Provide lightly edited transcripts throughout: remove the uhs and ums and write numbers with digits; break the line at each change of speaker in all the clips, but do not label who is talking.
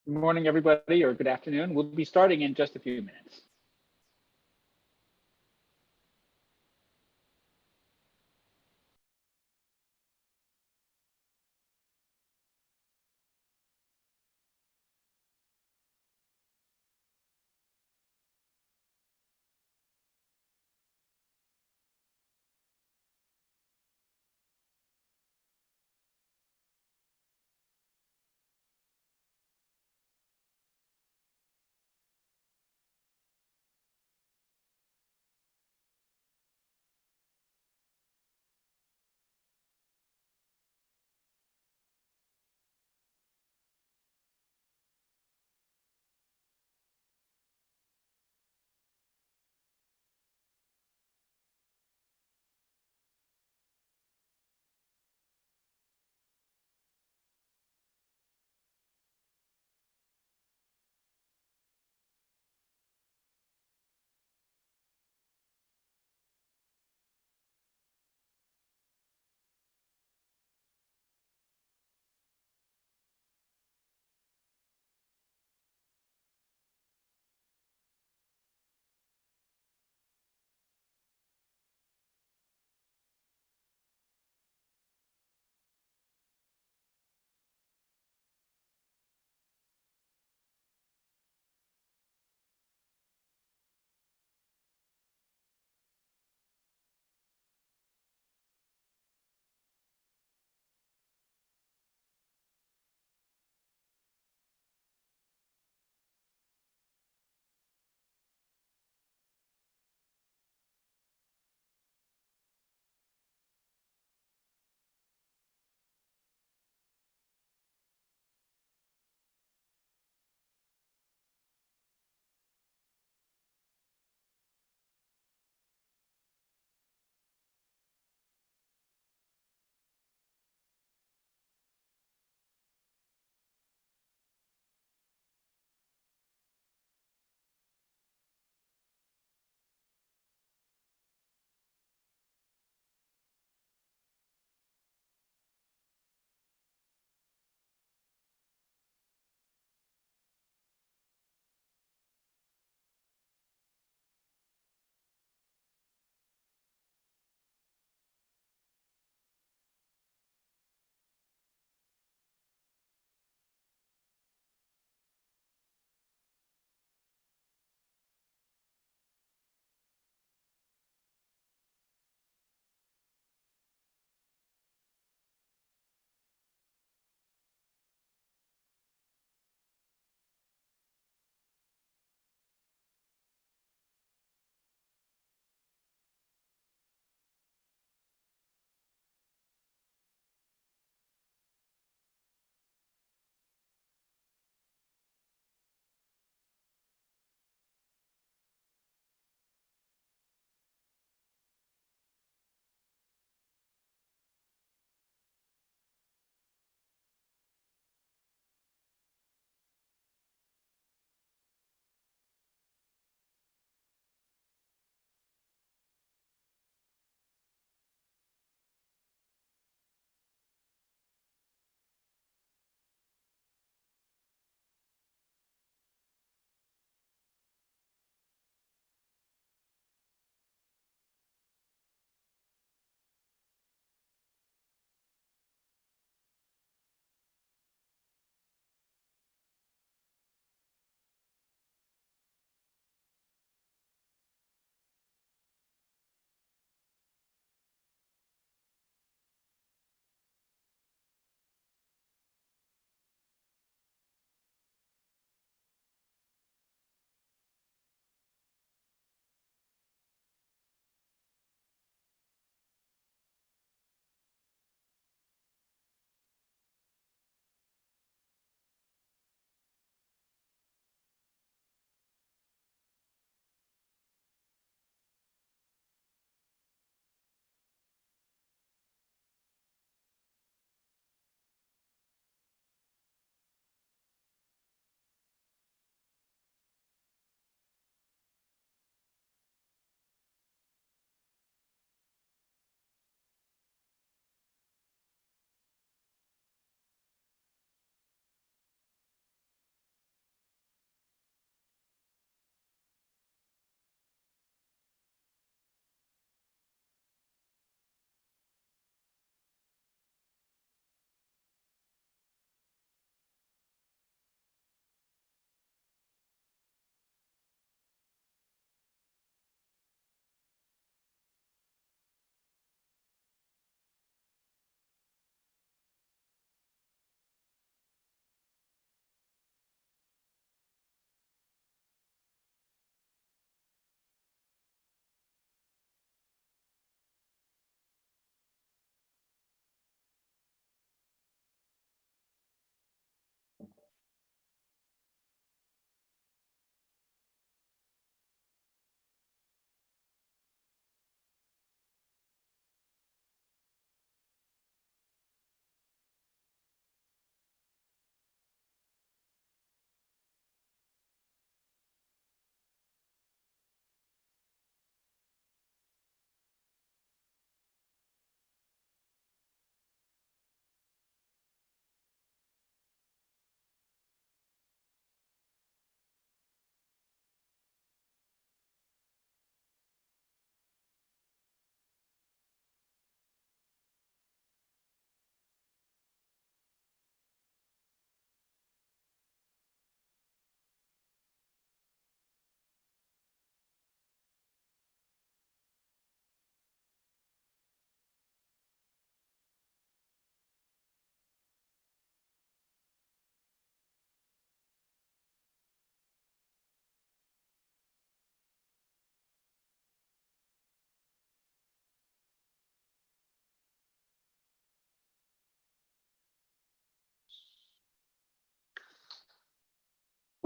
Good morning, everybody, or good afternoon. We'll be starting in just a few minutes.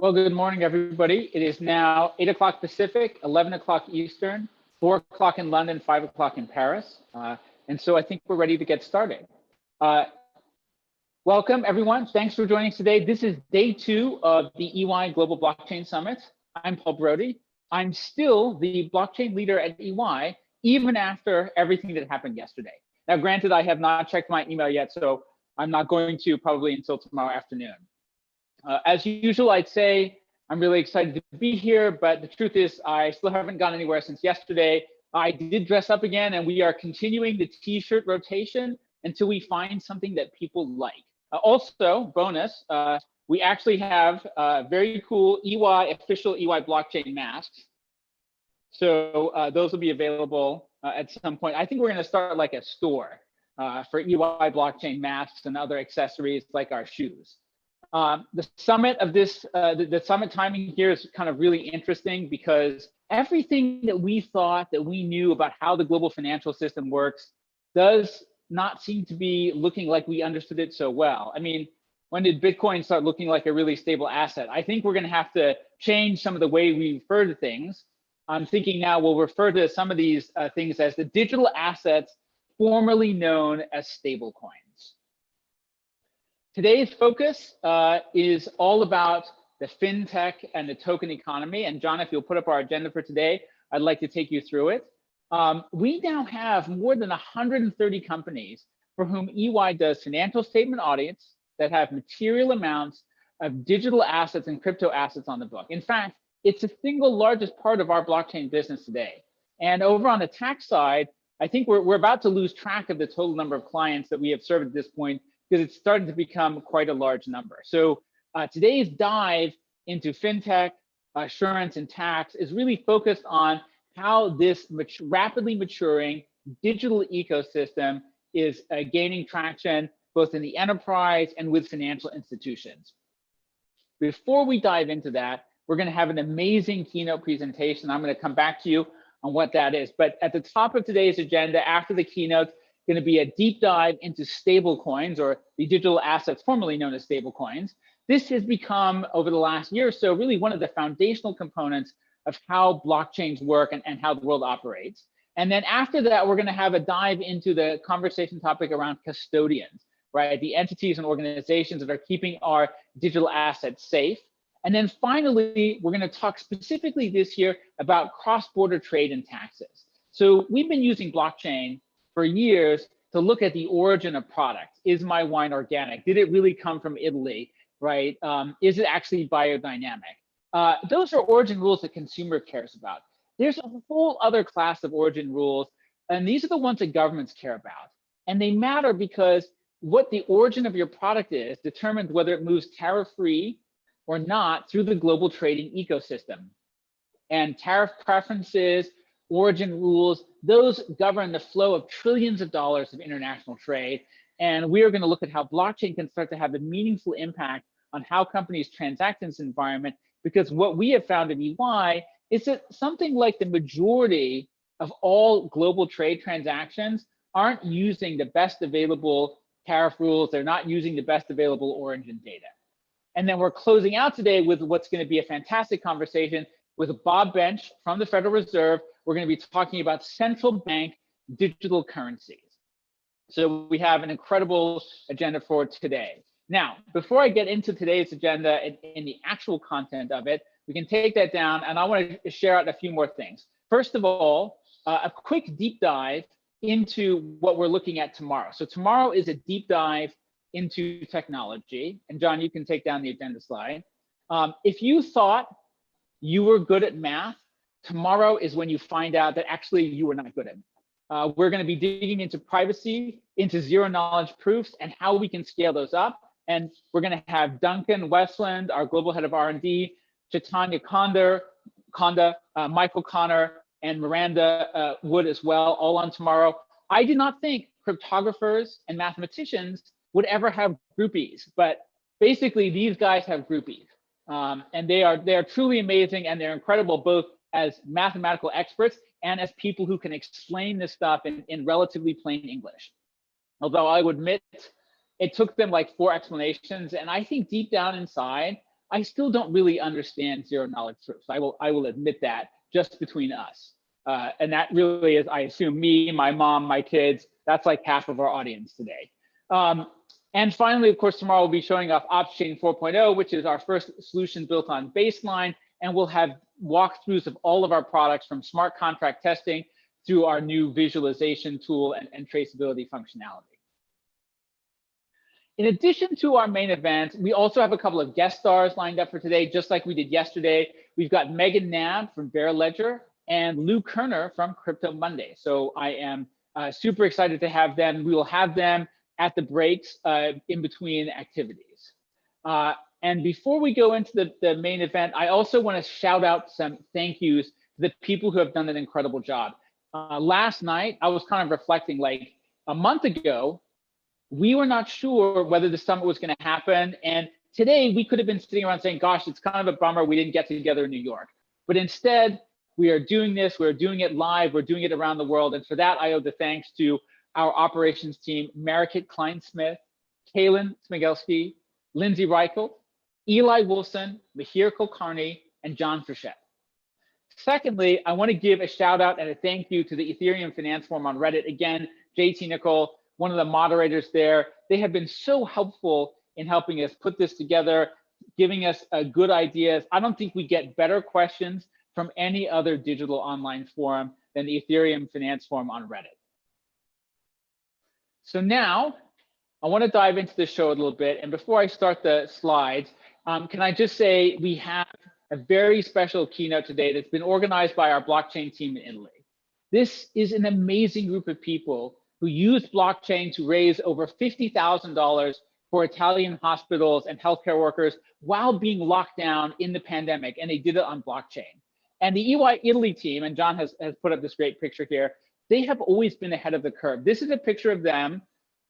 Well, good morning, everybody. It is now 8 o'clock Pacific, 11 o'clock Eastern, 4 o'clock in London, 5 o'clock in Paris. And so I think we're ready to get started. Welcome, everyone. Thanks for joining us today. This is day 2 of the EY Global Blockchain Summit. I'm Paul Brody. I'm still the blockchain leader at EY, even after everything that happened yesterday. Now, granted, I have not checked my email yet, so I'm not going to probably until tomorrow afternoon. As usual, I'd say I'm really excited to be here, but the truth is I still haven't gone anywhere since yesterday. I did dress up again, and we are continuing the t-shirt rotation until we find something that people like. Also, bonus, we actually have very cool EY official EY blockchain masks. So those will be available at some point. I think we're going to start like a store for EY blockchain masks and other accessories like our shoes. The summit of this, the summit timing here is kind of really interesting because everything that we thought that we knew about how the global financial system works does not seem to be looking like we understood it so well. I mean, when did Bitcoin start looking like a really stable asset? I think we're going to have to change some of the way we refer to things. I'm thinking now we'll refer to some of these things as the digital assets formerly known as stablecoins. Today's focus is all about the fintech and the token economy. And John, if you'll put up our agenda for today, I'd like to take you through it. We now have more than 130 companies for whom EY does financial statement audits that have material amounts of digital assets and crypto assets on the book. In fact, it's the single largest part of our blockchain business today. And over on the tax side, I think we're about to lose track of the total number of clients that we have served at this point, because it's starting to become quite a large number. So today's dive into fintech, assurance, and tax is really focused on how this rapidly maturing digital ecosystem is gaining traction, both in the enterprise and with financial institutions. Before we dive into that, we're going to have an amazing keynote presentation. I'm going to come back to you on what that is. But at the top of today's agenda, after the keynote, going to be a deep dive into stable coins, or the digital assets formerly known as stable coins. This has become, over the last year or so, really one of the foundational components of how blockchains work and how the world operates. And then after that, we're going to have a dive into the conversation topic around custodians, right? The entities and organizations that are keeping our digital assets safe. And then finally, we're going to talk specifically this year about cross-border trade and taxes. So we've been using blockchain for years to look at the origin of products. Is my wine organic? Did it really come from Italy, right? Is it actually biodynamic? Those are origin rules that consumer cares about. There's a whole other class of origin rules, and these are the ones that governments care about. And they matter because what the origin of your product is determines whether it moves tariff-free or not through the global trading ecosystem. And tariff preferences, origin rules, those govern the flow of trillions of dollars of international trade. And we are going to look at how blockchain can start to have a meaningful impact on how companies transact in this environment, because what we have found at EY is that something like the majority of all global trade transactions aren't using the best available tariff rules. They're not using the best available origin data. And then we're closing out today with what's going to be a fantastic conversation with Bob Bench from the Federal Reserve. We're going to be talking about central bank digital currencies. So we have an incredible agenda for today. Now, before I get into today's agenda and the actual content of it, we can take that down, and I want to share out a few more things. First of all, a quick deep dive into what we're looking at tomorrow. So tomorrow is a deep dive into technology. And John, you can take down the agenda slide. If you thought you were good at math, tomorrow is when you find out that actually you were not good at math. We're going to be digging into privacy, into zero knowledge proofs, and how we can scale those up. And we're going to have Duncan Westland, our global head of R&D, Chaitanya Konda, Michael Connor, and Miranda Wood as well, all on tomorrow. I did not think cryptographers and mathematicians would ever have groupies, but basically these guys have groupies. And they are truly amazing, and they're incredible both as mathematical experts and as people who can explain this stuff in relatively plain English. Although I would admit it took them like 4 explanations, and I think deep down inside, I still don't really understand zero knowledge proofs. I will admit that, just between us. And that really is, I assume, me, my mom, my kids. That's like half of our audience today. And finally, of course, tomorrow we'll be showing off OpsChain 4.0, which is our first solution built on Baseline. And we'll have walkthroughs of all of our products, from smart contract testing through our new visualization tool and traceability functionality. In addition to our main event, we also have a couple of guest stars lined up for today, just like we did yesterday. We've got Megan Nab from Bear Ledger and Lou Kerner from Crypto Monday. So I am super excited to have them. We will have them at the breaks in between activities. And before we go into the main event, I also want to shout out some thank yous to the people who have done an incredible job. Last night, I was kind of reflecting, like a month ago, we were not sure whether the summit was going to happen. And today we could have been sitting around saying, gosh, it's kind of a bummer we didn't get together in New York. But instead, we are doing this, we're doing it live, we're doing it around the world. And for that, I owe the thanks to our operations team, Marikit Klein-Smith, Kaylin Smigelski, Lindsay Reichelt, Eli Wilson, Mahir Kulkarni, and John Frechette. Secondly, I want to give a shout out and a thank you to the Ethereum Finance Forum on Reddit. Again, JT Nicole, one of the moderators there. They have been so helpful in helping us put this together, giving us good ideas. I don't think we get better questions from any other digital online forum than the Ethereum Finance Forum on Reddit. So now I want to dive into the show a little bit. And before I start the slides, can I just say we have a very special keynote today that's been organized by our blockchain team in Italy. This is an amazing group of people who used blockchain to raise over $50,000 for Italian hospitals and healthcare workers while being locked down in the pandemic, and they did it on blockchain. And the EY Italy team, and John has put up this great picture here, they have always been ahead of the curve. This is a picture of them.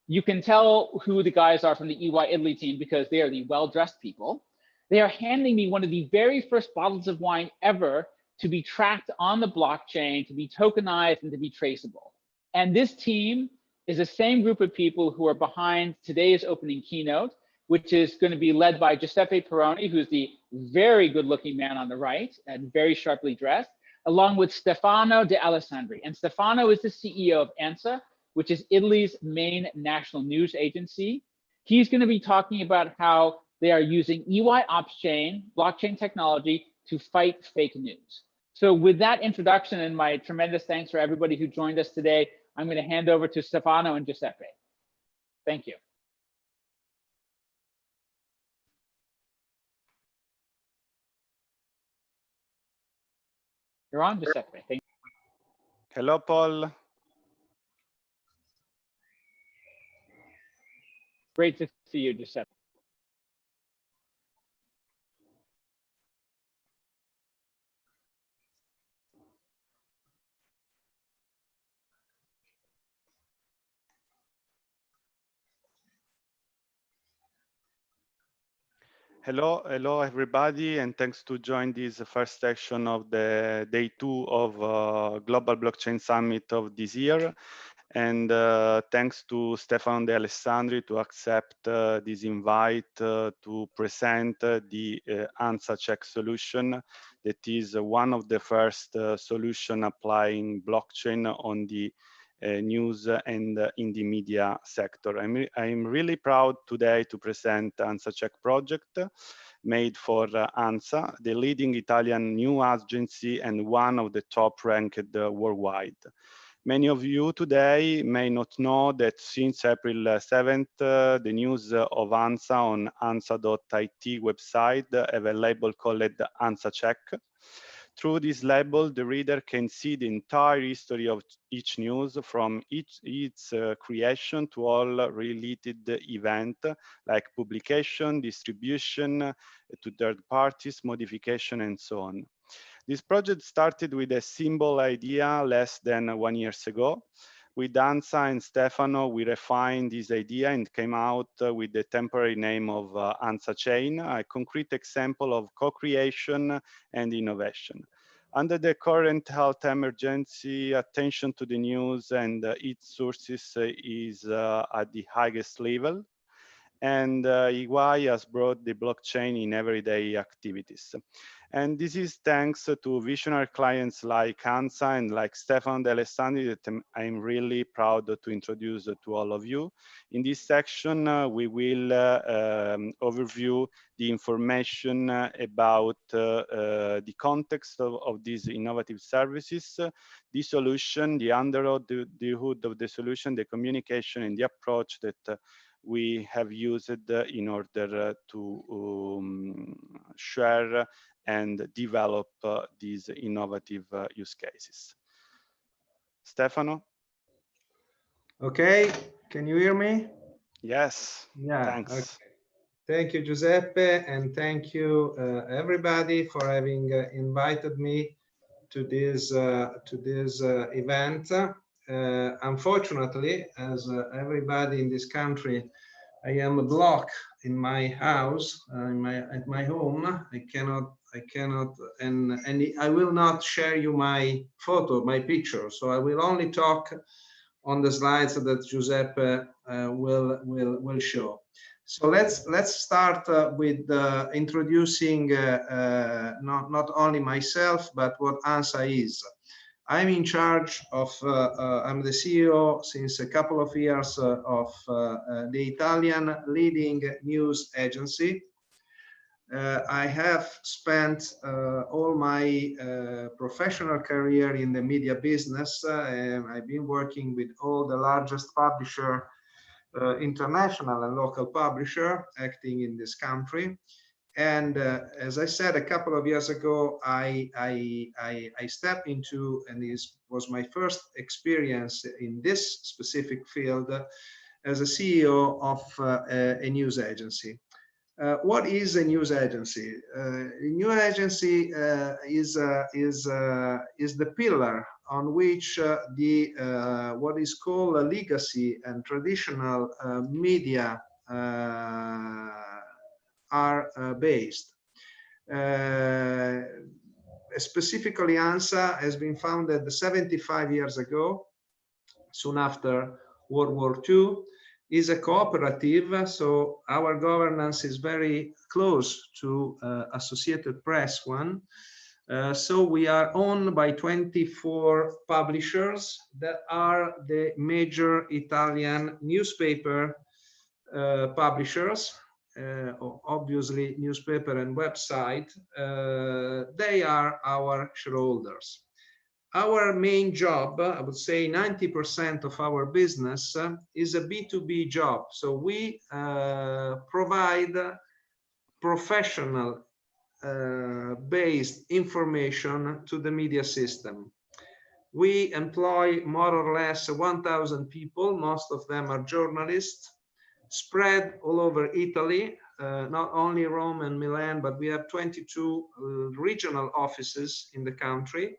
You can tell who the guys are from the EY Italy team because they are the well-dressed people. They are handing me one of the very first bottles of wine ever to be tracked on the blockchain, to be tokenized, and to be traceable. And this team is the same group of people who are behind today's opening keynote, which is going to be led by Giuseppe Peroni, who's the very good-looking man on the right and very sharply dressed, along with Stefano De Alessandri. And Stefano is the CEO of ANSA, which is Italy's main national news agency. He's going to be talking about how they are using EY OpsChain, blockchain technology, to fight fake news. So with that introduction and my tremendous thanks for everybody who joined us today, I'm going to hand over to Stefano and Giuseppe. Thank you. You're on, Giuseppe. Thank you.
Hello, Paul.
Great to see you, Giuseppe.
Hello everybody, and thanks to join this first section of the day 2 of Global Blockchain Summit of this year. And thanks to Stefano De Alessandri to accept this invite to present the ANSAcheck solution. That is one of the first solution applying blockchain on the news and in the media sector. I'm really proud today to present ANSAcheck project made for ANSA, the leading Italian news agency and one of the top ranked worldwide. Many of you today may not know that since April 7th, the news of ANSA on ansa.it website have a label called ANSAcheck. Through this label, the reader can see the entire history of each news from its creation to all related event like publication, distribution to third parties, modification, and so on. This project started with a simple idea less than 1 year ago. With ANSA and Stefano, we refined this idea and came out with the temporary name of ANSAchain, a concrete example of co-creation and innovation. Under the current health emergency, attention to the news and its sources is at the highest level. and EY has brought the blockchain in everyday activities. And this is thanks to visionary clients like ANSA and like Stefano De Alessandri that I'm really proud to introduce to all of you. In this section, we will overview the information about the context of these innovative services, the solution, the under the hood of the solution, the communication, and the approach that we have used in order to share and develop these innovative use cases. Stefano?
Okay, can you hear me?
Yes,
Yeah,
thanks.
okay. Thank you, Giuseppe, and thank you, everybody, for having invited me to this event. Unfortunately, as everybody in this country, I am blocked in my house, at my home. I cannot, and I will not share you my photo, my picture. So I will only talk on the slides that Giuseppe will show. So let's start with introducing not only myself, but what ANSA is. I'm in charge of, I'm the CEO since a couple of years of the Italian leading news agency. I have spent all my professional career in the media business, and I've been working with all the largest publisher, international and local publisher acting in this country. And as I said, a couple of years ago, I stepped into, and this was my first experience in this specific field as a CEO of a news agency. What is a news agency? A news agency is the pillar on which what is called a legacy and traditional media are based. Specifically, ANSA has been founded 75 years ago, soon after World War II. Is a cooperative, so our governance is very close to Associated Press one. So we are owned by 24 publishers that are the major Italian newspaper publishers. Obviously, newspaper and website, they are our shareholders. Our main job, I would say 90% of our business is a B2B job. So we provide professional based information to the media system. We employ more or less 1,000 people. Most of them are journalists spread all over Italy, not only Rome and Milan, but we have 22 regional offices in the country.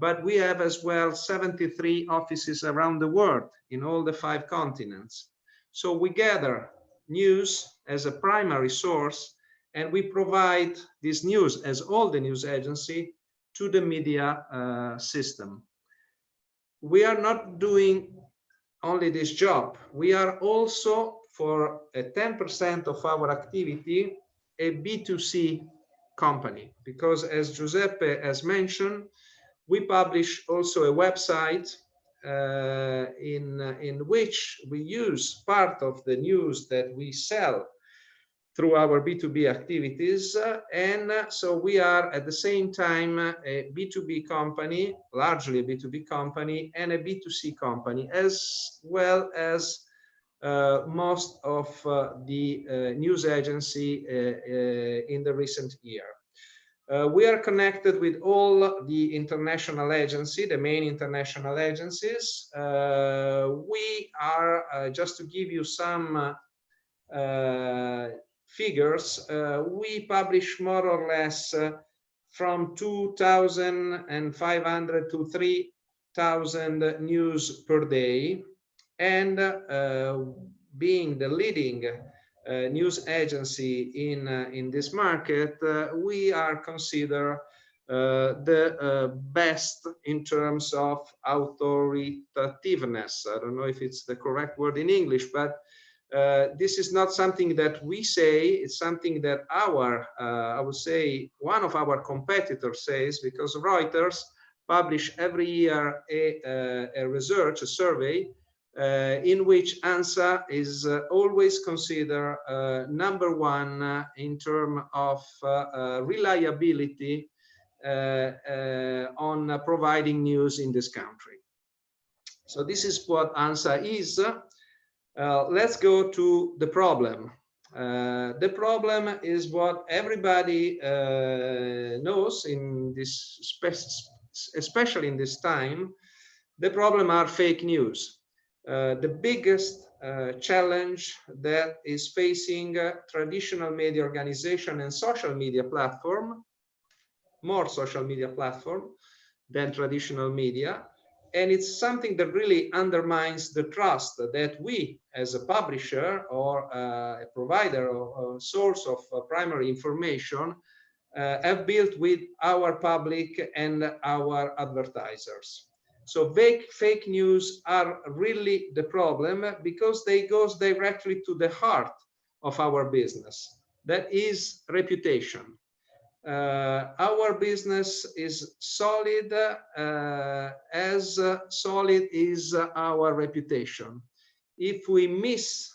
But we have as well 73 offices around the world in all the 5 continents. So we gather news as a primary source, and we provide this news as all the news agency to the media system. We are not doing only this job. We are also, for a 10% of our activity, a B2C company, because as Giuseppe has mentioned, we publish also a website in which we use part of the news that we sell through our B2B activities. And so we are at the same time a B2B company, largely a B2B company, and a B2C company, as well as most of the news agency in the recent year. We are connected with all the international agencies, the main international agencies. We are, just to give you some figures, we publish more or less from 2,500 to 3,000 news per day. And being the leading news agency in this market, we are considered the best in terms of authoritativeness. I don't know if it's the correct word in English, but This is not something that we say, it's something that I would say, one of our competitors says, because Reuters publish every year a research, a survey, in which ANSA is always considered #1 in terms of reliability on providing news in this country. So this is what ANSA is. Let's go to the problem. The problem is what everybody knows in this, especially in this time. The problem are fake news. The biggest challenge that is facing traditional media organization and social media platform, more social media platform than traditional media. And it's something that really undermines the trust that we as a publisher or a provider or source of primary information have built with our public and our advertisers. So fake news are really the problem because they go directly to the heart of our business. That is reputation. Our business is solid as solid is our reputation. If we miss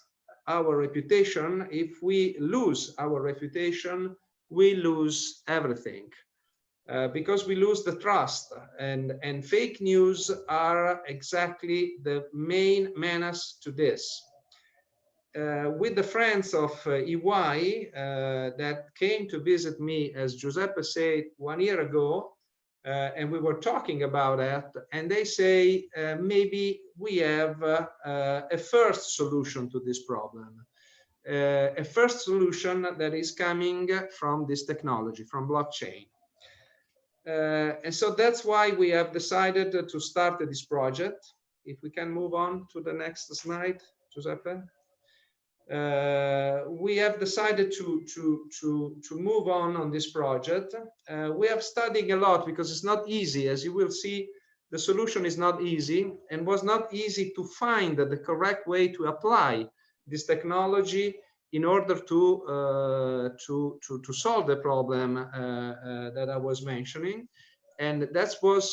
our reputation, if we lose our reputation, we lose everything. Because we lose the trust, and fake news are exactly the main menace to this. With the friends of EY that came to visit me, as Giuseppe said, 1 year ago, and we were talking about that, and they say maybe we have a first solution to this problem. A first solution that is coming from this technology, from blockchain. And so that's why we have decided to start this project. If we can move on to the next slide, Giuseppe. We have decided to move on this project. We have studied a lot because it's not easy. As you will see, the solution is not easy, and was not easy to find the correct way to apply this technology in order to solve the problem that I was mentioning. And that was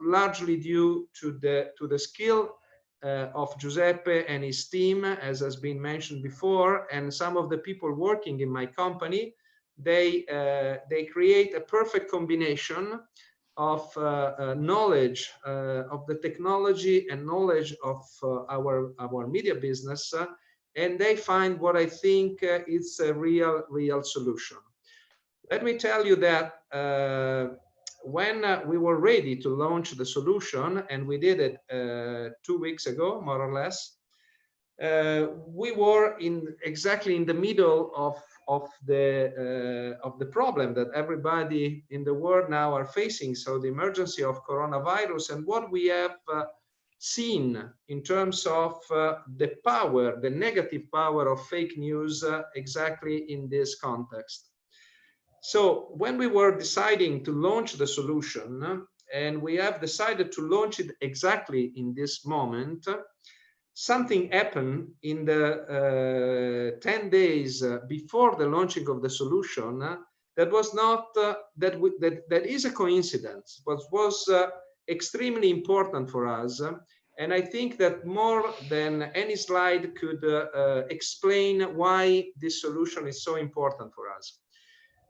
largely due to the skill of Giuseppe and his team, as has been mentioned before, and some of the people working in my company. They create a perfect combination of knowledge of the technology and knowledge of our media business, and they find what I think is a real solution. Let me tell you that when we were ready to launch the solution, and we did it 2 weeks ago, more or less, we were exactly in the middle of the problem that everybody in the world now are facing. So the emergency of coronavirus, and what we have seen in terms of the power, the negative power of fake news exactly in this context. So when we were deciding to launch the solution, and we have decided to launch it exactly in this moment, something happened in the 10 days before the launching of the solution that was not, that is a coincidence, but was extremely important for us. And I think that more than any slide could explain why this solution is so important for us.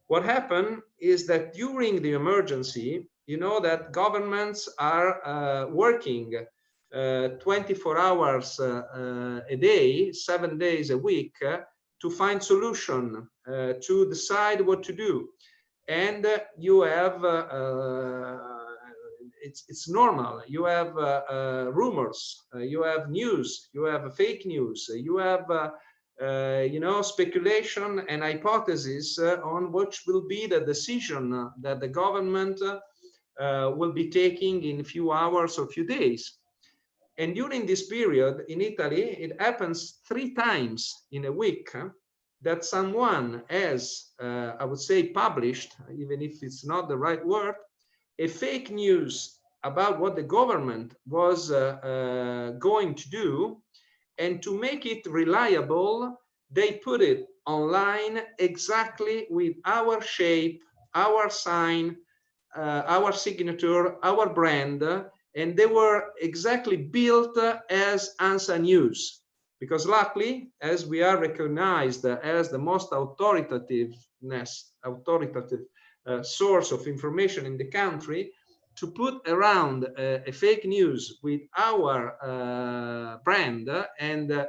What happened is that during the emergency, you know that governments are working 24 hours a day, 7 days a week, to find solution, to decide what to do. And you have, it's normal, you have rumors, you have news, you have fake news, you have you know, speculation and hypothesis on which will be the decision that the government will be taking in a few hours or few days. And during this period in Italy, it happens 3 times in a week that someone has, I would say, published, even if it's not the right word, a fake news about what the government was going to do. And to make it reliable, they put it online exactly with our shape, our sign, our signature, our brand, and they were exactly built as ANSA News. Because luckily, as we are recognized as the most authoritative source of information in the country, to put around a fake news with our brand and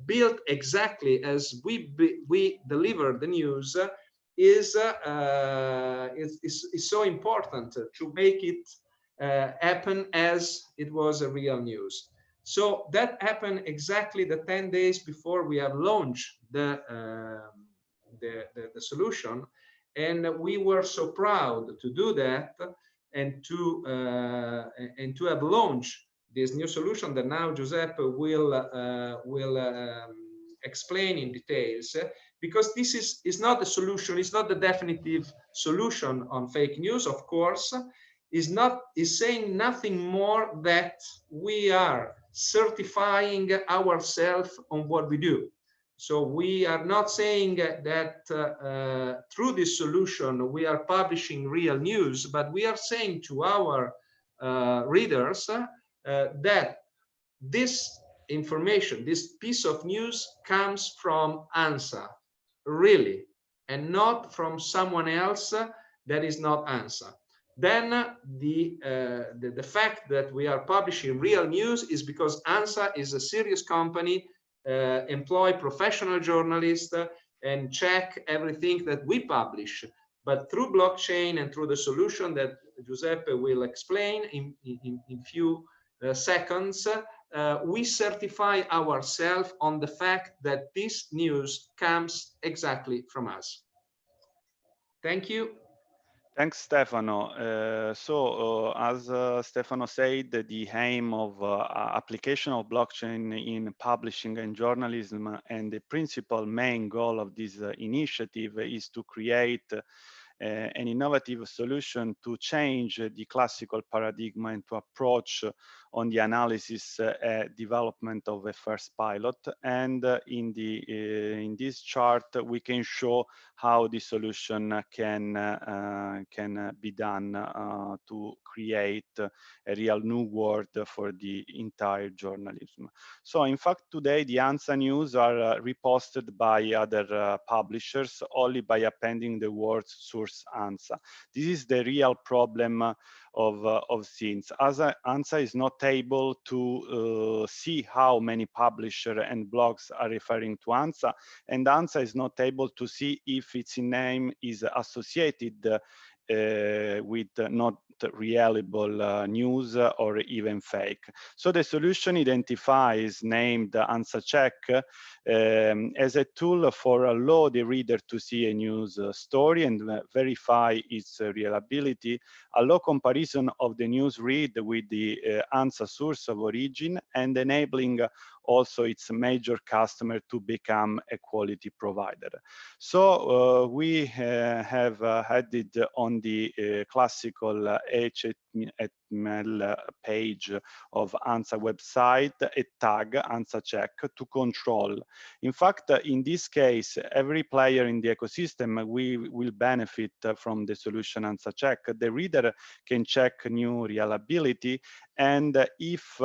built exactly as we deliver the news is so important to make it happen as it was a real news. So that happened exactly the 10 days before we have launched the solution, and we were so proud to do that and to have launched this new solution that now Giuseppe will explain in details, because this is not the solution, it's not the definitive solution on fake news, of course, is saying nothing more that we are certifying ourselves on what we do. So we are not saying that through this solution we are publishing real news, but we are saying to our readers that this information, this piece of news comes from ANSA, really, and not from someone else that is not ANSA. Then the fact that we are publishing real news is because ANSA is a serious company, employ professional journalists, and check everything that we publish. But through blockchain and through the solution that Giuseppe will explain in few seconds, we certify ourselves on the fact that this news comes exactly from us. Thank you.
Thanks, Stefano. As Stefano said, the aim of application of blockchain in publishing and journalism, and the principal main goal of this initiative is to create an innovative solution to change the classical paradigm and to approach on the analysis development of a first pilot. And in this chart, we can show how the solution can be done to create a real new world for the entire journalism. So in fact, today the ANSA news are reposted by other publishers only by appending the words source ANSA. This is the real problem of things. As ANSA is not able to see how many publishers and blogs are referring to ANSA, and ANSA is not able to see if its name is associated with not reliable news or even fake. So the solution identifies named ANSAcheck as a tool for allow the reader to see a news story and verify its reliability, allow comparison of the news read with the ANSA source of origin, and enabling also its major customer to become a quality provider. So we have added on the classical HTML page of ANSA website a tag ANSAcheck to control. In fact, in this case, every player in the ecosystem will benefit from the solution ANSAcheck. The reader can check new reliability, and if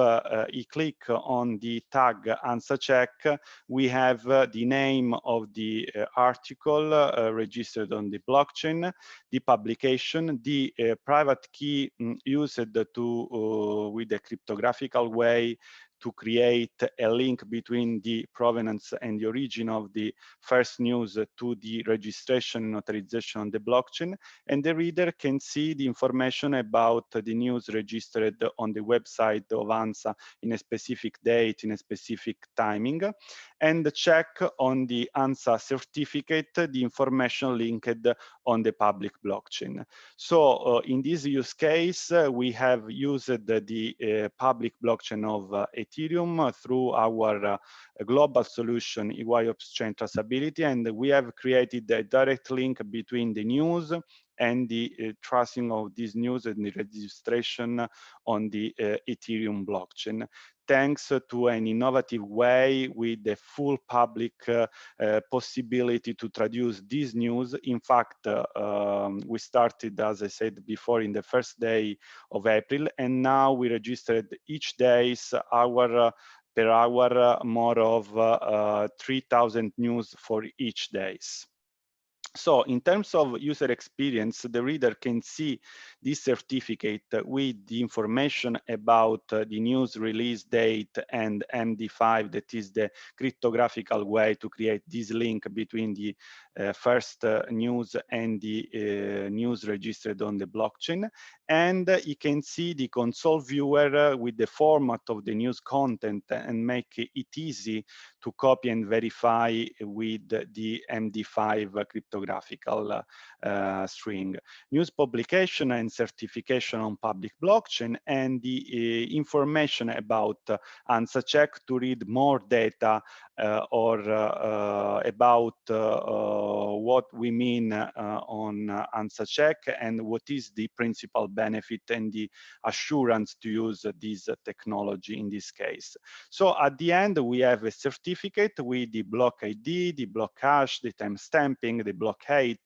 he click on the tag ANSAcheck, we have the name of the article registered on the blockchain, the publication, the private key used to with a cryptographical way to create a link between the provenance and the origin of the first news to the registration and authorization on the blockchain, and the reader can see the information about the news registered on the website of ANSA in a specific date, in a specific timing, and check on the ANSA certificate the information linked on the public blockchain. So in this use case, we have used the public blockchain of Ethereum through our global solution EY Upstream Traceability, and we have created a direct link between the news and the tracing of this news and the registration on the Ethereum blockchain, thanks to an innovative way with the full public possibility to traduce this news. In fact, we started, as I said before, in the first day of April, and now we registered each days hour per hour more of 3,000 news for each days. So in terms of user experience, the reader can see this certificate with the information about the news release date and MD5, that is the cryptographical way to create this link between the first news and the news registered on the blockchain. And you can see the console viewer with the format of the news content and make it easy to copy and verify with the MD5 cryptographical string. News publication and certification on public blockchain, and the information about ANSAcheck to read more data or about what we mean on ANSAcheck and what is the principal benefit and the assurance to use this technology in this case. So at the end, we have a certificate with the block ID, the block hash, the timestamping, the block height,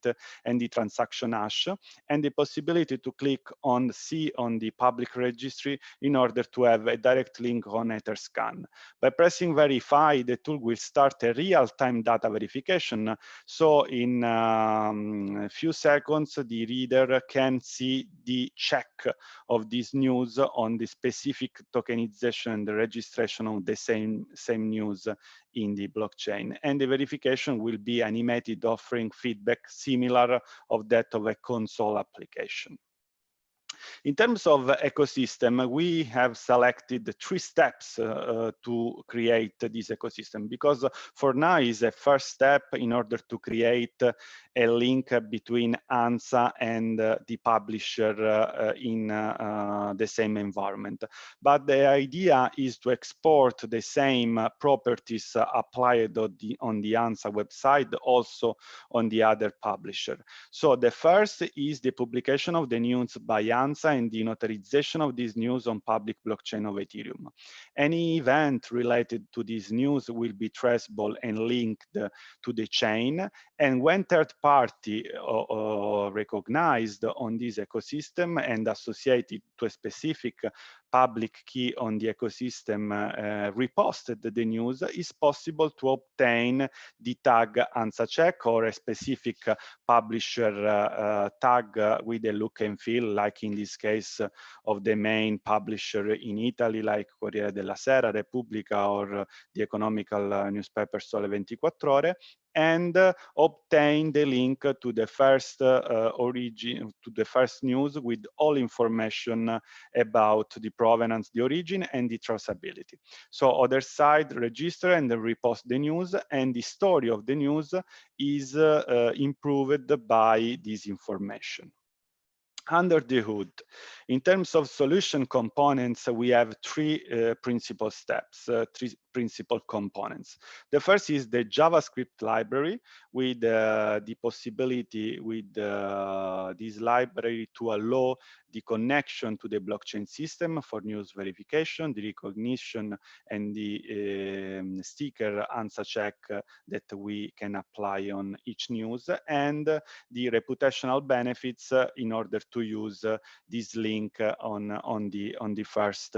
and the transaction hash, and the possibility to click on see on the public registry in order to have a direct link on Etherscan. By pressing verify, the tool will start a real-time data verification. So in a few seconds, the reader can see the check of this news on the specific tokenization and the registration of the same news in the blockchain. And the verification will be animated, offering feedback similar of that of a console application. In terms of ecosystem, we have selected 3 steps to create this ecosystem, because for now is a first step in order to create a link between ANSA and the publisher in the same environment. But the idea is to export the same properties applied on the ANSA website also on the other publisher. So the first is the publication of the news by ANSA and the notarization of this news on public blockchain of Ethereum. Any event related to this news will be traceable and linked to the chain, and when third party recognized on this ecosystem and associated to a specific public key on the ecosystem reposted the news, is possible to obtain the tag ANSAcheck or a specific publisher tag with a look and feel, like in this case of the main publisher in Italy, like Corriere della Sera, Repubblica, or the economical newspaper Sole 24 Ore, and obtain the link to the first origin, to the first news with all information about the provenance, the origin, and the traceability. So other side register and repost the news, and the story of the news is improved by this information. Under the hood, in terms of solution components, we have 3 principal steps, 3 principal components. The first is the JavaScript library, with the possibility with this library to allow the connection to the blockchain system for news verification, the recognition, and the sticker ANSAcheck that we can apply on each news, and the reputational benefits in order to use this link on the first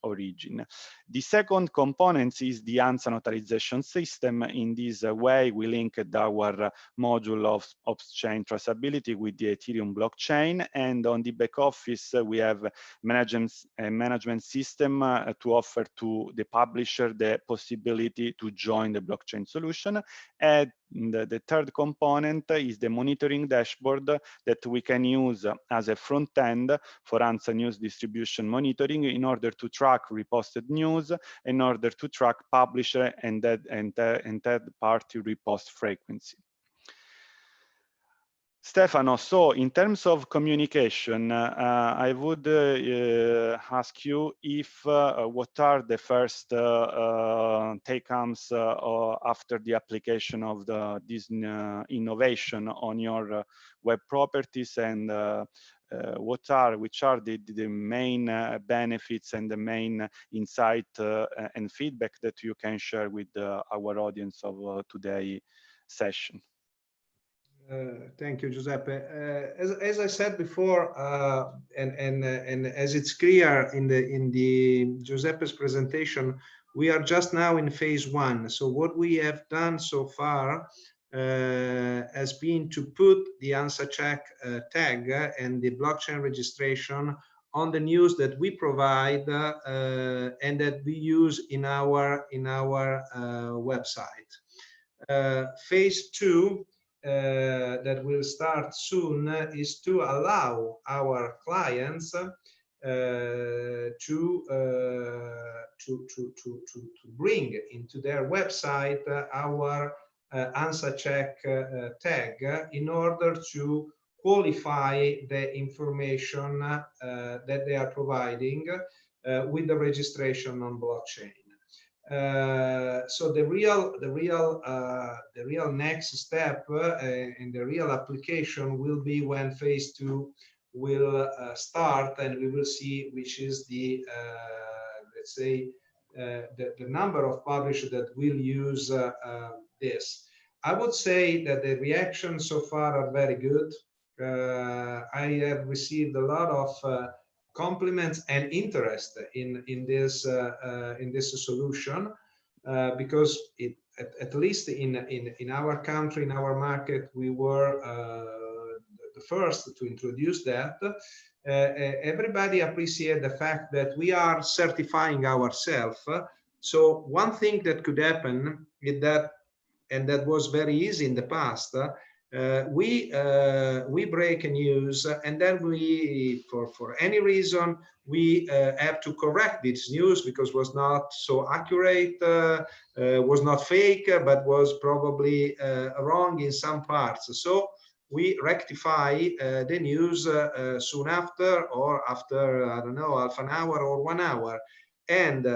origin. The second component is the ANSA notarization system. In this way, we linked our module of off-chain traceability with the Ethereum blockchain, and on the back office, we have a management system to offer to the publisher the possibility to join the blockchain solution. And the third component is the monitoring dashboard that we can use as a front end for ANSA news distribution monitoring in order to track reposted news, in order to track publisher and third-party repost frequency. Stefano, so in terms of communication, I would ask you if what are the first take-homes after the application of this innovation on your web properties, and which are the main benefits and the main insight and feedback that you can share with our audience of today's session.
Thank you, Giuseppe. As I said before, and as it's clear in the Giuseppe's presentation, we are just now in phase 1. So what we have done so far has been to put the ANSAcheck tag and the blockchain registration on the news that we provide and that we use in our website. Phase 2. That will start soon is to allow our clients to bring into their website our ANSAcheck tag in order to qualify the information that they are providing with the registration on blockchain. So the real next step and the real application will be when phase 2 will start, and we will see which is the let's say the number of publishers that will use this. I would say that the reactions so far are very good. I have received a lot of compliments and interest in this solution because at least in our country, in our market, we were the first to introduce that. Everybody appreciates the fact that we are certifying ourselves. So one thing that could happen is that, and that was very easy in the past, we break a news, and then we, for any reason, we have to correct this news because it was not so accurate, was not fake, but was probably wrong in some parts. So we rectify the news soon after, or after, I don't know, half an hour or 1 hour. And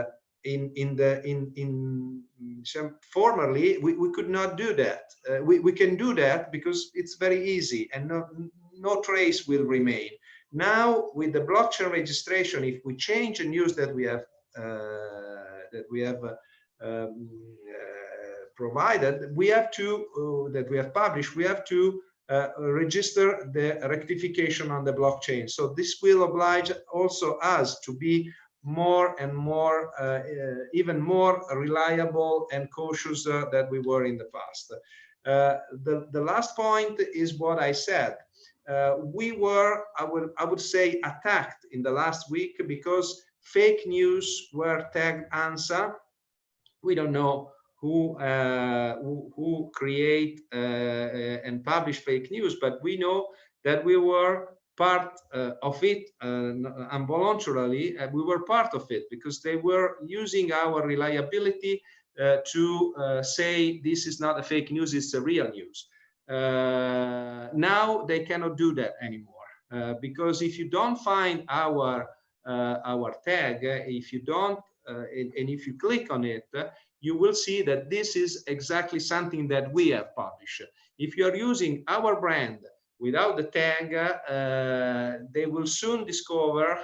formerly we could not do that. We can do that because it's very easy and no trace will remain. Now with the blockchain registration, if we change the news that we have provided, we have to that we have published, we have to register the rectification on the blockchain. So this will oblige also us to be more and more, even more reliable and cautious than we were in the past. The last point is what I said. We were, I would say, attacked in the last week because fake news were tagged ANSA. We don't know who create and publish fake news, but we know that we were part of it involuntarily. We were part of it because they were using our reliability to say this is not a fake news, it's a real news. Now they cannot do that anymore because if you don't find our tag, if you don't and if you click on it, you will see that this is exactly something that we have published. If you are using our brand without the tag, they will soon discover,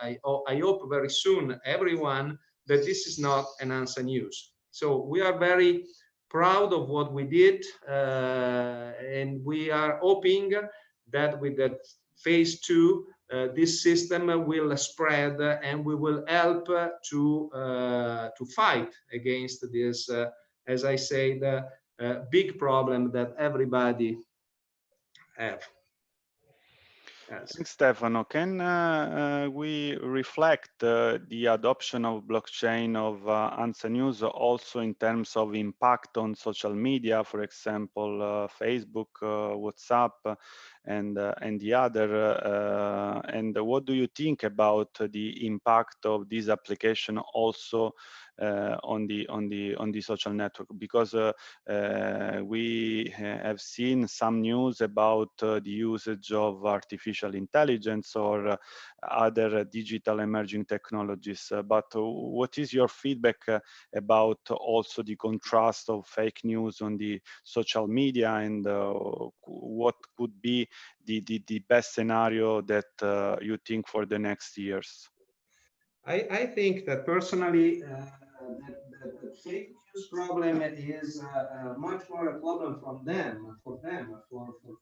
I hope very soon, everyone, that this is not an ANSA news. So we are very proud of what we did, and we are hoping that with that phase 2, this system will spread and we will help to fight against this, as I say, the big problem that everybody have. Yes.
Thanks, Stefano. Can we reflect the adoption of blockchain of ANSA News also in terms of impact on social media, for example, Facebook, WhatsApp, and the other? And what do you think about the impact of this application also on the social network, because we have seen some news about the usage of artificial intelligence or other digital emerging technologies. But what is your feedback about also the contrast of fake news on the social media, and what could be the best scenario that you think for the next years?
I think that personally, the fake news problem is much more a problem for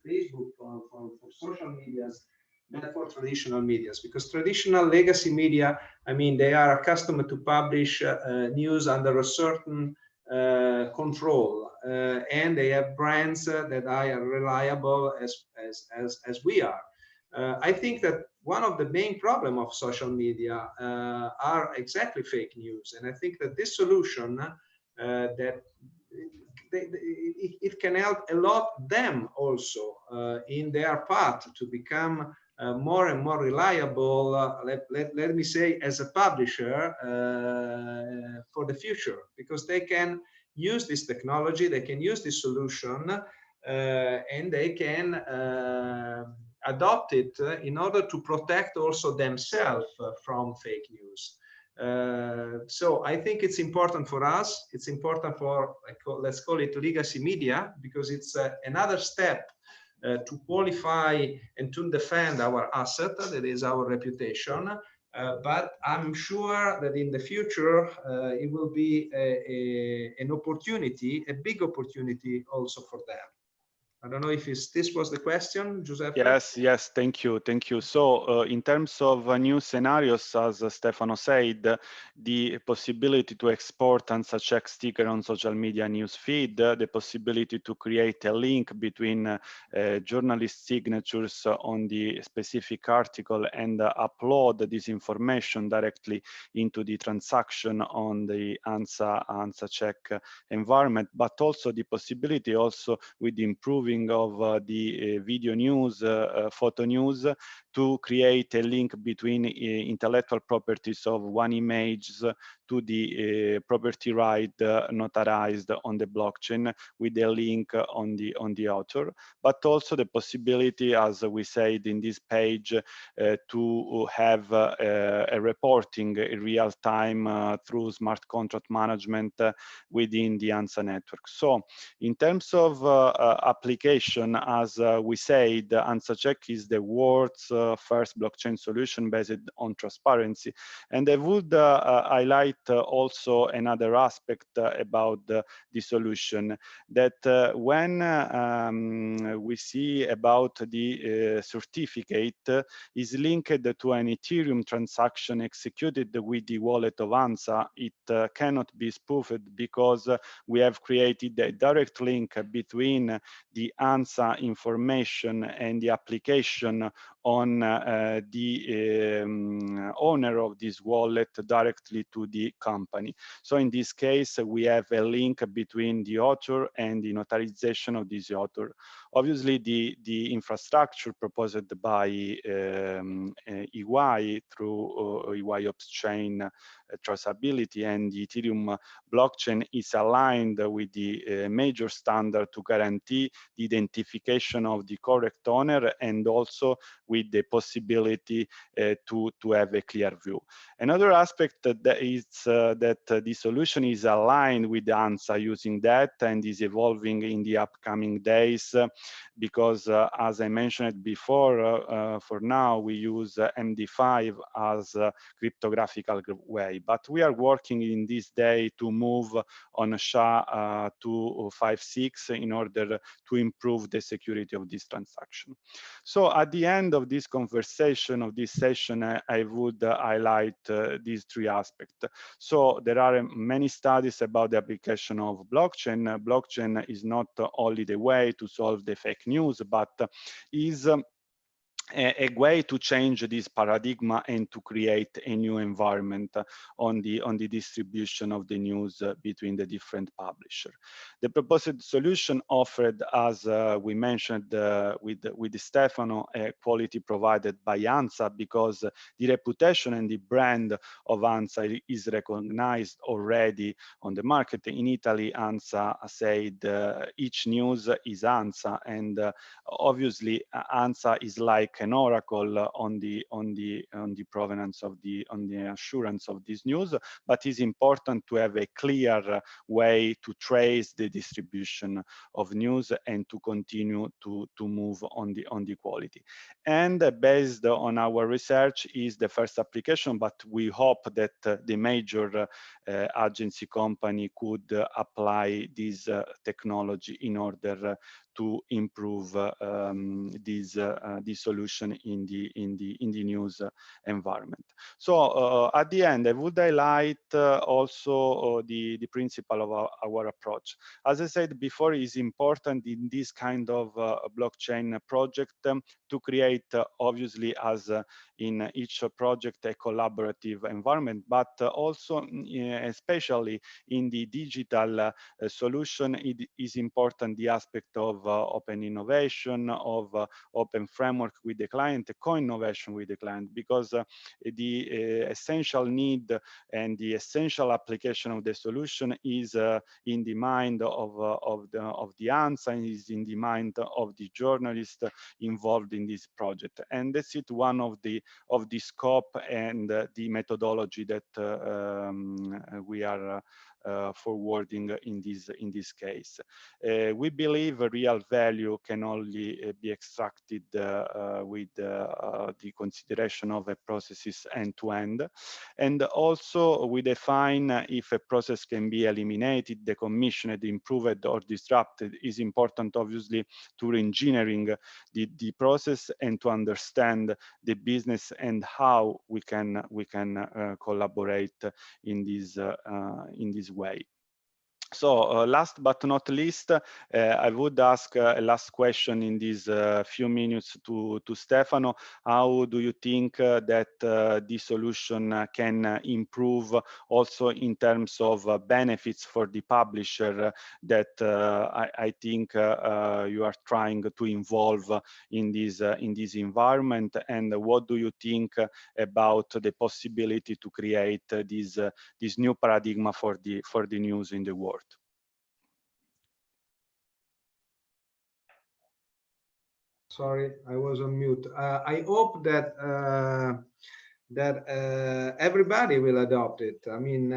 Facebook, for social medias, than for traditional medias. Because traditional legacy media, I mean, they are accustomed to publish news under a certain control, and they have brands that are reliable as we are. I think that one of the main problem of social media are exactly fake news, and I think that this solution that it can help a lot them also in their path to become more and more reliable, let me say, as a publisher for the future, because they can use this technology, they can use this solution, and they can adopt it in order to protect also themselves from fake news. So I think it's important for us. It's important for, let's call it legacy media, because it's another step to qualify and to defend our asset, that is our reputation. But I'm sure that in the future, it will be an opportunity, a big opportunity also for them. I don't know if this was the question, Giuseppe?
Yes, thank you. So in terms of new scenarios, as Stefano said, the possibility to export ANSAcheck sticker on social media news feed, the possibility to create a link between journalist signatures on the specific article and upload this information directly into the transaction on the ANSAcheck environment, but also the possibility also with the improving of the video news, photo news, to create a link between intellectual properties of one image to the property right notarized on the blockchain with a link on the author, but also the possibility, as we said in this page, to have a reporting in real time through smart contract management within the ANSA network. So in terms of application, as we said, ANSAcheck is the world's first blockchain solution based on transparency. And I would highlight also another aspect about the solution, that when we see about the certificate is linked to an Ethereum transaction executed with the wallet of ANSA, it cannot be spoofed, because we have created a direct link between the ANSA information and the application on the owner of this wallet directly to the company. So in this case, we have a link between the author and the notarization of this author. Obviously, the infrastructure proposed by EY through EY Ops-Chain traceability and the Ethereum blockchain is aligned with the major standard to guarantee the identification of the correct owner, and also with the possibility to have a clear view. Another aspect that is that the solution is aligned with ANSA using that, and is evolving in the upcoming days, because as I mentioned before, for now we use MD5 as a cryptographical way, but we are working in this day to move on SHA-256 in order to improve the security of this transaction. So at the end of this conversation, of this session, I would highlight these three aspects. So there are many studies about the application of blockchain. Blockchain is not only the way to solve the fake news, but is a way to change this paradigm and to create a new environment on the distribution of the news between the different publishers. The proposed solution offered, as we mentioned with Stefano, a quality provided by ANSA, because the reputation and the brand of ANSA is recognized already on the market. In Italy, ANSA said each news is ANSA, and obviously ANSA is like an oracle on the provenance of on the assurance of this news, but it's important to have a clear way to trace the distribution of news and to continue to move on the quality. And based on our research is the first application, but we hope that the major agency company could apply this technology in order to improve this solution in the news environment. So at the end, I would highlight also the principle of our approach. As I said before, it's important in this kind of blockchain project to create, obviously, as in each project, a collaborative environment, but also, especially in the digital solution, it is important the aspect of open innovation, of open framework with the client, co-innovation with the client, because the essential need and the essential application of the solution is in the mind of the ANSA, is in the mind of the journalist involved in this project, and that's it. One of the scope and the methodology that we are forwarding in this case. We believe real value can only be extracted with the consideration of a processes end-to-end, and also we define if a process can be eliminated, decommissioned, improved, or disrupted. Is important, obviously, to re-engineering the process and to understand the business and how we can collaborate in this way. So last but not least, I would ask a last question in these few minutes to Stefano. How do you think that this solution can improve also in terms of benefits for the publisher that I think you are trying to involve in this environment? And what do you think about the possibility to create this new paradigm for the news in the world?
Sorry, I was on mute. I hope that everybody will adopt it. I mean,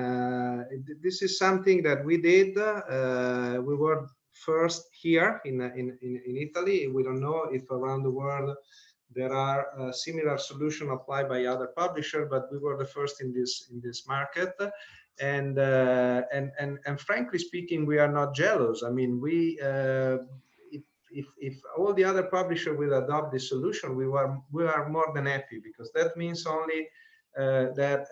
this is something that we did. We were first here in Italy. We don't know if around the world there are similar solutions applied by other publishers, but we were the first in this market. And frankly speaking, we are not jealous. I mean, we. If all the other publishers will adopt this solution, we are more than happy, because that means only that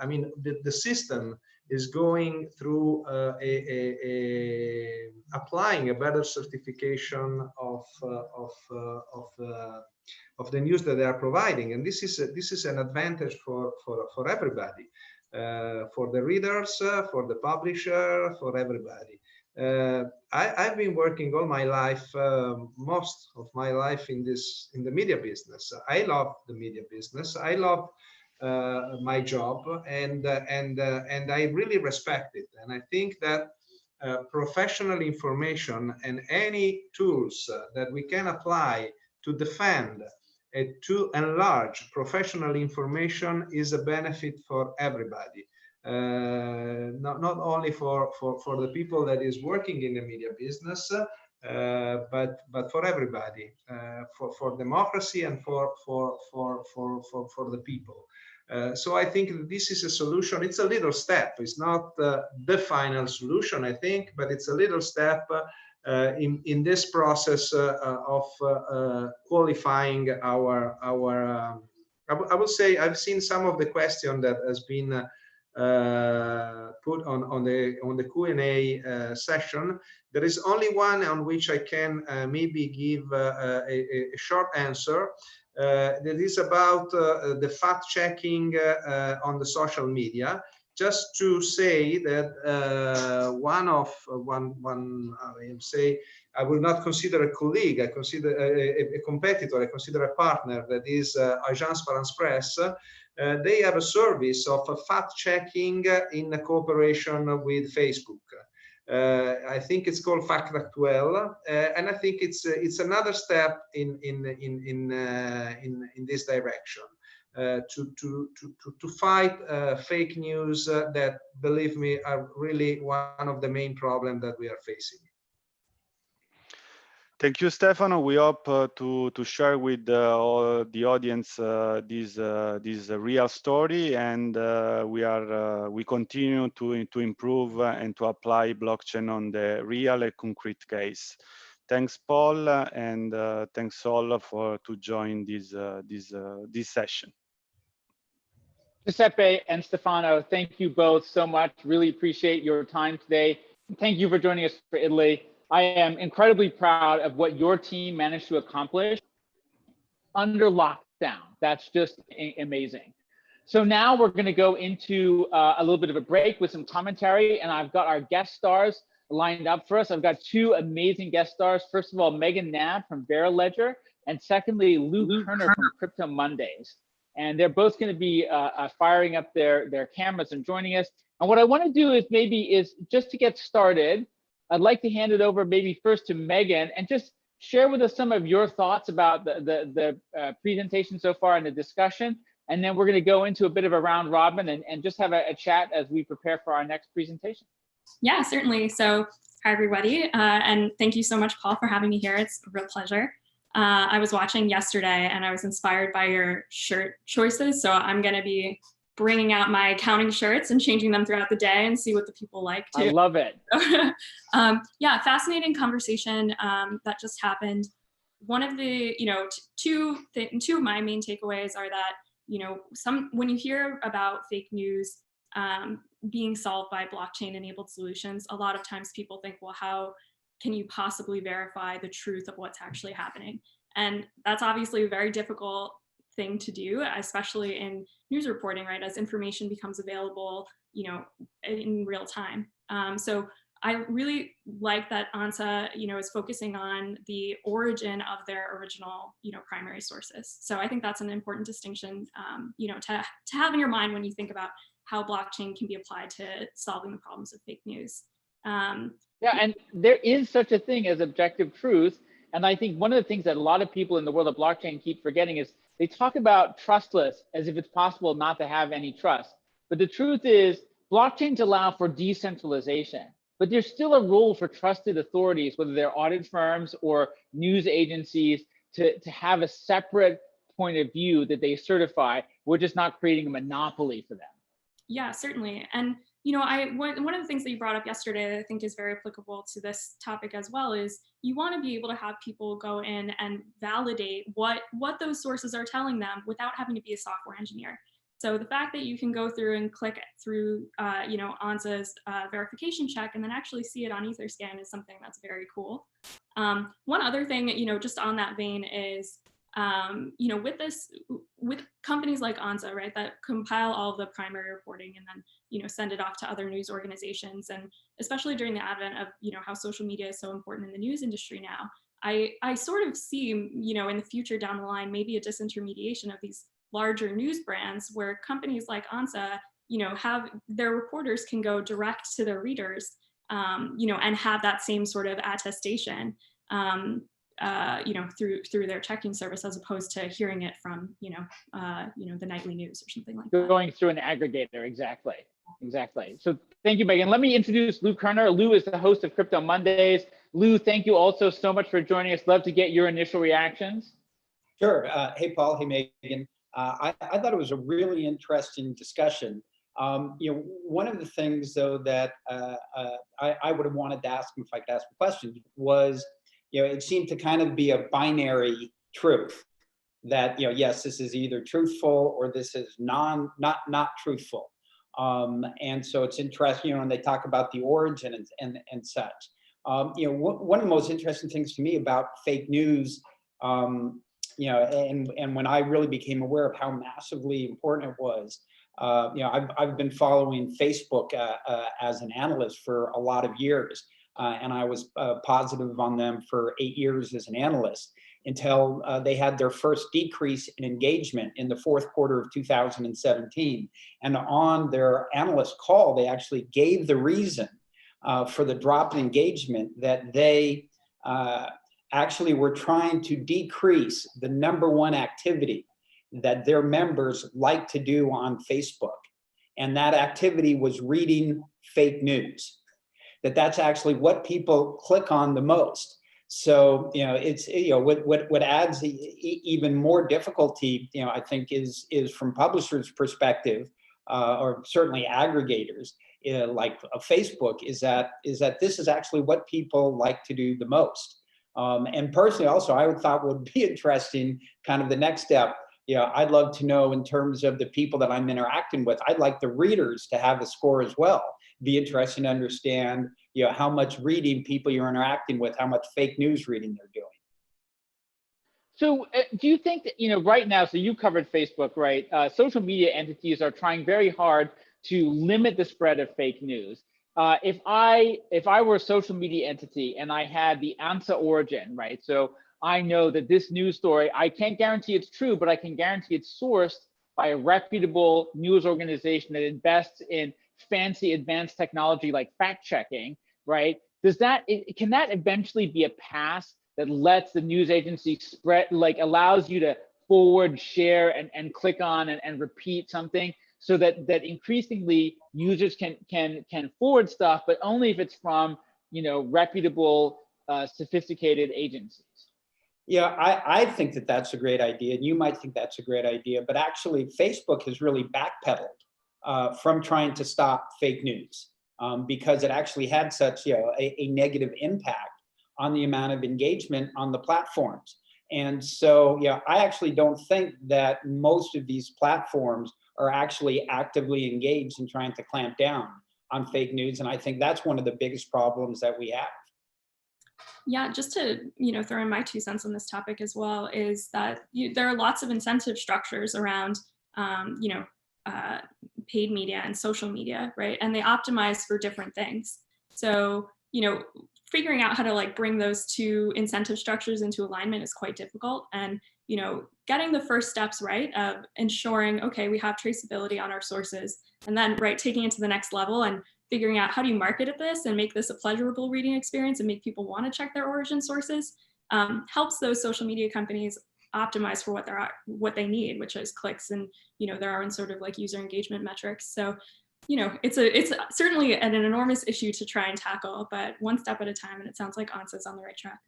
I mean the system is going through applying a better certification of the news that they are providing, and this is an advantage for everybody, for the readers, for the publisher, for everybody. I've been working all my life, most of my life in the media business. I love the media business. I love my job, and I really respect it. And I think that professional information and any tools that we can apply to defend and to enlarge professional information is a benefit for everybody. Not only for the people that is working in the media business, but for everybody, for democracy and for the people. So I think that this is a solution. It's a little step. It's not the final solution, I think, but it's a little step in this process of qualifying our. I would say I've seen some of the question that has been put on the Q&A session. There is only one on which I can maybe give a short answer. That is about the fact checking on the social media. Just to say that I will not consider a colleague, I consider a competitor, I consider a partner, that is Agence France Presse. They have a service of fact checking in cooperation with Facebook. I think it's called Fact Actuel, and I think it's another step in this direction. To fight fake news that, believe me, are really one of the main problems that we are facing.
Thank you, Stefano. We hope to share with the audience this real story, and we continue to improve and to apply blockchain on the real and concrete case. Thanks, Paul, and thanks all to join this session.
Giuseppe and Stefano, thank you both so much. Really appreciate your time today. Thank you for joining us for Italy. I am incredibly proud of what your team managed to accomplish under lockdown. That's just amazing. So now we're going to go into a little bit of a break with some commentary, and I've got our guest stars lined up for us. I've got two amazing guest stars. First of all, Megan Nab from Vera Ledger, and secondly, Lou Kerner from Crypto Mondays. And they're both going to be firing up their cameras and joining us. And what I want to do is just to get started, I'd like to hand it over maybe first to Megan and just share with us some of your thoughts about the presentation so far and the discussion. And then we're going to go into a bit of a round robin and just have a chat as we prepare for our next presentation.
Yeah, certainly. So hi, everybody. And thank you so much, Paul, for having me here. It's a real pleasure. I was watching yesterday and I was inspired by your shirt choices. So I'm going to be bringing out my accounting shirts and changing them throughout the day and see what the people like too.
I love it.
Yeah, fascinating conversation that just happened. One of the, two of my main takeaways are that, when you hear about fake news being solved by blockchain-enabled solutions, a lot of times people think, well, how can you possibly verify the truth of what's actually happening? And that's obviously a very difficult thing to do, especially in news reporting, right? As information becomes available, in real time. So I really like that ANSA, is focusing on the origin of their original, primary sources. So I think that's an important distinction, to have in your mind when you think about how blockchain can be applied to solving the problems of fake news.
Yeah, and there is such a thing as objective truth. And I think one of the things that a lot of people in the world of blockchain keep forgetting is they talk about trustless as if it's possible not to have any trust. But the truth is blockchains allow for decentralization, but there's still a role for trusted authorities, whether they're audit firms or news agencies, to have a separate point of view that they certify. We're just not creating a monopoly for them.
Yeah, certainly. And one of the things that you brought up yesterday that I think is very applicable to this topic as well is you want to be able to have people go in and validate what those sources are telling them without having to be a software engineer. So the fact that you can go through and click through, ANSA's verification check and then actually see it on Etherscan is something that's very cool. One other thing, just on that vein is, with companies like ANSA, right, that compile all of the primary reporting and then, send it off to other news organizations. And especially during the advent of, how social media is so important in the news industry now, I sort of see, in the future down the line, maybe a disintermediation of these larger news brands where companies like ANSA, have their reporters can go direct to their readers, and have that same sort of attestation, through their checking service, as opposed to hearing it from, the nightly news or something like that.
Going through an aggregator, exactly. So thank you, Megan. Let me introduce Lou Kerner. Lou is the host of Crypto Mondays. Lou, thank you also so much for joining us. Love to get your initial reactions.
Sure. Hey, Paul. Hey, Megan. I thought it was a really interesting discussion. One of the things, though, that I would have wanted to ask him if I could ask a question was, it seemed to kind of be a binary truth that, yes, this is either truthful or this is not truthful. And so it's interesting, you know, when they talk about the origin and such. You know, one of the most interesting things to me about fake news, you know, and when I really became aware of how massively important it was, you know, I've been following Facebook as an analyst for a lot of years, and I was positive on them for 8 years as an analyst until they had their first decrease in engagement in the fourth quarter of 2017. And on their analyst call, they actually gave the reason for the drop in engagement, that they actually were trying to decrease the #1 activity that their members like to do on Facebook. And that activity was reading fake news, that's actually what people click on the most. So, you know, it's, you know, what adds even more difficulty, you know, I think is from publishers' perspective, or certainly aggregators, like Facebook, is that this is actually what people like to do the most. And personally, also, I would thought would be interesting, kind of the next step. You know, I'd love to know, in terms of the people that I'm interacting with, I'd like the readers to have a score as well. Be interesting to understand, you know, how much reading people you're interacting with, how much fake news reading they're doing.
So do you think that, you know, right now, so you covered Facebook, right? Social media entities are trying very hard to limit the spread of fake news. If I were a social media entity and I had the ANSA origin, right? So I know that this news story, I can't guarantee it's true, but I can guarantee it's sourced by a reputable news organization that invests in fancy advanced technology like fact checking, right? Can that eventually be a pass that lets the news agency spread, like allows you to forward, share, and click on and repeat something, so that increasingly users can forward stuff, but only if it's from, you know, reputable, sophisticated agencies?
Yeah, I think that that's a great idea, and you might think that's a great idea, but actually Facebook has really backpedaled from trying to stop fake news, because it actually had such, you know, a negative impact on the amount of engagement on the platforms. And so, yeah, I actually don't think that most of these platforms are actually actively engaged in trying to clamp down on fake news, and I think that's one of the biggest problems that we have.
Yeah, just to, you know, throw in my 2 cents on this topic as well, is that there are lots of incentive structures around, you know, paid media and social media, right? And they optimize for different things. So, you know, figuring out how to like bring those 2 incentive structures into alignment is quite difficult. And, you know, getting the first steps right of ensuring, okay, we have traceability on our sources, and then, right, taking it to the next level and figuring out how do you market at this and make this a pleasurable reading experience and make people want to check their origin sources, helps those social media companies optimize for what they need, which is clicks and, you know, their own sort of like user engagement metrics. So, you know, it's certainly an enormous issue to try and tackle, but one step at a time. And it sounds like ANSA's on the right track.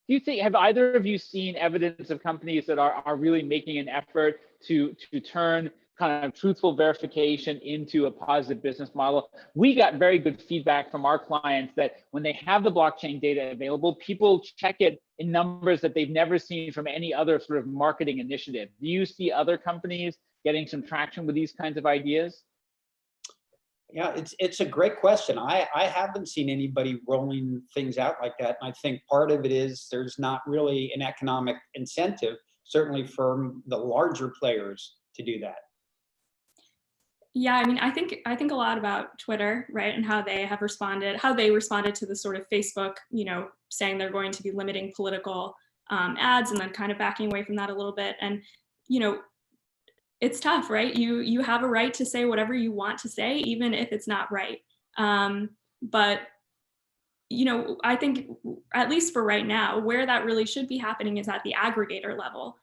Do you think, have either of you seen evidence of companies that are really making an effort to turn kind of truthful verification into a positive business model? We got very good feedback from our clients that when they have the blockchain data available, people check it in numbers that they've never seen from any other sort of marketing initiative. Do you see other companies getting some traction with these kinds of ideas?
Yeah, it's a great question. I haven't seen anybody rolling things out like that. And I think part of it is there's not really an economic incentive, certainly for the larger players, to do that.
Yeah, I mean, I think a lot about Twitter, right, and how they responded to the sort of Facebook, you know, saying they're going to be limiting political ads and then kind of backing away from that a little bit. And, you know, it's tough, right? You have a right to say whatever you want to say, even if it's not right. But, you know, I think, at least for right now, where that really should be happening is at the aggregator level.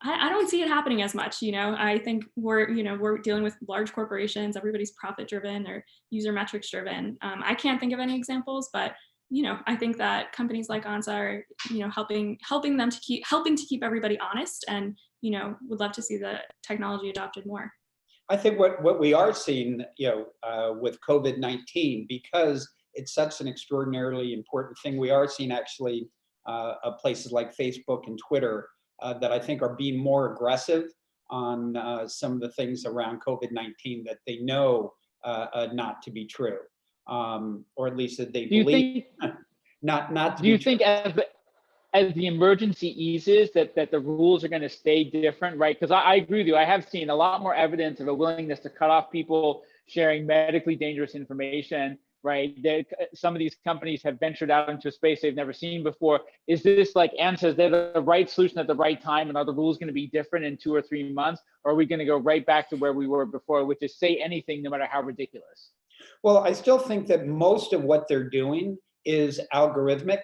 I don't see it happening as much, you know. I think we're dealing with large corporations. Everybody's profit driven or user metrics driven. I can't think of any examples, but, you know, I think that companies like ANSA are, you know, helping to keep everybody honest, and, you know, would love to see the technology adopted more.
I think what we are seeing, you know, with COVID-19, because it's such an extraordinarily important thing, we are seeing actually places like Facebook and Twitter that I think are being more aggressive on some of the things around COVID-19 that they know not to be true, or at least that they believe not to
do you
be true.
think as the emergency eases that the rules are going to stay different, right? Because I agree with you. I have seen a lot more evidence of a willingness to cut off people sharing medically dangerous information, right? Some of these companies have ventured out into a space they've never seen before. Is this like ANSA, is that the right solution at the right time? And are the rules going to be different in 2 or 3 months? Or are we going to go right back to where we were before, which is say anything, no matter how ridiculous?
Well, I still think that most of what they're doing is algorithmic.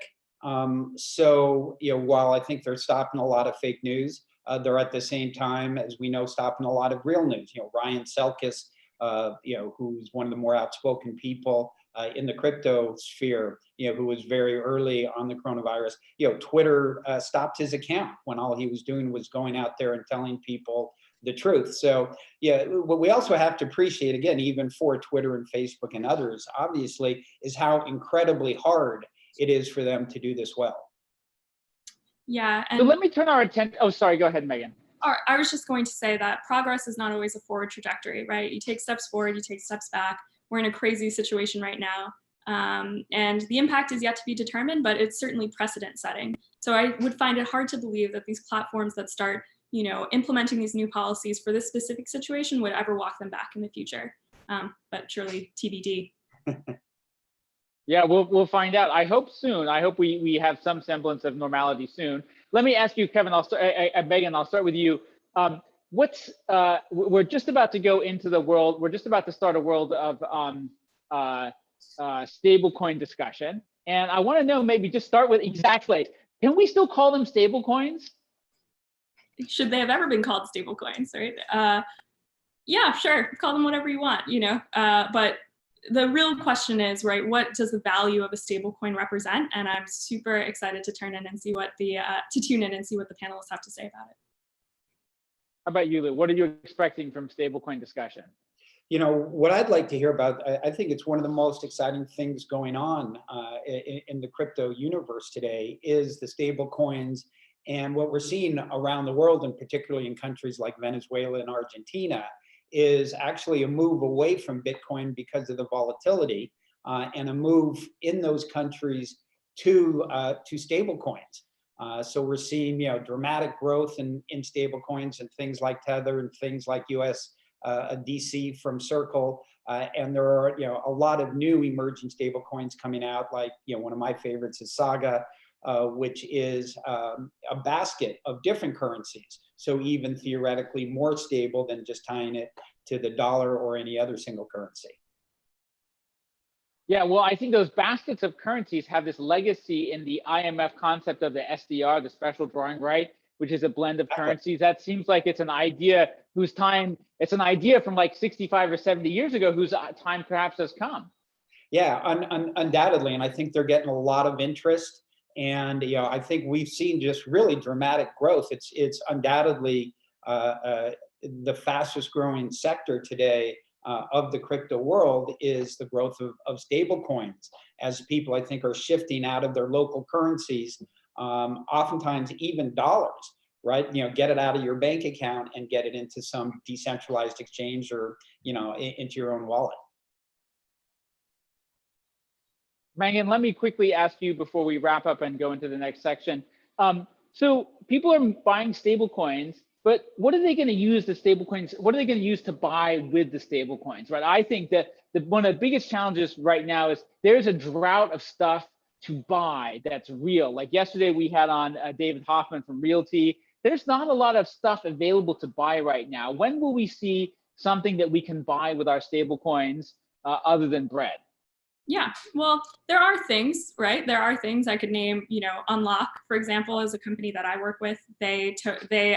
So, while I think they're stopping a lot of fake news, they're at the same time, as we know, stopping a lot of real news. Ryan Selkis, who's one of the more outspoken people in the crypto sphere, who was very early on the coronavirus. Twitter stopped his account when all he was doing was going out there and telling people the truth. So, what we also have to appreciate, again, even for Twitter and Facebook and others, obviously, is how incredibly hard it is for them to do this well.
Yeah. And
so let me turn our attention. Oh, sorry. Go ahead, Megan.
I was just going to say that progress is not always a forward trajectory, right? You take steps forward, you take steps back. We're in a crazy situation right now. And the impact is yet to be determined, but it's certainly precedent setting. So I would find it hard to believe that these platforms that start, implementing these new policies for this specific situation would ever walk them back in the future. But surely TBD.
Yeah, we'll find out. I hope soon. I hope we have some semblance of normality soon. Let me ask you, Kevin. Megan, I'll start with you. We're just about to go into the world. We're just about to start a world of stablecoin discussion, and I want to know, maybe just start with exactly. Can we still call them stablecoins?
Should they have ever been called stablecoins, right? Yeah, sure. Call them whatever you want, but the real question is, right, what does the value of a stablecoin represent? And I'm super excited to tune in and see what the panelists have to say about it.
How about you, Lou? What are you expecting from stablecoin discussion?
What I'd like to hear about, I think it's one of the most exciting things going on in the crypto universe today is the stablecoins. And what we're seeing around the world, and particularly in countries like Venezuela and Argentina, is actually a move away from Bitcoin because of the volatility, and a move in those countries to stable coins. So we're seeing dramatic growth in stable coins and things like Tether and things like DC from Circle, and there are a lot of new emerging stable coins coming out. Like one of my favorites is Saga, which is a basket of different currencies. So even theoretically more stable than just tying it to the dollar or any other single currency.
Yeah, well, I think those baskets of currencies have this legacy in the IMF concept of the SDR, the special drawing right, which is a blend of currencies. That seems like it's an idea it's an idea from like 65 or 70 years ago, whose time perhaps has come.
Yeah, undoubtedly. And I think they're getting a lot of interest. And I think we've seen just really dramatic growth. It's undoubtedly the fastest growing sector today of the crypto world is the growth of stable coins, as people, I think, are shifting out of their local currencies, oftentimes even dollars, right? Get it out of your bank account and get it into some decentralized exchange or, into your own wallet.
Megan, let me quickly ask you before we wrap up and go into the next section. So people are buying stable coins, but what are they going to use the stable coins? What are they going to use to buy with the stable coins, right? I think that one of the biggest challenges right now is there's a drought of stuff to buy that's real. Like yesterday we had on David Hoffman from Realty. There's not a lot of stuff available to buy right now. When will we see something that we can buy with our stable coins other than bread?
Yeah, well, there are things, right? There are things I could name, Unlock, for example, is a company that I work with. They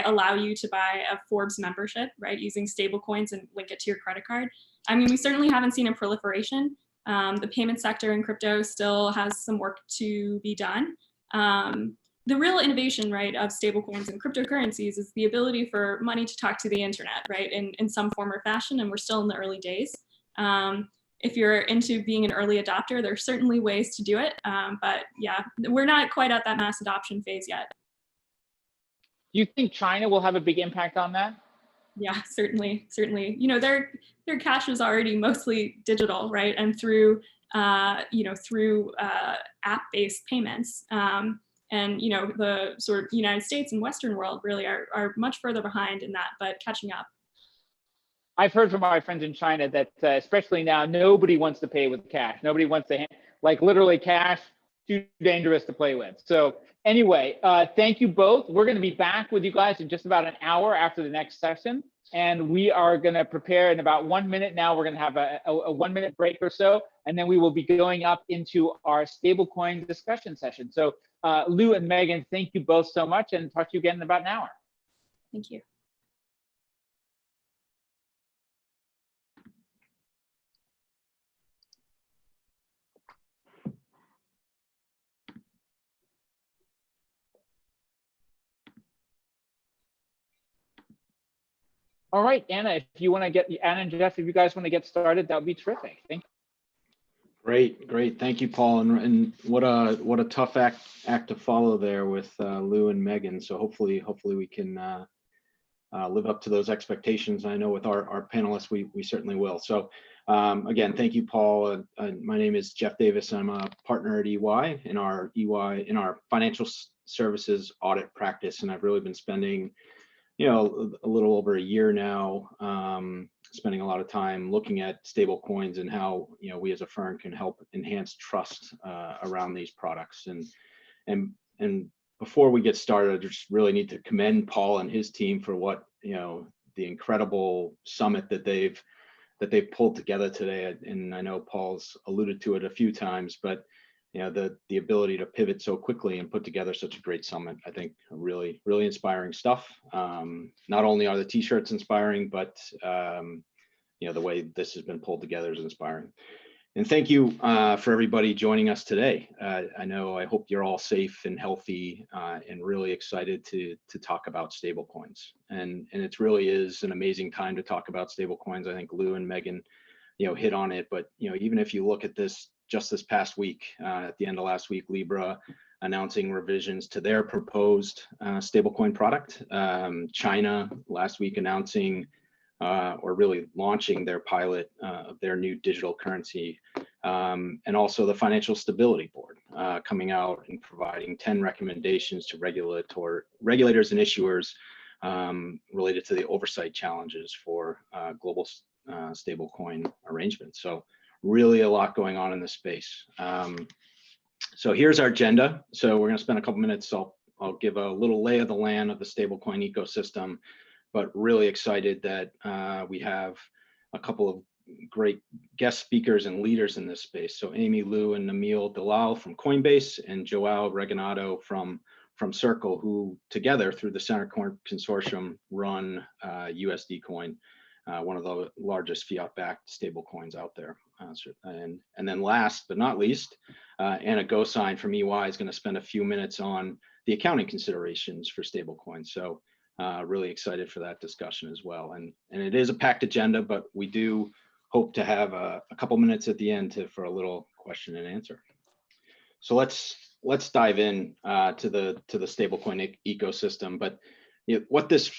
allow you to buy a Forbes membership, right? Using stable coins and link it to your credit card. I mean, we certainly haven't seen a proliferation. The payment sector in crypto still has some work to be done. The real innovation, right, of stablecoins and cryptocurrencies is the ability for money to talk to the internet, right, in some form or fashion, and we're still in the early days. If you're into being an early adopter, there's certainly ways to do it, but yeah, we're not quite at that mass adoption phase yet.
Do you think China will have a big impact on that?
Yeah, certainly. You know, their cash is already mostly digital, right? And through through app-based payments. And you know, the sort of United States and Western world really are much further behind in that, but catching up.
I've heard from my friends in China that especially now, nobody wants to pay with cash. Nobody wants to, like literally cash, too dangerous to play with. So anyway, thank you both. We're going to be back with you guys in just about an hour after the next session. And we are going to prepare in about 1 minute now. We're going to have a 1 minute break or so. And then we will be going up into our stablecoin discussion session. So Lou and Megan, thank you both so much, and talk to you again in about an hour.
Thank you.
All right, Anna, if you want to get, Anna and Jeff, if you guys want to get started, that would be terrific. Thank you.
Great. Thank you, Paul. And what a tough act to follow there with Lou and Megan. So hopefully we can live up to those expectations. I know with our panelists, we certainly will. So again, thank you, Paul. My name is Jeff Davis. I'm a partner at EY in our financial services audit practice, and I've really been spending a little over a year now, spending a lot of time looking at stable coins and how we as a firm can help enhance trust around these products. And before we get started, I just really need to commend Paul and his team for what the incredible summit that they've pulled together today. And I know Paul's alluded to it a few times, but the ability to pivot so quickly and put together such a great summit, I think really inspiring stuff. Not only are the t-shirts inspiring, but the way this has been pulled together is inspiring. And thank you for everybody joining us today. I hope you're all safe and healthy and really excited to talk about stablecoins. And it really is an amazing time to talk about stablecoins. I think Lou and Megan hit on it, but even if you look at this just this past week, at the end of last week, Libra announcing revisions to their proposed stablecoin product. China last week announcing or really launching their pilot of their new digital currency, and also the Financial Stability Board coming out and providing 10 recommendations to regulators and issuers related to the oversight challenges for global stablecoin arrangements. So really a lot going on in this space. So here's our agenda. So we're going to spend a couple minutes. I'll give a little lay of the land of the stablecoin ecosystem, but really excited that we have a couple of great guest speakers and leaders in this space. So Amy Liu and Namil Dalal from Coinbase and Joao Reganado from Circle, who together through the Center Consortium run USD Coin, one of the largest fiat-backed stable coins out there. And then last but not least, Anna Gosine from EY is going to spend a few minutes on the accounting considerations for stable coins. So really excited for that discussion as well. And it is a packed agenda, but we do hope to have a couple minutes at the end for a little question and answer. So let's dive in to the stablecoin ecosystem. But what this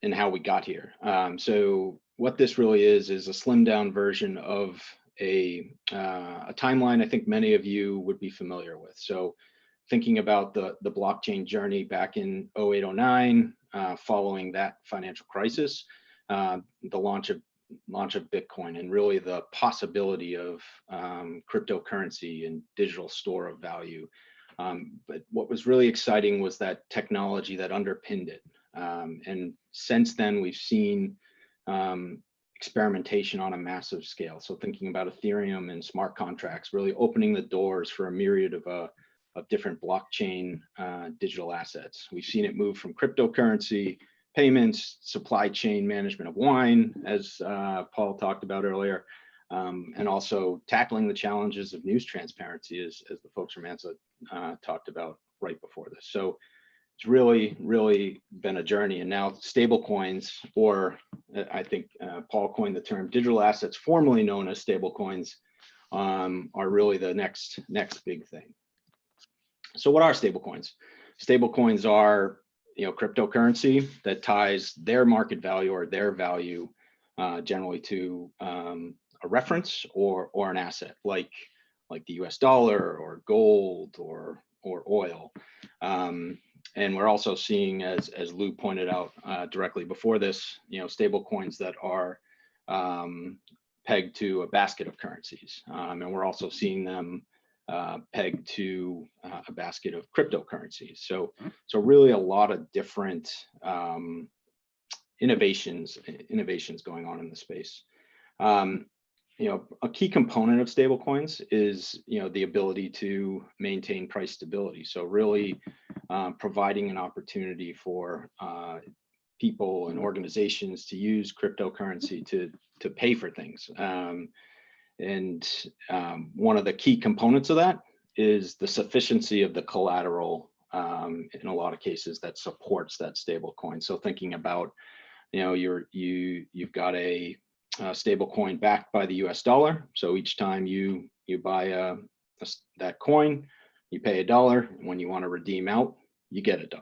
and how we got here. So what this really is a slimmed down version of a timeline I think many of you would be familiar with. So thinking about the blockchain journey back in 0809, following that financial crisis, the launch of Bitcoin and really the possibility of cryptocurrency and digital store of value. But what was really exciting was that technology that underpinned it. And since then, we've seen experimentation on a massive scale. So thinking about Ethereum and smart contracts, really opening the doors for a myriad of different blockchain digital assets. We've seen it move from cryptocurrency, payments, supply chain management of wine, as Paul talked about earlier, and also tackling the challenges of news transparency, as the folks from ANSA talked about right before this. So it's really been a journey. And now stable coins, or I think Paul coined the term digital assets, formerly known as stable coins, are really the next big thing. So what are stable coins? Stable coins are cryptocurrency that ties their market value or their value generally to a reference or an asset like the US dollar or gold or oil. And we're also seeing, as Lou pointed out directly before this, stable coins that are pegged to a basket of currencies. And we're also seeing them pegged to a basket of cryptocurrencies. So really a lot of different innovations going on in the space. A key component of stablecoins is the ability to maintain price stability. So really providing an opportunity for people and organizations to use cryptocurrency to pay for things. And one of the key components of that is the sufficiency of the collateral in a lot of cases that supports that stable coin. So thinking about, you've got a stable coin backed by the US dollar. So each time you buy that coin, you pay $1. And when you want to redeem out, you get $1.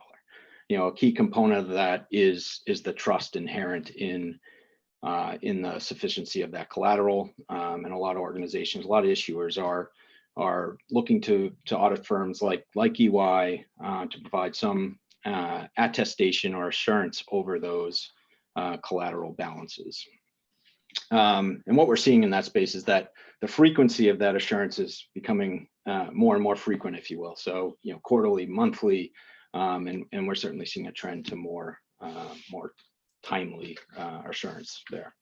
A key component of that is the trust inherent in the sufficiency of that collateral. And a lot of organizations, a lot of issuers are looking to audit firms like EY to provide some attestation or assurance over those collateral balances. And what we're seeing in that space is that the frequency of that assurance is becoming more and more frequent, if you will. So, quarterly, monthly, and we're certainly seeing a trend to more timely assurance there.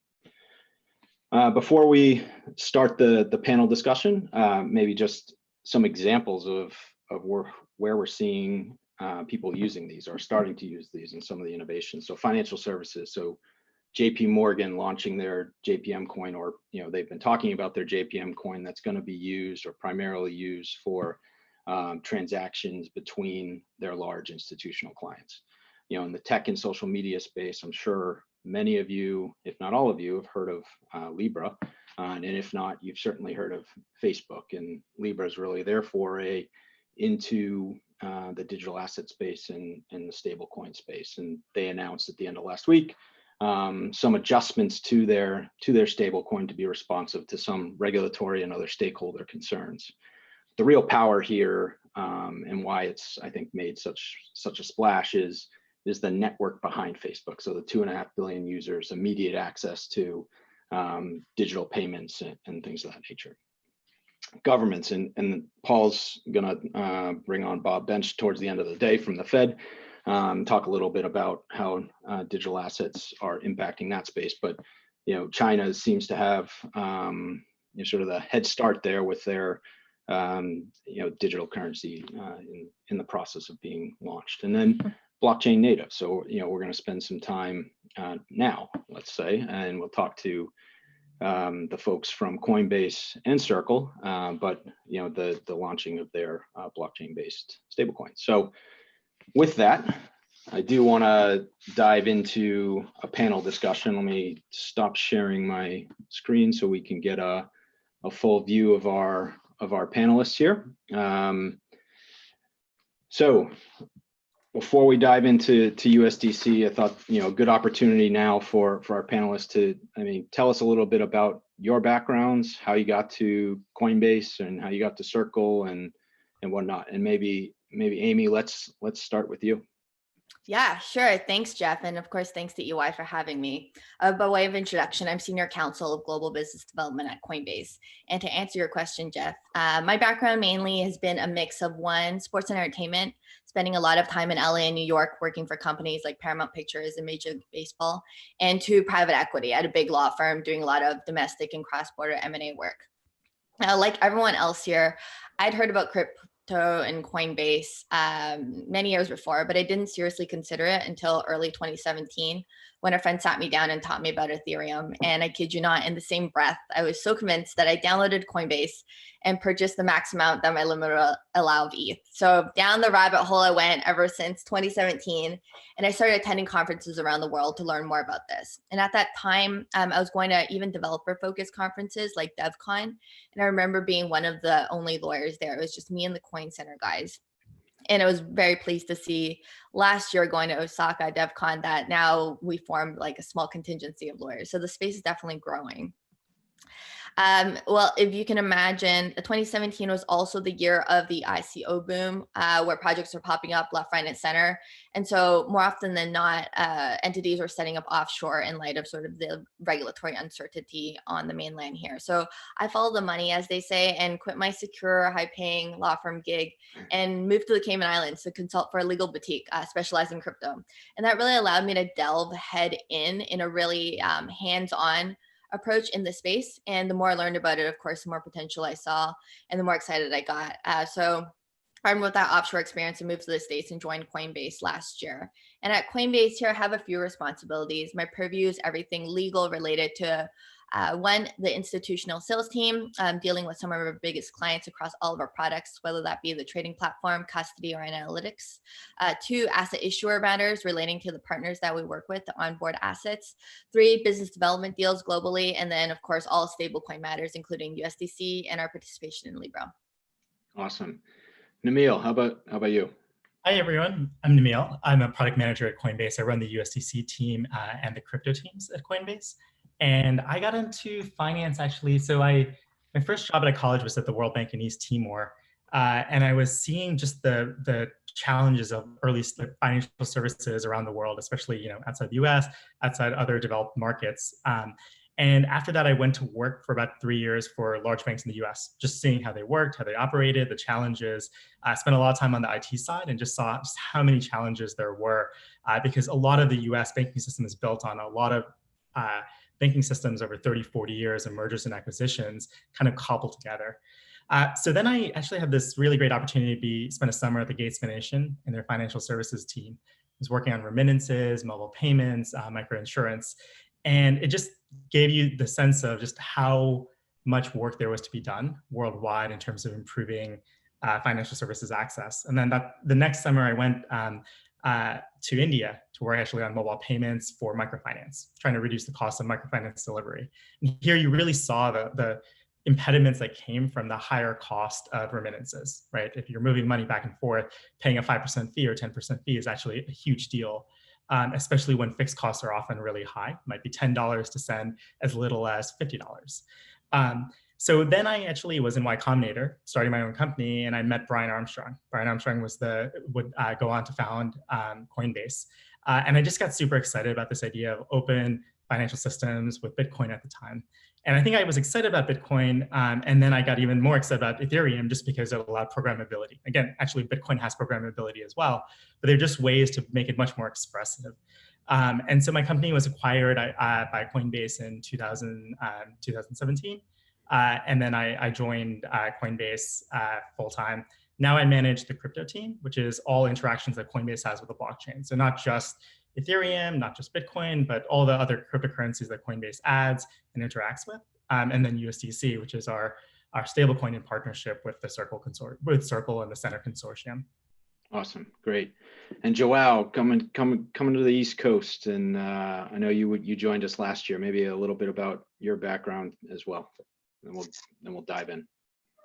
Before we start the panel discussion, maybe just some examples of where we're seeing people using these or starting to use these in some of the innovations. So financial services. So JP Morgan launching their JPM coin, or they've been talking about their JPM coin that's going to be used or primarily used for transactions between their large institutional clients. In the tech and social media space, I'm sure many of you, if not all of you, have heard of Libra, and if not, you've certainly heard of Facebook. And Libra is really their foray into the digital asset space and the stablecoin space. And they announced at the end of last week some adjustments to their stablecoin to be responsive to some regulatory and other stakeholder concerns. The real power here and why it's, I think, made such a splash is the network behind Facebook. So the 2.5 billion users, immediate access to digital payments and things of that nature. Governments, and Paul's gonna bring on Bob Bench towards the end of the day from the Fed, talk a little bit about how digital assets are impacting that space. But China seems to have sort of the head start there with their digital currency in the process of being launched, and then blockchain native. So we're going to spend some time now, let's say, and we'll talk to the folks from Coinbase and Circle, but the launching of their blockchain-based stablecoin. So with that, I do want to dive into a panel discussion. Let me stop sharing my screen so we can get a full view of our panelists here. So before we dive into USDC, I thought a good opportunity now for our panelists to, tell us a little bit about your backgrounds, how you got to Coinbase and how you got to Circle and whatnot. And maybe Amy, let's start with you.
Yeah, sure. Thanks, Jeff. And of course, thanks to EY for having me. By way of introduction, I'm Senior Counsel of Global Business Development at Coinbase. And to answer your question, Jeff, my background mainly has been a mix of sports and entertainment, spending a lot of time in LA and New York working for companies like Paramount Pictures and Major League Baseball, and to private equity at a big law firm doing a lot of domestic and cross-border M&A work. Like everyone else here, I'd heard about crypto and Coinbase many years before, but I didn't seriously consider it until early 2017 when a friend sat me down and taught me about Ethereum. And I kid you not, in the same breath, I was so convinced that I downloaded Coinbase and purchased the max amount that my limit will allow of ETH. So down the rabbit hole I went ever since 2017, and I started attending conferences around the world to learn more about this. And at that time, I was going to even developer-focused conferences like DevCon, and I remember being one of the only lawyers there. It was just me and the Coin Center guys. And I was very pleased to see last year going to Osaka DevCon that now we formed like a small contingency of lawyers. So the space is definitely growing. Well, if you can imagine, 2017 was also the year of the ICO boom, where projects are popping up left, right, and center. And so more often than not, entities are setting up offshore in light of sort of the regulatory uncertainty on the mainland here. So I followed the money, as they say, and quit my secure, high-paying law firm gig and moved to the Cayman Islands to consult for a legal boutique specialized in crypto. And that really allowed me to delve head in a really hands-on approach in the space. And the more I learned about it, of course, the more potential I saw and the more excited I got. So armed with that offshore experience, I moved to the States and joined Coinbase last year. And at Coinbase here, I have a few responsibilities. My purview is everything legal related to one, the institutional sales team, dealing with some of our biggest clients across all of our products, whether that be the trading platform, custody, or analytics. Two, asset issuer matters relating to the partners that we work with to onboard assets. Three, business development deals globally. And then, of course, all stablecoin matters, including USDC and our participation in Libra.
Awesome. Namil, how about you?
Hi, everyone. I'm Namil. I'm a product manager at Coinbase. I run the USDC team and the crypto teams at Coinbase. And I got into finance, actually. So my first job at college was at the World Bank in East Timor. And I was seeing just the challenges of early financial services around the world, especially outside the US, outside other developed markets. And after that, I went to work for about 3 years for large banks in the US, just seeing how they worked, how they operated, the challenges. I spent a lot of time on the IT side and just saw just how many challenges there were, because a lot of the US banking system is built on a lot of banking systems over 30, 40 years and mergers and acquisitions kind of cobbled together. So then I actually had this really great opportunity to spend a summer at the Gates Foundation in their financial services team. I was working on remittances, mobile payments, microinsurance, and it just gave you the sense of just how much work there was to be done worldwide in terms of improving financial services access. And then the next summer I went to India to work actually on mobile payments for microfinance, trying to reduce the cost of microfinance delivery. And here you really saw the impediments that came from the higher cost of remittances, right? If you're moving money back and forth, paying a 5% fee or 10% fee is actually a huge deal, especially when fixed costs are often really high. It might be $10 to send as little as $50. So then I actually was in Y Combinator, starting my own company, and I met Brian Armstrong. Brian Armstrong would go on to found Coinbase. And I just got super excited about this idea of open financial systems with Bitcoin at the time. And I think I was excited about Bitcoin, and then I got even more excited about Ethereum just because it allowed programmability. Again, actually Bitcoin has programmability as well, but they're just ways to make it much more expressive. And so my company was acquired by Coinbase in 2017. And then I joined Coinbase full-time. Now I manage the crypto team, which is all interactions that Coinbase has with the blockchain. So not just Ethereum, not just Bitcoin, but all the other cryptocurrencies that Coinbase adds and interacts with. And then USDC, which is our stablecoin in partnership with the Circle and the Center Consortium.
Awesome, great. And Joao, coming to the East Coast, and I know you joined us last year. Maybe a little bit about your background as well, and then we'll dive in.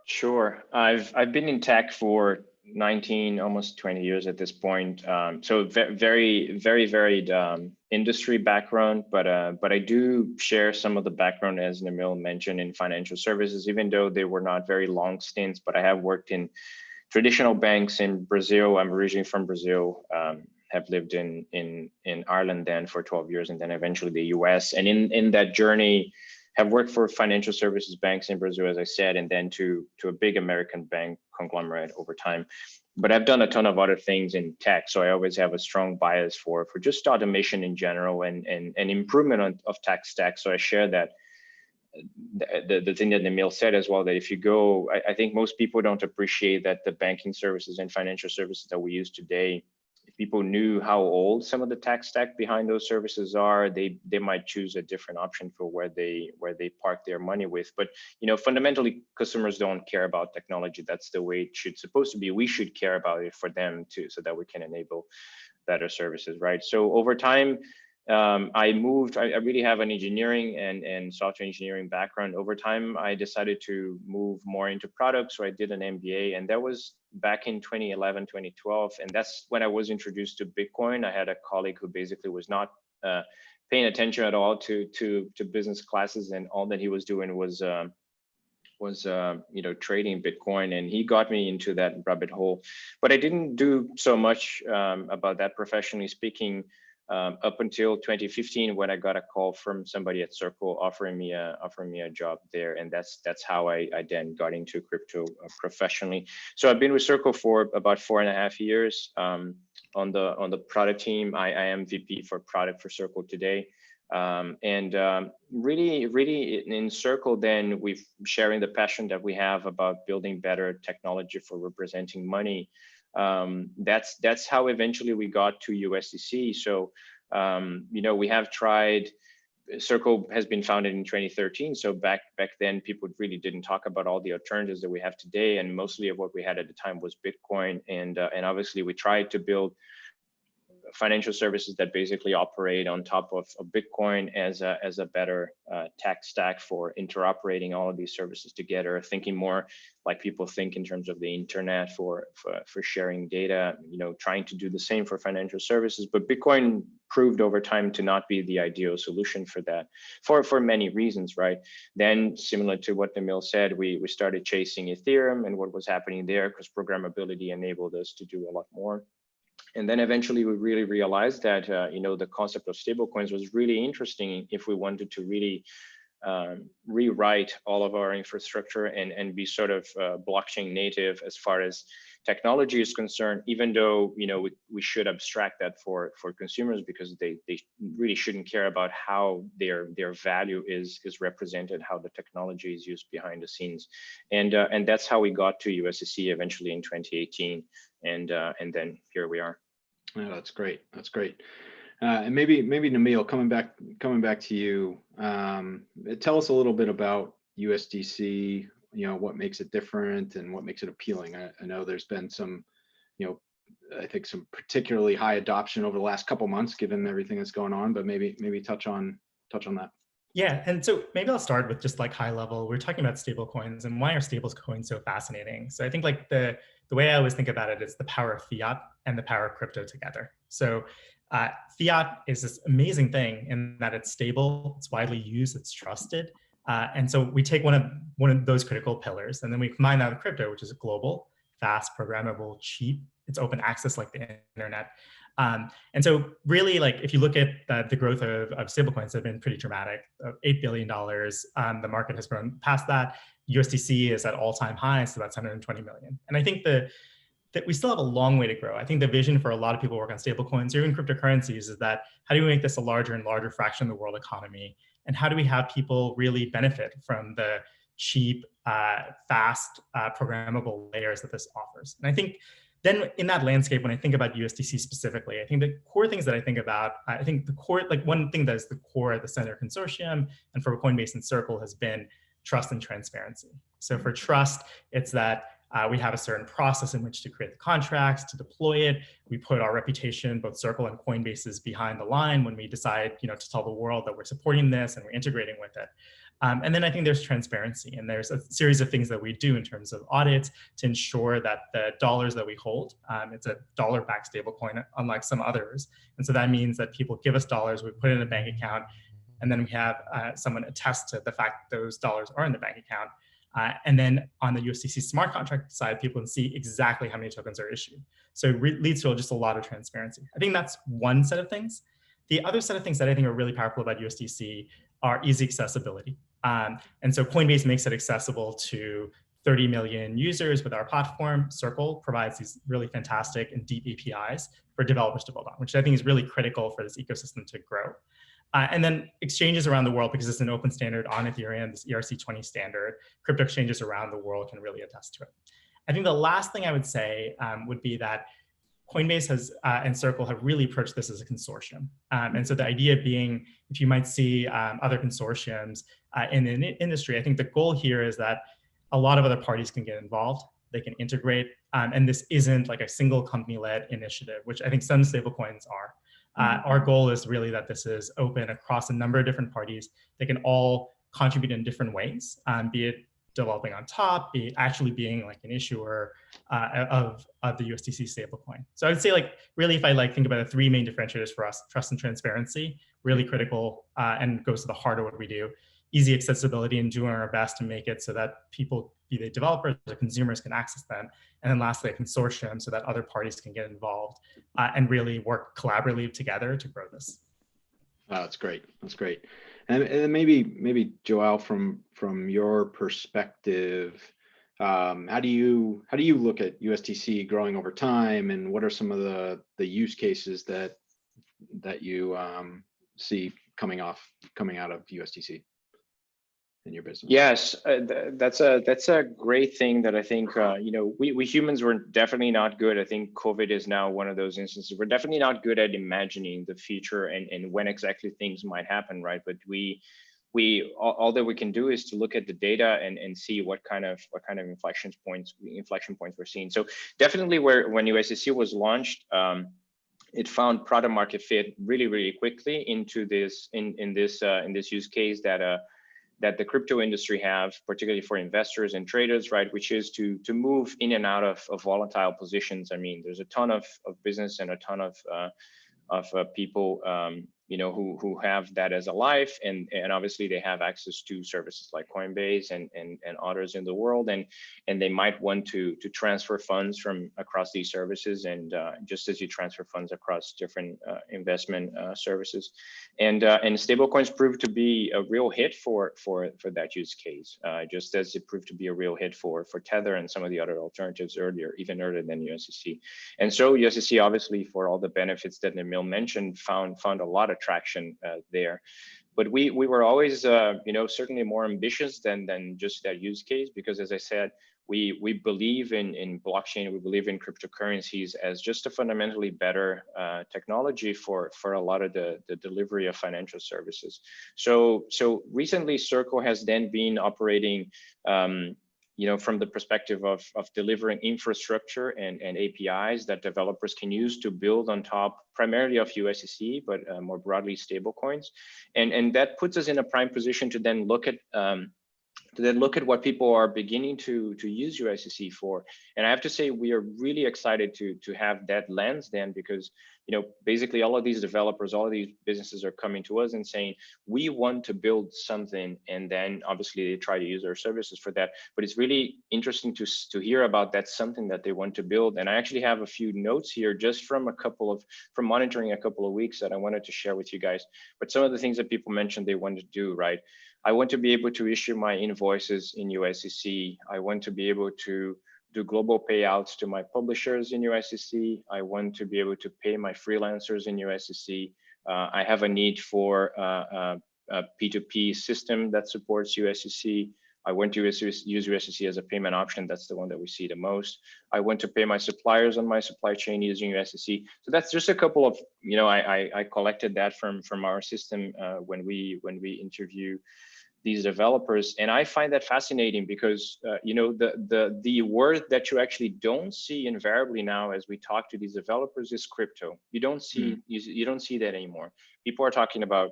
Sure, I've been in tech for 19, almost 20 years at this point. So very varied industry background, but I do share some of the background, as Namil mentioned, in financial services, even though they were not very long stints. But I have worked in traditional banks in Brazil. I'm originally from Brazil. Have lived in Ireland then for 12 years, and then eventually the US. And in that journey, have worked for financial services banks in Brazil, as I said, and then to a big American bank conglomerate over time. But I've done a ton of other things in tech, so I always have a strong bias for just automation in general and improvement of tech stack. So I share that the thing that Namil said as well, that if you go, I think most people don't appreciate that the banking services and financial services that we use today, if people knew how old some of the tech stack behind those services are, they might choose a different option for where they park their money with. But fundamentally, customers don't care about technology. That's the way it supposed to be. We should care about it for them too, so that we can enable better services, right? So over time, I really have an engineering and software engineering background. Over time, I decided to move more into products, so I did an MBA, and that was back in 2011, 2012, and that's when I was introduced to Bitcoin. I had a colleague who basically was not paying attention at all to business classes, and all that he was doing was trading Bitcoin, and he got me into that rabbit hole. But I didn't do so much about that professionally speaking up until 2015, when I got a call from somebody at Circle offering me a job there, and that's how I then got into crypto professionally. So I've been with Circle for about 4.5 years. On the product team, I am VP for product for Circle today. Really in Circle, then we're sharing the passion that we have about building better technology for representing money. That's how eventually we got to USDC. So we have tried. Circle has been founded in 2013. So back then, people really didn't talk about all the alternatives that we have today, and mostly of what we had at the time was Bitcoin. And obviously, we tried to build financial services that basically operate on top of Bitcoin as a better tech stack for interoperating all of these services together, thinking more like people think in terms of the internet for sharing data, trying to do the same for financial services. But Bitcoin proved over time to not be the ideal solution for that, for many reasons, right? Then, similar to what Emil said, we started chasing Ethereum and what was happening there, because programmability enabled us to do a lot more. And then eventually we really realized that, the concept of stablecoins was really interesting if we wanted to really rewrite all of our infrastructure and be sort of blockchain native as far as technology is concerned, even though, we should abstract that for consumers, because they really shouldn't care about how their value is represented, how the technology is used behind the scenes. And that's how we got to USDC eventually in 2018. And then here we are.
Oh, that's great. That's great. And maybe Namil, coming back to you, tell us a little bit about USDC. What makes it different and what makes it appealing. I know there's been some, I think some particularly high adoption over the last couple months, given everything that's going on. But maybe touch on that.
Yeah, and so maybe I'll start with just like high level. We're talking about stable coins, and why are stable coins so fascinating? So I think like the way I always think about it is the power of fiat and the power of crypto together. So fiat is this amazing thing in that it's stable, it's widely used, it's trusted. And so we take one of those critical pillars, and then we combine that with crypto, which is global, fast, programmable, cheap. It's open access like the internet. And so really, like, if you look at the growth of stablecoins have been pretty dramatic, $8 billion. The market has grown past that. USDC is at all-time highs, so that's 120 million. And I think that we still have a long way to grow. I think the vision for a lot of people who work on stablecoins or even cryptocurrencies is that how do we make this a larger and larger fraction of the world economy? And how do we have people really benefit from the cheap, fast, programmable layers that this offers? And I think then in that landscape, when I think about USDC specifically, I think the core things that I think about, I think the core, like one thing that is the core at the Center Consortium and for Coinbase and Circle has been trust and transparency. So for trust, it's that we have a certain process in which to create the contracts, to deploy it. We put our reputation, both Circle and Coinbase's, behind the line when we decide, to tell the world that we're supporting this and we're integrating with it. And then I think there's transparency, and there's a series of things that we do in terms of audits to ensure that the dollars that we hold, it's a dollar-backed stablecoin, unlike some others. And so that means that people give us dollars, we put it in a bank account, and then we have someone attest to the fact that those dollars are in the bank account. And then on the USDC smart contract side, people can see exactly how many tokens are issued. So it leads to just a lot of transparency. I think that's one set of things. The other set of things that I think are really powerful about USDC are easy accessibility. And so Coinbase makes it accessible to 30 million users with our platform. Circle provides these really fantastic and deep APIs for developers to build on, which I think is really critical for this ecosystem to grow. And then exchanges around the world, because it's an open standard on Ethereum, this ERC20 standard, crypto exchanges around the world can really attest to it. I think the last thing I would say would be that Coinbase has and Circle have really approached this as a consortium. And so the idea being, if you might see other consortiums in the industry, I think the goal here is that a lot of other parties can get involved, they can integrate, and this isn't like a single company-led initiative, which I think some stablecoins are. Our goal is really that this is open across a number of different parties. They can all contribute in different ways, be it developing on top, be it actually being like an issuer, of the USDC stablecoin. So I would say, like, really, if I think about the three main differentiators for us: trust and transparency, really critical, and goes to the heart of what we do. Easy accessibility, and doing our best to make it so that people, be they developers or consumers, can access them. And then lastly, a consortium so that other parties can get involved and really work collaboratively together to grow this.
Oh, that's great. That's great. And maybe Joao, from your perspective, how do you look at USDC growing over time, and what are some of the use cases that you see coming out of USDC in your business?
Yes, that's a great thing that I think we humans were definitely not good. I think COVID is now one of those instances. We're definitely not good at imagining the future and when exactly things might happen, right? But all that we can do is to look at the data and see what kind of inflection points we're seeing. So definitely, when USDC was launched, it found product market fit really quickly into this in this use case that the crypto industry have, particularly for investors and traders, right? Which is to move in and out of volatile positions. I mean, there's a ton of business and a ton of people, who have that as a life, and obviously they have access to services like Coinbase and others in the world, and they might want to transfer funds from across these services, and just as you transfer funds across different investment services, and stablecoins proved to be a real hit for that use case, just as it proved to be a real hit for Tether and some of the other alternatives even earlier than USDC. And so USDC, obviously, for all the benefits that Namil mentioned, found a lot of traction there. But we were always certainly more ambitious than just that use case, because, as I said, we believe in blockchain, we believe in cryptocurrencies as just a fundamentally better technology for a lot of the delivery of financial services. So recently Circle has then been operating from the perspective of delivering infrastructure and APIs that developers can use to build on top primarily of USDC, but more broadly stablecoins. And that puts us in a prime position to then look at what people are beginning to use USDC for. And I have to say, we are really excited to have that lens then, because basically all of these developers, all of these businesses are coming to us and saying, we want to build something, and then obviously they try to use our services for that. But it's really interesting to hear about that something that they want to build. And I actually have a few notes here just from monitoring a couple of weeks that I wanted to share with you guys. But some of the things that people mentioned they want to do, right? I want to be able to issue my invoices in USDC. I want to be able to do global payouts to my publishers in USDC. I want to be able to pay my freelancers in USDC. I have a need for a P2P system that supports USDC. I want to use USDC as a payment option. That's the one that we see the most. I want to pay my suppliers on my supply chain using USDC. So that's just a couple of, I collected that from our system when we interview these developers. And I find that fascinating because, the word that you actually don't see invariably now as we talk to these developers is crypto. You don't see, you don't see that anymore. People are talking about,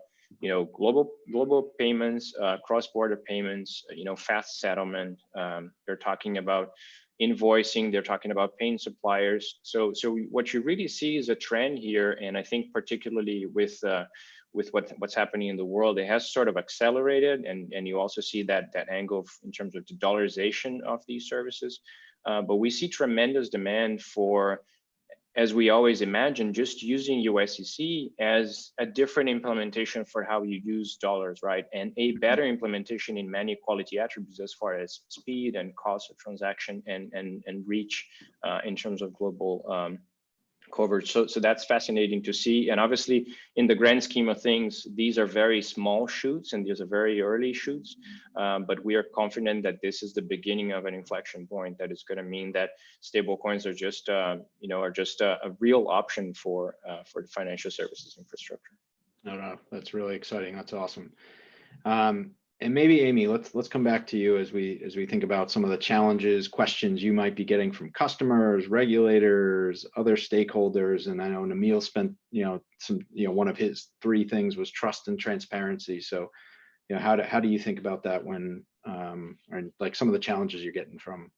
global payments, cross-border payments, fast settlement. They're talking about invoicing. They're talking about paying suppliers. So what you really see is a trend here, and I think particularly with what's happening in the world, it has sort of accelerated, and you also see that angle in terms of the dollarization of these services. But we see tremendous demand for, as we always imagine, just using USDC as a different implementation for how you use dollars, right? And a better implementation in many quality attributes as far as speed and cost of transaction and reach in terms of global coverage. So that's fascinating to see. And obviously, in the grand scheme of things, these are very small shoots and these are very early shoots. But we are confident that this is the beginning of an inflection point that is going to mean that stablecoins are just a real option for the financial services infrastructure.
No, that's really exciting. That's awesome. And maybe Amy, let's come back to you as we think about some of the challenges, questions you might be getting from customers, regulators, other stakeholders. And I know Namil spent, one of his 3 things was trust and transparency. So, how do you think about that when, or like some of the challenges you're getting from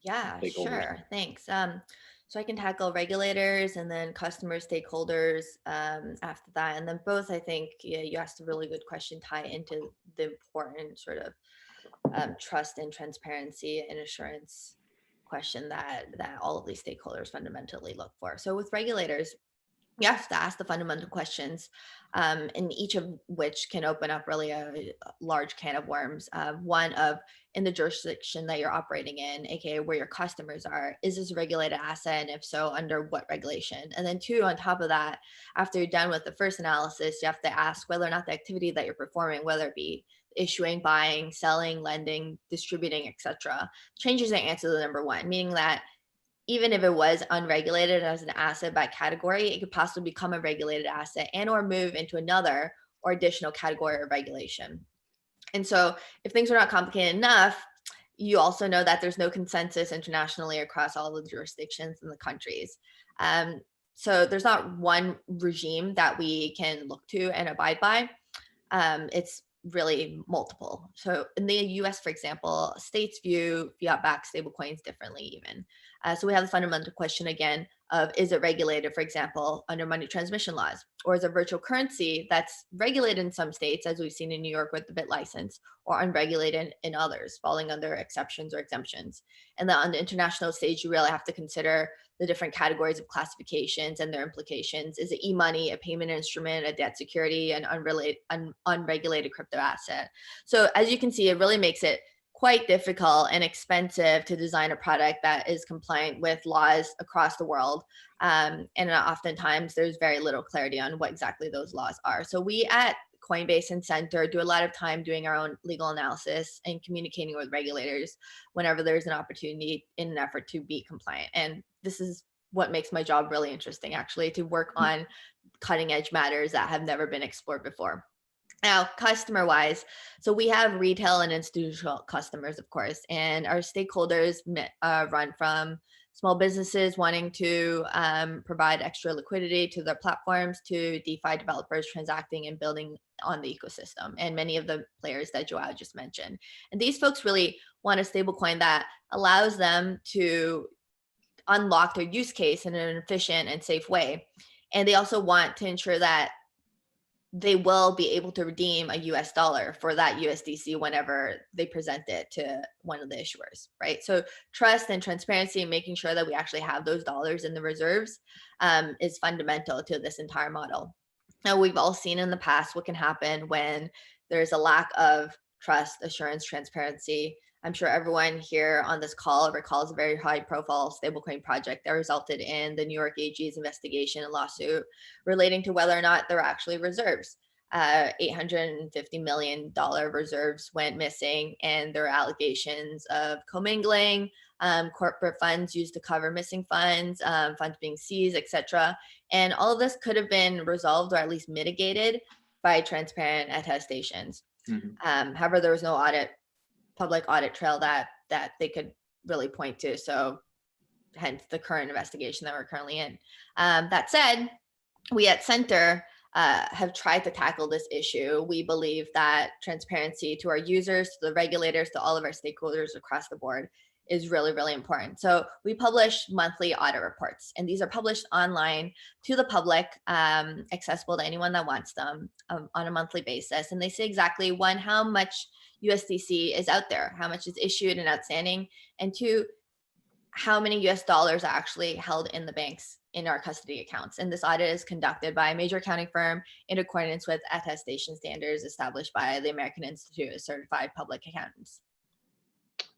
Yeah,
stakeholders?
sure. Thanks. So I can tackle regulators and then customer stakeholders after that. And then both, I think, yeah, you asked a really good question, tie into the important sort of trust and transparency and assurance question that all of these stakeholders fundamentally look for. So with regulators, you have to ask the fundamental questions, and each of which can open up really a large can of worms. One of, in the jurisdiction that you're operating in, aka where your customers are, is this a regulated asset, and if so, under what regulation? And then two, on top of that, after you're done with the first analysis, you have to ask whether or not the activity that you're performing, whether it be issuing, buying, selling, lending, distributing, etc., changes the answer to number one, meaning that even if it was unregulated as an asset by category, it could possibly become a regulated asset and or move into another or additional category of regulation. And so if things are not complicated enough, you also know that there's no consensus internationally across all the jurisdictions in the countries. So there's not one regime that we can look to and abide by. It's really multiple. So in the US, for example, states view fiat-backed stablecoins differently even. So we have the fundamental question again of, is it regulated, for example, under money transmission laws? Or is it virtual currency that's regulated in some states, as we've seen in New York with the bit license, or unregulated in others, falling under exceptions or exemptions? And then on the international stage, you really have to consider the different categories of classifications and their implications. Is it e-money, a payment instrument, a debt security, an unregulated crypto asset? So as you can see, it really makes it quite difficult and expensive to design a product that is compliant with laws across the world. And oftentimes there's very little clarity on what exactly those laws are. So we at Coinbase and Center do a lot of time doing our own legal analysis and communicating with regulators whenever there's an opportunity in an effort to be compliant. And this is what makes my job really interesting, actually, to work on cutting edge matters that have never been explored before. Now, customer wise, so we have retail and institutional customers, of course, and our stakeholders run from small businesses wanting to provide extra liquidity to their platforms to DeFi developers transacting and building on the ecosystem, and many of the players that Joao just mentioned. And these folks really want a stablecoin that allows them to unlock their use case in an efficient and safe way. And they also want to ensure that they will be able to redeem a US dollar for that USDC whenever they present it to one of the issuers, right? So trust and transparency and making sure that we actually have those dollars in the reserves is fundamental to this entire model. Now, we've all seen in the past what can happen when there's a lack of trust, assurance, transparency. I'm sure everyone here on this call recalls a very high profile stablecoin project that resulted in the New York AG's investigation and lawsuit relating to whether or not there were actually reserves. $850 million reserves went missing, and there are allegations of commingling, corporate funds used to cover missing funds, funds being seized, etc. And all of this could have been resolved or at least mitigated by transparent attestations. Mm-hmm. However, there was no public audit trail that they could really point to. So hence the current investigation that we're currently in. That said, we at Center have tried to tackle this issue. We believe that transparency to our users, to the regulators, to all of our stakeholders across the board is really, really important. So we publish monthly audit reports, and these are published online to the public, accessible to anyone that wants them on a monthly basis. And they say exactly, one, how much USDC is out there, how much is issued and outstanding, and two, how many US dollars are actually held in the banks in our custody accounts. And this audit is conducted by a major accounting firm in accordance with attestation standards established by the American Institute of Certified Public Accountants.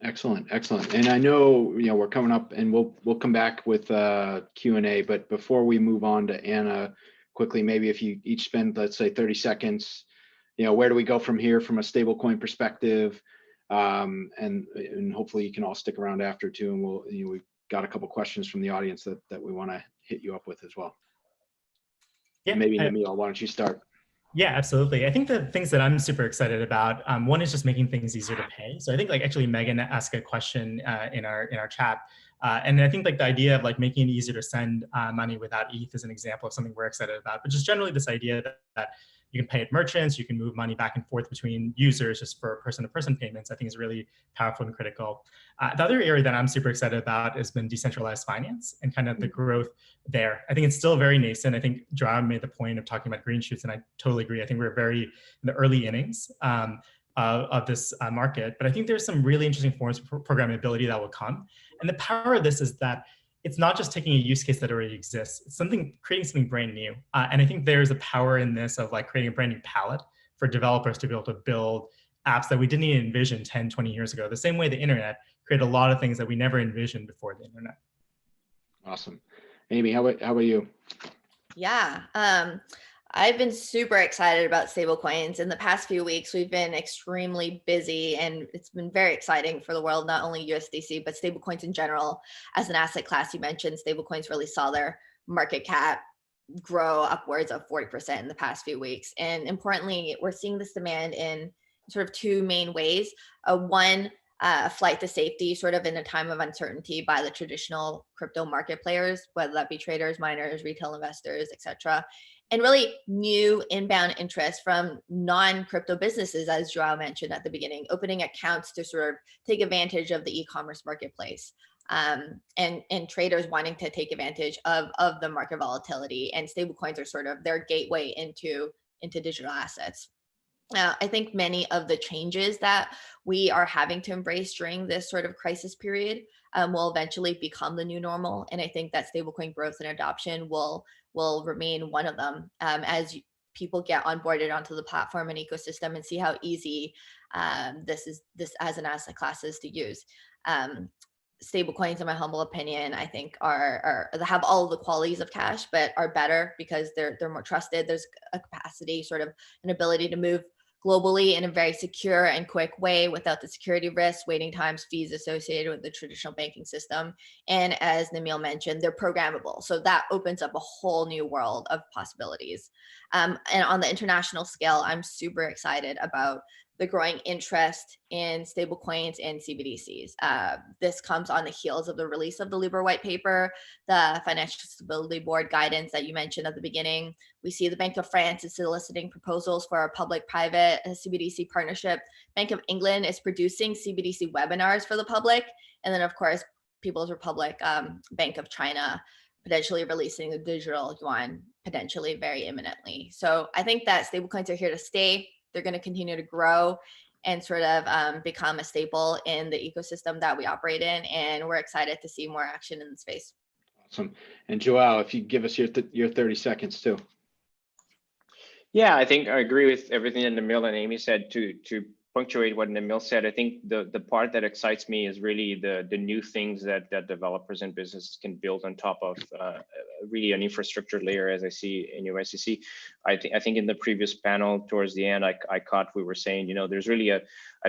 Excellent, excellent. And I know, we're coming up, and we'll come back with Q&A, but before we move on to Anna, quickly, maybe if you each spend, let's say, 30 seconds, where do we go from here from a stablecoin perspective? And hopefully you can all stick around after too, and we've got a couple questions from the audience that we want to hit you up with as well. Yeah, maybe Namil, why don't you start?
Yeah, absolutely. I think the things that I'm super excited about, one is just making things easier to pay. So I think actually Megan asked a question in our chat And I think like the idea of like making it easier to send money without ETH is an example of something we're excited about, but just generally this idea that you can pay at merchants, you can move money back and forth between users just for person-to-person payments, I think is really powerful and critical. The other area that I'm super excited about has been decentralized finance and kind of the growth there. I think it's still very nascent. I think Joao made the point of talking about green shoots, and I totally agree. I think we're very in the early innings of this market, but I think there's some really interesting forms of programmability that will come. And the power of this is that it's not just taking a use case that already exists, it's creating something brand new. And I think there's a power in this of like creating a brand new palette for developers to be able to build apps that we didn't even envision 10, 20 years ago. The same way the internet created a lot of things that we never envisioned before the internet.
Awesome. Amy, how about you?
Yeah, I've been super excited about stablecoins. In the past few weeks, we've been extremely busy, and it's been very exciting for the world, not only USDC, but stablecoins in general. As an asset class, you mentioned stablecoins really saw their market cap grow upwards of 40% in the past few weeks. And importantly, we're seeing this demand in sort of two main ways. One, a flight to safety, sort of in a time of uncertainty by the traditional crypto market players, whether that be traders, miners, retail investors, etc. And really new inbound interest from non-crypto businesses, as Joao mentioned at the beginning, opening accounts to sort of take advantage of the e-commerce marketplace, and traders wanting to take advantage of the market volatility, and stablecoins are sort of their gateway into digital assets. I think many of the changes that we are having to embrace during this sort of crisis period will eventually become the new normal. And I think that stablecoin growth and adoption will remain one of them as people get onboarded onto the platform and ecosystem and see how easy this as an asset class is to use. Stablecoins, in my humble opinion, I think have all of the qualities of cash, but are better because they're more trusted. There's a capacity, sort of an ability to move globally in a very secure and quick way without the security risks, waiting times, fees associated with the traditional banking system. And as Namil mentioned, they're programmable. So that opens up a whole new world of possibilities. And on the international scale, I'm super excited about the growing interest in stablecoins and CBDCs. This comes on the heels of the release of the Libra white paper, the Financial Stability Board guidance that you mentioned at the beginning. We see the Bank of France is soliciting proposals for a public-private CBDC partnership. Bank of England is producing CBDC webinars for the public. And then, of course, People's Republic, Bank of China, potentially releasing the digital yuan, potentially very imminently. So I think that stablecoins are here to stay. They're going to continue to grow and sort of become a staple in the ecosystem that we operate in. And we're excited to see more action in the space.
Awesome. And Joao, if you give us your 30 seconds too.
Yeah, I think I agree with everything that Namil and Amy said. To punctuate what Namil said, I think the part that excites me is really the new things that developers and businesses can build on top of really an infrastructure layer, as I see in USDC. I think in the previous panel towards the end, I caught we were saying, there's really a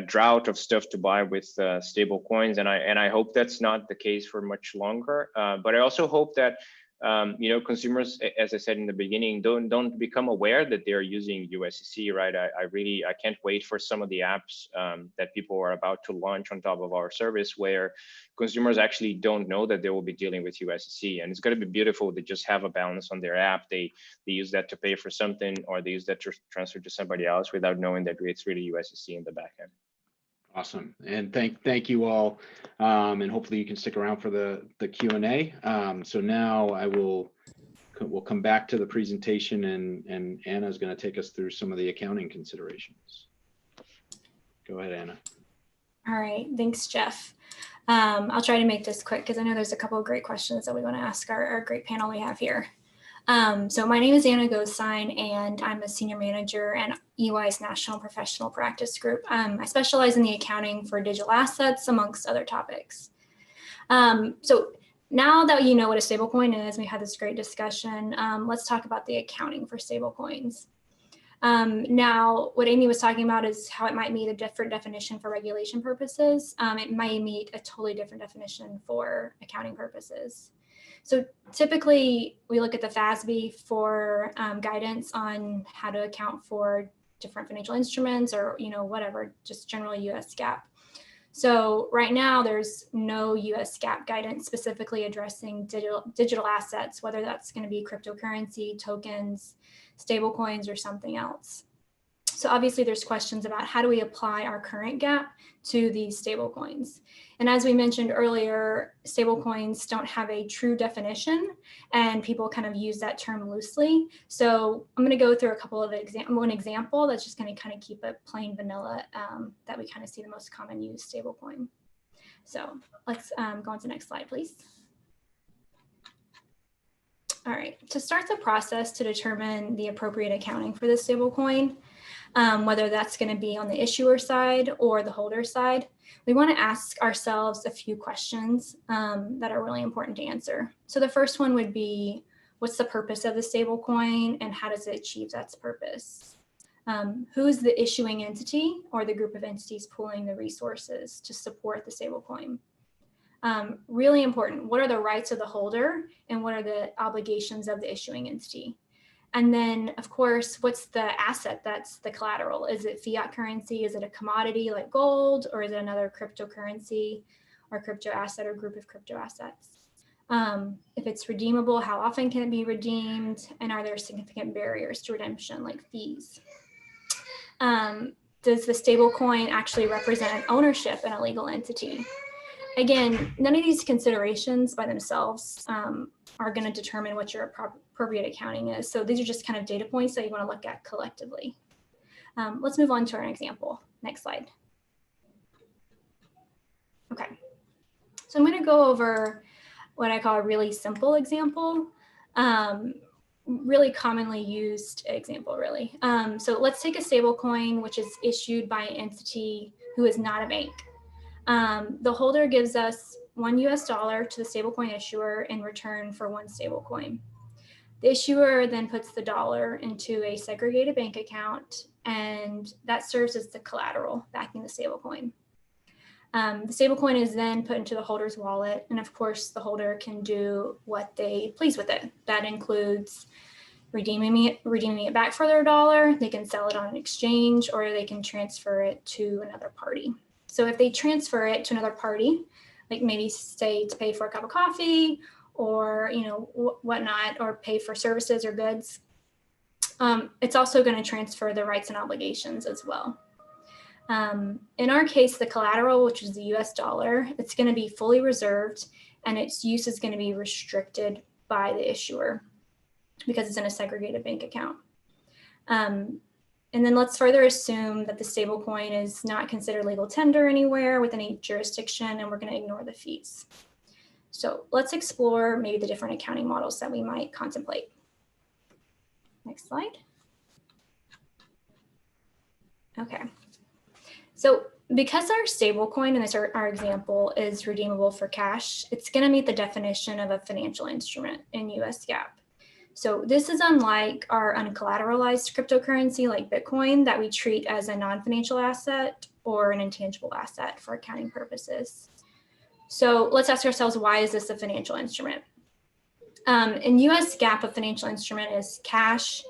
drought of stuff to buy with stable coins, and I hope that's not the case for much longer. But I also hope that consumers, as I said in the beginning, don't become aware that they're using USDC, right? I can't wait for some of the apps that people are about to launch on top of our service, where consumers actually don't know that they will be dealing with USDC, and it's going to be beautiful to just have a balance on their app. They use that to pay for something, or they use that to transfer to somebody else without knowing that it's really USDC in the back end.
Awesome, and thank you all, and hopefully you can stick around for the Q&A. So now we'll come back to the presentation, and Anna's going to take us through some of the accounting considerations. Go ahead, Anna.
All right, thanks, Jeff. I'll try to make this quick because I know there's a couple of great questions that we want to ask our great panel we have here. So my name is Anna Gosine, and I'm a senior manager at EY's National Professional Practice Group. I specialize in the accounting for digital assets, amongst other topics. So now that you know what a stablecoin is, we had this great discussion. Let's talk about the accounting for stablecoins. Now, what Amy was talking about is how it might meet a different definition for regulation purposes. It might meet a totally different definition for accounting purposes. So typically, we look at the FASB for guidance on how to account for different financial instruments, or whatever, just generally US GAAP. So right now there's no US GAAP guidance specifically addressing digital assets, whether that's going to be cryptocurrency, tokens, stable coins, or something else. So obviously there's questions about how do we apply our current GAAP to these stable coins. And as we mentioned earlier, stable coins don't have a true definition and people kind of use that term loosely. So I'm going to go through a couple of one example that's just going to kind of keep it plain vanilla that we kind of see the most common used stable coin. So let's go on to the next slide, please. All right, to start the process to determine the appropriate accounting for this stable coin, whether that's going to be on the issuer side or the holder side, we want to ask ourselves a few questions that are really important to answer. So the first one would be, what's the purpose of the stable coin and how does it achieve that purpose? Who is the issuing entity or the group of entities pooling the resources to support the stable coin? Really important, what are the rights of the holder and what are the obligations of the issuing entity? And then, of course, what's the asset that's the collateral? Is it fiat currency? Is it a commodity like gold? Or is it another cryptocurrency or crypto asset or group of crypto assets? If it's redeemable, how often can it be redeemed? And are there significant barriers to redemption like fees? Does the stable coin actually represent an ownership in a legal entity? Again, none of these considerations by themselves are going to determine what your appropriate accounting is. So these are just kind of data points that you want to look at collectively. Let's move on to our example. Next slide. Okay, so I'm going to go over what I call a really simple example, really commonly used example, really. So let's take a stable coin, which is issued by an entity who is not a bank. The holder gives us $1 to the stablecoin issuer in return for 1 stablecoin. The issuer then puts the dollar into a segregated bank account, and that serves as the collateral backing the stablecoin. The stablecoin is then put into the holder's wallet, and of course, the holder can do what they please with it. That includes redeeming it back for their dollar. They can sell it on an exchange, or they can transfer it to another party. So if they transfer it to another party, like maybe say to pay for a cup of coffee or whatnot, or pay for services or goods, it's also going to transfer the rights and obligations as well. In our case, the collateral, which is the US dollar, it's going to be fully reserved and its use is going to be restricted by the issuer because it's in a segregated bank account. And then let's further assume that the stablecoin is not considered legal tender anywhere with any jurisdiction, and we're going to ignore the fees. So let's explore maybe the different accounting models that we might contemplate. Next slide. Okay. So because our stablecoin in this our example is redeemable for cash, it's going to meet the definition of a financial instrument in US GAAP. So this is unlike our uncollateralized cryptocurrency like Bitcoin that we treat as a non-financial asset or an intangible asset for accounting purposes. So let's ask ourselves, why is this a financial instrument? In US GAAP, a financial instrument is cash,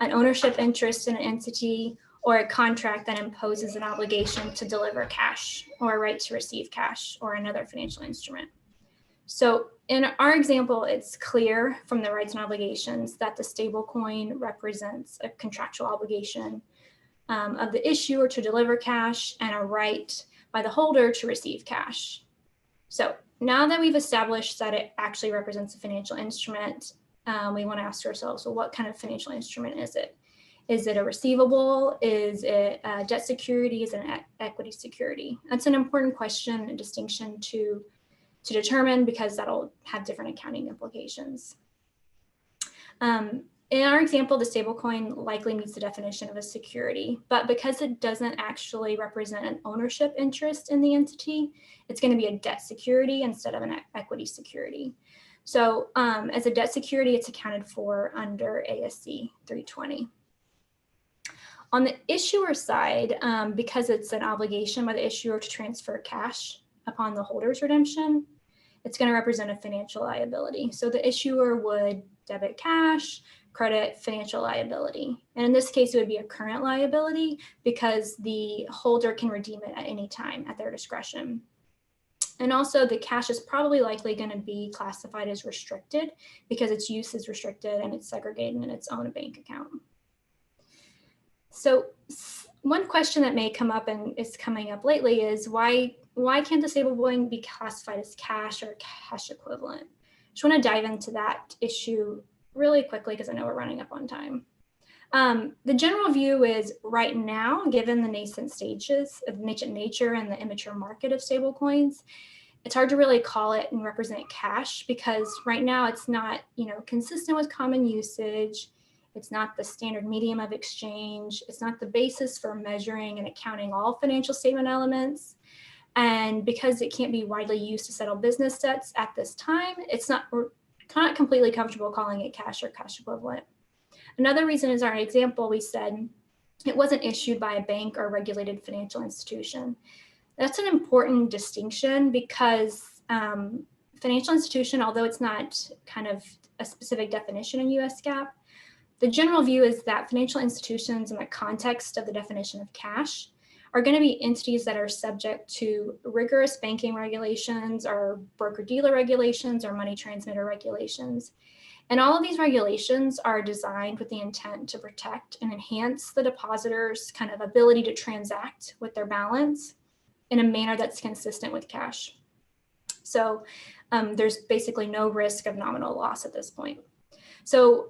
an ownership interest in an entity, or a contract that imposes an obligation to deliver cash or a right to receive cash or another financial instrument. So in our example, it's clear from the rights and obligations that the stablecoin represents a contractual obligation of the issuer to deliver cash and a right by the holder to receive cash. So now that we've established that it actually represents a financial instrument, we want to ask ourselves, well, what kind of financial instrument is it? Is it a receivable? Is it a debt security? Is it an equity security? That's an important question and distinction to determine because that'll have different accounting implications. In our example, the stablecoin likely meets the definition of a security, but because it doesn't actually represent an ownership interest in the entity, it's going to be a debt security instead of an equity security. So as a debt security, it's accounted for under ASC 320. On the issuer side, because it's an obligation by the issuer to transfer cash upon the holder's redemption, it's going to represent a financial liability. So the issuer would debit cash, credit, financial liability. And in this case, it would be a current liability because the holder can redeem it at any time at their discretion. And also the cash is probably likely going to be classified as restricted because its use is restricted and it's segregated in its own bank account. So one question that may come up and is coming up lately is why can't the stablecoin be classified as cash or cash equivalent? I just want to dive into that issue really quickly because I know we're running up on time. The general view is right now, given the nascent stages of nature and the immature market of stablecoins, it's hard to really call it and represent cash because right now it's not, consistent with common usage. It's not the standard medium of exchange. It's not the basis for measuring and accounting all financial statement elements. And because it can't be widely used to settle business debts at this time, we're not completely comfortable calling it cash or cash equivalent. Another reason is our example, we said it wasn't issued by a bank or regulated financial institution. That's an important distinction because financial institution, although it's not kind of a specific definition in US GAAP, the general view is that financial institutions in the context of the definition of cash are going to be entities that are subject to rigorous banking regulations or broker-dealer regulations or money transmitter regulations. And all of these regulations are designed with the intent to protect and enhance the depositor's kind of ability to transact with their balance in a manner that's consistent with cash. So there's basically no risk of nominal loss at this point. So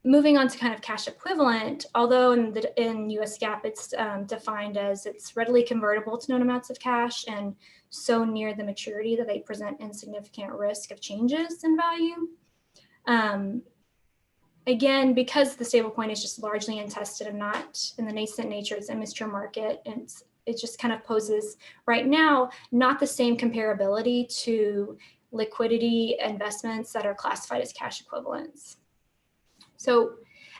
moving on to kind of cash equivalent, although in US GAAP it's defined as it's readily convertible to known amounts of cash and so near the maturity that they present insignificant risk of changes in value. Again, because the stablecoin is just largely untested and not in the nascent nature, it's a immature market, and it just kind of poses right now not the same comparability to liquidity investments that are classified as cash equivalents. So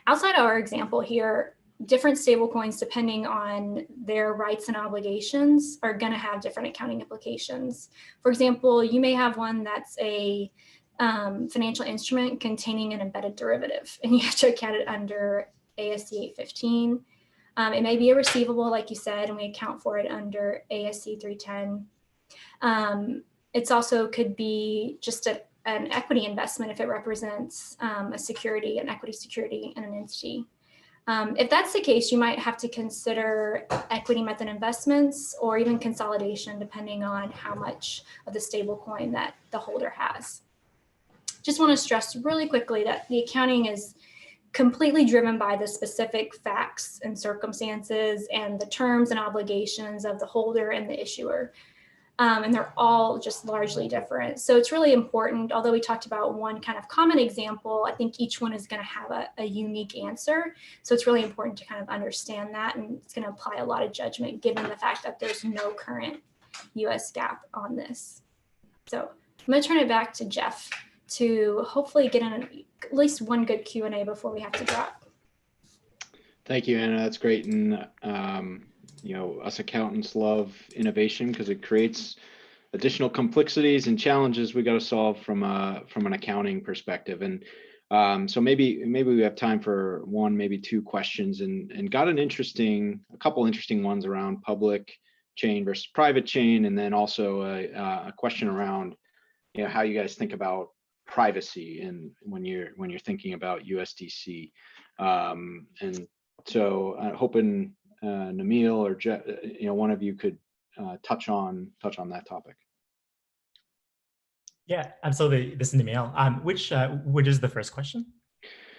outside of our example here, different stablecoins, depending on their rights and obligations, are going to have different accounting implications. For example, you may have one that's a financial instrument containing an embedded derivative, and you have to account it under ASC 815. It may be a receivable, like you said, and we account for it under ASC 310. It's also could be just an equity investment if it represents a security, an equity security in an entity. If that's the case, you might have to consider equity method investments or even consolidation, depending on how much of the stablecoin that the holder has. Just want to stress really quickly that the accounting is completely driven by the specific facts and circumstances and the terms and obligations of the holder and the issuer. And they're all just largely different. So it's really important, although we talked about one kind of common example, I think each one is going to have a unique answer. So it's really important to kind of understand that, and it's going to apply a lot of judgment given the fact that there's no current US GAAP on this. So I'm going to turn it back to Jeff to hopefully get in at least one good Q&A before we have to drop.
Thank you, Anna. That's great. And us accountants love innovation because it creates additional complexities and challenges we got to solve from an accounting perspective. And so maybe we have time for one, maybe two questions, and got a couple interesting ones around public chain versus private chain, and then also a question around how you guys think about privacy and when you're thinking about USDC. And so hoping Namil or Jeff, one of you could touch on that topic.
Yeah, absolutely. This is Namil. Which is the first question?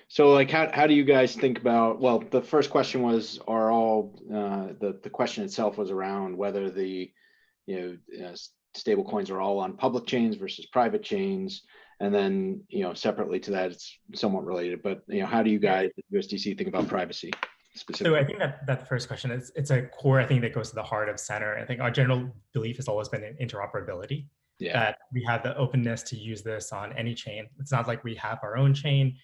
So like, how do you guys think about, well, the first question was, are all, the question itself was around whether the, stable coins are all on public chains versus private chains. And then, separately to that, it's somewhat related, but, how do you guys at USDC think about privacy specifically?
So I think that first question, it's a core, I think, that goes to the heart of Center. I think our general belief has always been in interoperability, that we have the openness to use this on any chain. It's not like we have our own chain.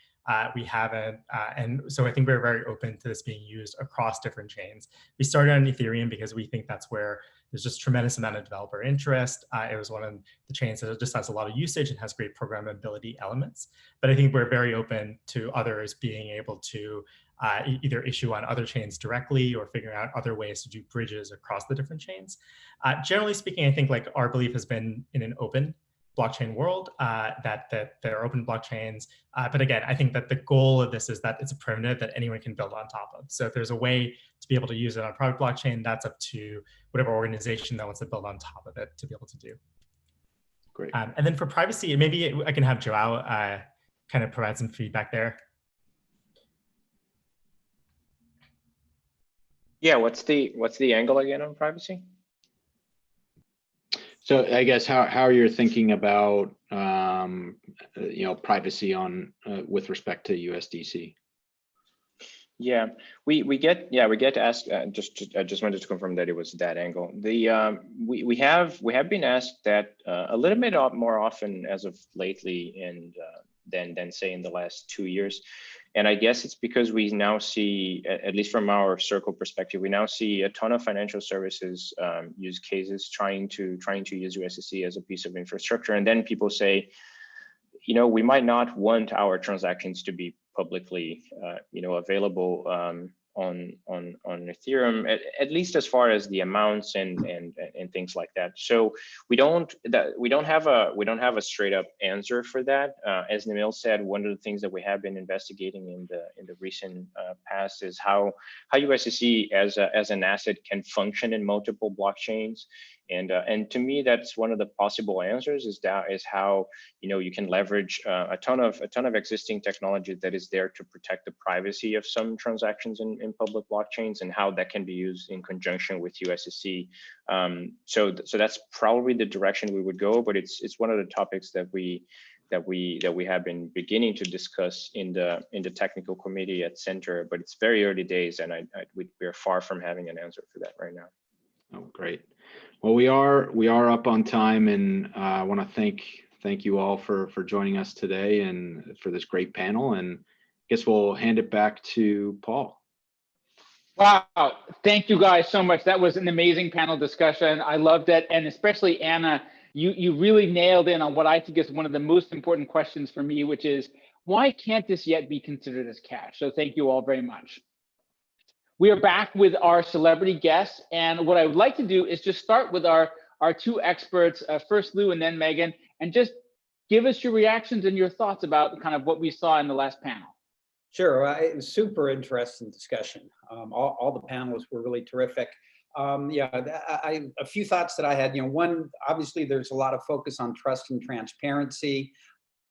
We haven't, and so I think we're very open to this being used across different chains. We started on Ethereum because we think that's where there's just tremendous amount of developer interest. It was one of the chains that just has a lot of usage and has great programmability elements. But I think we're very open to others being able to either issue on other chains directly or figuring out other ways to do bridges across the different chains. Generally speaking, I think like our belief has been in an open blockchain world, that there are open blockchains. But again, I think that the goal of this is that it's a primitive that anyone can build on top of. So if there's a way to be able to use it on a private blockchain, that's up to whatever organization that wants to build on top of it to be able to do.
Great.
And then for privacy, maybe I can have Joao kind of provide some feedback there.
Yeah, what's the angle again on privacy?
So I guess how you're thinking about privacy on with respect to USDC.
Yeah, we get asked. I just wanted to confirm that it was that angle. We have been asked that a little bit more often as of lately, and than say in the last 2 years. And I guess it's because we now see, at least from our circle perspective, we now see a ton of financial services use cases trying to use USDC as a piece of infrastructure. And then people say, we might not want our transactions to be publicly, available on Ethereum, at least as far as the amounts and things like that. So we don't have a straight up answer for that. As Namil said, one of the things that we have been investigating in the recent past is how USDC as an asset can function in multiple blockchains. And to me, that's one of the possible answers is how you can leverage a ton of existing technology that is there to protect the privacy of some transactions in public blockchains, and how that can be used in conjunction with USDC. So that's probably the direction we would go, but it's one of the topics that we have been beginning to discuss in the technical committee at Center, but it's very early days, and we are far from having an answer for that right now.
Oh, great. Well, we are up on time, and I want to thank you all for joining us today and for this great panel. And I guess we'll hand it back to Paul.
Wow, thank you guys so much. That was an amazing panel discussion. I loved it, and especially Anna, you really nailed in on what I think is one of the most important questions for me, which is why can't this yet be considered as cash? So thank you all very much. We are back with our celebrity guests, and what I would like to do is just start with our two experts, first Lou and then Megan, and just give us your reactions and your thoughts about kind of what we saw in the last panel.
Sure, it was super interesting discussion. All the panels were really terrific. A few thoughts that I had. One, obviously, there's a lot of focus on trust and transparency.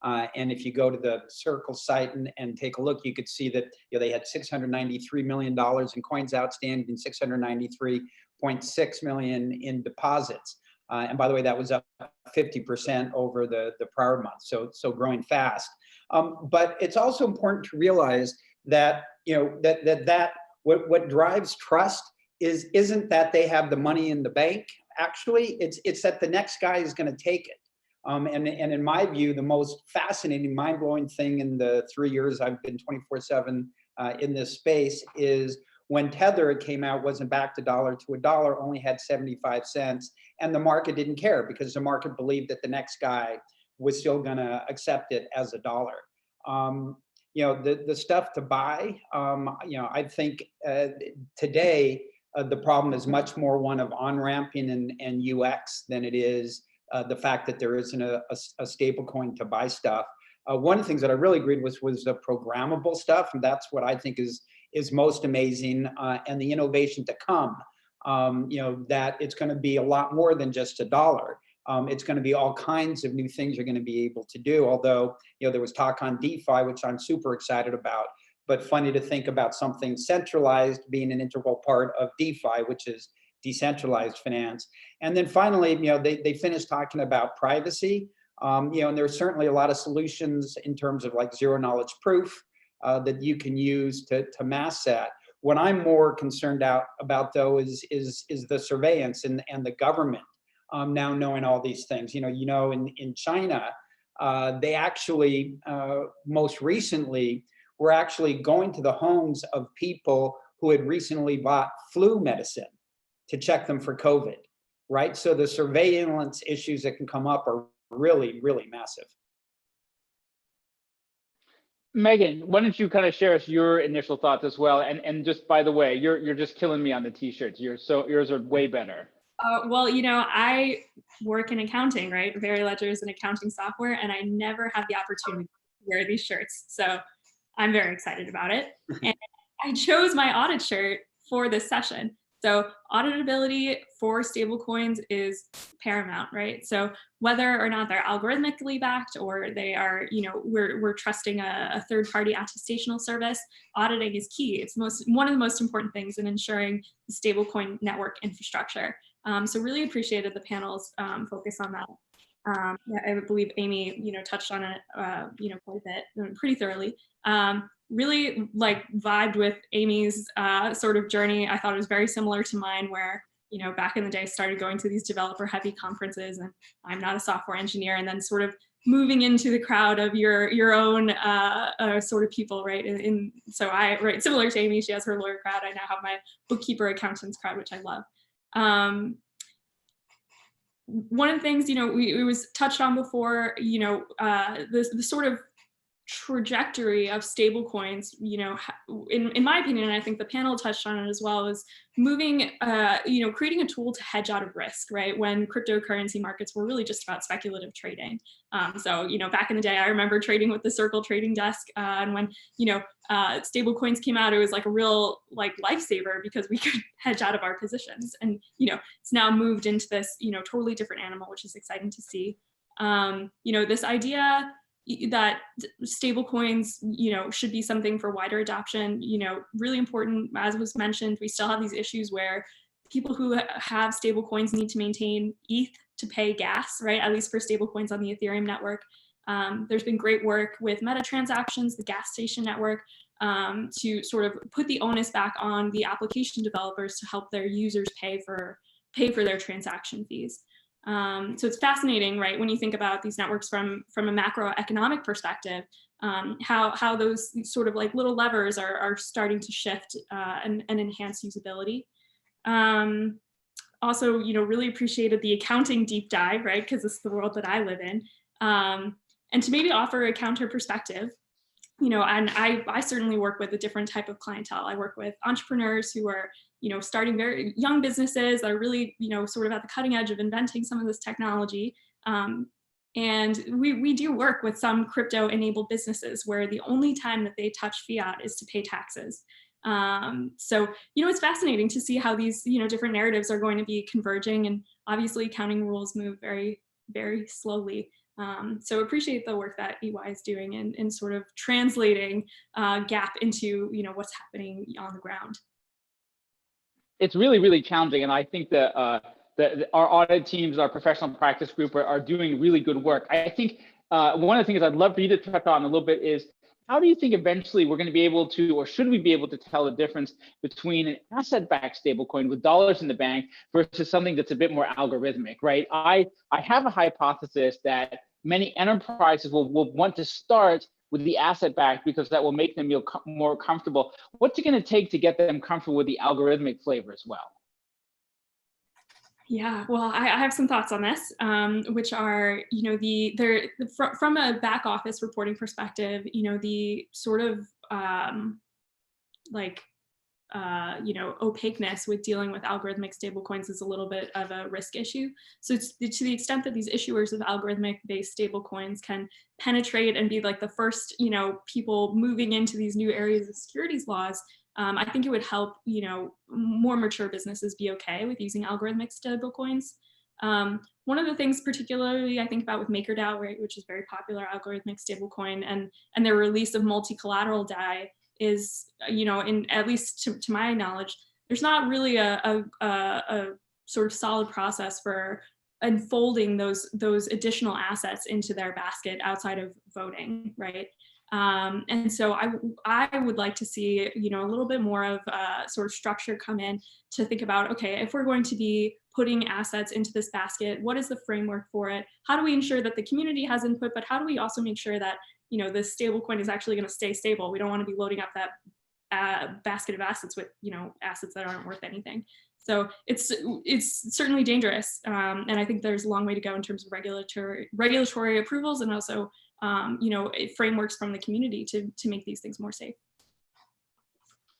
And if you go to the Circle site and take a look, you could see that they had $693 million in coins outstanding and $693.6 million in deposits. And by the way, that was up 50% over the prior month, so growing fast. But it's also important to realize that what drives trust isn't that they have the money in the bank. Actually, it's that the next guy is going to take it. And in my view, the most fascinating, mind-blowing thing in the 3 years I've been 24/7 in this space is when Tether came out, wasn't backed $1 to $1, only had 75 cents, and the market didn't care because the market believed that the next guy was still going to accept it as $1. The stuff to buy, I think today the problem is much more one of on-ramping and UX than it is the fact that there isn't a stable coin to buy stuff. One of the things that I really agreed with was the programmable stuff, and that's what I think is most amazing, and the innovation to come. That it's going to be a lot more than just $1. It's going to be all kinds of new things you're going to be able to do. Although there was talk on DeFi, which I'm super excited about, but funny to think about something centralized being an integral part of DeFi, which is decentralized finance. And then finally, they finished talking about privacy. And there's certainly a lot of solutions in terms of like zero knowledge proof that you can use to mask that. What I'm more concerned about though is the surveillance and the government now knowing all these things. In China, they actually most recently were actually going to the homes of people who had recently bought flu medicine to check them for COVID. right? So the surveillance issues that can come up are really, really massive.
Megan, why don't you kind of share us your initial thoughts as well? And just by the way, you're just killing me on the t-shirts. Yours are way better.
Well, you know, I work in accounting, right? Veriledger is an accounting software, and I never had the opportunity to wear these shirts. So I'm very excited about it. And I chose my audit shirt for this session. So auditability for stablecoins is paramount, right? So whether or not they're algorithmically backed or they are, you know, we're trusting a third-party attestational service, auditing is key. It's one of the most important things in ensuring the stablecoin network infrastructure. So really appreciated the panel's focus on that. I believe Amy, you know, touched on it, you know, quite a bit, pretty thoroughly. Really like vibed with Amy's sort of journey. I thought it was very similar to mine, where, you know, back in the day, started going to these developer-heavy conferences, and I'm not a software engineer, and then sort of moving into the crowd of your own sort of people, right? So right, similar to Amy, she has her lawyer crowd. I now have my bookkeeper accountants crowd, which I love. One of the things, you know, it was touched on before, you know, the sort of trajectory of stablecoins, you know, in my opinion, and I think the panel touched on it as well, is moving, you know, creating a tool to hedge out of risk, right? When cryptocurrency markets were really just about speculative trading. So, you know, back in the day, I remember trading with the Circle trading desk, and when, you know, stablecoins came out, it was like a real like lifesaver because we could hedge out of our positions. And, you know, it's now moved into this, you know, totally different animal, which is exciting to see. You know, this idea that stablecoins, you know, should be something for wider adoption, you know, really important. As was mentioned, we still have these issues where people who have stablecoins need to maintain ETH to pay gas, right? At least for stablecoins on the Ethereum network. There's been great work with Meta Transactions, the gas station network, to sort of put the onus back on the application developers to help their users pay for their transaction fees. So it's fascinating, right, when you think about these networks from a macroeconomic perspective, how those sort of like little levers are starting to shift and enhance usability. Also, you know, really appreciated the accounting deep dive, right, because this is the world that I live in, and to maybe offer a counter perspective. You know, and I certainly work with a different type of clientele. I work with entrepreneurs who are, you know, starting very young businesses that are really, you know, sort of at the cutting edge of inventing some of this technology. And we do work with some crypto-enabled businesses where the only time that they touch fiat is to pay taxes. So, you know, it's fascinating to see how these, you know, different narratives are going to be converging, and obviously accounting rules move very, very slowly. So appreciate the work that EY is doing in sort of translating gap into, you know, what's happening on the ground.
It's really, really challenging. And I think that our audit teams, our professional practice group are doing really good work. I think one of the things I'd love for you to touch on a little bit is, how do you think eventually we're going to be able to, or should we be able to tell the difference between an asset-backed stablecoin with dollars in the bank versus something that's a bit more algorithmic, right? I have a hypothesis that many enterprises will want to start with the asset backed because that will make them feel more comfortable. What's it going to take to get them comfortable with the algorithmic flavor as well?
Yeah, well, I have some thoughts on this, which are, you know, from a back office reporting perspective, you know, the sort of you know, opaqueness with dealing with algorithmic stablecoins is a little bit of a risk issue. So it's to the extent that these issuers of algorithmic based stablecoins can penetrate and be like the first, you know, people moving into these new areas of securities laws, I think it would help, you know, more mature businesses be okay with using algorithmic stablecoins. One of the things particularly I think about with MakerDAO, right, which is very popular algorithmic stablecoin, and their release of multi-collateral DAI, is, you know, in at least to my knowledge, there's not really a sort of solid process for unfolding those additional assets into their basket outside of voting, right? And so I would like to see, you know, a little bit more of sort of structure come in to think about, okay, if we're going to be putting assets into this basket, what is the framework for it? How do we ensure that the community has input, but how do we also make sure that, you know, this stable coin is actually going to stay stable? We don't want to be loading up that basket of assets with, you know, assets that aren't worth anything. So it's certainly dangerous, and I think there's a long way to go in terms of regulatory approvals, and also you know, frameworks from the community to make these things more safe.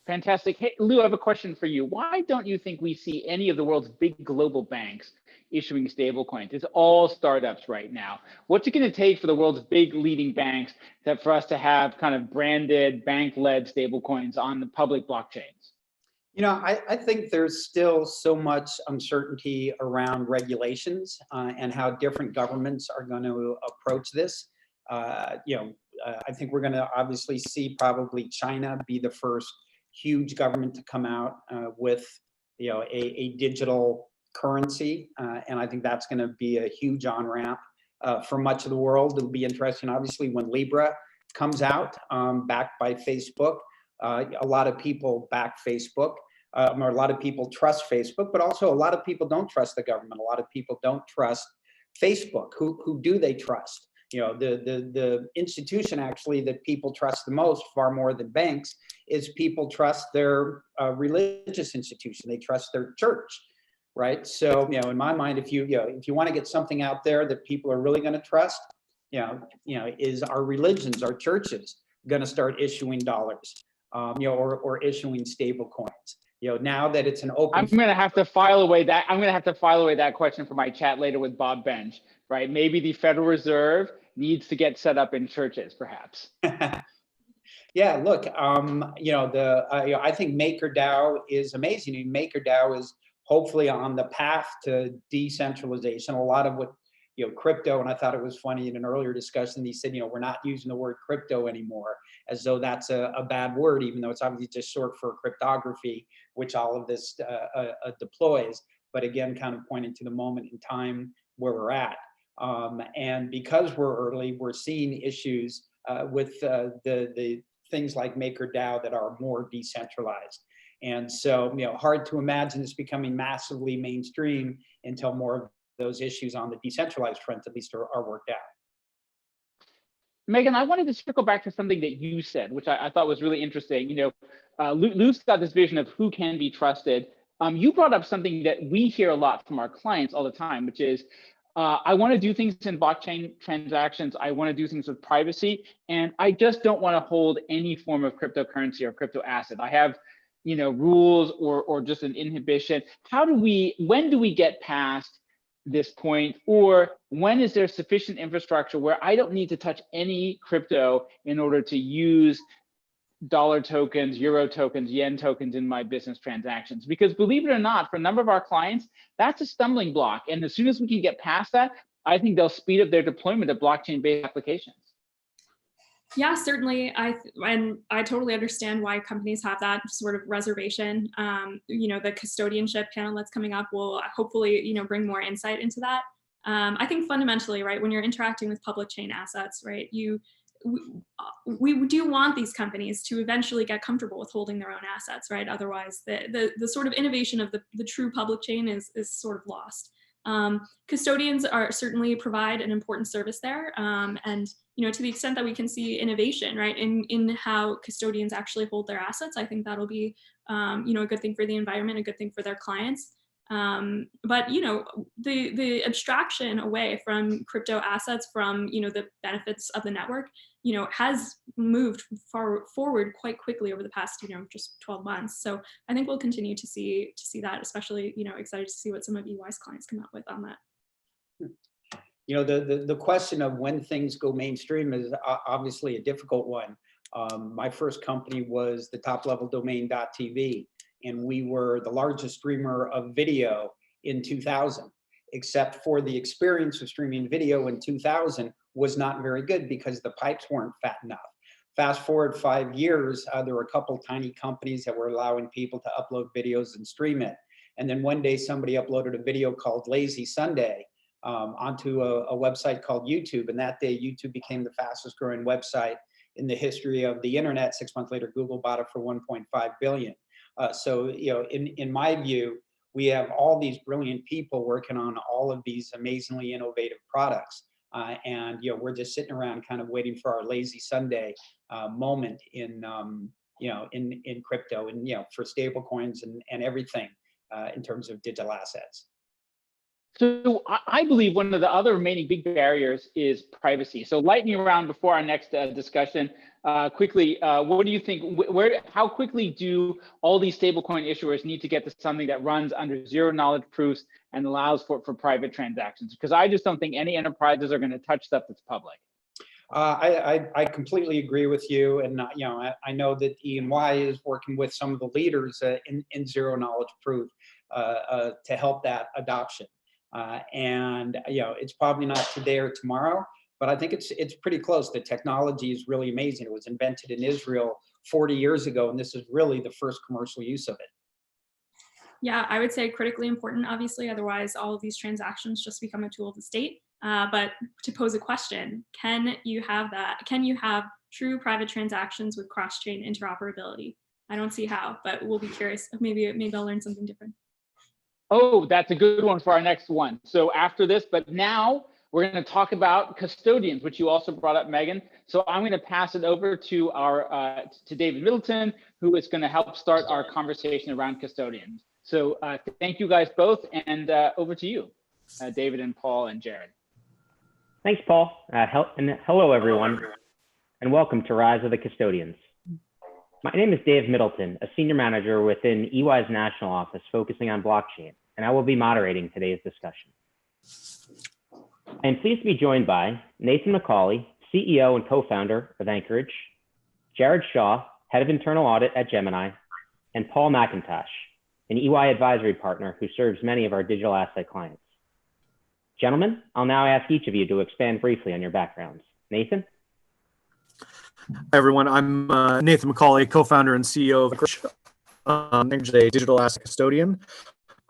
Fantastic. Hey, Lou, I have a question for you. Why don't you think we see any of the world's big global banks issuing stablecoins? It's all startups right now. What's it going to take for the world's big leading banks for us to have kind of branded bank-led stablecoins on the public blockchains?
You know, I think there's still so much uncertainty around regulations and how different governments are going to approach this. You know, I think we're going to obviously see probably China be the first huge government to come out with, you know, a digital currency, and I think that's going to be a huge on-ramp for much of the world. It'll be interesting, obviously, when Libra comes out, backed by Facebook. A lot of people back Facebook, or a lot of people trust Facebook, but also a lot of people don't trust the government. A lot of people don't trust Facebook. Who do they trust? You know, the institution actually that people trust the most, far more than banks, is people trust their religious institution. They trust their church, right? So, you know, in my mind, if you want to get something out there that people are really going to trust, you know, is our religions, our churches going to start issuing dollars, you know, or issuing stable coins? You know, now that it's an open,
I'm going to have to file away that question for my chat later with Bob Bench, right? Maybe the Federal Reserve needs to get set up in churches, perhaps.
Yeah, look, you know, I think MakerDAO is amazing. And MakerDAO is hopefully on the path to decentralization. A lot of what, you know, crypto, and I thought it was funny in an earlier discussion, he said, you know, we're not using the word crypto anymore, as though that's a bad word, even though it's obviously just short for cryptography, which all of this deploys. But again, kind of pointing to the moment in time where we're at. And because we're early, we're seeing issues with the things like MakerDAO that are more decentralized. And so, you know, hard to imagine this becoming massively mainstream until more of those issues on the decentralized front, at least, are worked out.
Megan, I wanted to circle back to something that you said, which I thought was really interesting. You know, Lou's got this vision of who can be trusted. You brought up something that we hear a lot from our clients all the time, which is, I want to do things in blockchain transactions. I want to do things with privacy, and I just don't want to hold any form of cryptocurrency or crypto asset. I have, you know, rules or just an inhibition. When do we get past this point, or when is there sufficient infrastructure where I don't need to touch any crypto in order to use dollar tokens, euro tokens, yen tokens in my business transactions? Because believe it or not, for a number of our clients, that's a stumbling block. And as soon as we can get past that, I think they'll speed up their deployment of blockchain-based applications.
Yeah, certainly. I totally understand why companies have that sort of reservation. You know, the custodianship panel that's coming up will hopefully, you know, bring more insight into that. I think fundamentally, right, when you're interacting with public chain assets, right, we do want these companies to eventually get comfortable with holding their own assets, right? Otherwise, the sort of innovation of the true public chain is sort of lost. Custodians certainly provide an important service there, and you know, to the extent that we can see innovation, right, in how custodians actually hold their assets, I think that'll be, you know, a good thing for the environment, a good thing for their clients. But you know, the abstraction away from crypto assets, from, you know, the benefits of the network, you know, has moved forward quite quickly over the past, you know, just 12 months. So I think we'll continue to see that, especially, you know, excited to see what some of EY's clients come up with on that.
You know, the question of when things go mainstream is obviously a difficult one. My first company was the top level domain .tv, and we were the largest streamer of video in 2000, except for the experience of streaming video in 2000 was not very good because the pipes weren't fat enough. Fast forward 5 years, there were a couple tiny companies that were allowing people to upload videos and stream it. And then one day somebody uploaded a video called Lazy Sunday onto a website called YouTube. And that day YouTube became the fastest growing website in the history of the internet. 6 months later, Google bought it for 1.5 billion. So, you know, in my view, we have all these brilliant people working on all of these amazingly innovative products. And, you know, we're just sitting around kind of waiting for our lazy Sunday moment in in crypto and, for stable coins and everything in terms of digital assets.
So I believe one of the other remaining big barriers is privacy. So lightning round before our next discussion, quickly, what do you think, how quickly do all these stablecoin issuers need to get to something that runs under zero knowledge proofs and allows for private transactions? Because I just don't think any enterprises are going to touch stuff that's public.
I completely agree with you, and I know that E&Y is working with some of the leaders in zero knowledge proof to help that adoption. And it's probably not today or tomorrow, but I think it's pretty close. The technology is really amazing. It was invented in Israel 40 years ago, and this is really the first commercial use of it.
Yeah, I would say critically important, obviously, otherwise all of these transactions just become a tool of the state. But to pose a question, can you have that? Can you have true private transactions with cross-chain interoperability? I don't see how, but we'll be curious. Maybe I'll learn something different.
Oh, that's a good one for our next one. So after this, but now we're going to talk about custodians, which you also brought up, Megan. So I'm going to pass it over to to David Middleton, who is going to help start our conversation around custodians. So thank you guys both, and over to you, David and Paul and Jared.
Thanks, Paul. And hello, everyone, and welcome to Rise of the Custodians. My name is Dave Middleton, a senior manager within EY's national office focusing on blockchain, and I will be moderating today's discussion. I am pleased to be joined by Nathan McCauley, CEO and co-founder of Anchorage, Jared Shaw, head of internal audit at Gemini, and Paul McIntosh, an EY advisory partner who serves many of our digital asset clients. Gentlemen, I'll now ask each of you to expand briefly on your backgrounds. Nathan?
Hi, everyone. I'm Nathan McCauley, co-founder and CEO of Anchorage, a digital asset custodian.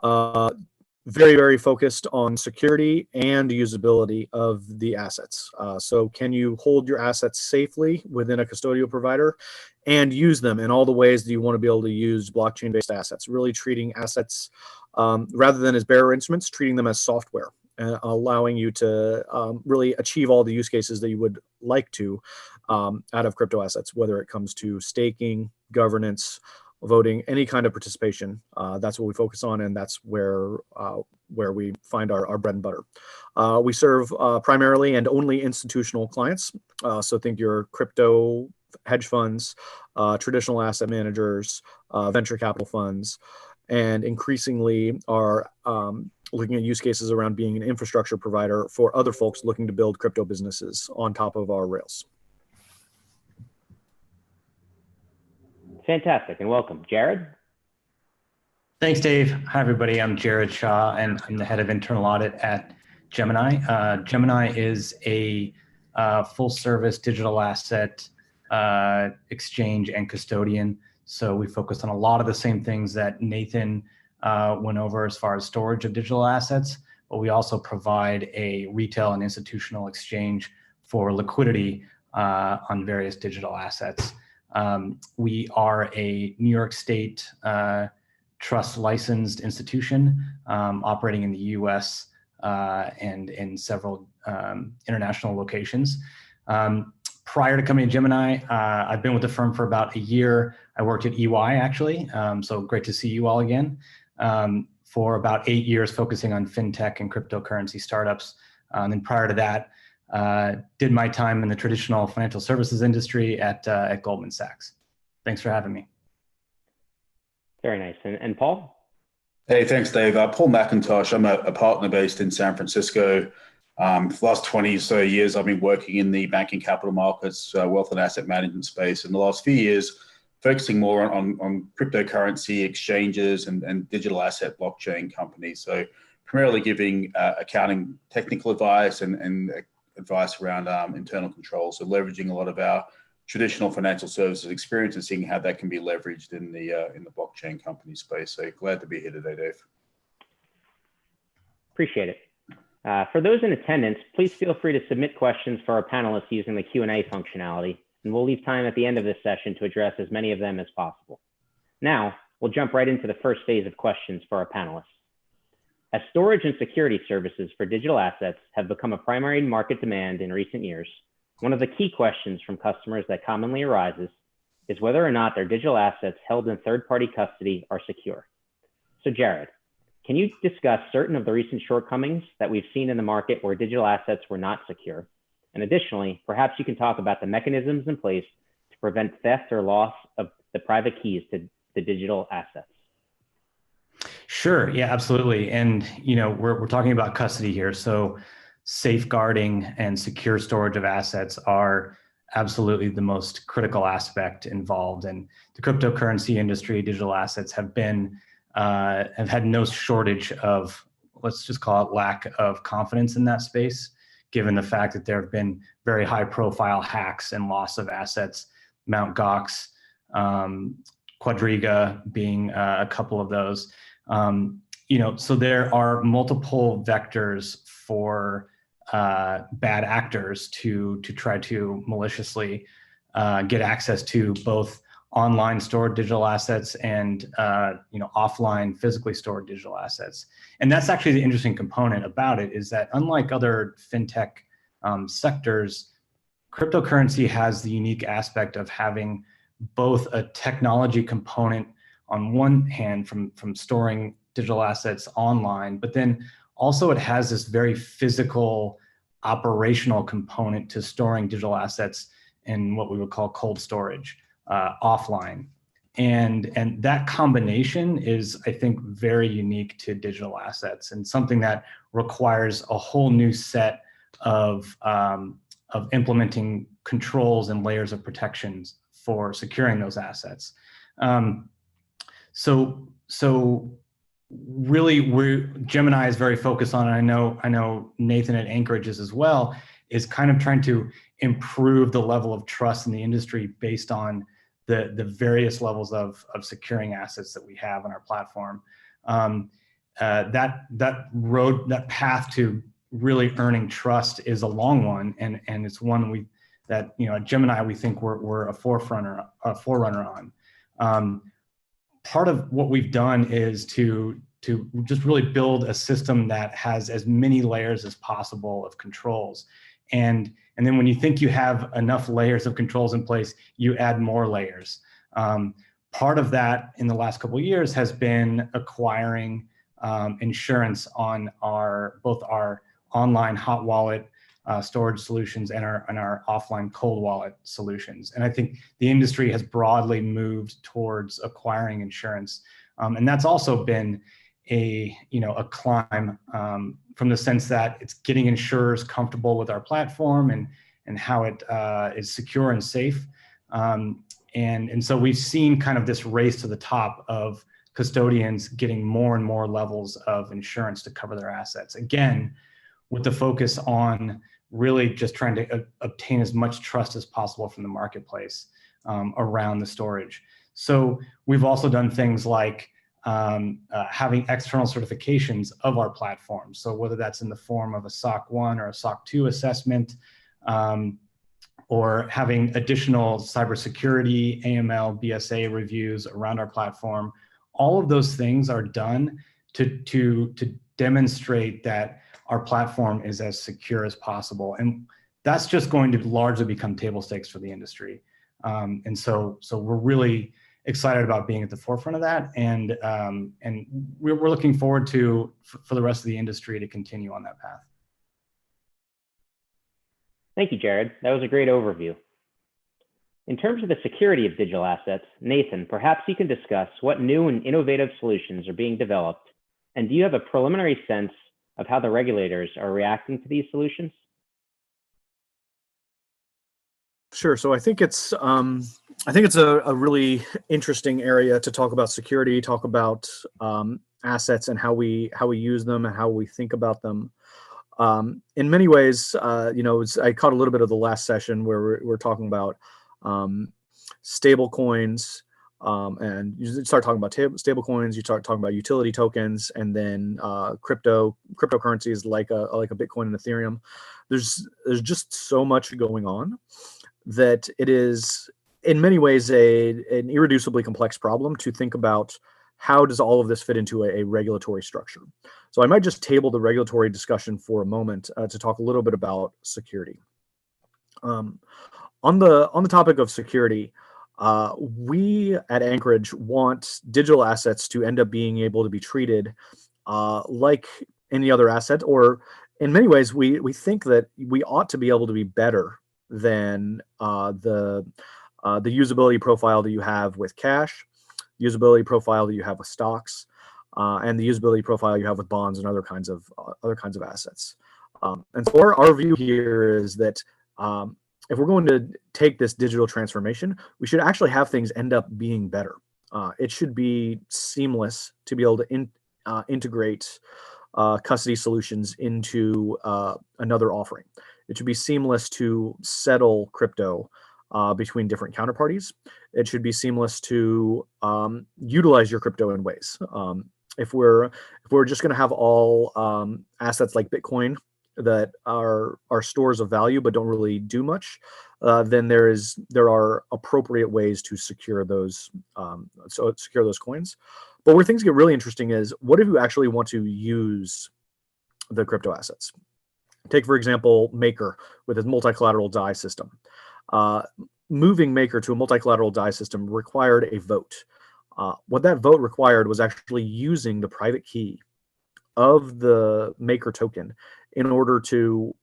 Very, very focused on security and usability of the assets. So can you hold your assets safely within a custodial provider and use them in all the ways that you want to be able to use blockchain-based assets, really treating assets rather than as bearer instruments, treating them as software, allowing you to really achieve all the use cases that you would like to out of crypto assets, whether it comes to staking, governance, voting, any kind of participation. That's what we focus on, and that's where we find our bread and butter. We serve primarily and only institutional clients. So think your crypto hedge funds, traditional asset managers, venture capital funds, and increasingly are looking at use cases around being an infrastructure provider for other folks looking to build crypto businesses on top of our rails.
Fantastic, and welcome. Jared?
Thanks, Dave. Hi, everybody. I'm Jared Shaw, and I'm the head of internal audit at Gemini. Gemini is a full-service digital asset exchange and custodian. So we focus on a lot of the same things that Nathan went over as far as storage of digital assets, but we also provide a retail and institutional exchange for liquidity on various digital assets. We are a New York State trust licensed institution operating in the US and in several international locations. Prior to coming to Gemini, I've been with the firm for about a year. I worked at EY actually, so great to see you all again. For about 8 years focusing on fintech and cryptocurrency startups. And then prior to that, did my time in the traditional financial services industry at Goldman Sachs. Thanks for having me.
Very nice. And Paul?
Hey, thanks, Dave. Paul McIntosh. I'm a partner based in San Francisco. For the last 20 or so years, I've been working in the banking, capital markets, wealth and asset management space. In the last few years, focusing more on cryptocurrency exchanges and digital asset blockchain companies. So primarily giving accounting technical advice and advice around internal controls. So leveraging a lot of our traditional financial services experience and seeing how that can be leveraged in the blockchain company space. So glad to be here today, Dave.
Appreciate it. For those in attendance, please feel free to submit questions for our panelists using the Q&A functionality, and we'll leave time at the end of this session to address as many of them as possible. Now, we'll jump right into the first phase of questions for our panelists. As storage and security services for digital assets have become a primary market demand in recent years, one of the key questions from customers that commonly arises is whether or not their digital assets held in third-party custody are secure. So Jared, can you discuss certain of the recent shortcomings that we've seen in the market where digital assets were not secure? And additionally, perhaps you can talk about the mechanisms in place to prevent theft or loss of the private keys to the digital assets.
Sure. Yeah, absolutely. And, we're talking about custody here. So safeguarding and secure storage of assets are absolutely the most critical aspect involved. And the cryptocurrency industry, digital assets have had no shortage of, let's just call it, lack of confidence in that space, given the fact that there have been very high profile hacks and loss of assets, Mt. Gox, Quadriga being a couple of those. So there are multiple vectors for bad actors to try to maliciously get access to both online stored digital assets and offline physically stored digital assets. And that's actually the interesting component about it, is that unlike other fintech sectors, cryptocurrency has the unique aspect of having both a technology component on one hand from storing digital assets online, but then also it has this very physical operational component to storing digital assets in what we would call cold storage, offline. And that combination is, I think, very unique to digital assets and something that requires a whole new set of implementing controls and layers of protections for securing those assets. So really, Gemini is very focused on, and I know Nathan at Anchorage is as well, is kind of trying to improve the level of trust in the industry based on the various levels of securing assets that we have on our platform. That path to really earning trust is a long one, and it's one at Gemini we think we're a forerunner on. Part of what we've done is to just really build a system that has as many layers as possible of controls. And then when you think you have enough layers of controls in place, you add more layers. Part of that in the last couple of years has been acquiring insurance on both our online hot wallet storage solutions and our offline cold wallet solutions. And I think the industry has broadly moved towards acquiring insurance. And that's also been a climb from the sense that it's getting insurers comfortable with our platform and how it is secure and safe. And so we've seen kind of this race to the top of custodians getting more and more levels of insurance to cover their assets. Again, with the focus on really just trying to obtain as much trust as possible from the marketplace around the storage. So we've also done things like having external certifications of our platform. So whether that's in the form of a SOC 1 or a SOC 2 assessment, or having additional cybersecurity, AML, BSA reviews around our platform, all of those things are done to demonstrate that our platform is as secure as possible. And that's just going to largely become table stakes for the industry. And so we're really excited about being at the forefront of that. And we're looking forward to, for the rest of the industry to continue on that path.
Thank you, Jared. That was a great overview. In terms of the security of digital assets, Nathan, perhaps you can discuss what new and innovative solutions are being developed, and do you have a preliminary sense of how the regulators are reacting to these solutions?
Sure. So I think it's a really interesting area to talk about security, talk about assets and how we use them and how we think about them. In many ways, I caught a little bit of the last session where we're talking about stable coins, and you start talking about stable coins, you start talking about utility tokens, and then cryptocurrencies like a Bitcoin and Ethereum. There's just so much going on that it is in many ways an irreducibly complex problem to think about how does all of this fit into a regulatory structure. So I might just table the regulatory discussion for a moment to talk a little bit about security. On the topic of security, We at Anchorage want digital assets to end up being able to be treated like any other asset, or in many ways, we think that we ought to be able to be better than the usability profile that you have with cash, usability profile that you have with stocks, and the usability profile you have with bonds and other kinds of assets. And so our view here is that if we're going to take this digital transformation, we should actually have things end up being better. It should be seamless to be able to integrate custody solutions into another offering. It should be seamless to settle crypto between different counterparties. It should be seamless to utilize your crypto in ways. If we're just going to have all assets like Bitcoin that are stores of value but don't really do much, then there are appropriate ways to secure those coins. But where things get really interesting is, what if you actually want to use the crypto assets? Take, for example, Maker with its multi-collateral DAI system. Moving Maker to a multi-collateral DAI system required a vote. What that vote required was actually using the private key of the Maker token in order to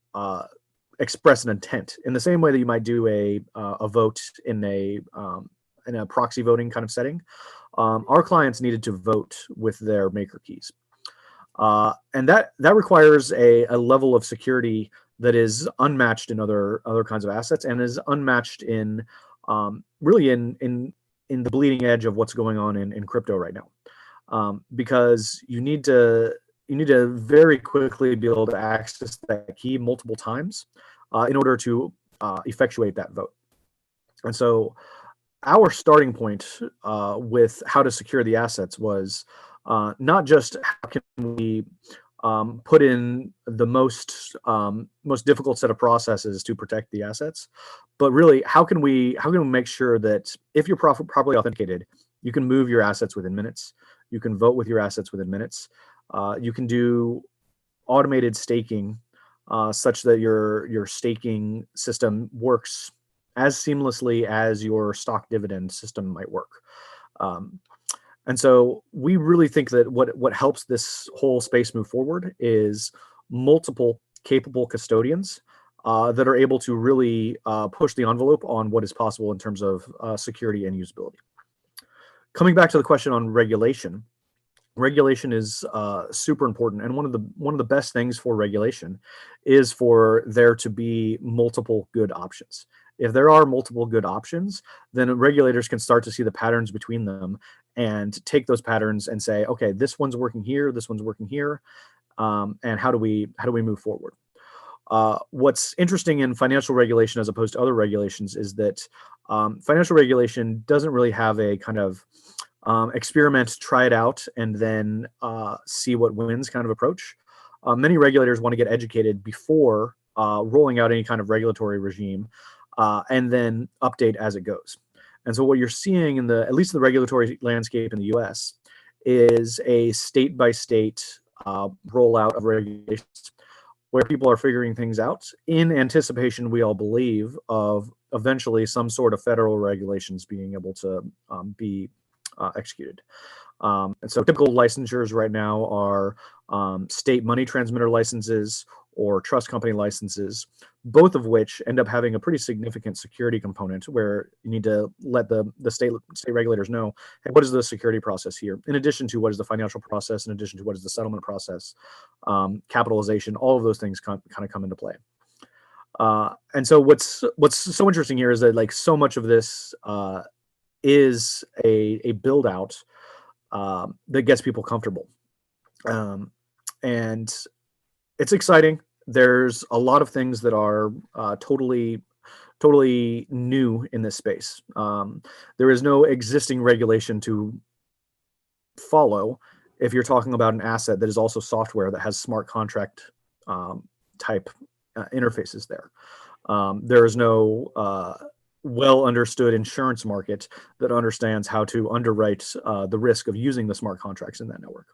express an intent, in the same way that you might do a vote in a proxy voting kind of setting. Our clients needed to vote with their Maker keys, and that requires a level of security that is unmatched in other kinds of assets, and is unmatched in really in the bleeding edge of what's going on in crypto right now, because you need to very quickly be able to access that key multiple times in order to effectuate that vote. And so our starting point with how to secure the assets was not just how can we put in the most difficult set of processes to protect the assets, but really how can we make sure that if you're properly authenticated, you can move your assets within minutes, you can vote with your assets within minutes, you can do automated staking such that your staking system works as seamlessly as your stock dividend system might work. And so we really think that what helps this whole space move forward is multiple capable custodians that are able to really push the envelope on what is possible in terms of security and usability. Coming back to the question on regulation is super important, and one of the best things for regulation is for there to be multiple good options. If there are multiple good options, then regulators can start to see the patterns between them and take those patterns and say, okay, this one's working here, this one's working here, and how do we move forward? What's interesting in financial regulation as opposed to other regulations is that financial regulation doesn't really have a kind of experiment, try it out, and then see what wins kind of approach. Many regulators want to get educated before rolling out any kind of regulatory regime, and then update as it goes. And so what you're seeing at least the regulatory landscape in the US is a state-by-state rollout of regulations where people are figuring things out in anticipation, we all believe, of eventually some sort of federal regulations being able to be executed. And so typical licensures right now are state money transmitter licenses or trust company licenses, both of which end up having a pretty significant security component where you need to let the state regulators know, hey, what is the security process here? In addition to what is the financial process, in addition to what is the settlement process, capitalization, all of those things kind of come into play. And so what's so interesting here is that like so much of this is a build out that gets people comfortable. And it's exciting. There's a lot of things that are totally new in this space. There is no existing regulation to follow if you're talking about an asset that is also software that has smart contract type interfaces there. There is no well understood insurance market that understands how to underwrite the risk of using the smart contracts in that network.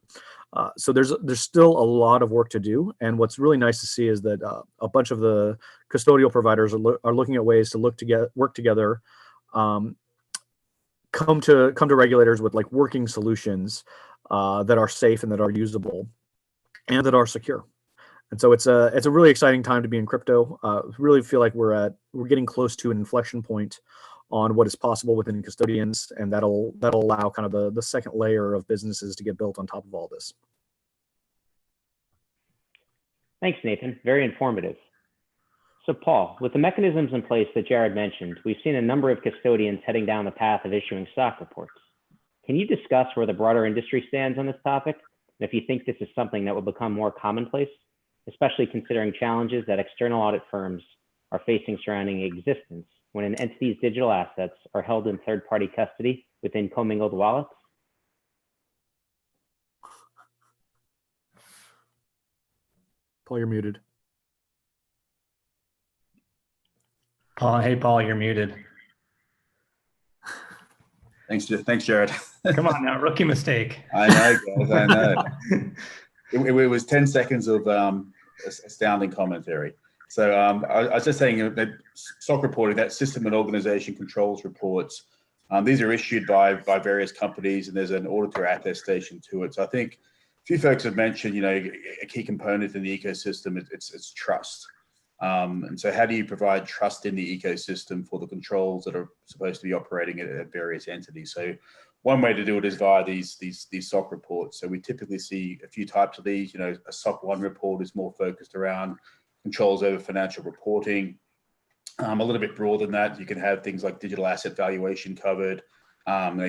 So there's still a lot of work to do, and what's really nice to see is that a bunch of the custodial providers are looking at ways to work together come to regulators with like working solutions that are safe and that are usable and that are secure. And so it's a really exciting time to be in crypto. Really feel like we're getting close to an inflection point on what is possible within custodians, and that'll allow kind of the second layer of businesses to get built on top of all this.
Thanks, Nathan. Very informative. So Paul, with the mechanisms in place that Jared mentioned, we've seen a number of custodians heading down the path of issuing stock reports. Can you discuss where the broader industry stands on this topic? And if you think this is something that will become more commonplace, especially considering challenges that external audit firms are facing surrounding existence when an entity's digital assets are held in third-party custody within commingled wallets?
Paul, you're muted.
Hey, Paul, you're muted.
Thanks, Jared.
Come on now, rookie mistake.
I know, guys, I know. It was 10 seconds of astounding commentary. So I was just saying that SOC reporting, that system and organization controls reports, these are issued by various companies, and there's an auditor attestation to it. So I think a few folks have mentioned, a key component in the ecosystem, it's trust. And so how do you provide trust in the ecosystem for the controls that are supposed to be operating at various entities? So one way to do it is via these SOC reports. So we typically see a few types of these. A SOC 1 report is more focused around controls over financial reporting. A little bit broader than that, you can have things like digital asset valuation covered,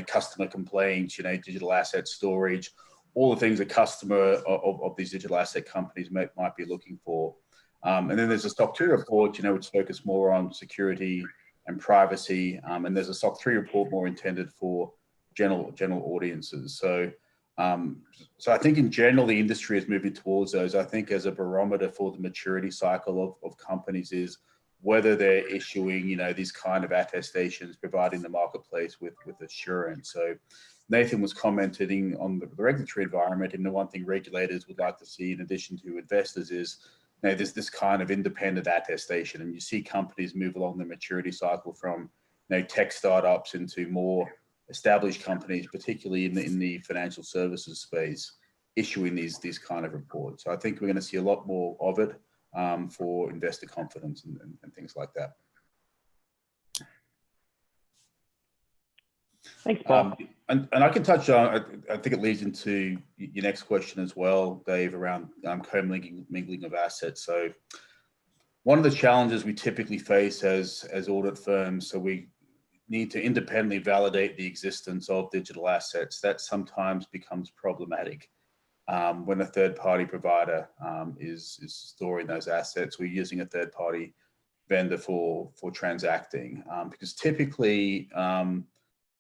customer complaints, digital asset storage, all the things a customer of these digital asset companies might be looking for. And then there's a SOC 2 report, which focus more on security and privacy. And there's a SOC 3 report more intended for general audiences. So I think in general, the industry is moving towards those. I think as a barometer for the maturity cycle of companies is whether they're issuing, these kind of attestations, providing the marketplace with assurance. So Nathan was commenting on the regulatory environment, and the one thing regulators would like to see in addition to investors is there's this kind of independent attestation, and you see companies move along the maturity cycle from tech startups into more established companies, particularly in the financial services space, issuing these kind of reports. So I think we're going to see a lot more of it for investor confidence and things like that.
Thanks, Paul.
And I can touch on, I think it leads into your next question as well, Dave, around co-mingling of assets. So one of the challenges we typically face as audit firms, so we need to independently validate the existence of digital assets. That sometimes becomes problematic when a third-party provider is storing those assets. We're using a third-party vendor for transacting, because typically,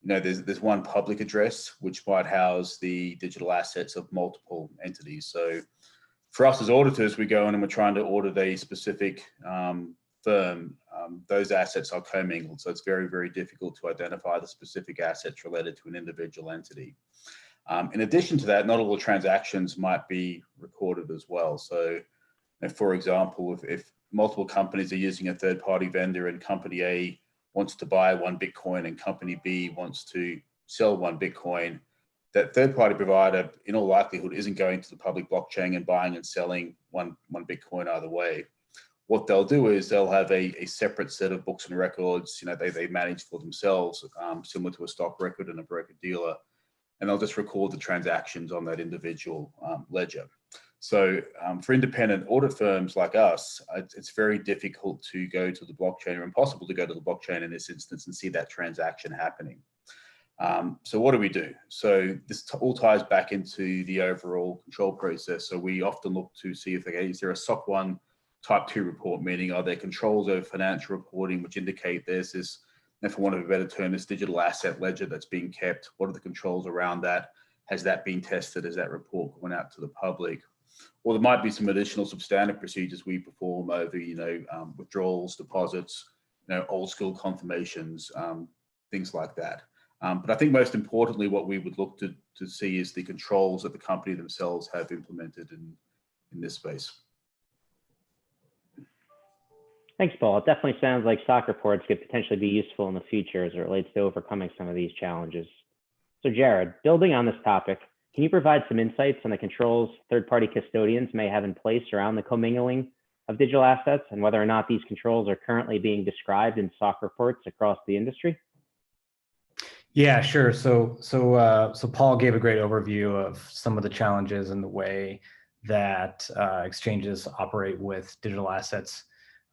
there's one public address which might house the digital assets of multiple entities. So for us as auditors, we go in and we're trying to audit a specific firm. Those assets are commingled, so it's very, very difficult to identify the specific assets related to an individual entity. In addition to that, not all the transactions might be recorded as well. So, for example, if multiple companies are using a third-party vendor and company A wants to buy 1 Bitcoin and company B wants to sell 1 Bitcoin, that third-party provider, in all likelihood, isn't going to the public blockchain and buying and selling one Bitcoin either way. What they'll do is they'll have a separate set of books and records, they manage for themselves, similar to a stock record and a broker-dealer, and they'll just record the transactions on that individual ledger. So for independent audit firms like us, it's very difficult to go to the blockchain, or impossible to go to the blockchain in this instance and see that transaction happening. So what do we do? So this all ties back into the overall control process. So we often look to see if is there a SOC 1 Type 2 report, meaning are there controls over financial reporting which indicate there's this, and for want of a better term, this digital asset ledger that's being kept? What are the controls around that? Has that been tested? Has that report gone out to the public? Or there might be some additional substantive procedures we perform over, withdrawals, deposits, old school confirmations, things like that. But I think most importantly, what we would look to see is the controls that the company themselves have implemented in this space.
Thanks, Paul. It definitely sounds like SOC reports could potentially be useful in the future as it relates to overcoming some of these challenges. So Jared, building on this topic, can you provide some insights on the controls third-party custodians may have in place around the commingling of digital assets and whether or not these controls are currently being described in SOC reports across the industry?
Yeah, sure. So Paul gave a great overview of some of the challenges and the way that exchanges operate with digital assets.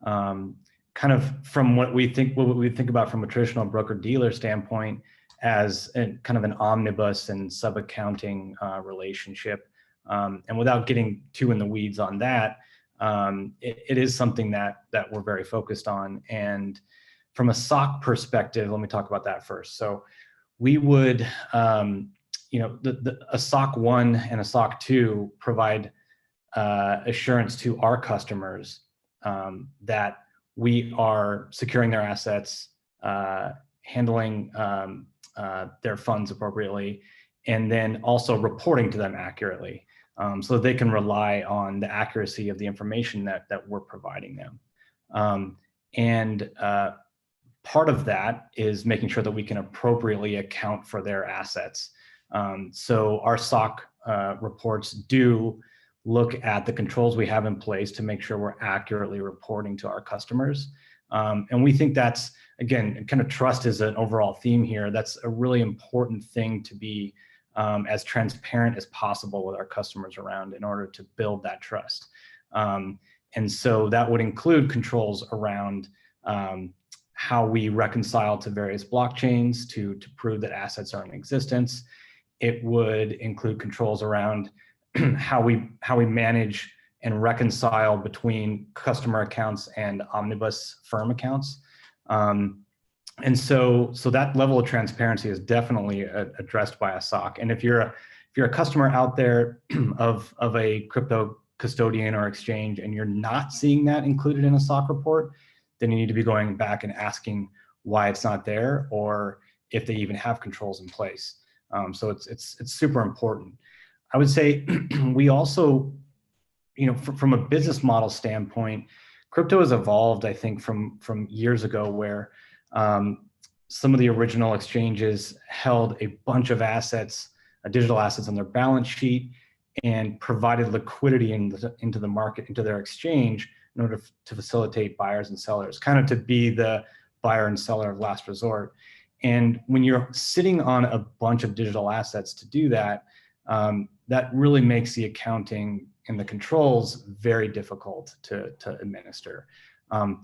Kind of from what we think about from a traditional broker-dealer standpoint as kind of an omnibus and sub-accounting relationship. And without getting too in the weeds on that, it is something that we're very focused on. And from a SOC perspective, let me talk about that first. So we would, a SOC 1 and a SOC 2 provide assurance to our customers that we are securing their assets, handling their funds appropriately, and then also reporting to them accurately, so that they can rely on the accuracy of the information that we're providing them. Part of that is making sure that we can appropriately account for their assets. So our SOC reports do look at the controls we have in place to make sure we're accurately reporting to our customers. And we think that's, again, kind of trust is an overall theme here. That's a really important thing to be as transparent as possible with our customers around in order to build that trust. And so that would include controls around how we reconcile to various blockchains to prove that assets are in existence. It would include controls around how we manage and reconcile between customer accounts and omnibus firm accounts. And so that level of transparency is definitely addressed by a SOC. And if you're a customer out there of a crypto custodian or exchange and you're not seeing that included in a SOC report, then you need to be going back and asking why it's not there or if they even have controls in place. So it's super important. I would say we also, from a business model standpoint, crypto has evolved, I think, from years ago where some of the original exchanges held a bunch of assets, digital assets on their balance sheet and provided liquidity into the market, into their exchange in order to facilitate buyers and sellers, kind of to be the buyer and seller of last resort. And when you're sitting on a bunch of digital assets to do that, that really makes the accounting and the controls very difficult to administer. I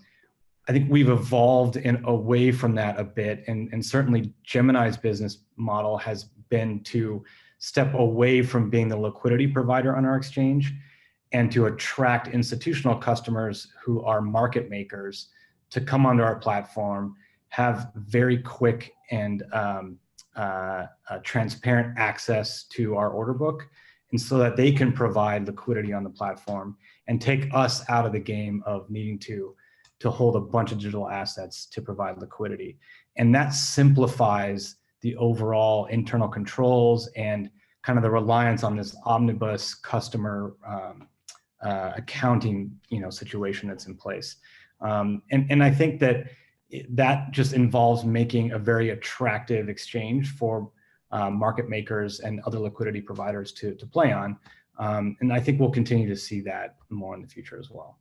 think we've evolved away from that a bit, and certainly Gemini's business model has been to step away from being the liquidity provider on our exchange and to attract institutional customers who are market makers to come onto our platform, have very quick and transparent access to our order book, and so that they can provide liquidity on the platform and take us out of the game of needing to hold a bunch of digital assets to provide liquidity. And that simplifies the overall internal controls and kind of the reliance on this omnibus customer accounting situation that's in place. And I think that just involves making a very attractive exchange for market makers and other liquidity providers to play on. And I think we'll continue to see that more in the future as well.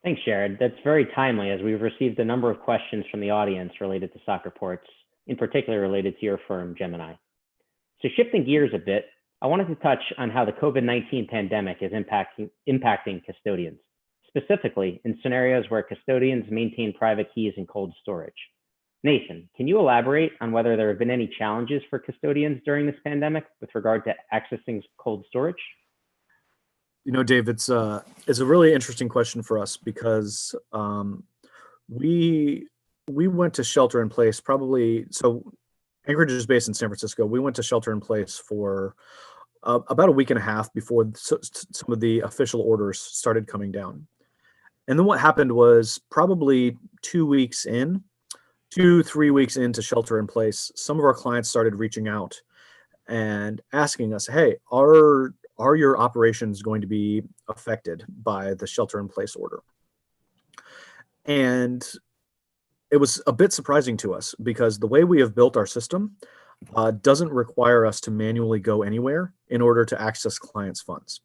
Thanks, Jared. That's very timely as we've received a number of questions from the audience related to SOC reports, in particular related to your firm, Gemini. So shifting gears a bit, I wanted to touch on how the COVID-19 pandemic is impacting custodians, specifically in scenarios where custodians maintain private keys in cold storage. Nathan, can you elaborate on whether there have been any challenges for custodians during this pandemic with regard to accessing cold storage?
Dave, it's a really interesting question for us because we went to shelter in place so Anchorage is based in San Francisco. We went to shelter in place for about a week and a half before some of the official orders started coming down. And then what happened was probably 2 weeks in, 2-3 weeks into shelter in place, some of our clients started reaching out and asking us, hey, are are your operations going to be affected by the shelter-in-place order? And it was a bit surprising to us because the way we have built our system doesn't require us to manually go anywhere in order to access clients' funds.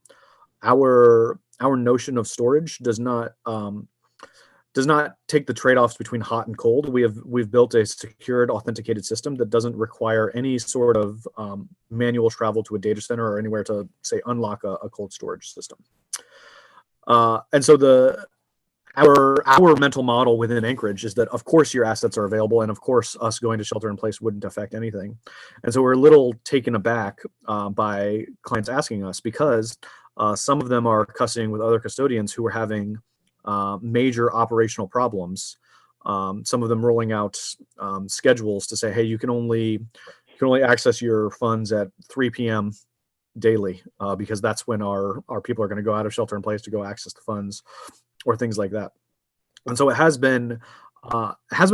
Our notion of storage does not take the trade-offs between hot and cold. We've built a secured, authenticated system that doesn't require any sort of manual travel to a data center or anywhere to, say, unlock a cold storage system. And so our mental model within Anchorage is that, of course, your assets are available, and of course, us going to shelter in place wouldn't affect anything. And so we're a little taken aback by clients asking us, because some of them are custodying with other custodians who are having major operational problems. Some of them rolling out schedules to say, hey, you can only access your funds at 3 p.m. daily because that's when our people are going to go out of shelter in place to go access the funds, or things like that. And so it has been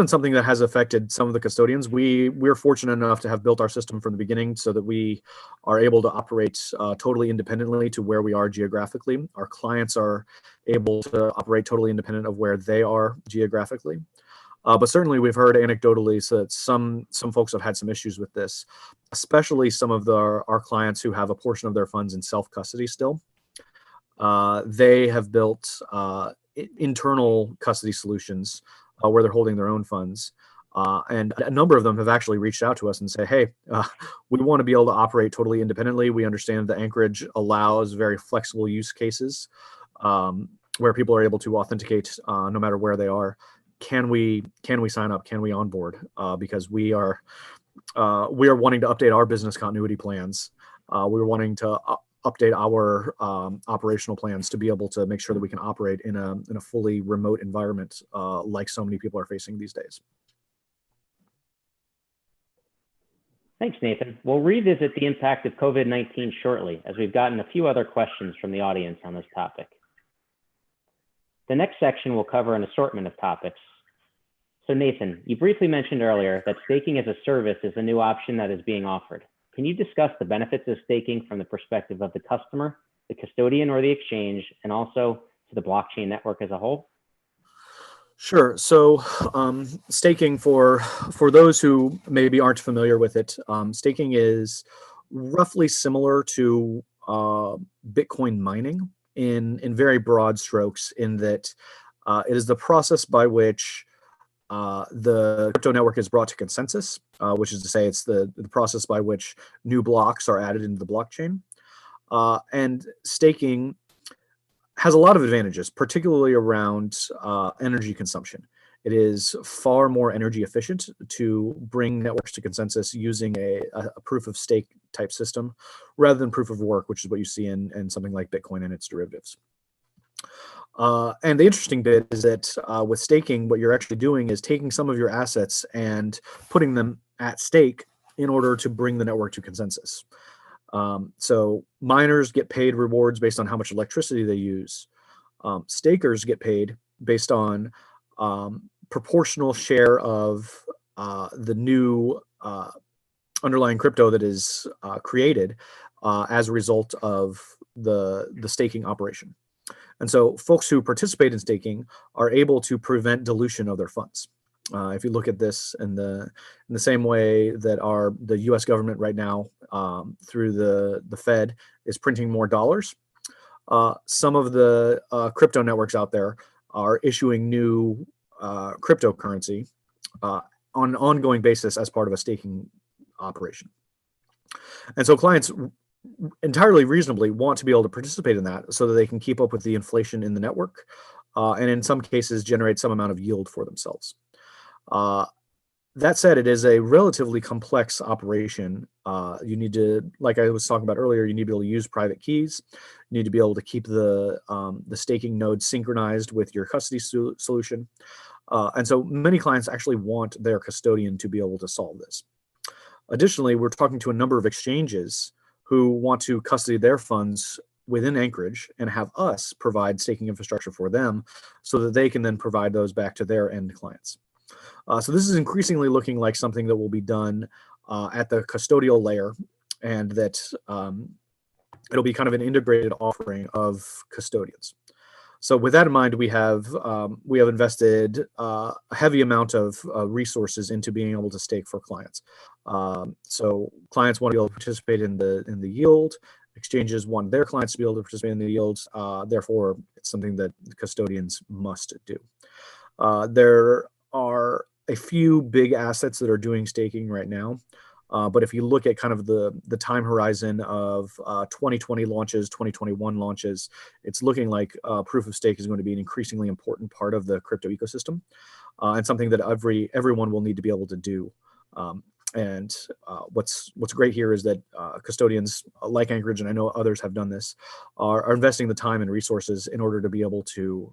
something that has affected some of the custodians. We're fortunate enough to have built our system from the beginning so that we are able to operate totally independently to where we are geographically. Our clients are able to operate totally independent of where they are geographically. But certainly we've heard anecdotally so that some folks have had some issues with this, especially some of our clients who have a portion of their funds in self-custody still. They have built internal custody solutions where they're holding their own funds. And a number of them have actually reached out to us and say, hey, we want to be able to operate totally independently. We understand that Anchorage allows very flexible use cases where people are able to authenticate no matter where they are. Can we sign up? Can we onboard? Because we are wanting to update our business continuity plans. We're wanting to update our operational plans to be able to make sure that we can operate in a fully remote environment like so many people are facing these days.
Thanks, Nathan. We'll revisit the impact of COVID-19 shortly, as we've gotten a few other questions from the audience on this topic. The next section will cover an assortment of topics. So Nathan, you briefly mentioned earlier that staking as a service is a new option that is being offered. Can you discuss the benefits of staking from the perspective of the customer, the custodian, or the exchange, and also to the blockchain network as a whole?
Sure. So staking, for those who maybe aren't familiar with it, staking is roughly similar to Bitcoin mining in very broad strokes, in that it is the process by which the crypto network is brought to consensus, which is to say it's the process by which new blocks are added into the blockchain. And staking has a lot of advantages, particularly around energy consumption. It is far more energy efficient to bring networks to consensus using a proof of stake type system rather than proof of work, which is what you see in something like Bitcoin and its derivatives. And the interesting bit is that with staking, what you're actually doing is taking some of your assets and putting them at stake in order to bring the network to consensus. So miners get paid rewards based on how much electricity they use. Stakers get paid based on proportional share of the new underlying crypto that is created as a result of the staking operation. And so folks who participate in staking are able to prevent dilution of their funds. If you look at this in the same way that the U.S. government right now, through the Fed, is printing more dollars, some of the crypto networks out there are issuing new cryptocurrency on an ongoing basis as part of a staking operation. And so clients entirely reasonably want to be able to participate in that so that they can keep up with the inflation in the network, and in some cases generate some amount of yield for themselves. That said, it is a relatively complex operation. You need to, like I was talking about earlier, you need to be able to use private keys. You need to be able to keep the staking node synchronized with your custody solution. And so many clients actually want their custodian to be able to solve this. Additionally, we're talking to a number of exchanges who want to custody their funds within Anchorage and have us provide staking infrastructure for them so that they can then provide those back to their end clients. So this is increasingly looking like something that will be done at the custodial layer, and that it'll be kind of an integrated offering of custodians. So with that in mind, we have invested a heavy amount of resources into being able to stake for clients. So clients want to be able to participate in the yield. Exchanges want their clients to be able to participate in the yields. Therefore, it's something that custodians must do. There are a few big assets that are doing staking right now. But if you look at kind of the time horizon of 2020 launches, 2021 launches, it's looking like proof of stake is going to be an increasingly important part of the crypto ecosystem, and something that everyone will need to be able to do. And what's great here is that custodians like Anchorage, and I know others have done this, are investing the time and resources in order to be able to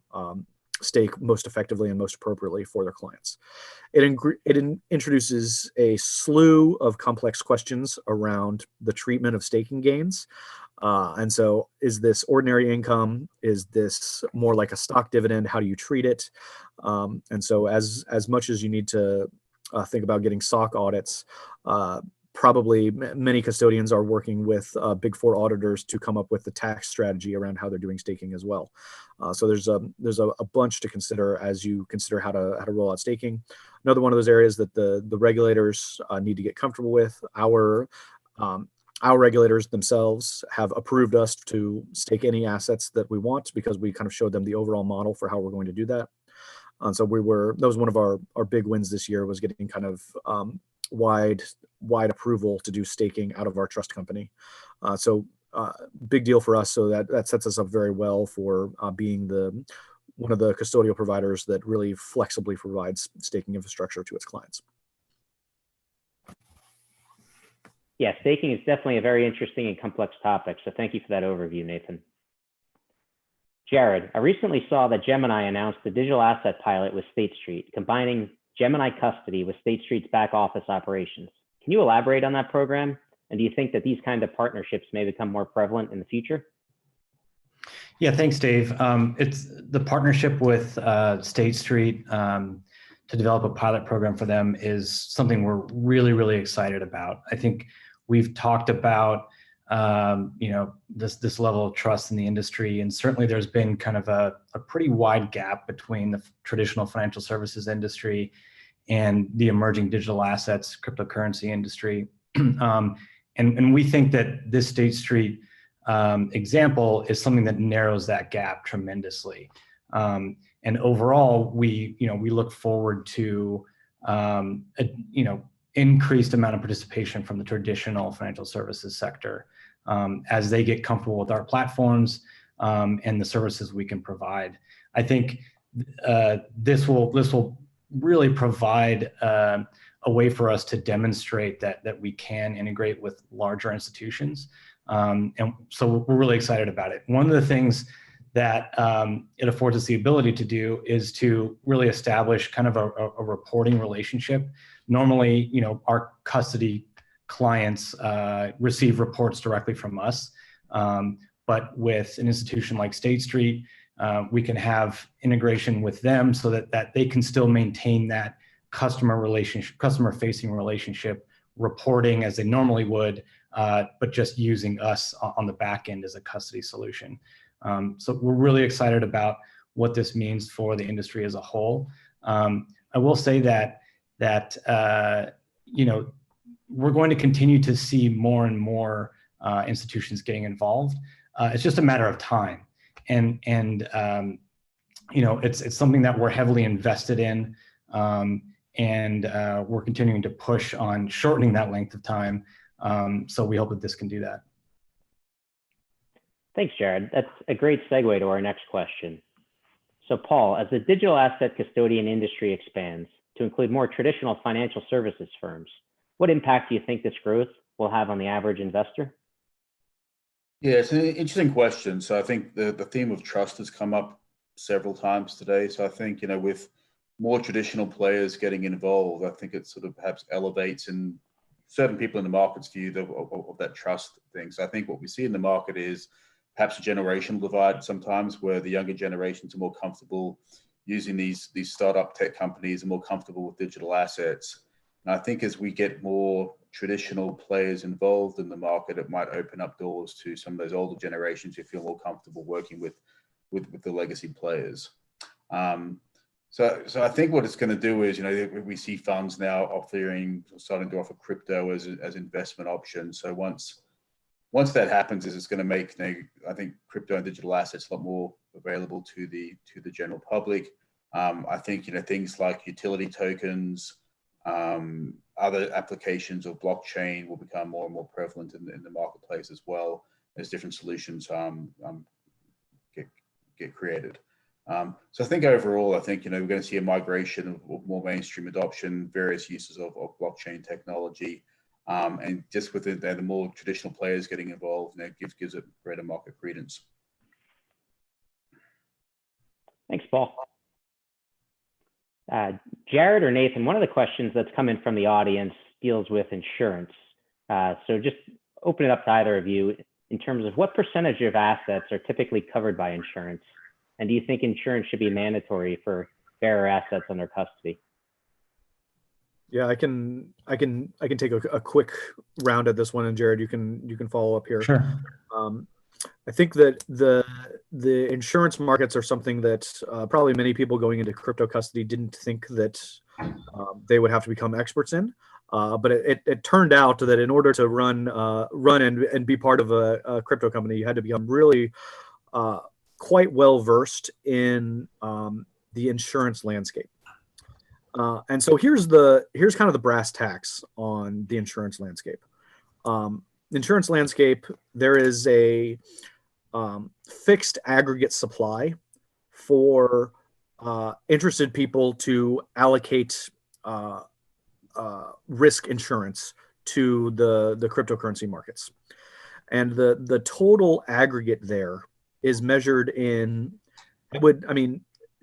stake most effectively and most appropriately for their clients. It introduces a slew of complex questions around the treatment of staking gains. And so is this ordinary income? Is this more like a stock dividend? How do you treat it? And so as much as you need to think about getting SOC audits, probably many custodians are working with Big Four auditors to come up with the tax strategy around how they're doing staking as well. So there's a bunch to consider as you consider how to roll out staking. Another one of those areas that the regulators need to get comfortable with. Our regulators themselves have approved us to stake any assets that we want because we kind of showed them the overall model for how we're going to do that. So that was one of our big wins this year, was getting kind of wide approval to do staking out of our trust company. So big deal for us. So that sets us up very well for being one of the custodial providers that really flexibly provides staking infrastructure to its clients.
Yeah, staking is definitely a very interesting and complex topic. So thank you for that overview, Nathan. Jared, I recently saw that Gemini announced the digital asset pilot with State Street, combining Gemini custody with State Street's back office operations. Can you elaborate on that program? And do you think that these kind of partnerships may become more prevalent in the future?
Yeah, thanks, Dave. It's the partnership with State Street to develop a pilot program for them is something we're really, really excited about. I think we've talked about this level of trust in the industry, and certainly there's been kind of a pretty wide gap between the traditional financial services industry and the emerging digital assets, cryptocurrency industry. And we think that this State Street example is something that narrows that gap tremendously. And overall, we look forward to increased amount of participation from the traditional financial services sector as they get comfortable with our platforms and the services we can provide. I think this will really provide a way for us to demonstrate that we can integrate with larger institutions. And so we're really excited about it. One of the things that it affords us the ability to do is to really establish kind of a reporting relationship. Normally, our custody clients receive reports directly from us, but with an institution like State Street, we can have integration with them so that they can still maintain that customer-facing relationship, reporting as they normally would, but just using us on the back end as a custody solution. So we're really excited about what this means for the industry as a whole. I will say that we're going to continue to see more and more institutions getting involved. It's just a matter of time, and it's something that we're heavily invested in, and we're continuing to push on shortening that length of time. So we hope that this can do that.
Thanks, Jared. That's a great segue to our next question. So Paul, as the digital asset custodian industry expands to include more traditional financial services firms, what impact do you think this growth will have on the average investor?
Yeah, it's an interesting question. So I think the theme of trust has come up several times today. So I think, with more traditional players getting involved, I think it sort of perhaps elevates in certain people in the market's view of that trust thing. So I think what we see in the market is perhaps a generational divide sometimes, where the younger generations are more comfortable using these startup tech companies and more comfortable with digital assets. And I think as we get more traditional players involved in the market, it might open up doors to some of those older generations who feel more comfortable working with the legacy players. So I think what it's going to do is, we see funds now starting to offer crypto as investment options. So once that happens, it's going to make, I think, crypto and digital assets a lot more available to the general public. I think things like utility tokens, other applications of blockchain will become more and more prevalent in the marketplace as well as different solutions get created. So I think overall, we're going to see a migration of more mainstream adoption, various uses of blockchain technology, and just with the more traditional players getting involved, gives it greater market credence.
Thanks, Paul. Jared or Nathan, one of the questions that's come in from the audience deals with insurance. So just open it up to either of you in terms of what percentage of assets are typically covered by insurance, and do you think insurance should be mandatory for bearer assets under custody?
Yeah, I can take a quick round at this one, and Jared, you can follow up here.
Sure.
I think that the insurance markets are something that probably many people going into crypto custody didn't think that they would have to become experts in. But it turned out that in order to run and be part of a crypto company, you had to become really quite well versed in the insurance landscape. And so here's kind of the brass tacks on the insurance landscape. Insurance landscape, there is a fixed aggregate supply for interested people to allocate risk insurance to the cryptocurrency markets. And the total aggregate there is measured in,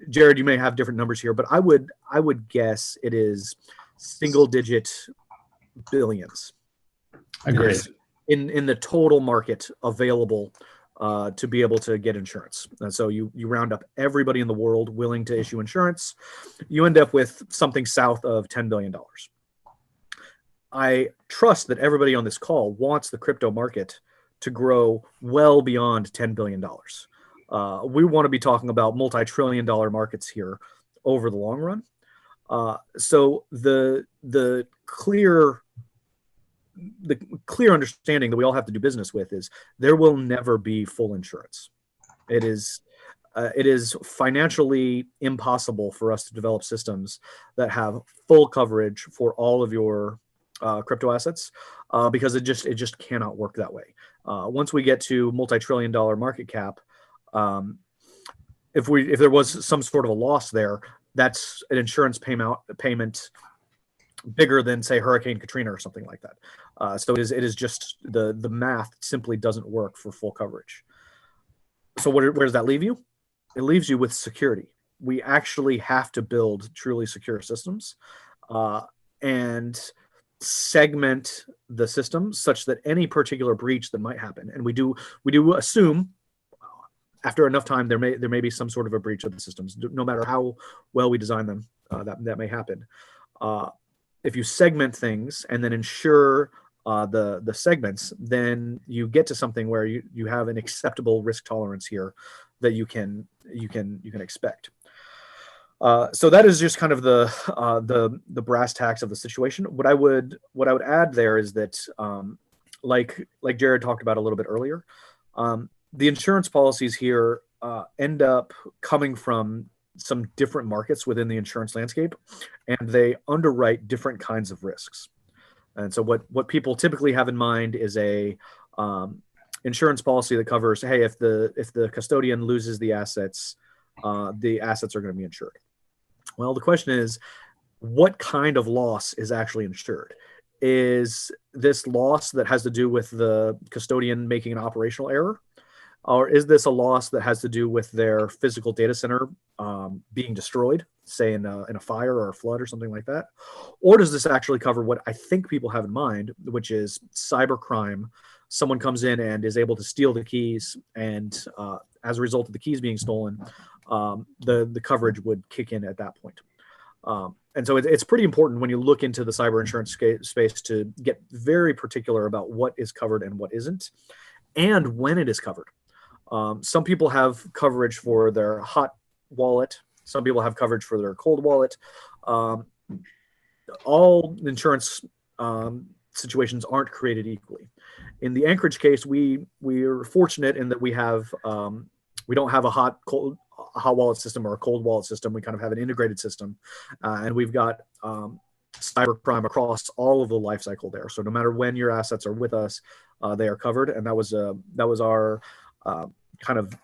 Jared, you may have different numbers here, but I would guess it is single digit billions.
Agreed.
In the total market available to be able to get insurance. And so you round up everybody in the world willing to issue insurance, you end up with something south of $10 billion. I trust that everybody on this call wants the crypto market to grow well beyond $10 billion. We want to be talking about multi-trillion-dollar markets here over the long run. So the clear understanding that we all have to do business with is there will never be full insurance. It is financially impossible for us to develop systems that have full coverage for all of your crypto assets because it just cannot work that way. Once we get to multi-trillion-dollar market cap, if there was some sort of a loss there, that's an insurance payment bigger than, say, Hurricane Katrina or something like that. So it is just the math simply doesn't work for full coverage. So where does that leave you? It leaves you with security. We actually have to build truly secure systems and segment the system such that any particular breach that might happen, and we do assume after enough time there may be some sort of a breach of the systems, no matter how well we design them, that may happen. If you segment things and then ensure the segments, then you get to something where you have an acceptable risk tolerance here that you can expect. So that is just kind of the brass tacks of the situation. What I would add there is that, like Jared talked about a little bit earlier, the insurance policies here end up coming from some different markets within the insurance landscape, and they underwrite different kinds of risks. And so what people typically have in mind is a insurance policy that covers, hey, if the custodian loses the assets are going to be insured. Well, the question is, what kind of loss is actually insured? Is this loss that has to do with the custodian making an operational error? Or is this a loss that has to do with their physical data center being destroyed, say in a fire or a flood or something like that? Or does this actually cover what I think people have in mind, which is cybercrime? Someone comes in and is able to steal the keys, and as a result of the keys being stolen, the coverage would kick in at that point. And so it's pretty important when you look into the cyber insurance space to get very particular about what is covered and what isn't, and when it is covered. Some people have coverage for their hot wallet. Some people have coverage for their cold wallet. All insurance situations aren't created equally. In the Anchorage case, we are fortunate in that we don't have a hot wallet system or a cold wallet system. We kind of have an integrated system, and we've got cybercrime across all of the life cycle there. So no matter when your assets are with us, they are covered, and that was our kind of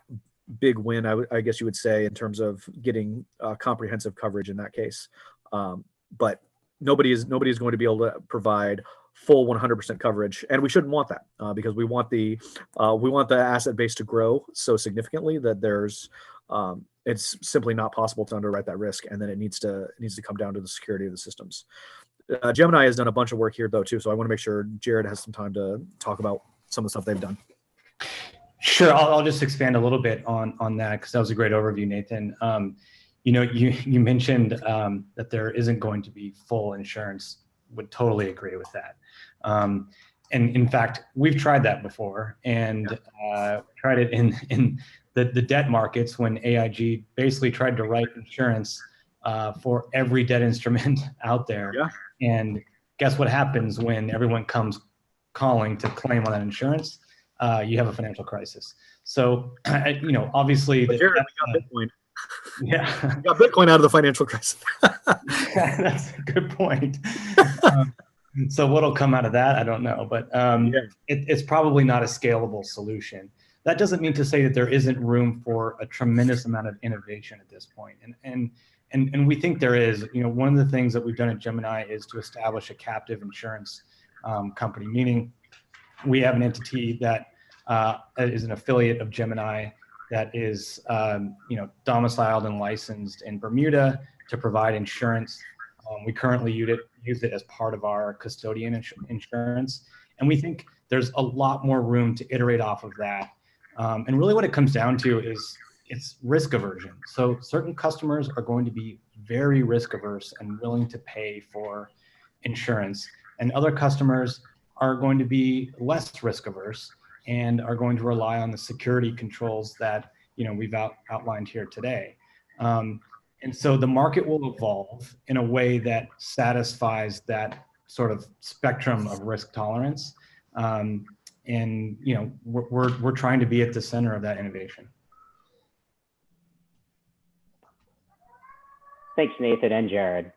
big win, I guess you would say, in terms of getting comprehensive coverage in that case. But nobody is going to be able to provide full 100% coverage, and we shouldn't want that because we want the asset base to grow so significantly that it's simply not possible to underwrite that risk, and then it needs to come down to the security of the systems. Gemini has done a bunch of work here though too, so I want to make sure Jared has some time to talk about some of the stuff they've done.
Sure, I'll just expand a little bit on that because that was a great overview, Nathan. You mentioned that there isn't going to be full insurance. Would totally agree with that. And in fact, we've tried that before, and tried it in the debt markets when AIG basically tried to write insurance for every debt instrument out there.
Yeah.
And guess what happens when everyone comes calling to claim on that insurance? You have a financial crisis. So, obviously,
but Jared, we got Bitcoin.
Yeah,
we got Bitcoin out of the financial crisis.
That's a good point. So what'll come out of that, I don't know, but it's probably not a scalable solution. That doesn't mean to say that there isn't room for a tremendous amount of innovation at this point. And we think there is. One of the things that we've done at Gemini is to establish a captive insurance company, meaning we have an entity that is an affiliate of Gemini that is domiciled and licensed in Bermuda to provide insurance. We currently use it as part of our custodian insurance. And we think there's a lot more room to iterate off of that. And really what it comes down to is it's risk aversion. So certain customers are going to be very risk averse and willing to pay for insurance. And other customers are going to be less risk averse and are going to rely on the security controls that we've outlined here today. And so the market will evolve in a way that satisfies that sort of spectrum of risk tolerance. And we're trying to be at the center of that innovation.
Thanks, Nathan and Jared.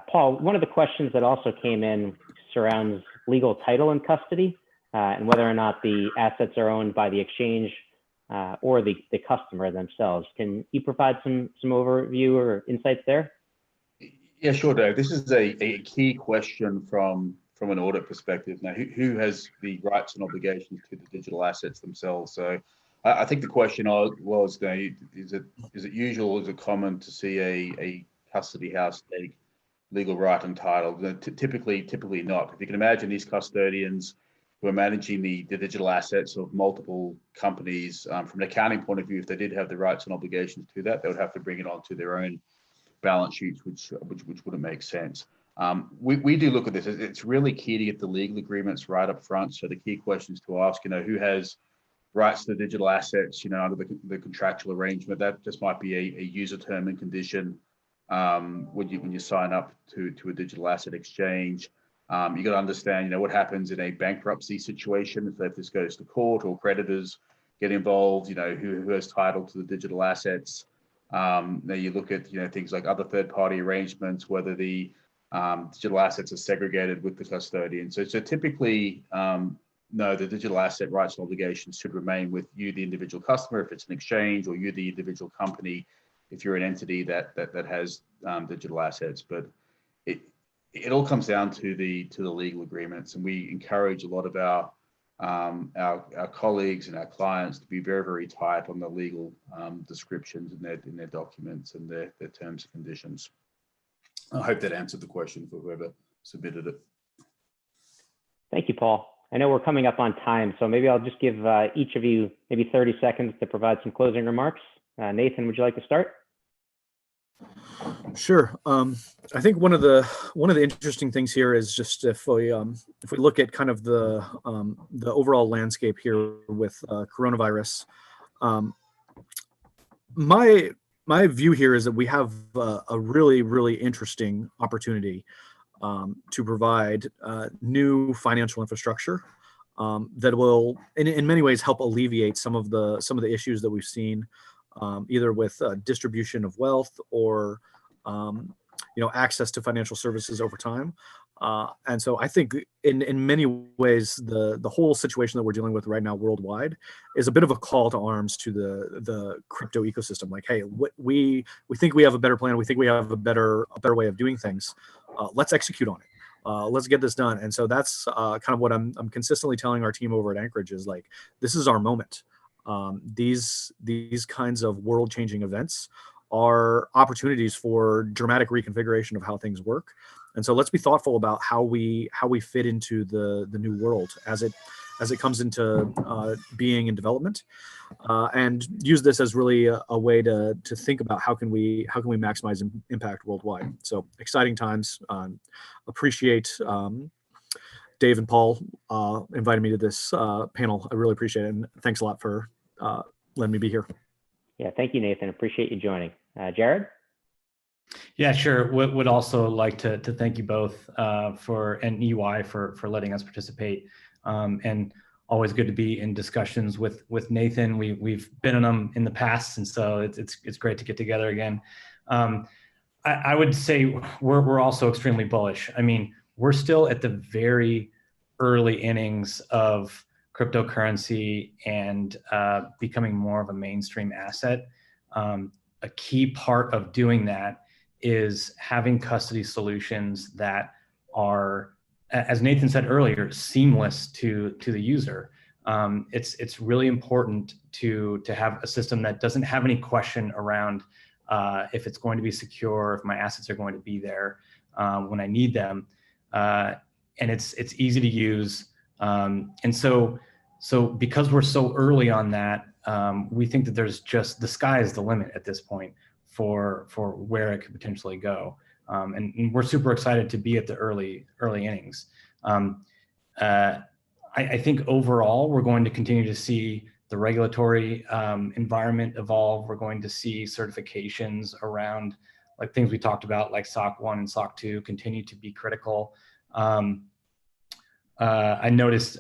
Paul, one of the questions that also came in surrounds legal title and custody, and whether or not the assets are owned by the exchange or the customer themselves. Can you provide some overview or insights there?
Yeah, sure, Dave. This is a key question from an audit perspective. Now, who has the rights and obligations to the digital assets themselves? So I think the question was, is it usual, is it common to see a custody house take legal right and title? Typically not. If you can imagine these custodians who are managing the digital assets of multiple companies, from an accounting point of view, if they did have the rights and obligations to that, they would have to bring it onto their own balance sheets, which wouldn't make sense. We do look at this. It's really key to get the legal agreements right up front. So the key questions to ask, who has rights to the digital assets, under the contractual arrangement. That just might be a user term and condition when you sign up to a digital asset exchange. You got to understand, what happens in a bankruptcy situation if this goes to court or creditors get involved. Who has title to the digital assets. Now you look at things like other third-party arrangements, whether the digital assets are segregated with the custodian. So typically, no, the digital asset rights and obligations should remain with you, the individual customer, if it's an exchange, or you, the individual company, if you're an entity that has digital assets. But it all comes down to the legal agreements, and we encourage a lot of our colleagues and our clients to be very, very tight on the legal descriptions in their documents and their terms and conditions. I hope that answered the question for whoever submitted it.
Thank you, Paul. I know we're coming up on time, so maybe I'll just give each of you maybe 30 seconds to provide some closing remarks. Nathan, would you like to start?
Sure. I think one of the interesting things here is just if we look at kind of the overall landscape here with coronavirus, my view here is that we have a really interesting opportunity to provide new financial infrastructure that will, in many ways, help alleviate some of the issues that we've seen, either with distribution of wealth or access to financial services over time. And so I think in many ways, the whole situation that we're dealing with right now worldwide is a bit of a call to arms to the crypto ecosystem. Like, hey, we think we have a better plan. We think we have a better way of doing things. Let's execute on it. Let's get this done. And so that's kind of what I'm consistently telling our team over at Anchorage is like, this is our moment. These kinds of world-changing events are opportunities for dramatic reconfiguration of how things work. And so let's be thoughtful about how we fit into the new world as it comes into being and development, and use this as really a way to think about how can we maximize impact worldwide. So exciting times. Appreciate Dave and Paul inviting me to this panel. I really appreciate it, and thanks a lot for letting me be here.
Yeah, thank you, Nathan. Appreciate you joining. Jared?
Yeah, sure. Would also like to thank you both and EY for letting us participate. And always good to be in discussions with Nathan. We've been in them in the past, and so it's great to get together again. I would say we're also extremely bullish. I mean, we're still at the very early innings of cryptocurrency and becoming more of a mainstream asset. A key part of doing that is having custody solutions that are, as Nathan said earlier, seamless to the user. It's really important to have a system that doesn't have any question around if it's going to be secure, if my assets are going to be there when I need them, and it's easy to use. And so because we're so early on that, we think that there's just the sky is the limit at this point for where it could potentially go. And we're super excited to be at the early innings. I think overall, we're going to continue to see the regulatory environment evolve. We're going to see certifications around like things we talked about, like SOC 1 and SOC 2 continue to be critical. I noticed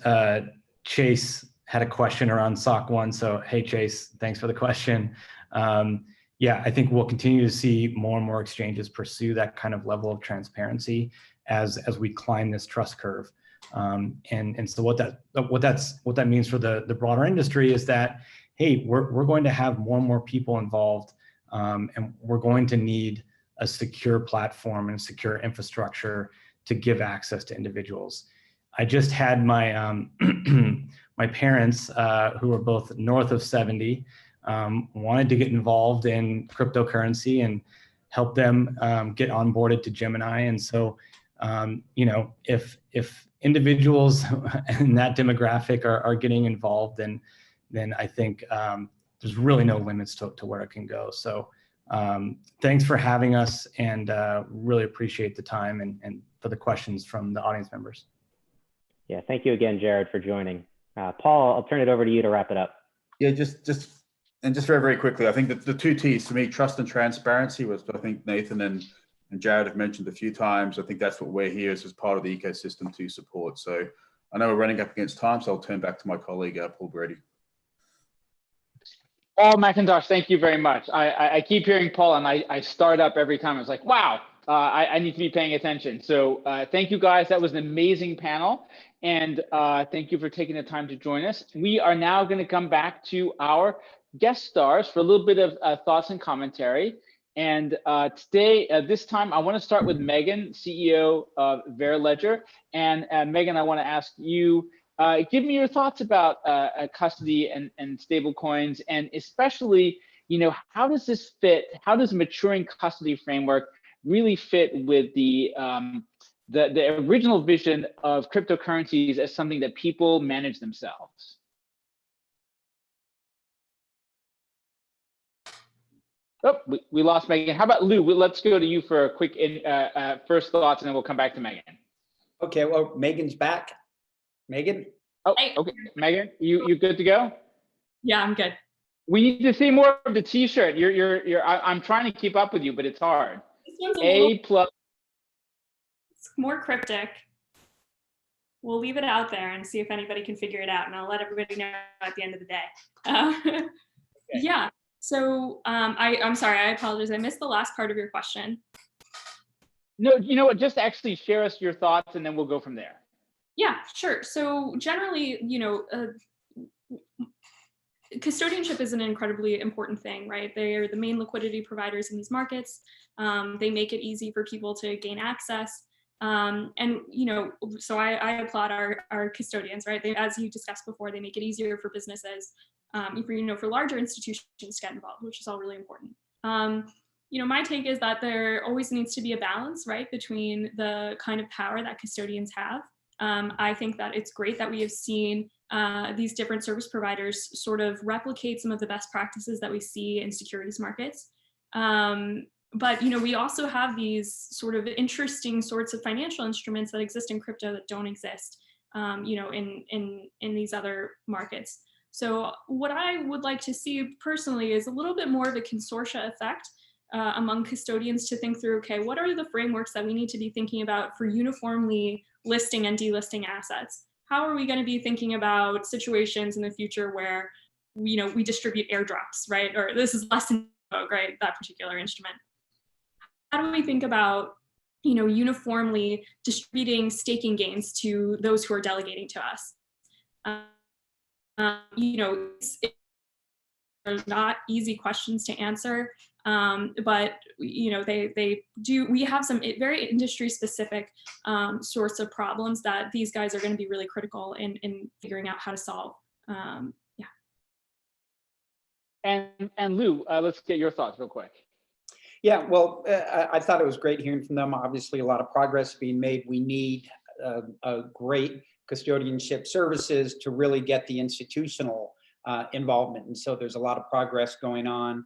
Chase had a question around SOC 1. So, hey, Chase, thanks for the question. Yeah, I think we'll continue to see more and more exchanges pursue that kind of level of transparency as we climb this trust curve. And so what that means for the broader industry is that, hey, we're going to have more and more people involved, and we're going to need a secure platform and secure infrastructure to give access to individuals. I just had my my parents, who are both north of 70, wanted to get involved in cryptocurrency and help them get onboarded to Gemini. And so, if individuals in that demographic are getting involved, then I think there's really no limits to where it can go. So thanks for having us, and really appreciate the time and for the questions from the audience members.
Yeah, thank you again, Jared, for joining. Paul, I'll turn it over to you to wrap it up.
Yeah, just very, very quickly, I think that the two T's for me, trust and transparency, was I think Nathan and Jared have mentioned a few times. I think that's what we're here as part of the ecosystem to support. So I know we're running up against time, so I'll turn back to my colleague, Paul Brady.
Paul McIntosh, thank you very much. I keep hearing Paul, and I start up every time. I was like, wow, I need to be paying attention. So thank you, guys. That was an amazing panel. And thank you for taking the time to join us. We are now going to come back to our guest stars for a little bit of thoughts and commentary. And today, this time, I want to start with Megan, CEO of Veriledger. And Megan, I want to ask you, give me your thoughts about custody and stable coins, and especially, how does this fit? How does a maturing custody framework really fit with the original vision of cryptocurrencies as something that people manage themselves? Oh, we lost Megan. How about Lou? Let's go to you for a quick first thoughts, and then we'll come back to Megan.
Okay, well, Megan's back. Megan?
Oh, okay. Megan, you good to go?
Yeah, I'm good.
We need to see more of the T-shirt. I'm trying to keep up with you, but it's hard.
This one's
A+.
It's more cryptic. We'll leave it out there and see if anybody can figure it out, and I'll let everybody know at the end of the day. Okay. Yeah. So I'm sorry. I apologize. I missed the last part of your question.
No, you know what? Just actually share us your thoughts, and then we'll go from there.
Yeah, sure. So generally, custodianship is an incredibly important thing, right? They are the main liquidity providers in these markets. They make it easy for people to gain access. So I applaud our custodians, right? As you discussed before, they make it easier for businesses, for larger institutions to get involved, which is all really important. My take is that there always needs to be a balance, right, between the kind of power that custodians have. I think that it's great that we have seen these different service providers sort of replicate some of the best practices that we see in securities markets. But we also have these sort of interesting sorts of financial instruments that exist in crypto that don't exist, in these other markets. So what I would like to see personally is a little bit more of a consortia effect among custodians to think through, okay, what are the frameworks that we need to be thinking about for uniformly listing and delisting assets? How are we going to be thinking about situations in the future where, we distribute airdrops, right? Or this is less in vogue, right? That particular instrument. How do we think about, uniformly distributing staking gains to those who are delegating to us? They're not easy questions to answer, but they do. We have some very industry specific sorts of problems that these guys are going to be really critical in figuring out how to solve.
And Lou, let's get your thoughts real quick.
Yeah, well, I thought it was great hearing from them. Obviously, a lot of progress being made. We need a great custodianship services to really get the institutional involvement. And so there's a lot of progress going on.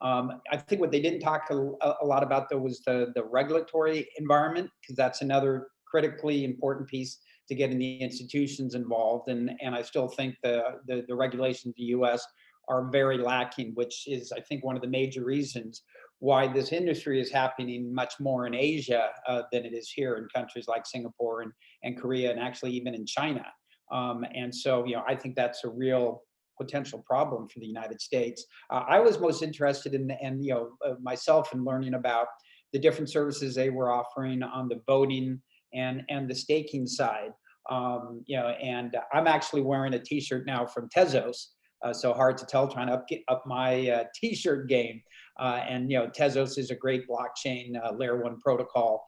I think what they didn't talk a lot about, though, was the regulatory environment, because that's another critically important piece to getting the institutions involved. And I still think the regulations in the US are very lacking, which is, I think, one of the major reasons why this industry is happening much more in Asia than it is here in countries like Singapore and Korea, and actually even in China. And so, I think that's a real potential problem for the United States. I was most interested in, myself in learning about the different services they were offering on the voting and the staking side. And I'm actually wearing a T-shirt now from Tezos. So hard to tell, trying to up my T-shirt game. And Tezos is a great blockchain layer 1 protocol,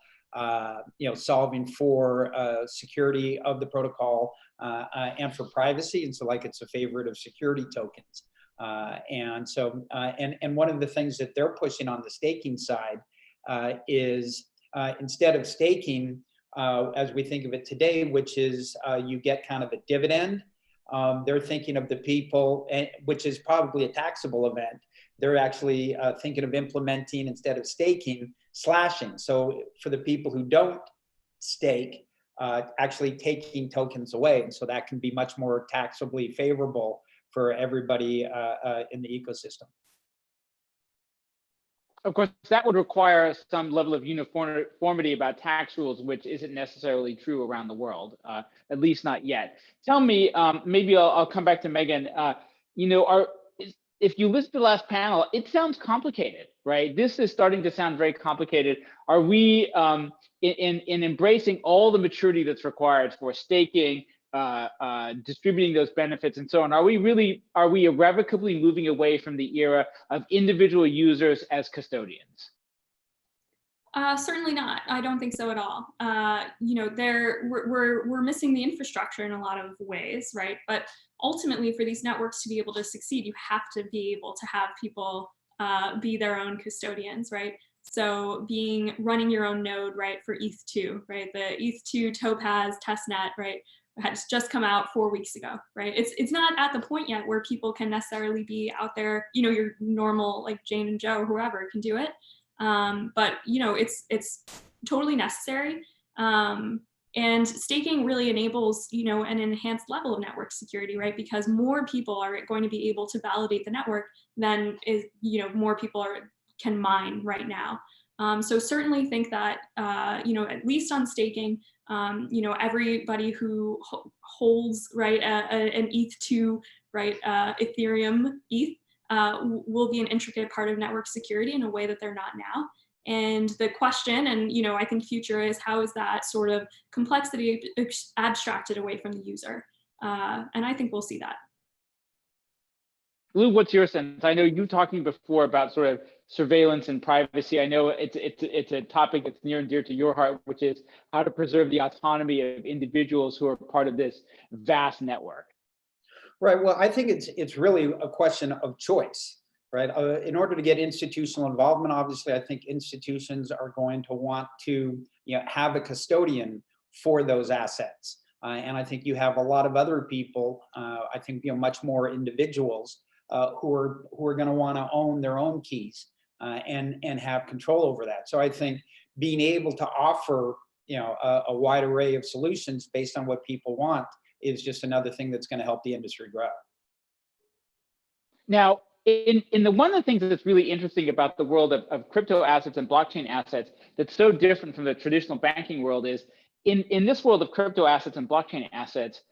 solving for security of the protocol and for privacy. And so, it's a favorite of security tokens. And so, and one of the things that they're pushing on the staking side is instead of staking, as we think of it today, which is you get kind of a dividend. They're thinking of the people, which is probably a taxable event. They're actually thinking of implementing, instead of staking, slashing. So for the people who don't stake, actually taking tokens away. And so that can be much more taxably favorable for everybody in the ecosystem.
Of course, that would require some level of uniformity about tax rules, which isn't necessarily true around the world, at least not yet. Tell me, maybe I'll come back to Megan. If you listen to the last panel, it sounds complicated, right? This is starting to sound very complicated. Are we in embracing all the maturity that's required for staking, distributing those benefits and so on? Are we irrevocably moving away from the era of individual users as custodians?
Certainly not. I don't think so at all. We're missing the infrastructure in a lot of ways, right? But ultimately, for these networks to be able to succeed, you have to be able to have people be their own custodians, right? So running your own node, right, for ETH2, right? The ETH2 Topaz testnet, right? has just come out 4 weeks ago, right? It's not at the point yet where people can necessarily be out there, you know, your normal like Jane and Joe, whoever can do it. But you know, it's totally necessary. And staking really enables, you know, an enhanced level of network security, right? Because more people are going to be able to validate the network than is, you know, more people can mine right now. So certainly think that, you know, at least on staking, you know, everybody who holds, right, an ETH2, right, Ethereum ETH will be an intricate part of network security in a way that they're not now. And the question, and you know, I think future is how is that sort of complexity abstracted away from the user? And I think we'll see that.
Lou, what's your sense? I know you talking before about sort of surveillance and privacy. I know it's a topic that's near and dear to your heart, which is how to preserve the autonomy of individuals who are part of this vast network.
Right. Well, I think it's really a question of choice. Right. In order to get institutional involvement, obviously, I think institutions are going to want to, you know, have a custodian for those assets. And I think you have a lot of other people, I think, you know, much more individuals who are going to want to own their own keys and have control over that. So I think being able to offer, you know, a wide array of solutions based on what people want is just another thing that's going to help the industry grow.
Now, in the one of the things that's really interesting about the world of crypto assets and blockchain assets that's so different from the traditional banking world is in this world of crypto assets and blockchain assets,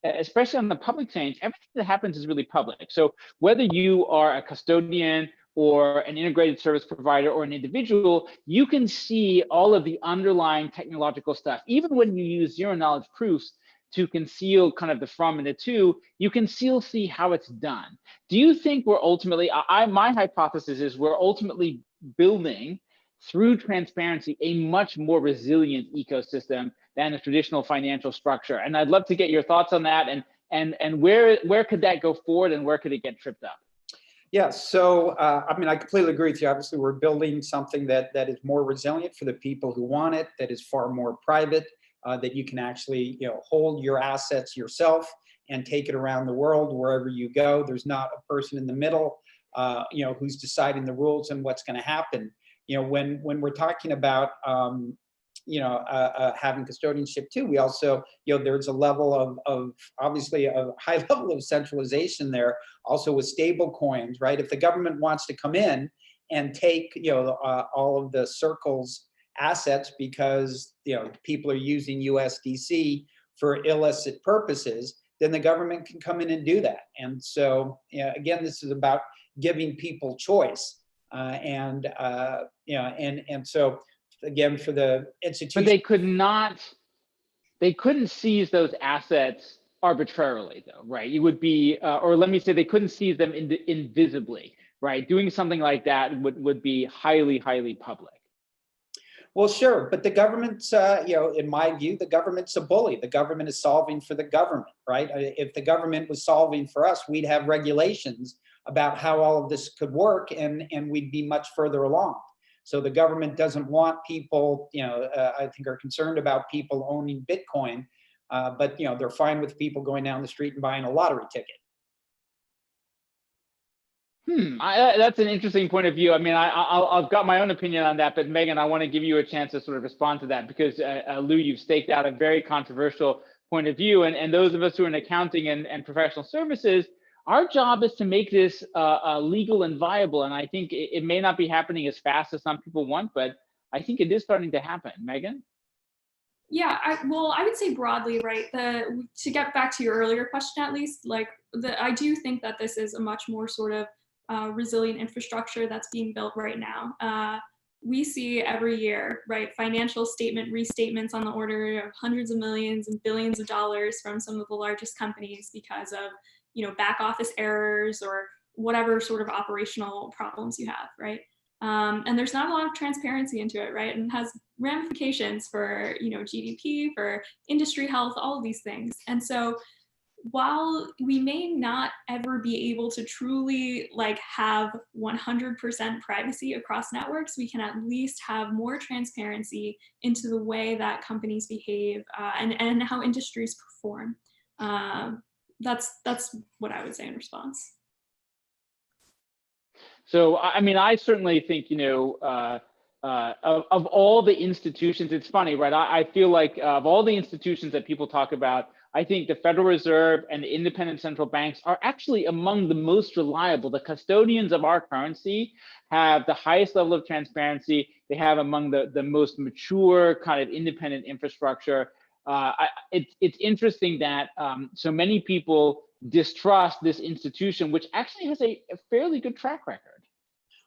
especially on the public chains, everything that happens is really public. So whether you are a custodian or an integrated service provider or an individual, you can see all of the underlying technological stuff. Even when you use zero knowledge proofs to conceal kind of the from and the to, you can still see how it's done. Do you think we're ultimately, my hypothesis is we're ultimately building through transparency a much more resilient ecosystem than a traditional financial structure? And I'd love to get your thoughts on that and where could that go forward and where could it get tripped up?
Yeah, so I mean, I completely agree with you. Obviously, we're building something that is more resilient for the people who want it, that is far more private, that you can actually, you know, hold your assets yourself and take it around the world wherever you go. There's not a person in the middle, you know, who's deciding the rules and what's going to happen. You know, when we're talking about, you know, having custodianship too, we also, you know, there's a level of obviously a high level of centralization there, also with stable coins, right? If the government wants to come in and take, you know, all of the Circle's assets because, you know, people are using USDC for illicit purposes, then the government can come in and do that. And so, you know, again, this is about giving people choice, you know, and so again, for the institution.
But they couldn't seize those assets arbitrarily though, right? You would be, or let me say they couldn't seize them invisibly, right? Doing something like that would be highly, highly public.
Well, sure, but the government's, you know, in my view, the government's a bully. The government is solving for the government, right? If the government was solving for us, we'd have regulations about how all of this could work and we'd be much further along. So the government doesn't want people, you know, I think are concerned about people owning Bitcoin, but, you know, they're fine with people going down the street and buying a lottery ticket.
That's an interesting point of view. I mean, I've got my own opinion on that, but Megan, I want to give you a chance to sort of respond to that because Lou, you've staked out a very controversial point of view. And those of us who are in accounting and professional services, our job is to make this legal and viable. And I think it may not be happening as fast as some people want, but I think it is starting to happen. Megan?
Yeah, well, I would say broadly, right, to get back to your earlier question, at least, like, I do think that this is a much more sort of resilient infrastructure that's being built right now. We see every year, right, financial statement restatements on the order of hundreds of millions and billions of dollars from some of the largest companies because of, you know, back office errors or whatever sort of operational problems you have, right? And there's not a lot of transparency into it, right? And it has ramifications for, you know, GDP, for industry health, all of these things. And so while we may not ever be able to truly like have 100% privacy across networks, we can at least have more transparency into the way that companies behave and how industries perform. That's what I would say in response.
So, I mean, I certainly think, you know, of all the institutions, it's funny, right? I feel like of all the institutions that people talk about, I think the Federal Reserve and the independent central banks are actually among the most reliable. The custodians of our currency have the highest level of transparency. They have among the most mature kind of independent infrastructure. It's interesting that so many people distrust this institution, which actually has a fairly good track record.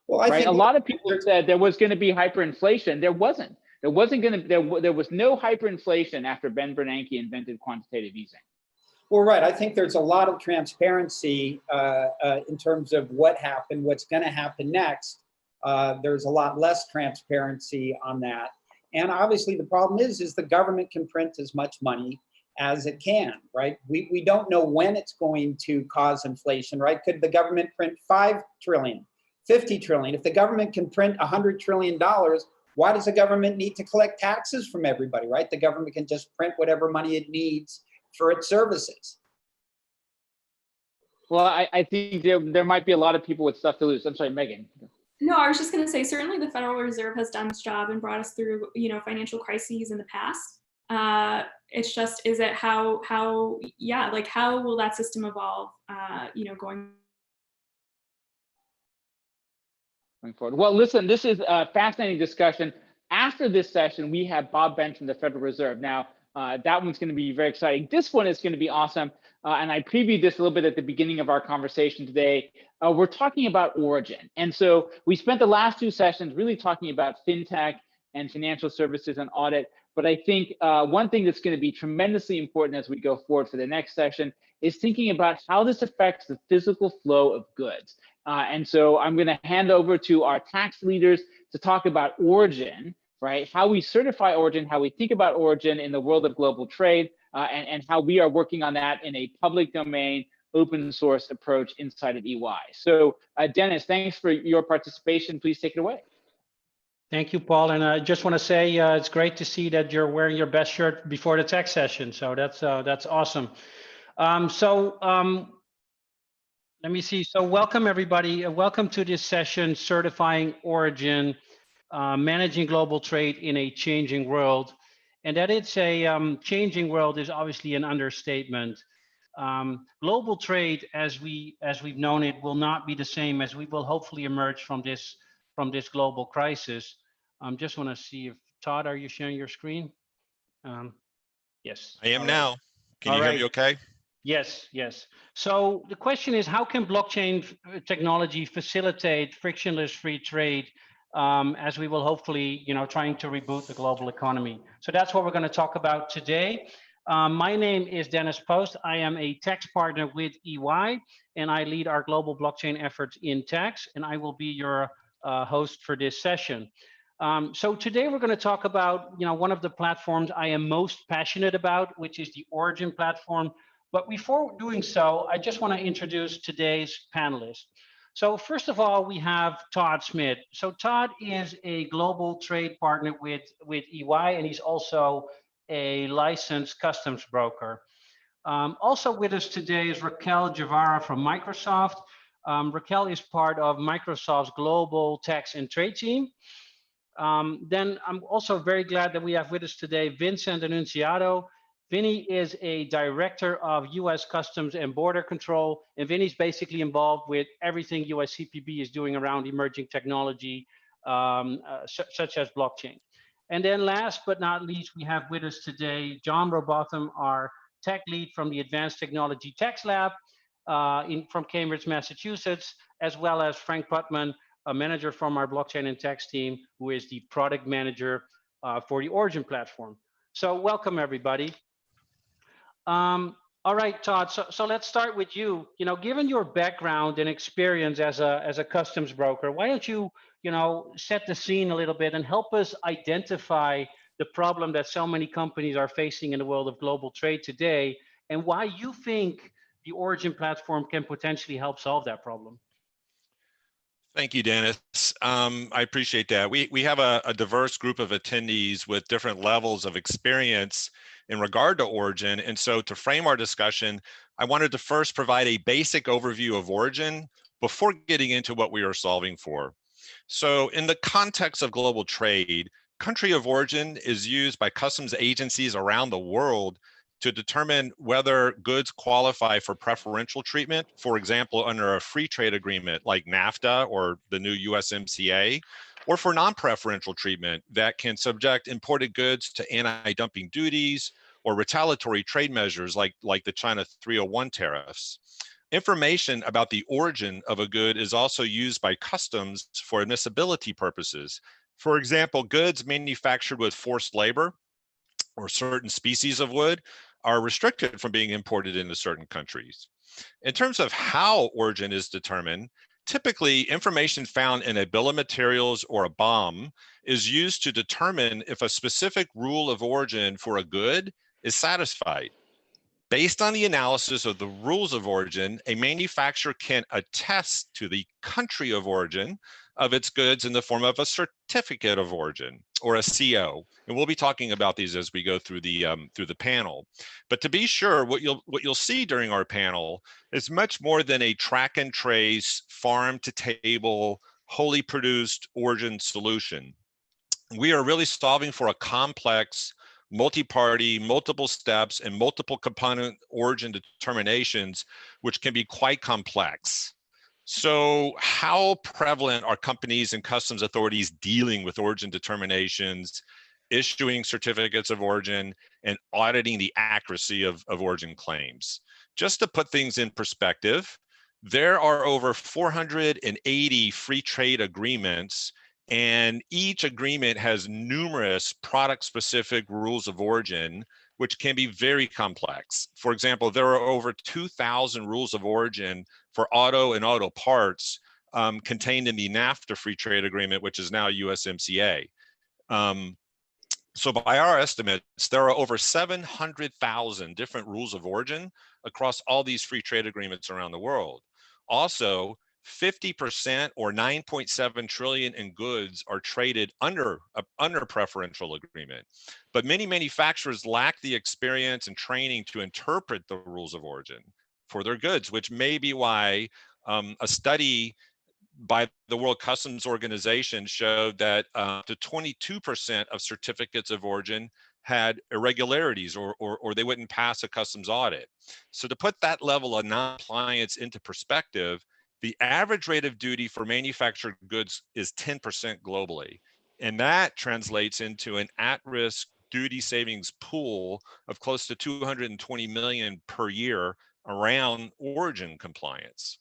Well, I think
a lot of people said there was going to be hyperinflation. There wasn't. There was no hyperinflation after Ben Bernanke invented quantitative easing.
Well, right. I think there's a lot of transparency in terms of what happened, what's going to happen next. There's a lot less transparency on that. And obviously the problem is the government can print as much money as it can, right? We don't know when it's going to cause inflation, right? Could the government print 5 trillion, 50 trillion? If the government can print $100 trillion, why does the government need to collect taxes from everybody, right? The government can just print whatever money it needs for its services.
Well, I think there might be a lot of people with stuff to lose. I'm sorry, Megan.
No, I was just going to say, certainly the Federal Reserve has done its job and brought us through, you know, financial crises in the past. It's just, is it how yeah, like how will that system evolve, you know, going
forward? Well, listen, this is a fascinating discussion. After this session, we have Bob Bench from the Federal Reserve. Now, that one's going to be very exciting. This one is going to be awesome. And I previewed this a little bit at the beginning of our conversation today. We're talking about origin. And so we spent the last 2 sessions really talking about fintech and financial services and audit. But I think one thing that's going to be tremendously important as we go forward for the next session is thinking about how this affects the physical flow of goods. And so I'm going to hand over to our tax leaders to talk about origin, right? How we certify origin, how we think about origin in the world of global trade, and how we are working on that in a public domain, open source approach inside of EY. So Dennis, thanks for your participation. Please take it away.
Thank you, Paul. And I just want to say it's great to see that you're wearing your best shirt before the tech session. So that's awesome. Let me see. So welcome, everybody. Welcome to this session, Certifying Origin, Managing Global Trade in a Changing World. And that it's a changing world is obviously an understatement. Global trade, as we've known it, will not be the same as we will hopefully emerge from this global crisis. Just want to see if Todd, are you sharing your screen? Yes.
I am now. Can you hear me okay?
Yes, yes. So the question is, how can blockchain technology facilitate frictionless free trade as we will hopefully, you know, trying to reboot the global economy? So that's what we're going to talk about today. My name is Dennis Post. I am a tax partner with EY, and I lead our global blockchain efforts in tax, and I will be your host for this session. So today we're going to talk about, you know, one of the platforms I am most passionate about, which is the Origin platform. But before doing so, I just want to introduce today's panelists. So first of all, we have Todd Smith. So Todd is a global trade partner with EY, and he's also a licensed customs broker. Also with us today is Raquel Javara from Microsoft. Raquel is part of Microsoft's global tax and trade team. Then I'm also very glad that we have with us today Vincent Annunziato. Vinny is a director of U.S. Customs and Border Control, and Vinny's basically involved with everything U.S. CPB is doing around emerging technology, such as blockchain. And then last but not least, we have with us today John Robotham, our tech lead from the Advanced Technology Tax Lab from Cambridge, Massachusetts, as well as Frank Putman, a manager from our blockchain and tax team, who is the product manager for the Origin platform. So welcome, everybody. All right, Todd, so let's start with you. You know, given your background and experience as a customs broker, why don't you, you know, set the scene a little bit and help us identify the problem that so many companies are facing in the world of global trade today, and why you think the Origin platform can potentially help solve that problem.
Thank you, Dennis. I appreciate that. We have a diverse group of attendees with different levels of experience in regard to Origin. And so to frame our discussion, I wanted to first provide a basic overview of Origin before getting into what we are solving for. So in the context of global trade, country of origin is used by customs agencies around the world to determine whether goods qualify for preferential treatment, for example, under a free trade agreement like NAFTA or the new USMCA, or for non-preferential treatment that can subject imported goods to anti-dumping duties or retaliatory trade measures like the China 301 tariffs. Information about the origin of a good is also used by customs for admissibility purposes. For example, goods manufactured with forced labor or certain species of wood are restricted from being imported into certain countries. In terms of how origin is determined, typically information found in a bill of materials or a BOM is used to determine if a specific rule of origin for a good is satisfied. Based on the analysis of the rules of origin, a manufacturer can attest to the country of origin of its goods in the form of a certificate of origin or a CO. And we'll be talking about these as we go through the panel. But to be sure, what you'll see during our panel is much more than a track and trace, farm to table, wholly produced origin solution. We are really solving for a complex, multi-party, multiple steps, and multiple component origin determinations, which can be quite complex. So how prevalent are companies and customs authorities dealing with origin determinations, issuing certificates of origin, and auditing the accuracy of origin claims? Just to put things in perspective, there are over 480 free trade agreements, and each agreement has numerous product-specific rules of origin, which can be very complex. For example, there are over 2,000 rules of origin for auto and auto parts contained in the NAFTA free trade agreement, which is now USMCA. So by our estimates, there are over 700,000 different rules of origin across all these free trade agreements around the world. Also, 50% or 9.7 trillion in goods are traded under preferential agreement. But many manufacturers lack the experience and training to interpret the rules of origin for their goods, which may be why a study by the World Customs Organization showed that to 22% of certificates of origin had irregularities or they wouldn't pass a customs audit. So to put that level of non-compliance into perspective, the average rate of duty for manufactured goods is 10% globally. And that translates into an at-risk duty savings pool of close to 220 million per year around origin compliance.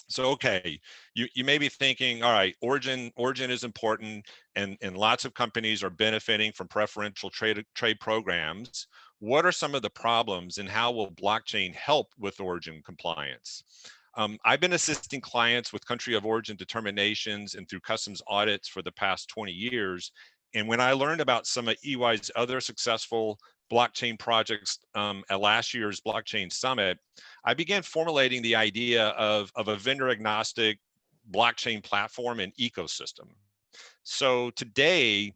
So, okay, you may be thinking, all right, origin is important and lots of companies are benefiting from preferential trade programs. What are some of the problems and how will blockchain help with origin compliance? I've been assisting clients with country of origin determinations and through customs audits for the past 20 years. And when I learned about some of EY's other successful blockchain projects at last year's blockchain summit, I began formulating the idea of a vendor agnostic blockchain platform and ecosystem. So today,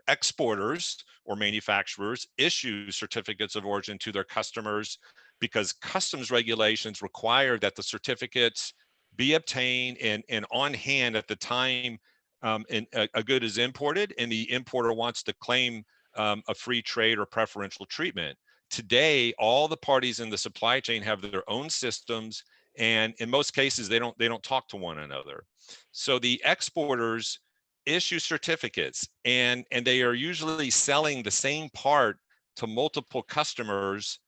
exporters or manufacturers issue certificates of origin to their customers because customs regulations require that the certificates be obtained and on hand at the time a good is imported and the importer wants to claim a free trade or preferential treatment. Today, all the parties in the supply chain have their own systems, and in most cases, they don't talk to one another. So the exporters issue certificates, and they are usually selling the same part to multiple customers,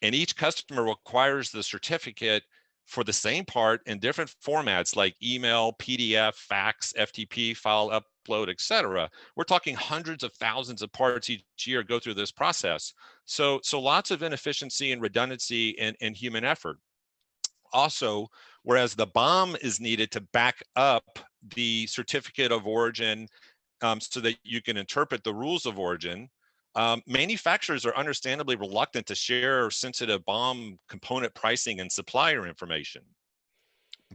and each customer requires the certificate for the same part in different formats like email, PDF, fax, FTP, file upload, etc. We're talking hundreds of thousands of parts each year go through this process. So lots of inefficiency and redundancy and human effort. Also, whereas the BOM is needed to back up the certificate of origin so that you can interpret the rules of origin, manufacturers are understandably reluctant to share sensitive BOM component pricing and supplier information.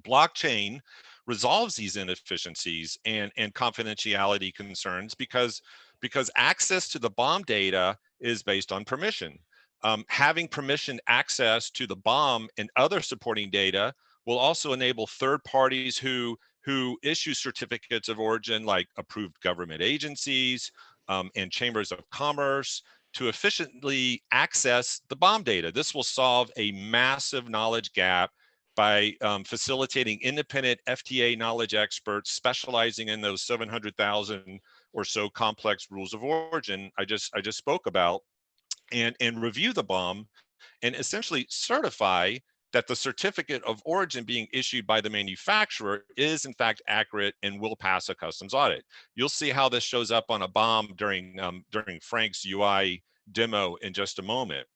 Blockchain resolves these inefficiencies and confidentiality concerns because access to the BOM data is based on permission. Having permission access to the BOM and other supporting data will also enable third parties who issue certificates of origin, like approved government agencies and chambers of commerce, to efficiently access the BOM data. This will solve a massive knowledge gap by facilitating independent FTA knowledge experts specializing in those 700,000 or so complex rules of origin I just spoke about, and review the BOM and essentially certify that the certificate of origin being issued by the manufacturer is in fact accurate and will pass a customs audit. You'll see how this shows up on a BOM during Frank's UI demo in just a moment.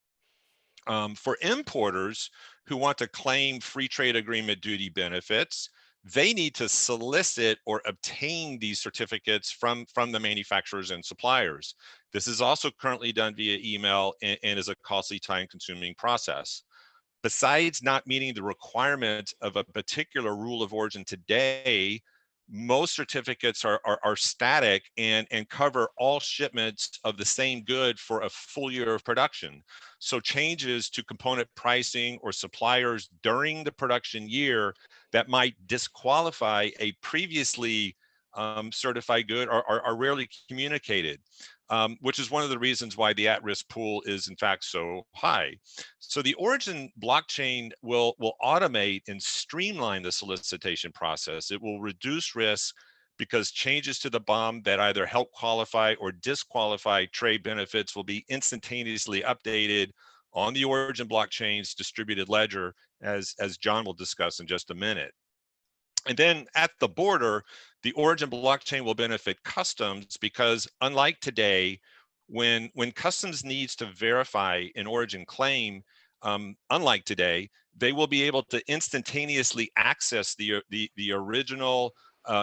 For importers who want to claim free trade agreement duty benefits, they need to solicit or obtain these certificates from the manufacturers and suppliers. This is also currently done via email and is a costly, time-consuming process. Besides not meeting the requirement of a particular rule of origin today, most certificates are static and cover all shipments of the same good for a full year of production. So changes to component pricing or suppliers during the production year that might disqualify a previously certified good are rarely communicated, which is one of the reasons why the at-risk pool is in fact so high. So the origin blockchain will automate and streamline the solicitation process. It will reduce risk because changes to the BOM that either help qualify or disqualify trade benefits will be instantaneously updated on the origin blockchain's distributed ledger, as John will discuss in just a minute. And then at the border, the origin blockchain will benefit customs because, unlike today, when customs needs to verify an origin claim, unlike today, they will be able to instantaneously access the original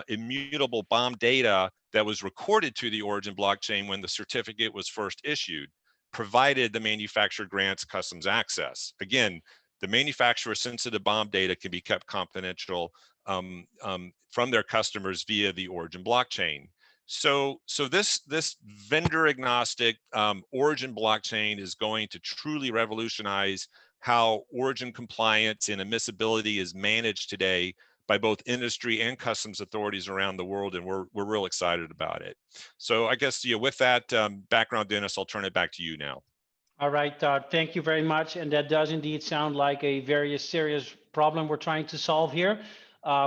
immutable BOM data that was recorded to the origin blockchain when the certificate was first issued, provided the manufacturer grants customs access. Again, the manufacturer sensitive BOM data can be kept confidential from their customers via the origin blockchain. So this vendor agnostic origin blockchain is going to truly revolutionize how origin compliance and admissibility is managed today by both industry and customs authorities around the world, and we're real excited about it. So I guess with that background, Dennis, I'll turn it back to you now.
All right, thank you very much. And that does indeed sound like a very serious problem we're trying to solve here,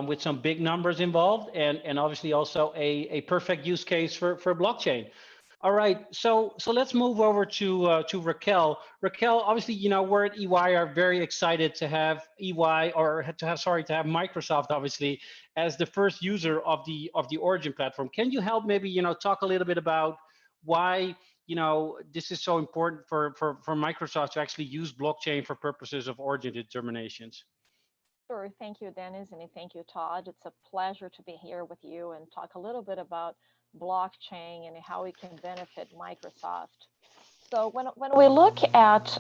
with some big numbers involved, and obviously also a perfect use case for blockchain. All right, so let's move over to Raquel. Raquel, obviously, we're at EY are very excited to have EY, or to have Microsoft, obviously, as the first user of the Origin platform. Can you help maybe talk a little bit about why this is so important for Microsoft to actually use blockchain for purposes of origin determinations?
Sure. Thank you, Dennis, and thank you, Todd. It's a pleasure to be here with you and talk a little bit about blockchain and how it can benefit Microsoft. So when we look at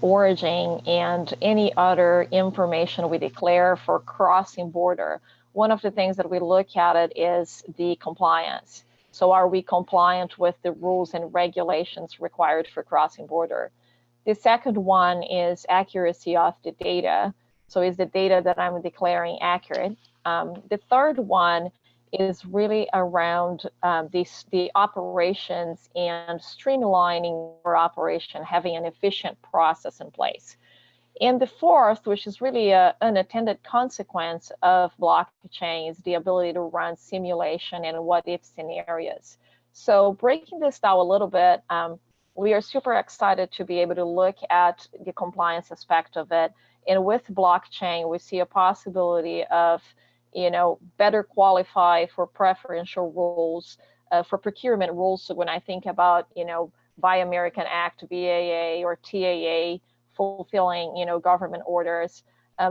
origin and any other information we declare for crossing border, one of the things that we look at it is the compliance. So are we compliant with the rules and regulations required for crossing border? The second one is accuracy of the data. So is the data that I'm declaring accurate? The third one is really around the operations and streamlining our operation, having an efficient process in place. And the fourth, which is really an unintended consequence of blockchain, is the ability to run simulation and what-if scenarios. So breaking this down a little bit, we are super excited to be able to look at the compliance aspect of it. And with blockchain, we see a possibility of better qualify for preferential rules, for procurement rules. So when I think about, Buy American Act, BAA, or TAA, fulfilling, government orders,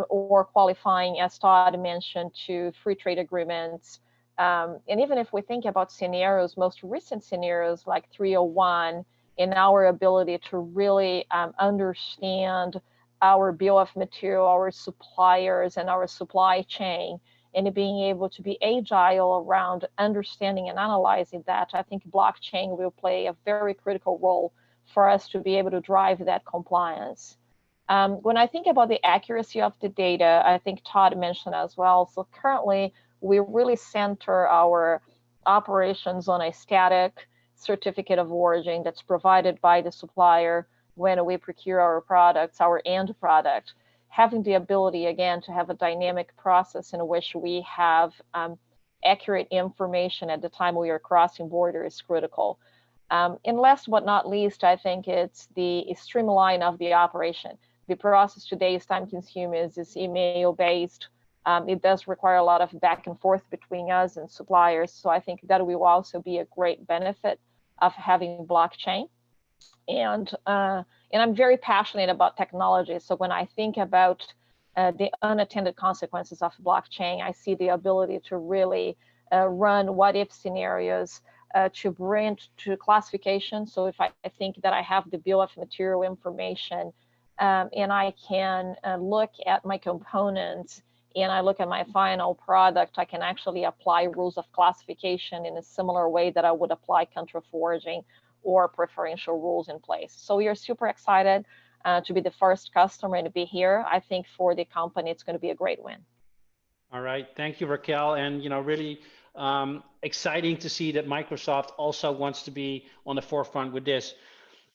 or qualifying, as Todd mentioned, to free trade agreements. And even if we think about scenarios, most recent scenarios like 301 in our ability to really understand our bill of material, our suppliers, and our supply chain, and being able to be agile around understanding and analyzing that. I think blockchain will play a very critical role for us to be able to drive that compliance. When I think about the accuracy of the data, I think Todd mentioned as well. So currently, we really center our operations on a static certificate of origin that's provided by the supplier when we procure our products, our end product. Having the ability, again, to have a dynamic process in which we have accurate information at the time we are crossing borders is critical. And last but not least, I think it's the streamline of the operation. The process today is time-consuming, it's email-based. It does require a lot of back and forth between us and suppliers. So I think that will also be a great benefit of having blockchain. And I'm very passionate about technology. So when I think about the unintended consequences of blockchain, I see the ability to really run what-if scenarios to bring to classification. So if I think that I have the bill of material information and I can look at my components and I look at my final product, I can actually apply rules of classification in a similar way that I would apply country of origin or preferential rules in place. So we are super excited to be the first customer to be here. I think for the company, it's going to be a great win.
All right, thank you, Raquel. And really exciting to see that Microsoft also wants to be on the forefront with this.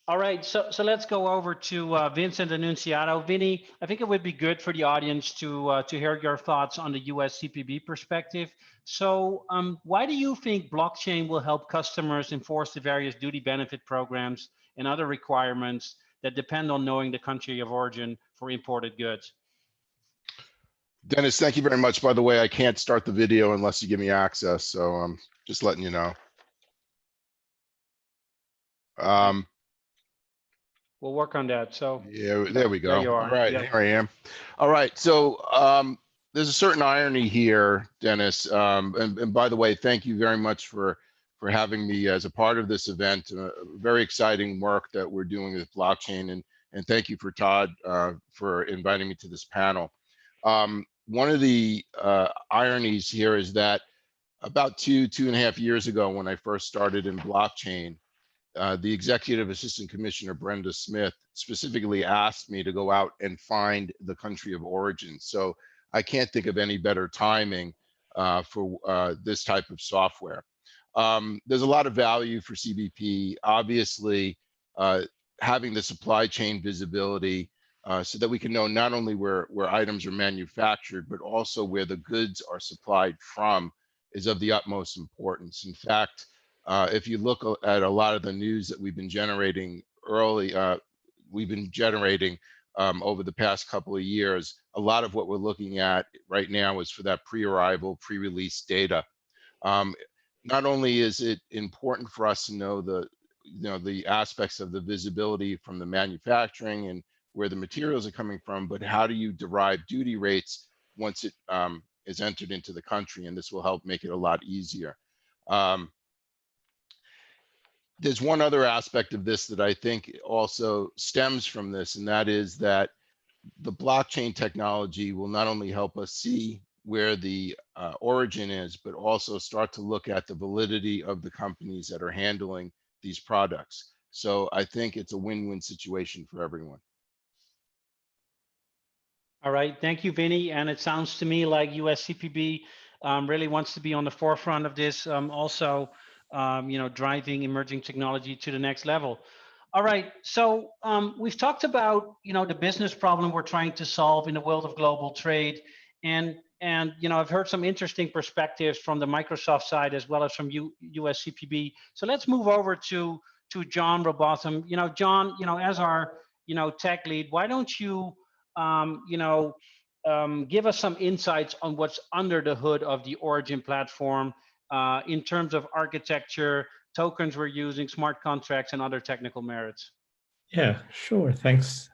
All right, so let's go over to Vincent Annunziato. Vinny, I think it would be good for the audience to hear your thoughts on the US CPB perspective. So why do you think blockchain will help customers enforce the various duty benefit programs and other requirements that depend on knowing the country of origin for imported goods?
Dennis, thank you very much. By the way, I can't start the video unless you give me access, so I'm just letting you know.
We'll work on that. So
yeah, there we go.
There you are.
All right,
Yep.
here I am. All right, so there's a certain irony here, Dennis. And by the way, thank you very much for having me as a part of this event. Very exciting work that we're doing with blockchain, and thank you for Todd for inviting me to this panel. One of the ironies here is that about two and a half years ago, when I first started in blockchain, the Executive Assistant Commissioner, Brenda Smith, specifically asked me to go out and find the country of origin. So I can't think of any better timing for this type of software. There's a lot of value for CBP. Obviously, having the supply chain visibility so that we can know not only where items are manufactured, but also where the goods are supplied from is of the utmost importance. In fact, if you look at a lot of the news that we've been generating over the past couple of years, a lot of what we're looking at right now is for that pre-arrival, pre-release data. Not only is it important for us to know the aspects of the visibility from the manufacturing and where the materials are coming from, but how do you derive duty rates once it is entered into the country? And this will help make it a lot easier. There's one other aspect of this that I think also stems from this, and that is that the blockchain technology will not only help us see where the origin is, but also start to look at the validity of the companies that are handling these products. So I think it's a win-win situation for everyone.
All right, thank you, Vinny. And it sounds to me like USCPB really wants to be on the forefront of this, also driving emerging technology to the next level. All right, so we've talked about the business problem we're trying to solve in the world of global trade, and I've heard some interesting perspectives from the Microsoft side as well as from USCPB. So let's move over to John Robotham. John, as our tech lead, why don't you give us some insights on what's under the hood of the Origin platform in terms of architecture, tokens we're using, smart contracts, and other technical merits.
Yeah, sure. Thanks,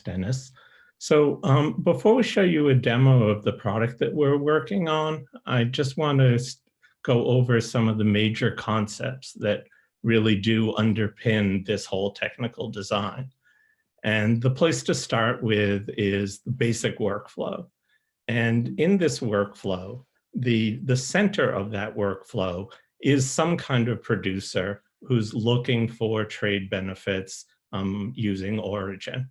Dennis. So before we show you a demo of the product that we're working on, I just want to go over some of the major concepts that really do underpin this whole technical design. And the place to start with is the basic workflow. And in this workflow, the center of that workflow is some kind of producer who's looking for trade benefits using origin.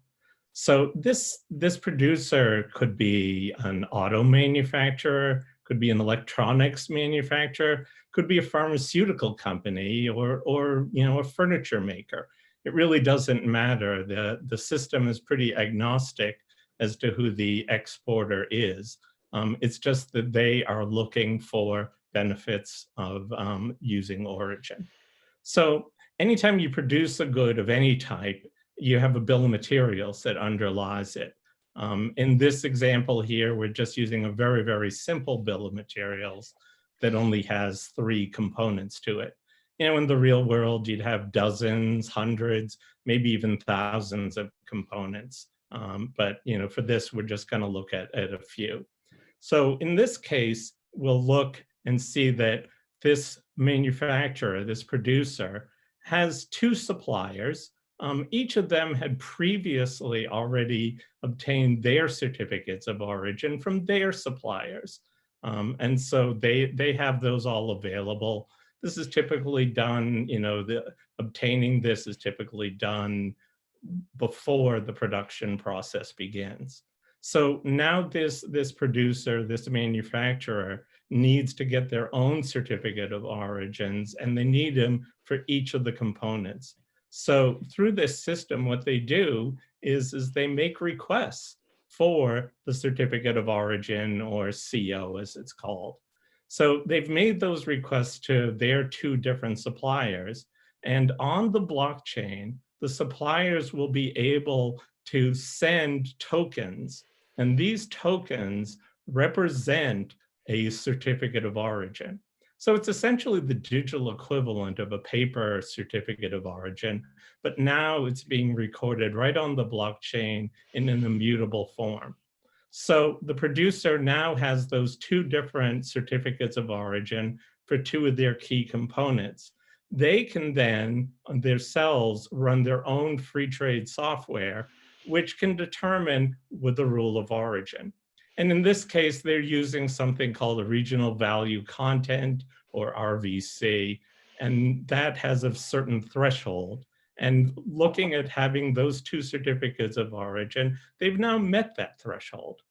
So this producer could be an auto manufacturer, could be an electronics manufacturer, could be a pharmaceutical company, or a furniture maker. It really doesn't matter. The system is pretty agnostic as to who the exporter is. It's just that they are looking for benefits of using origin. So anytime you produce a good of any type, you have a bill of materials that underlies it. In this example here, we're just using a very, very simple bill of materials that only has 3 components to it. In the real world, you'd have dozens, hundreds, maybe even thousands of components. But for this, we're just going to look at a few. So in this case, we'll look and see that this manufacturer, this producer, has 2 suppliers. Each of them had previously already obtained their certificates of origin from their suppliers. And so they have those all available. This is typically done, obtaining this is typically done before the production process begins. So now this producer, this manufacturer, needs to get their own certificate of origins, and they need them for each of the components. So through this system, what they do is they make requests for the certificate of origin, or CO as it's called. So they've made those requests to their 2 different suppliers, and on the blockchain, the suppliers will be able to send tokens, and these tokens represent a certificate of origin. So it's essentially the digital equivalent of a paper certificate of origin, but now it's being recorded right on the blockchain in an immutable form. So the producer now has those 2 different certificates of origin for 2 of their key components. They can then themselves run their own free trade software, which can determine with the rule of origin. And in this case, they're using something called a regional value content, or RVC, and that has a certain threshold. And looking at having those 2 certificates of origin, they've now met that threshold.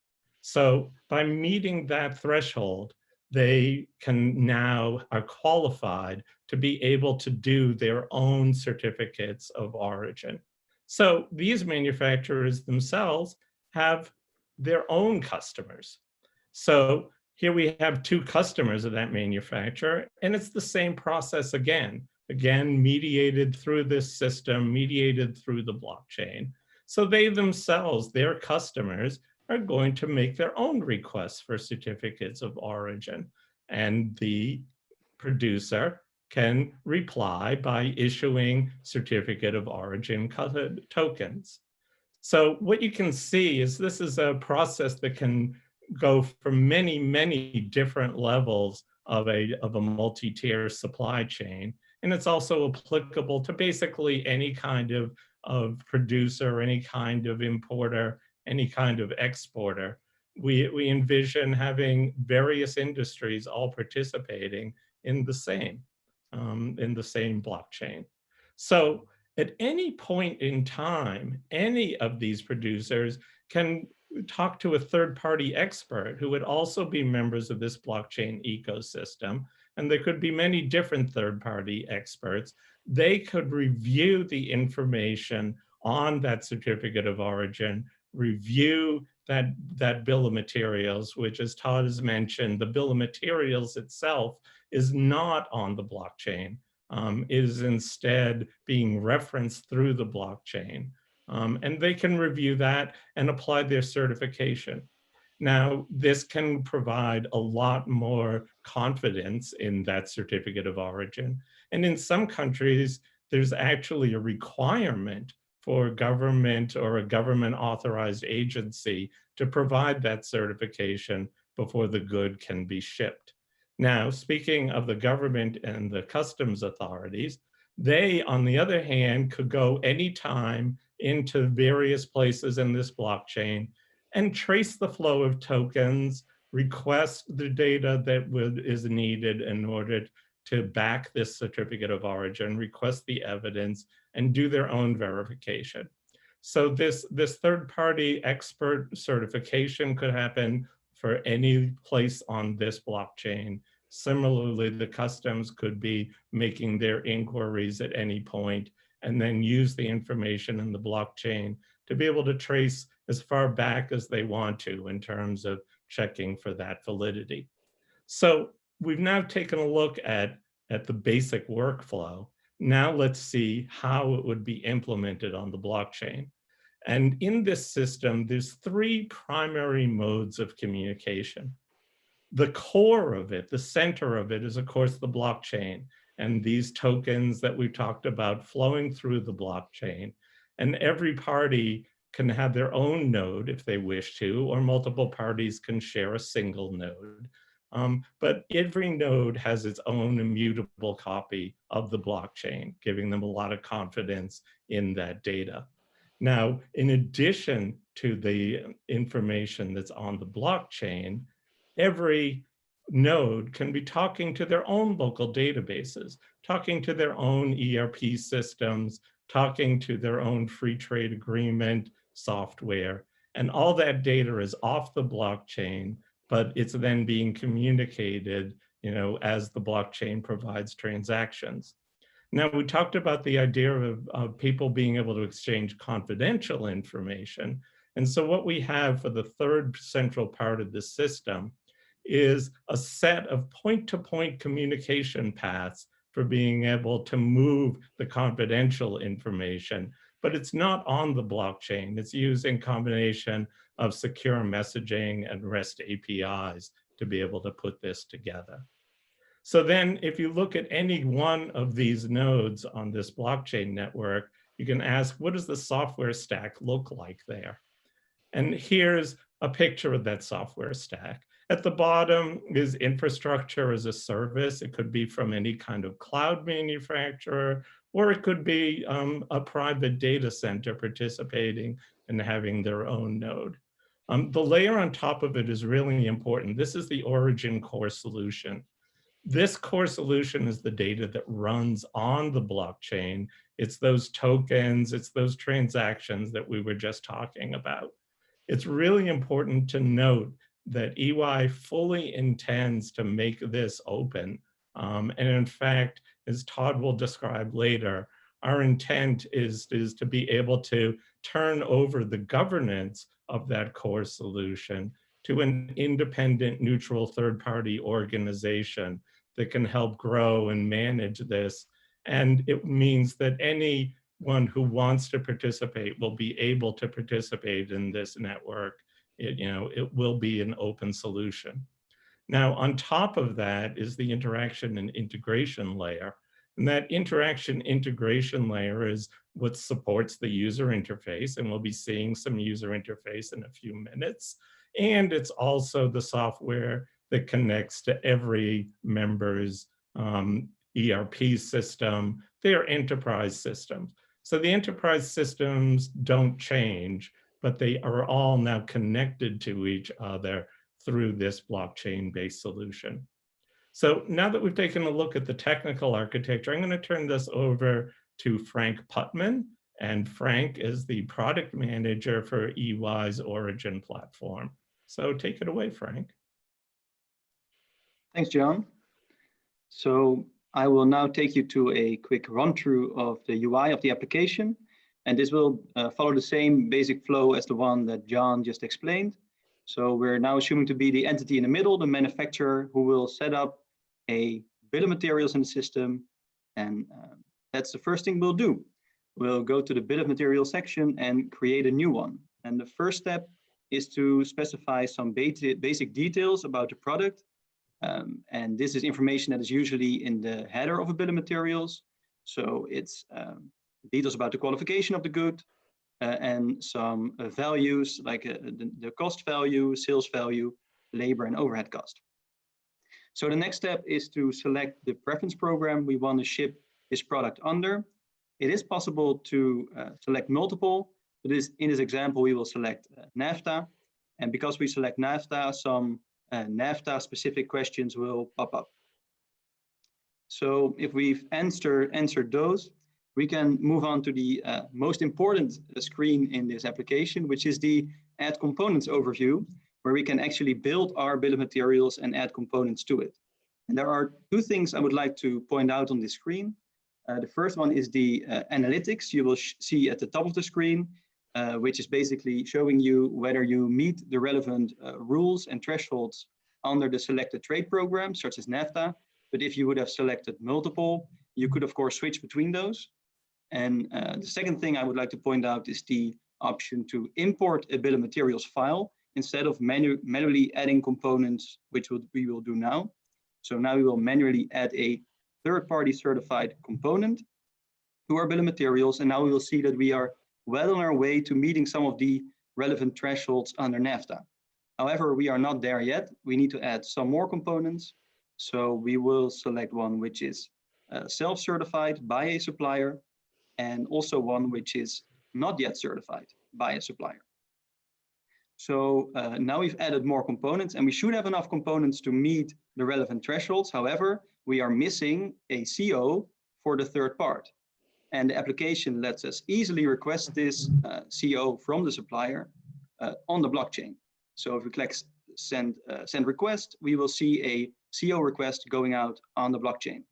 So by meeting that threshold, they are qualified to be able to do their own certificates of origin. So these manufacturers themselves have their own customers. So here we have 2 customers of that manufacturer, and it's the same process again mediated through this system, mediated through the blockchain. So they themselves, their customers, are going to make their own requests for certificates of origin, and the producer can reply by issuing certificate of origin tokens. So what you can see is this is a process that can go from many, many different levels of a multi-tier supply chain. And it's also applicable to basically any kind of producer, any kind of importer, any kind of exporter. We envision having various industries all participating in the same blockchain. So at any point in time, any of these producers can talk to a third-party expert who would also be members of this blockchain ecosystem. And there could be many different third-party experts. They could review the information on that certificate of origin, review that bill of materials, which, as Todd has mentioned, the bill of materials itself is not on the blockchain. Is instead being referenced through the blockchain. And they can review that and apply their certification. Now, this can provide a lot more confidence in that certificate of origin. And in some countries, there's actually a requirement for government or a government authorized agency to provide that certification before the good can be shipped. Now, speaking of the government and the customs authorities, They, on the other hand, could go anytime into various places in this blockchain and trace the flow of tokens, request the data that is needed in order to back this certificate of origin, request the evidence, and do their own verification. So this third-party expert certification could happen for any place on this blockchain. Similarly, the customs could be making their inquiries at any point and then use the information in the blockchain to be able to trace as far back as they want to in terms of checking for that validity. So we've now taken a look at the basic workflow. Now let's see how it would be implemented on the blockchain. And in this system, there's three primary modes of communication. The core of it, the center of it, is of course the blockchain and these tokens that we've talked about flowing through the blockchain. And every party can have their own node if they wish to, or multiple parties can share a single node. But every node has its own immutable copy of the blockchain, giving them a lot of confidence in that data. Now, in addition to the information that's on the blockchain, every node can be talking to their own local databases, talking to their own ERP systems, talking to their own free trade agreement software. And all that data is off the blockchain, but it's then being communicated, as the blockchain provides transactions. Now, we talked about the idea of people being able to exchange confidential information. And so what we have for the third central part of the system is a set of point-to-point communication paths for being able to move the confidential information, but it's not on the blockchain. It's used in combination of secure messaging and REST APIs to be able to put this together. So then if you look at any one of these nodes on this blockchain network, you can ask, what does the software stack look like there? And here's a picture of that software stack. At the bottom is infrastructure as a service. It could be from any kind of cloud manufacturer, or it could be a private data center participating and having their own node. The layer on top of it is really important. This is the origin core solution. This core solution is the data that runs on the blockchain. It's those tokens, it's those transactions that we were just talking about. It's really important to note that EY fully intends to make this open. And in fact, as Todd will describe later, our intent is to be able to turn over the governance of that core solution to an independent, neutral third-party organization that can help grow and manage this. And it means that anyone who wants to participate will be able to participate in this network. It will be an open solution. Now, on top of that is the interaction and integration layer. And that interaction integration layer is what supports the user interface, and we'll be seeing some user interface in a few minutes. And it's also the software that connects to every member's ERP system, their enterprise systems. So the enterprise systems don't change, but they are all now connected to each other through this blockchain-based solution. So now that we've taken a look at the technical architecture, I'm going to turn this over to Frank Putman. And Frank is the product manager for EY's Origin platform. So take it away, Frank.
Thanks, John. So I will now take you to a quick run-through of the UI of the application. And this will follow the same basic flow as the one that John just explained. So we're now assuming to be the entity in the middle, the manufacturer, who will set up a bill of materials in the system. And that's the first thing we'll do. We'll go to the bill of materials section and create a new one. And the first step is to specify some basic details about the product. And this is information that is usually in the header of a bill of materials. So it's details about the qualification of the good and some values like the cost value, sales value, labor and overhead cost. So the next step is to select the preference program we want to ship this product under. It is possible to select multiple, but in this example, we will select NAFTA. And because we select NAFTA, some NAFTA specific questions will pop up. So if we've answered those, we can move on to the most important screen in this application, which is the Add Components overview, where we can actually build our bill of materials and add components to it. And there are two things I would like to point out on this screen. The first one is the analytics you will see at the top of the screen, which is basically showing you whether you meet the relevant rules and thresholds under the selected trade program, such as NAFTA. But if you would have selected multiple, you could, of course, switch between those. And the second thing I would like to point out is the option to import a bill of materials file instead of manually adding components, which we will do now. So now we will manually add a third-party certified component to our bill of materials. And now we will see that we are well on our way to meeting some of the relevant thresholds under NAFTA. However, we are not there yet. We need to add some more components. So we will select one which is self-certified by a supplier, and also one which is not yet certified by a supplier. So now we've added more components, and we should have enough components to meet the relevant thresholds. However, we are missing a CO for the third part. And the application lets us easily request this CO from the supplier on the blockchain. So if we click send request, we will see a CO request going out on the blockchain,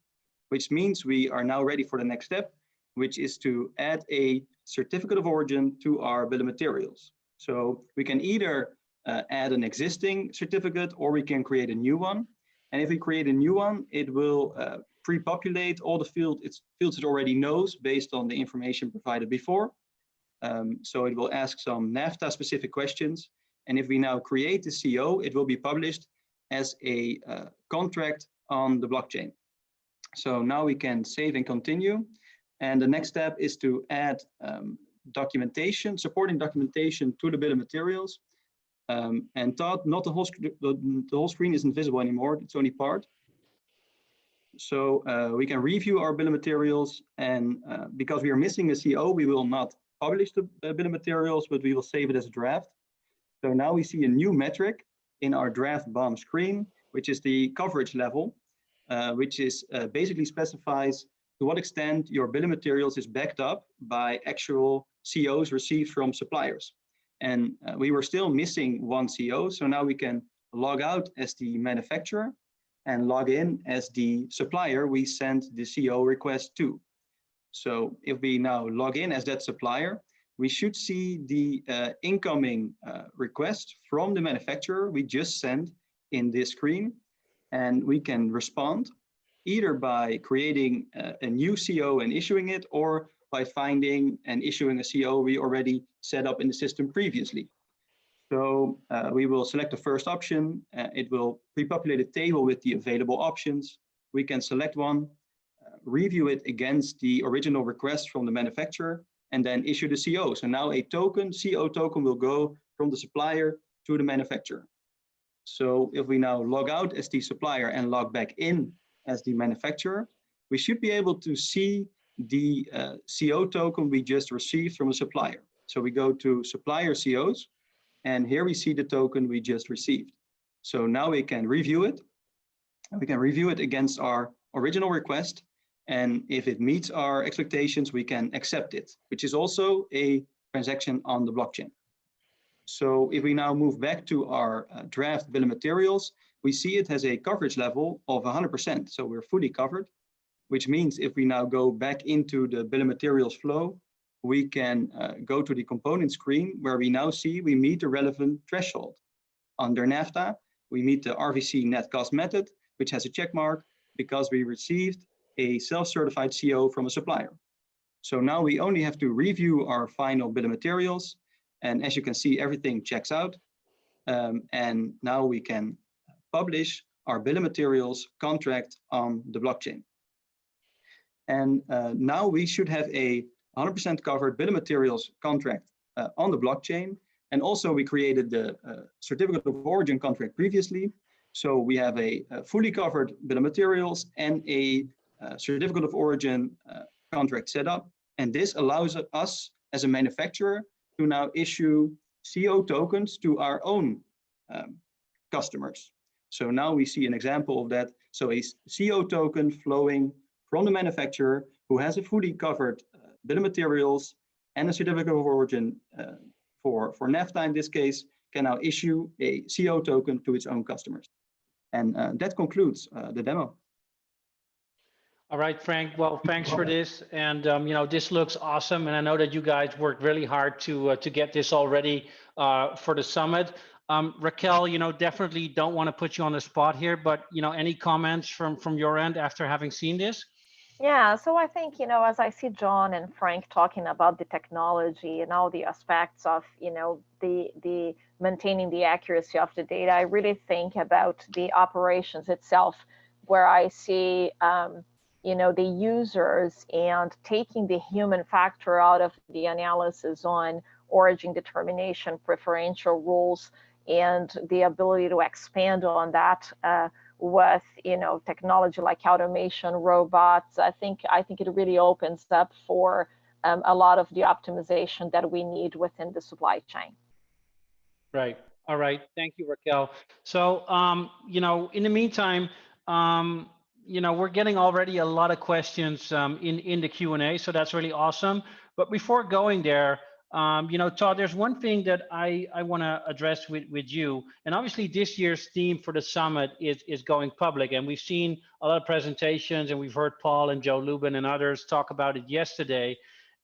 which means we are now ready for the next step, which is to add a certificate of origin to our bill of materials. So we can either add an existing certificate, or we can create a new one. And if we create a new one, it will pre-populate all the fields it already knows based on the information provided before. So it will ask some NAFTA specific questions. And if we now create the CO, it will be published as a contract on the blockchain. So now we can save and continue. And the next step is to add documentation, supporting documentation to the bill of materials. And Todd, not the whole screen isn't visible anymore, it's only part. So we can review our bill of materials, and because we are missing a CO, we will not publish the bill of materials, but we will save it as a draft. So now we see a new metric in our draft BOM screen, which is the coverage level, which is basically specifies to what extent your bill of materials is backed up by actual COs received from suppliers. And we were still missing one CO, so now we can log out as the manufacturer and log in as the supplier we sent the CO request to. So if we now log in as that supplier, we should see the incoming request from the manufacturer we just sent in this screen, and we can respond either by creating a new CO and issuing it, or by finding and issuing a CO we already set up in the system previously. So we will select the first option. It will pre-populate a table with the available options. We can select one, review it against the original request from the manufacturer, and then issue the CO. So now a CO token will go from the supplier to the manufacturer. So if we now log out as the supplier and log back in as the manufacturer, we should be able to see the CO token we just received from a supplier. So we go to supplier COs, and here we see the token we just received. So now we can review it. We can review it against our original request. And if it meets our expectations, we can accept it, which is also a transaction on the blockchain. So if we now move back to our draft bill of materials, we see it has a coverage level of 100%. So we're fully covered, which means if we now go back into the bill of materials flow, we can go to the component screen where we now see we meet the relevant threshold. Under NAFTA, we meet the RVC net cost method, which has a check mark because we received a self-certified CO from a supplier. So now we only have to review our final bill of materials. And as you can see, everything checks out. And now we can publish our bill of materials contract on the blockchain. And now we should have a 100% covered bill of materials contract on the blockchain. And also we created the certificate of origin contract previously. So we have a fully covered bill of materials and a certificate of origin contract set up. And this allows us as a manufacturer to now issue CO tokens to our own customers. So now we see an example of that. So a CO token flowing from the manufacturer who has a fully covered bill of materials and a certificate of origin for NAFTA in this case, can now issue a CO token to its own customers. And that concludes the demo.
All right, Frank. Well, thanks for this. And you know, this looks awesome. And I know that you guys worked really hard to get this all ready for the summit. Raquel, you know, definitely don't want to put you on the spot here, but you know, any comments from your end after having seen this?
Yeah, so I think, you know, as I see John and Frank talking about the technology and all the aspects of, you know, the maintaining the accuracy of the data, I really think about the operations itself, where I see, you know, the users and taking the human factor out of the analysis on origin determination, preferential rules, and the ability to expand on that with, you know, technology like automation, robots. I think it really opens up for a lot of the optimization that we need within the supply chain.
Right. All right. Thank you, Raquel. So, you know, in the meantime, you know, we're getting already a lot of questions in the Q&A, so that's really awesome. But before going there, you know, Todd, there's one thing that I want to address with you. And obviously this year's theme for the summit is going public. And we've seen a lot of presentations, and we've heard Paul and Joe Lubin and others talk about it yesterday.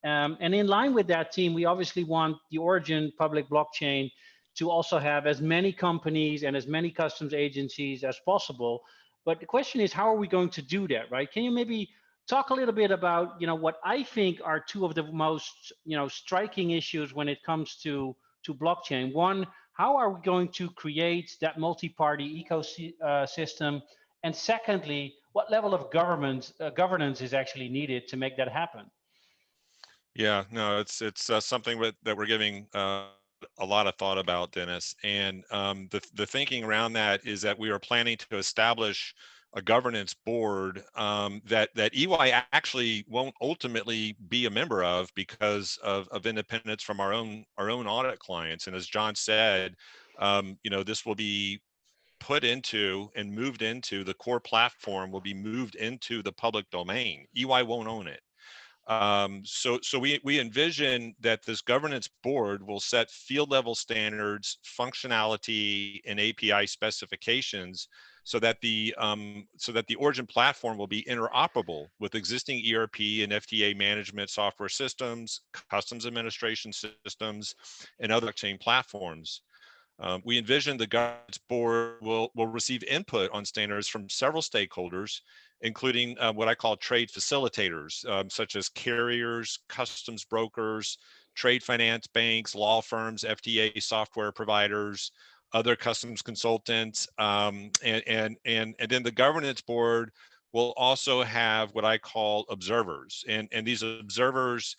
And in line with that theme, we obviously want the Origin public blockchain to also have as many companies and as many customs agencies as possible. But the question is, how are we going to do that, right? Can you maybe talk a little bit about, you know, what I think are two of the most, you know, striking issues when it comes to blockchain. One, how are we going to create that multi-party ecosystem? And secondly, what level of governance is actually needed to make that happen?
Yeah, no, it's something that we're giving a lot of thought about, Dennis. And the thinking around that is that we are planning to establish a governance board that EY actually won't ultimately be a member of because of independence from our own audit clients. And as John said, you know, this will be put into and moved into the core platform, will be moved into the public domain. EY won't own it. So we envision that this governance board will set field level standards, functionality, and API specifications so that the Origin platform will be interoperable with existing ERP and FTA management software systems, customs administration systems, and other blockchain platforms. We envision the governance board will receive input on standards from several stakeholders, including what I call trade facilitators, such as carriers, customs brokers, trade finance banks, law firms, FTA software providers, other customs consultants, and then the governance board will also have what I call observers, and these observers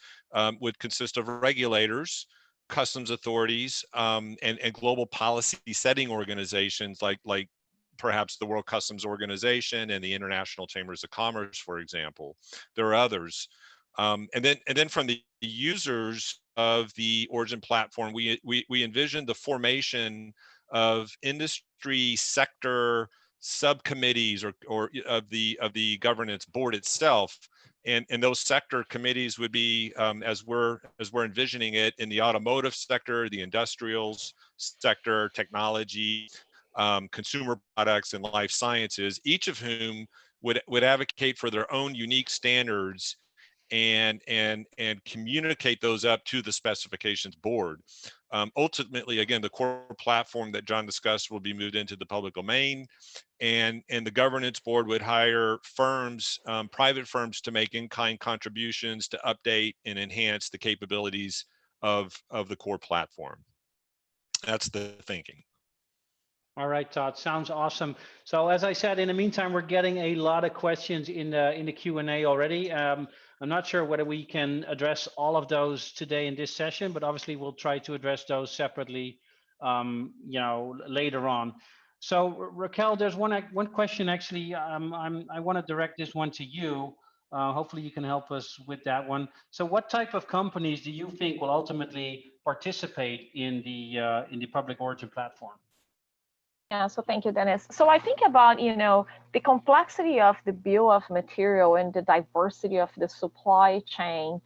would consist of regulators, customs authorities, and global policy setting organizations like perhaps the World Customs Organization and the International Chambers of Commerce, for example. There are others. And then from the users of the Origin platform, we envision the formation of industry sector subcommittees or of the governance board itself. And those sector committees would be, as we're envisioning it, in the automotive sector, the industrials sector, technology, consumer products, and life sciences, each of whom would advocate for their own unique standards and communicate those up to the specifications board. Ultimately, again, the core platform that John discussed will be moved into the public domain, and the governance board would hire firms, private firms, to make in-kind contributions to update and enhance the capabilities of the core platform. That's the thinking.
All right, Todd, sounds awesome. So as I said, in the meantime, we're getting a lot of questions in the Q&A already. I'm not sure whether we can address all of those today in this session, but obviously we'll try to address those separately, you know, later on. So Raquel, there's one question actually. I want to direct this one to you. Hopefully you can help us with that one. So what type of companies do you think will ultimately participate in the public origin platform?
Yeah, so thank you, Dennis. So I think about, the complexity of the bill of material and the diversity of the supply chain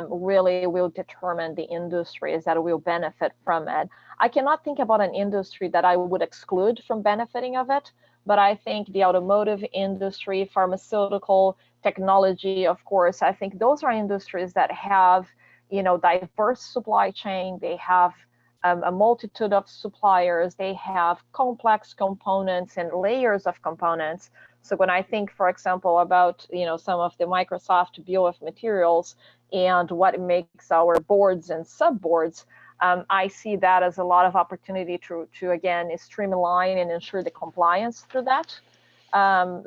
really will determine the industries that will benefit from it. I cannot think about an industry that I would exclude from benefiting of it, but I think the automotive industry, pharmaceutical, technology, of course, I think those are industries that have, diverse supply chain. They have a multitude of suppliers. They have complex components and layers of components. So when I think, for example, about some of the Microsoft bill of materials and what makes our boards and subboards, I see that as a lot of opportunity to again streamline and ensure the compliance through that.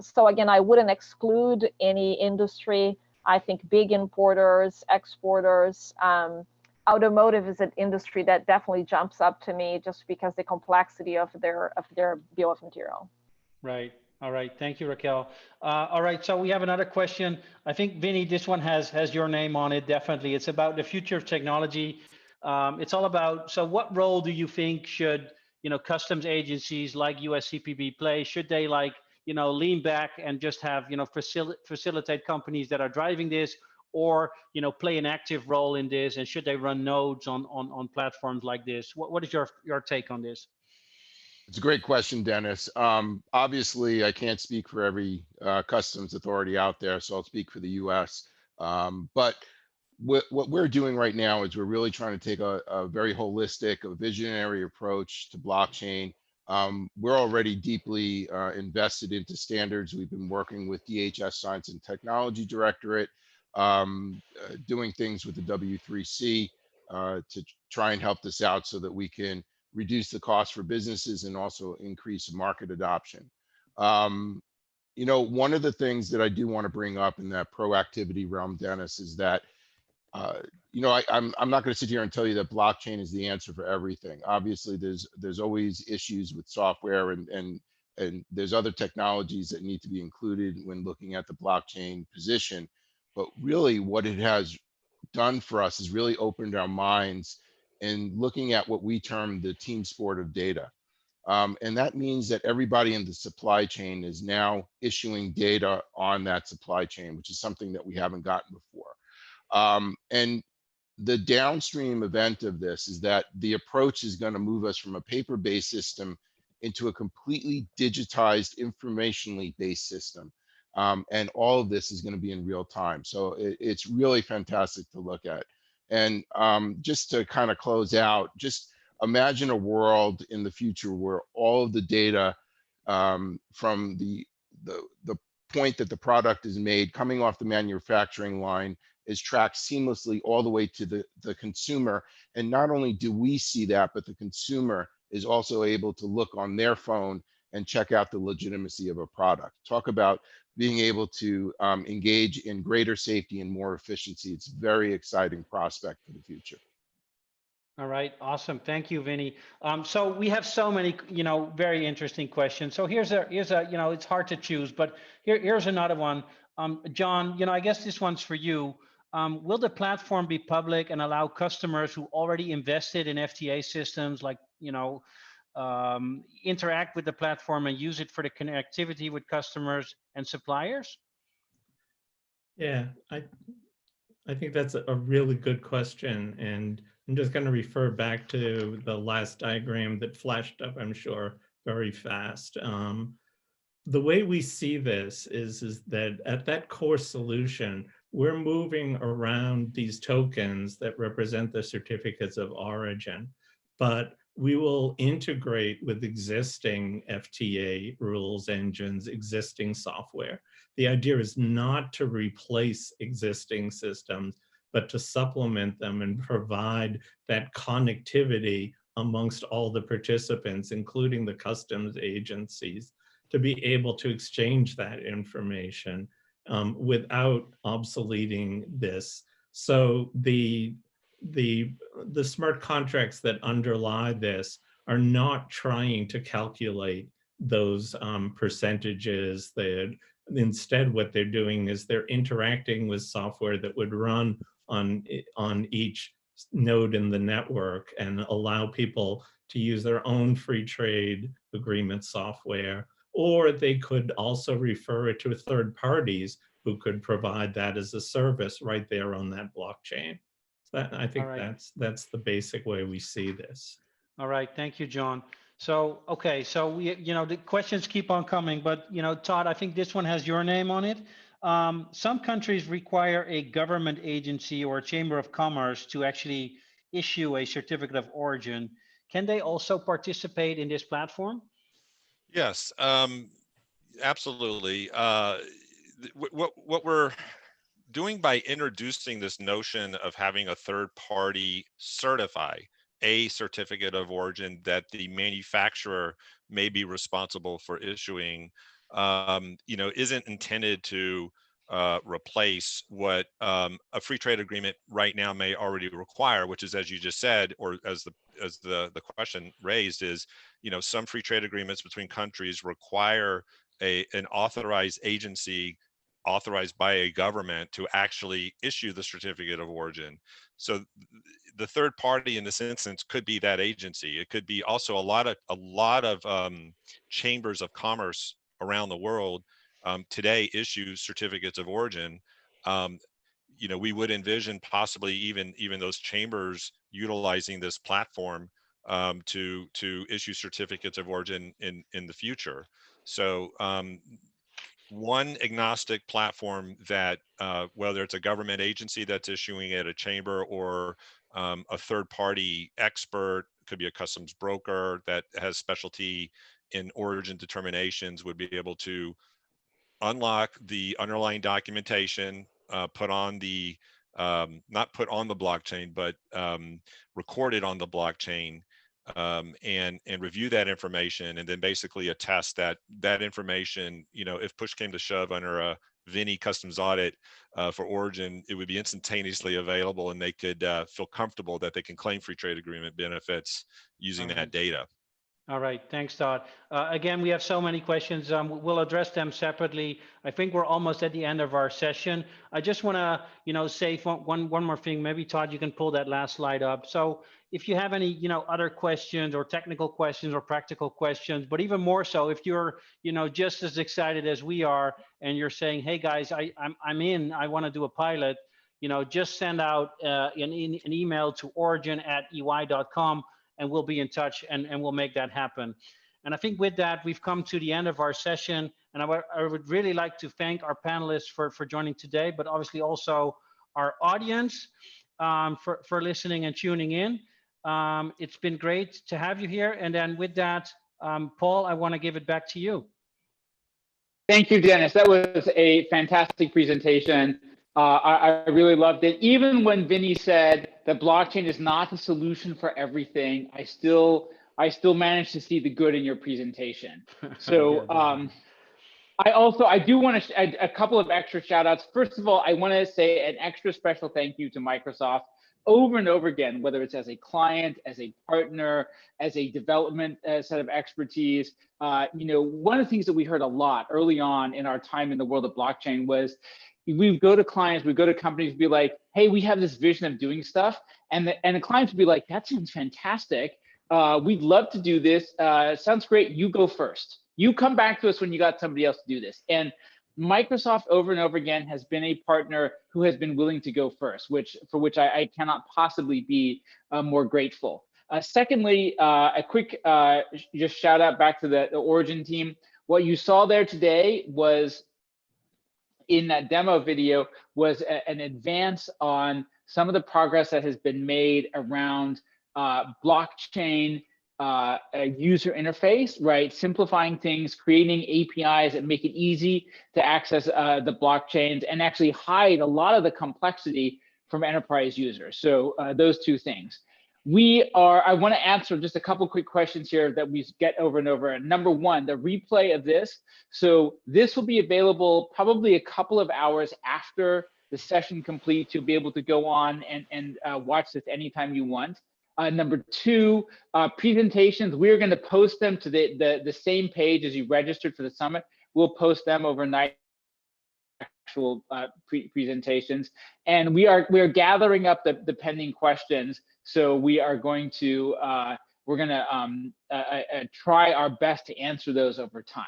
So again, I wouldn't exclude any industry. I think big importers, exporters. Automotive is an industry that definitely jumps up to me just because the complexity of their bill of material.
Right. All right. Thank you, Raquel. All right. So we have another question. I think, Vinny, this one has your name on it. Definitely. It's about the future of technology. It's all about, so what role do you think should, customs agencies like USCPB play? Should they lean back and just have, facilitate companies that are driving this, or play an active role in this, and should they run nodes on platforms like this? What is your take on this?
It's a great question, Dennis. Obviously, I can't speak for every customs authority out there, so I'll speak for the U.S. But what we're doing right now is we're really trying to take a very holistic, a visionary approach to blockchain. We're already deeply invested into standards. We've been working with DHS Science and Technology Directorate, doing things with the W3C to try and help this out so that we can reduce the cost for businesses and also increase market adoption. One of the things that I do want to bring up in that proactivity realm, Dennis, is that I'm not going to sit here and tell you that blockchain is the answer for everything. Obviously, there's always issues with software and there's other technologies that need to be included when looking at the blockchain position. But really, what it has done for us is really opened our minds in looking at what we term the team sport of data. And that means that everybody in the supply chain is now issuing data on that supply chain, which is something that we haven't gotten before. And the downstream event of this is that the approach is going to move us from a paper-based system into a completely digitized, informationally based system. And all of this is going to be in real time. So it's really fantastic to look at. And just to kind of close out, just imagine a world in the future where all of the data from the point that the product is made coming off the manufacturing line is tracked seamlessly all the way to the consumer. And not only do we see that, but the consumer is also able to look on their phone and check out the legitimacy of a product. Talk about being able to engage in greater safety and more efficiency. It's a very exciting prospect for the future.
All right, awesome. Thank you, Vinny. So we have so many, very interesting questions. So here's a, it's hard to choose, but here's another one. John, I guess this one's for you. Will the platform be public and allow customers who already invested in FTA systems, interact with the platform and use it for the connectivity with customers and suppliers?
Yeah, I think that's a really good question. And I'm just going to refer back to the last diagram that flashed up, I'm sure, very fast. The way we see this is that at that core solution, we're moving around these tokens that represent the certificates of origin, but we will integrate with existing FTA rules engines, existing software. The idea is not to replace existing systems, but to supplement them and provide that connectivity amongst all the participants, including the customs agencies, to be able to exchange that information without obsoleting this. So the smart contracts that underlie this are not trying to calculate those percentages. Instead, what they're doing is they're interacting with software that would run on each node in the network and allow people to use their own free trade agreement software, or they could also refer it to third parties who could provide that as a service right there on that blockchain. So I think that's the basic way we see this.
All right, thank you, John. So, okay, so we, the questions keep on coming, but, Todd, I think this one has your name on it. Some countries require a government agency or a chamber of commerce to actually issue a certificate of origin. Can they also participate in this platform?
Yes, absolutely. What we're doing by introducing this notion of having a third party certify a certificate of origin that the manufacturer may be responsible for issuing, isn't intended to replace what a free trade agreement right now may already require, which is, as you just said, or as the question raised, is some free trade agreements between countries require an authorized agency authorized by a government to actually issue the certificate of origin. So the third party in this instance could be that agency. It could be also a lot of chambers of commerce around the world today issue certificates of origin. We would envision possibly even those chambers utilizing this platform to issue certificates of origin in the future. So one agnostic platform that whether it's a government agency that's issuing it, a chamber, or a third party expert, could be a customs broker that has specialty in origin determinations, would be able to unlock the underlying documentation, put on the not put on the blockchain, but recorded on the blockchain, and review that information, and then basically attest that information, if push came to shove under a VINI customs audit for origin, it would be instantaneously available, and they could feel comfortable that they can claim free trade agreement benefits using that data.
All right, thanks, Todd. Again, we have so many questions. We'll address them separately. I think we're almost at the end of our session. I just want to, say one more thing. Maybe Todd, you can pull that last slide up. So if you have any, other questions or technical questions or practical questions, but even more so, if you're, just as excited as we are, and you're saying, hey guys, I'm in, I want to do a pilot, just send out an email to origin@ey.com. and we'll be in touch and we'll make that happen. And I think with that, we've come to the end of our session. And I would really like to thank our panelists for joining today, but obviously also our audience for listening and tuning in. It's been great to have you here. And then with that, Paul, I want to give it back to you.
Thank you, Dennis. That was a fantastic presentation. I really loved it. Even when Vinny said that blockchain is not the solution for everything, I still managed to see the good in your presentation. So I do want to add a couple of extra shout outs. First of all, I want to say an extra special thank you to Microsoft over and over again, whether it's as a client, as a partner, as a development set of expertise. One of the things that we heard a lot early on in our time in the world of blockchain was, we go to clients, we go to companies, be like, hey, we have this vision of doing stuff. And the clients would be like, that sounds fantastic. We'd love to do this. Sounds great. You go first. You come back to us when you got somebody else to do this. And Microsoft over and over again has been a partner who has been willing to go first, for which I cannot possibly be more grateful. Secondly, a quick just shout out back to the Origin team. What you saw there today was, in that demo video, was an advance on some of the progress that has been made around blockchain user interface, right? Simplifying things, creating APIs that make it easy to access the blockchains and actually hide a lot of the complexity from enterprise users. So those two things. I want to answer just a couple quick questions here that we get over and over. Number one, the replay of this. So this will be available probably a couple of hours after the session completes. You'll be able to go on and watch this anytime you want. Number two, presentations, we're going to post them to the same page as you registered for the summit. We'll post them overnight, actual presentations. And we are gathering up the pending questions. So we are going to, we're going to try our best to answer those over time.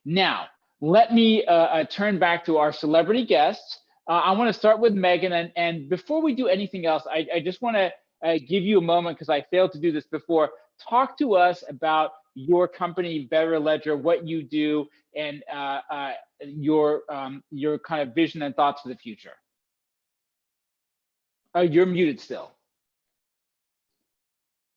Now, let me turn back to our celebrity guests. I want to start with Megan. And before we do anything else, I just want to give you a moment, because I failed to do this before. Talk to us about your company, Better Ledger, what you do, and your kind of vision and thoughts for the future. Oh, you're muted still.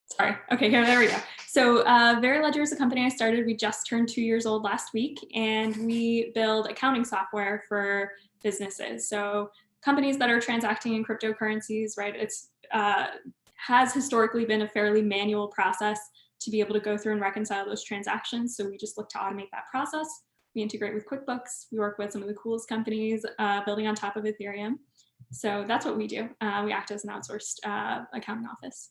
Sorry. Okay, here, there we go. So Better Ledger is a company I started. We just turned 2 years old last week, and we build accounting software for businesses. So companies that are transacting in cryptocurrencies, right? It's has historically been a fairly manual process to be able to go through and reconcile those transactions. So we just look to automate that process. We integrate with QuickBooks. We work with some of the coolest companies building on top of Ethereum. So that's what we do. We act as an outsourced accounting office.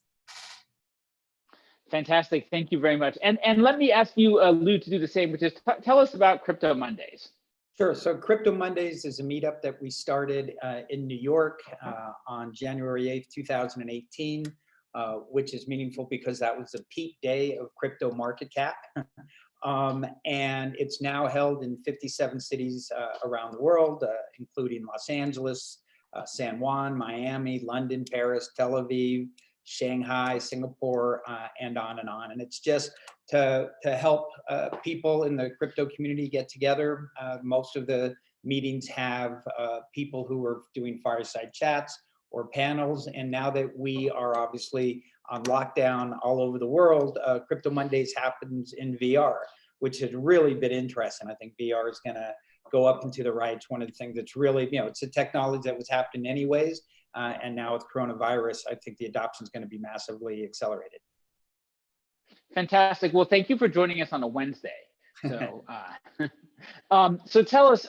Fantastic. Thank you very much. And let me ask you, Lou, to do the same, which is tell us about Crypto Mondays.
Sure. So Crypto Mondays is a meetup that we started in New York on January 8th, 2018, which is meaningful because that was a peak day of crypto market cap. And it's now held in 57 cities around the world, including Los Angeles, San Juan, Miami, London, Paris, Tel Aviv, Shanghai, Singapore, and on and on. And it's just to help people in the crypto community get together. Most of the meetings have people who are doing fireside chats or panels. And now that we are obviously on lockdown all over the world, Crypto Mondays happens in VR, which has really been interesting. I think VR is going to go up into the right. It's one of the things that's really, it's a technology that was happening anyways. And now with coronavirus, I think the adoption is going to be massively accelerated.
Fantastic. Well, thank you for joining us on a Wednesday. So, so tell us,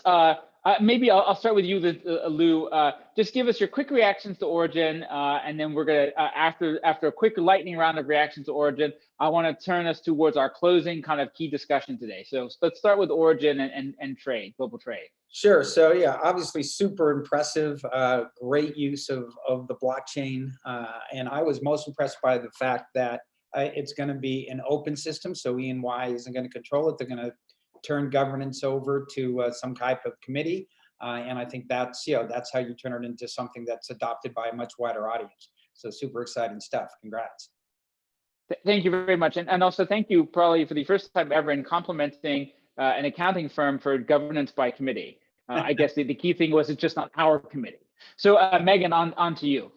maybe I'll start with you, Lou. Just give us your quick reactions to Origin, and then we're gonna after a quick lightning round of reactions to Origin, I want to turn us towards our closing kind of key discussion today. So let's start with Origin and trade, global trade.
Sure. So yeah, obviously super impressive, great use of the blockchain, and I was most impressed by the fact that it's going to be an open system. So E&Y isn't going to control it. They're going to turn governance over to some type of committee. And I think that's, that's how you turn it into something that's adopted by a much wider audience. So super exciting stuff. Congrats.
Thank you very much. And also thank you probably for the first time ever in complimenting an accounting firm for governance by committee. I guess the key thing was it's just not our committee. So Megan, on to you.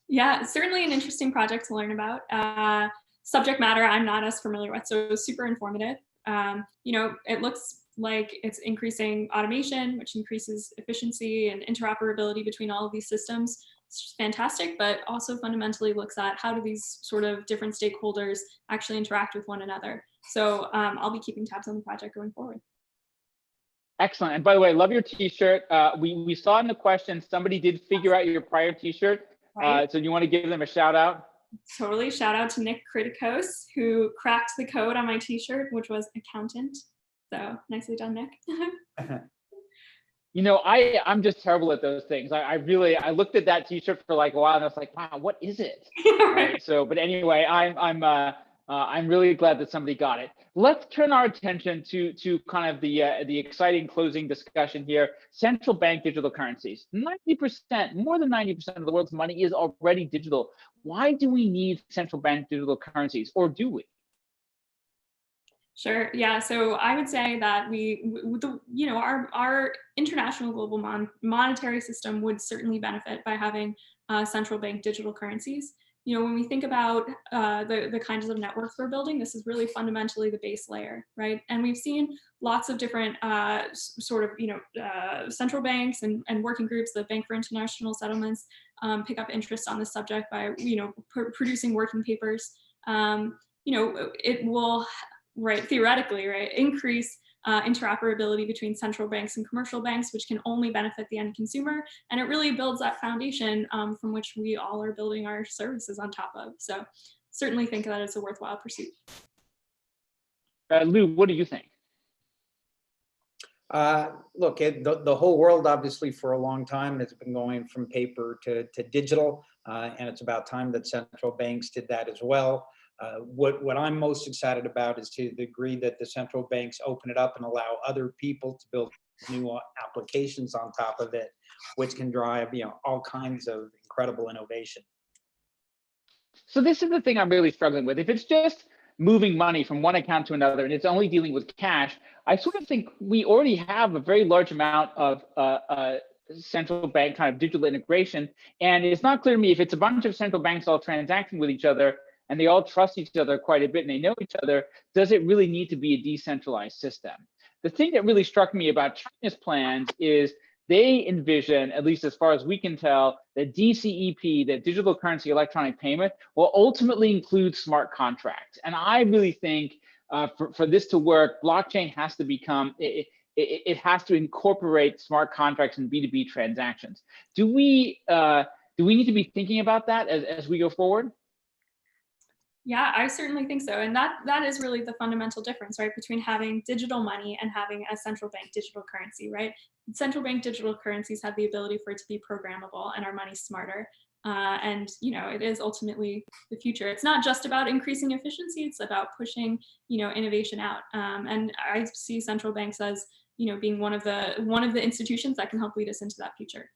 Yeah, certainly an interesting project to learn about. Subject matter I'm not as familiar with, so it was super informative. It looks like it's increasing automation, which increases efficiency and interoperability between all of these systems. It's just fantastic, but also fundamentally looks at how do these sort of different stakeholders actually interact with one another. So I'll be keeping tabs on the project going forward.
Excellent. And by the way, love your t-shirt. We saw in the question, somebody did figure out your prior t-shirt.
Right.
So you want to give them a shout out?
Totally. Shout out to Nick Kritikos, who cracked the code on my t-shirt, which was accountant. So nicely done, Nick.
I'm just terrible at those things. I looked at that t-shirt for like a while and I was like, wow, what is it? Right. So, but anyway, I'm really glad that somebody got it. Let's turn our attention to kind of the exciting closing discussion here. Central bank digital currencies. 90%, more than 90% of the world's money is already digital. Why do we need central bank digital currencies, or do we?
Sure. Yeah. So I would say that our international global monetary system would certainly benefit by having central bank digital currencies. When we think about the kinds of networks we're building, this is really fundamentally the base layer, right? And we've seen lots of different central banks and working groups, the Bank for International Settlements, pick up interest on this subject by producing working papers. It will, theoretically, increase interoperability between central banks and commercial banks, which can only benefit the end consumer. And it really builds that foundation from which we all are building our services on top of. So certainly think that it's a worthwhile pursuit.
Lou, what do you think?
Look, the whole world, obviously, for a long time has been going from paper to digital, and it's about time that central banks did that as well. What I'm most excited about is to the degree that the central banks open it up and allow other people to build new applications on top of it, which can drive all kinds of incredible innovation.
So this is the thing I'm really struggling with. If it's just moving money from one account to another and it's only dealing with cash, I sort of think we already have a very large amount of central bank kind of digital integration. And it's not clear to me if it's a bunch of central banks all transacting with each other and they all trust each other quite a bit and they know each other, does it really need to be a decentralized system? The thing that really struck me about China's plans is they envision, at least as far as we can tell, that DCEP, that digital currency electronic payment, will ultimately include smart contracts. And I really think for this to work, blockchain has to become, it has to incorporate smart contracts in B2B transactions. Do we need to be thinking about that as we go forward?
Yeah, I certainly think so. And that is really the fundamental difference, right, between having digital money and having a central bank digital currency, right? Central bank digital currencies have the ability for it to be programmable and our money's smarter. And it is ultimately the future. It's not just about increasing efficiency, it's about pushing innovation out. And I see central banks as being one of the institutions that can help lead us into that future.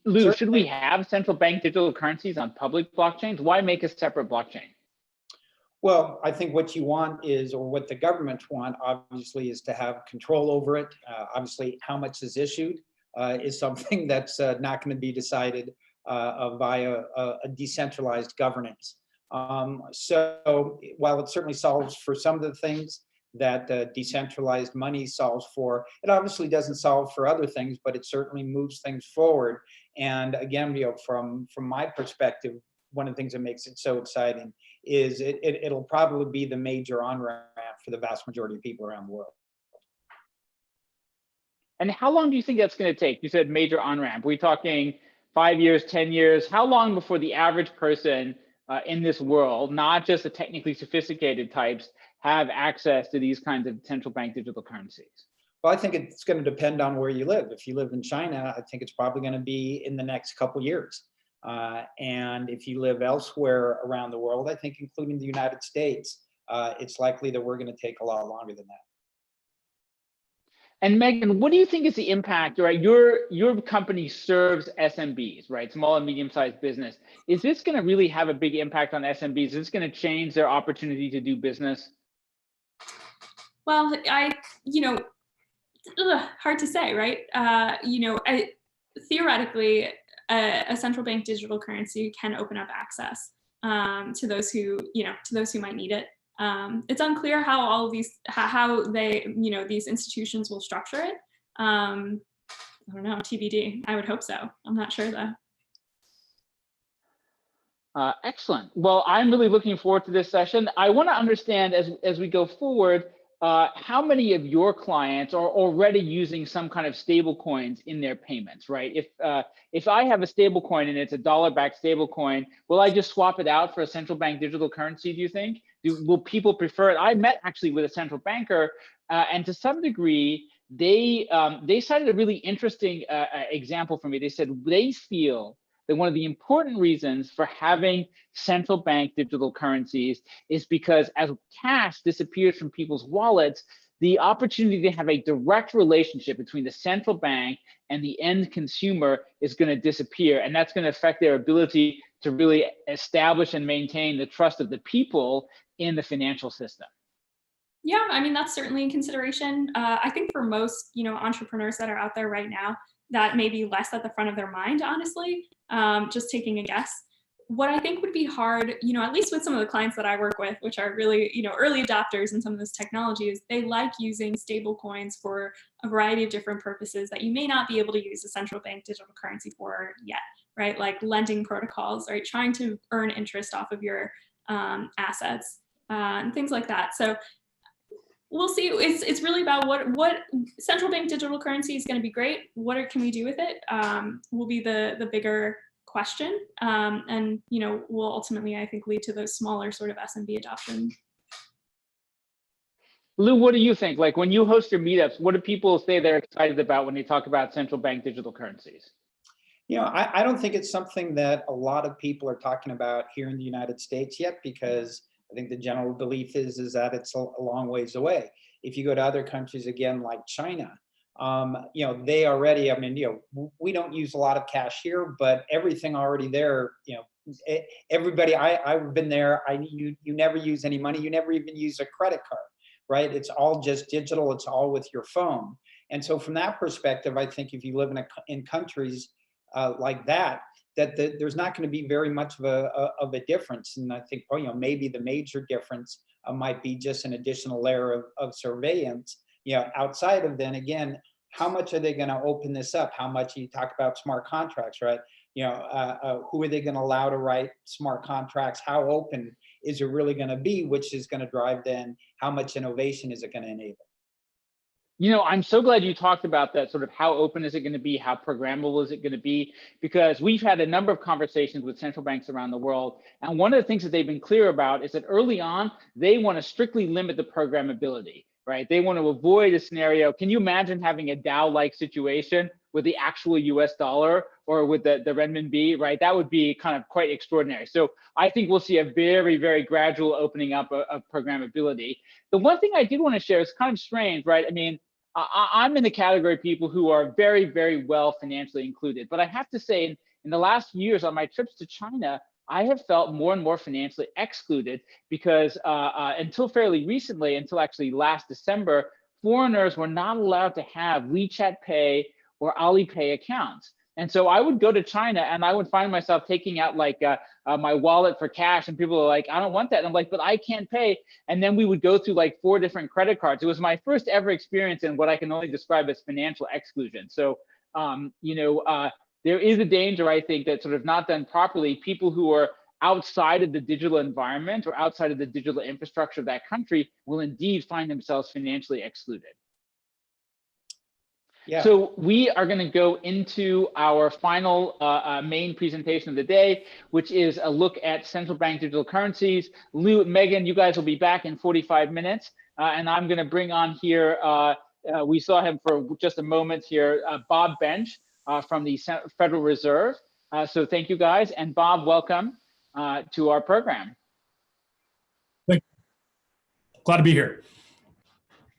Lou, should we have central bank digital currencies on public blockchains? Why make a separate blockchain?
Well, I think what you want is, or what the governments want, obviously, is to have control over it. Obviously, how much is issued is something that's not going to be decided via a decentralized governance. So while it certainly solves for some of the things that decentralized money solves for, it obviously doesn't solve for other things, but it certainly moves things forward. And again, from my perspective, one of the things that makes it so exciting is it'll probably be the major on-ramp for the vast majority of people around the world.
And how long do you think that's going to take? You said major on-ramp. Are we talking 5 years, 10 years? How long before the average person in this world, not just the technically sophisticated types, have access to these kinds of central bank digital currencies?
Well, I think it's going to depend on where you live. If you live in China, I think it's probably going to be in the next couple years. And if you live elsewhere around the world, I think including the United States, it's likely that we're going to take a lot longer than that.
And Megan, what do you think is the impact, right? Your company serves SMBs, right? Small and medium-sized business. Is this going to really have a big impact on SMBs? Is this going to change their opportunity to do business?
Well, hard to say, right? Theoretically, a central bank digital currency can open up access to those who might need it. It's unclear how all of these, these institutions will structure it. I don't know, TBD. I would hope so. I'm not sure though.
Excellent. Well, I'm really looking forward to this session. I want to understand as we go forward, how many of your clients are already using some kind of stable coins in their payments, right? If I have a stable coin and it's a dollar-backed stable coin, will I just swap it out for a central bank digital currency, do you think? Will people prefer it? I met actually with a central banker, and to some degree, they cited a really interesting example for me. They said they feel that one of the important reasons for having central bank digital currencies is because as cash disappears from people's wallets, the opportunity to have a direct relationship between the central bank and the end consumer is going to disappear. And that's going to affect their ability to really establish and maintain the trust of the people in the financial system.
Yeah, I mean, that's certainly a consideration. I think for most, entrepreneurs that are out there right now, that may be less at the front of their mind, honestly, just taking a guess. What I think would be hard, at least with some of the clients that I work with, which are really, early adopters in some of this technology, is they like using stable coins for a variety of different purposes that you may not be able to use a central bank digital currency for yet, right? Like lending protocols, right? Trying to earn interest off of your assets and things like that. So we'll see. It's really about what central bank digital currency is going to be great. What can we do with it? Will be the bigger question, and will ultimately, I think, lead to those smaller sort of SMB adoption.
Lou, what do you think? Like when you host your meetups, what do people say they're excited about when they talk about central bank digital currencies?
I don't think it's something that a lot of people are talking about here in the United States yet, because I think the general belief is that it's a long ways away. If you go to other countries, again, like China, they already, we don't use a lot of cash here, but everything already there, everybody, I've been there, you never use any money, you never even use a credit card, right? It's all just digital, it's all with your phone. And so from that perspective, I think if you live in countries like that there's not going to be very much of a difference. And I think maybe the major difference might be just an additional layer of surveillance, outside of then again, how much are they going to open this up? How much you talk about smart contracts, right? Who are they going to allow to write smart contracts? How open is it really going to be? Which is going to drive then how much innovation is it going to enable?
I'm so glad you talked about that, sort of how open is it going to be? How programmable is it going to be? Because we've had a number of conversations with central banks around the world. And one of the things that they've been clear about is that early on, they want to strictly limit the programmability, right? They want to avoid a scenario. Can you imagine having a Dow-like situation with the actual US dollar or with the renminbi, right? That would be kind of quite extraordinary. So I think we'll see a very, very gradual opening up of programmability. The one thing I did want to share is kind of strange, right? I mean, I'm in the category of people who are very, very well financially included. But I have to say, in the last few years on my trips to China, I have felt more and more financially excluded because until fairly recently, until actually last December, foreigners were not allowed to have WeChat Pay or Alipay accounts. And so I would go to China and I would find myself taking out like my wallet for cash, and people are like, I don't want that. And I'm like, but I can't pay. And then we would go through like 4 different credit cards. It was my first ever experience in what I can only describe as financial exclusion. So, there is a danger, I think, that sort of not done properly, people who are outside of the digital environment or outside of the digital infrastructure of that country will indeed find themselves financially excluded.
Yeah.
So we are going to go into our final main presentation of the day, which is a look at central bank digital currencies. Lou, Megan, you guys will be back in 45 minutes. And I'm going to bring on here, we saw him for just a moment here, Bob Bench from the Federal Reserve. So thank you guys. And Bob, welcome to our program.
Thank you. Glad to be here.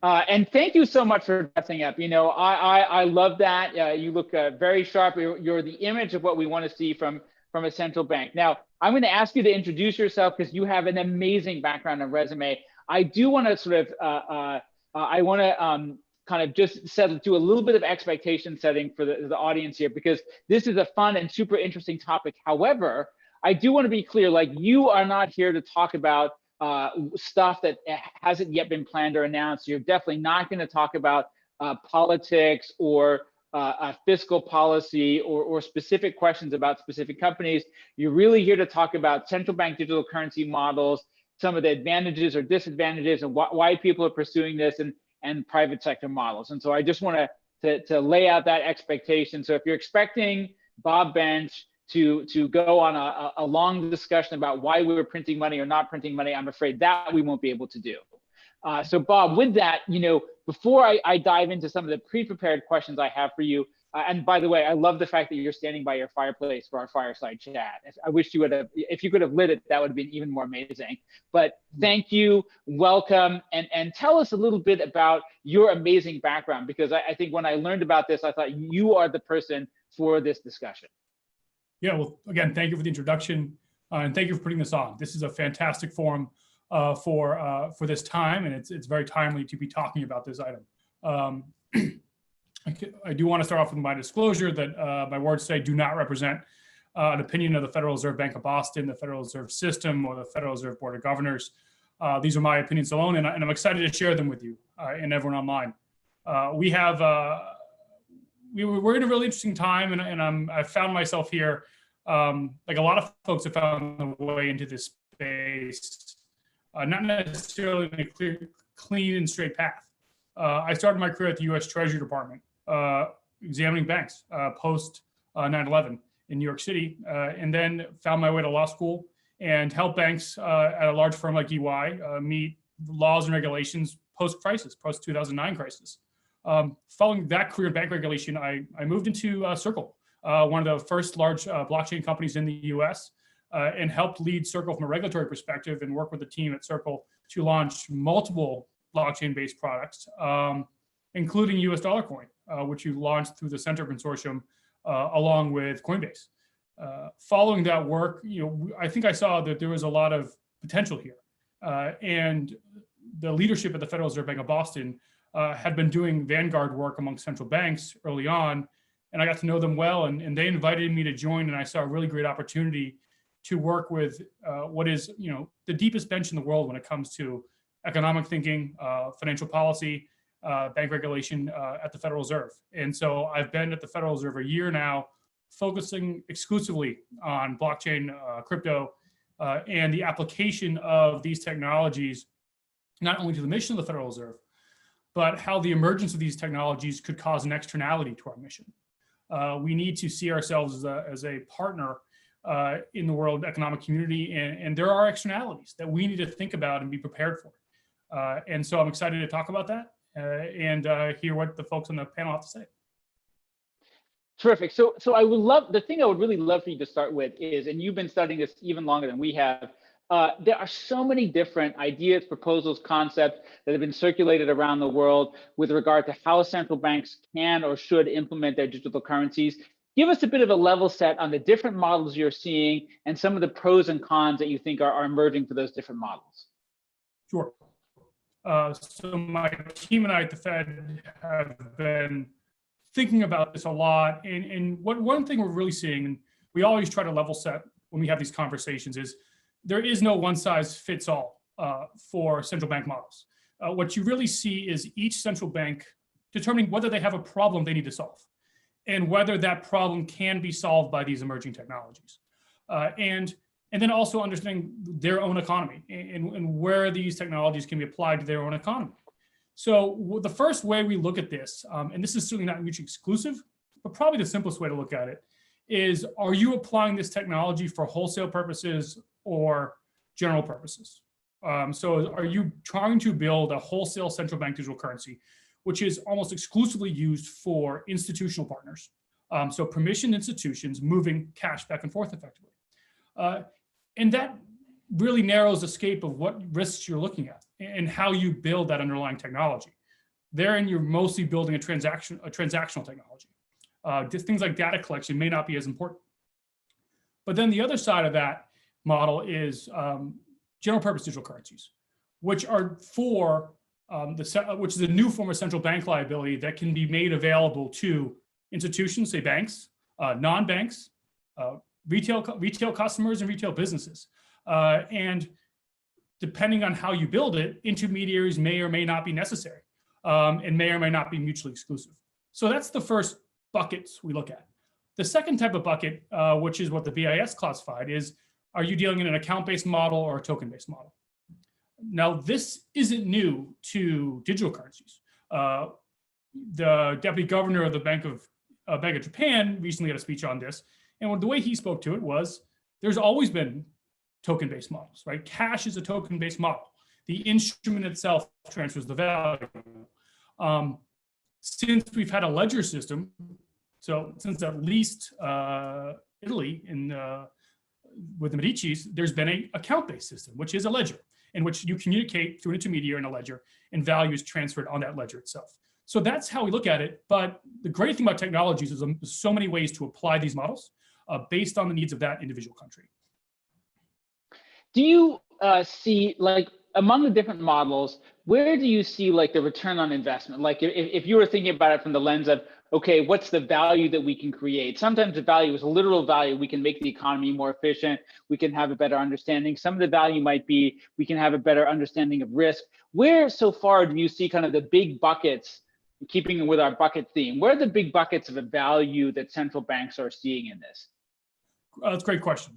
And thank you so much for dressing up. I love that. You look very sharp. You're the image of what we want to see from a central bank. Now, I'm going to ask you to introduce yourself because you have an amazing background and resume. I do want to sort of, kind of just do a little bit of expectation setting for the audience here, because this is a fun and super interesting topic. However, I do want to be clear, like, you are not here to talk about stuff that hasn't yet been planned or announced. You're definitely not going to talk about politics or fiscal policy or specific questions about specific companies. You're really here to talk about central bank digital currency models, some of the advantages or disadvantages, and why people are pursuing this, and private sector models. And so I just want to lay out that expectation. So if you're expecting Bob Bench to go on a long discussion about why we were printing money or not printing money, I'm afraid that we won't be able to do. So Bob, with that, before I dive into some of the pre-prepared questions I have for you, and by the way, I love the fact that you're standing by your fireplace for our fireside chat. I wish you would have, if you could have lit it, that would have been even more amazing. But thank you, welcome, and tell us a little bit about your amazing background, because I think when I learned about this, I thought you are the person for this discussion.
Yeah, well, again, thank you for the introduction, and thank you for putting this on. This is a fantastic forum for this time, and it's very timely to be talking about this item. I do want to start off with my disclosure that my words today do not represent an opinion of the Federal Reserve Bank of Boston, the Federal Reserve System, or the Federal Reserve Board of Governors. These are my opinions alone, and I'm excited to share them with you and everyone online. We're in a really interesting time, and I've found myself here, like a lot of folks have found their way into this space, not necessarily in a clean and straight path. I started my career at the U.S. Treasury Department, examining banks post 9/11 in New York City, and then found my way to law school and helped banks at a large firm like EY meet laws and regulations post-crisis, post-2009 crisis. Following that career in bank regulation, I moved into Circle, one of the first large blockchain companies in the US, and helped lead Circle from a regulatory perspective and work with the team at Circle to launch multiple blockchain-based products, including US Dollar Coin, which we launched through the Center Consortium along with Coinbase. Following that work, I think I saw that there was a lot of potential here. And the leadership at the Federal Reserve Bank of Boston had been doing vanguard work among central banks early on, and I got to know them well, and they invited me to join, and I saw a really great opportunity to work with what is the deepest bench in the world when it comes to economic thinking, financial policy, bank regulation at the Federal Reserve. And so I've been at the Federal Reserve a year now, focusing exclusively on blockchain, crypto, and the application of these technologies, not only to the mission of the Federal Reserve, but how the emergence of these technologies could cause an externality to our mission. We need to see ourselves as a partner in the world economic community, and there are externalities that we need to think about and be prepared for. And so I'm excited to talk about that and hear what the folks on the panel have to say.
Terrific. So I would love, the thing I would really love for you to start with is, and you've been studying this even longer than we have, there are so many different ideas, proposals, concepts that have been circulated around the world with regard to how central banks can or should implement their digital currencies. Give us a bit of a level set on the different models you're seeing and some of the pros and cons that you think are emerging for those different models.
Sure. So my team and I at the Fed have been thinking about this a lot. And one thing we're really seeing, and we always try to level set when we have these conversations, is there is no one size fits all for central bank models. What you really see is each central bank determining whether they have a problem they need to solve and whether that problem can be solved by these emerging technologies. And then also understanding their own economy and where these technologies can be applied to their own economy. So the first way we look at this, and this is certainly not mutually exclusive, but probably the simplest way to look at it is, are you applying this technology for wholesale purposes or general purposes? So are you trying to build a wholesale central bank digital currency, which is almost exclusively used for institutional partners? So permissioned institutions moving cash back and forth effectively. And that really narrows the scope of what risks you're looking at and how you build that underlying technology. Therein, you're mostly building a transactional technology. Just things like data collection may not be as important. But then the other side of that model is general purpose digital currencies, which are for which is a new form of central bank liability that can be made available to institutions, say banks, non-banks, retail customers, and retail businesses. And depending on how you build it, intermediaries may or may not be necessary and may or may not be mutually exclusive. So that's the first buckets we look at. The second type of bucket, which is what the BIS classified, is, are you dealing in an account-based model or a token-based model? Now, this isn't new to digital currencies. The deputy governor of the Bank of Japan recently had a speech on this, and the way he spoke to it was, there's always been token-based models, right? Cash is a token-based model. The instrument itself transfers the value. Since we've had a ledger system, so since at least Italy with the Medicis, there's been an account-based system, which is a ledger, in which you communicate through an intermediary in a ledger and value is transferred on that ledger itself. So that's how we look at it. But the great thing about technologies is there's so many ways to apply these models based on the needs of that individual country.
Do you see, like, among the different models, where do you see like the return on investment? Like if you were thinking about it from the lens of, okay, what's the value that we can create? Sometimes the value is a literal value. We can make the economy more efficient. We can have a better understanding. Some of the value might be, we can have a better understanding of risk. Where so far do you see kind of the big buckets, keeping with our bucket theme, where are the big buckets of a value that central banks are seeing in this?
That's a great question.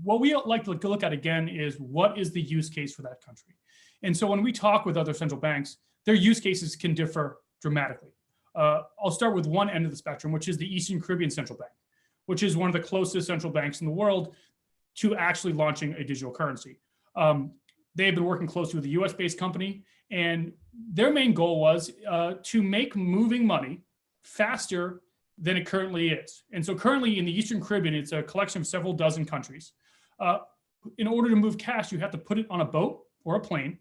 What we like to look at again is, what is the use case for that country? And so when we talk with other central banks, their use cases can differ dramatically. I'll start with one end of the spectrum, which is the Eastern Caribbean Central Bank, which is one of the closest central banks in the world to actually launching a digital currency. They've been working closely with a US-based company, and their main goal was to make moving money faster than it currently is. And so currently in the Eastern Caribbean, it's a collection of several dozen countries. In order to move cash, you have to put it on a boat or a plane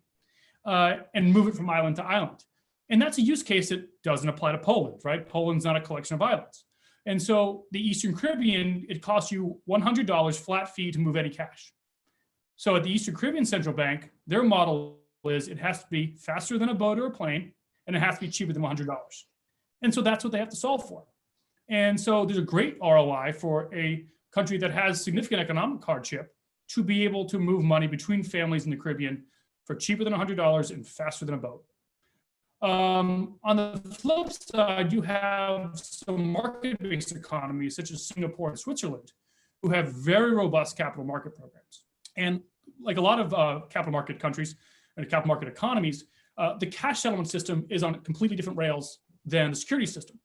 and move it from island to island. And that's a use case that doesn't apply to Poland, right? Poland's not a collection of islands. And so the Eastern Caribbean, it costs you $100 flat fee to move any cash. So at the Eastern Caribbean Central Bank, their model is it has to be faster than a boat or a plane, and it has to be cheaper than $100. And so that's what they have to solve for. And so there's a great ROI for a country that has significant economic hardship to be able to move money between families in the Caribbean for cheaper than $100 and faster than a boat. On the flip side, you have some market-based economies such as Singapore and Switzerland, who have very robust capital market programs. And like a lot of capital market countries and capital market economies, the cash settlement system is on completely different rails than the security system.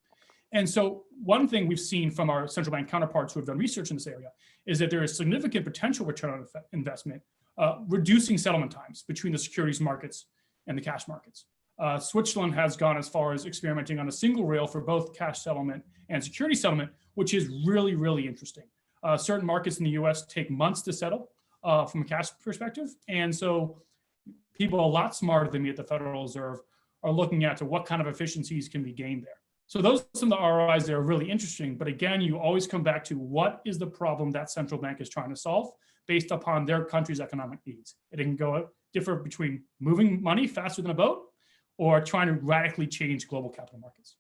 And so one thing we've seen from our central bank counterparts who have done research in this area is that there is significant potential return on investment, reducing settlement times between the securities markets and the cash markets. Switzerland has gone as far as experimenting on a single rail for both cash settlement and security settlement, which is really, really interesting. Certain markets in the US take months to settle from a cash perspective. And so people a lot smarter than me at the Federal Reserve are looking at what kind of efficiencies can be gained there. So those are some of the ROIs that are really interesting. But again, you always come back to what is the problem that central bank is trying to solve based upon their country's economic needs. It can go differ between moving money faster than a boat or trying to radically change global capital markets.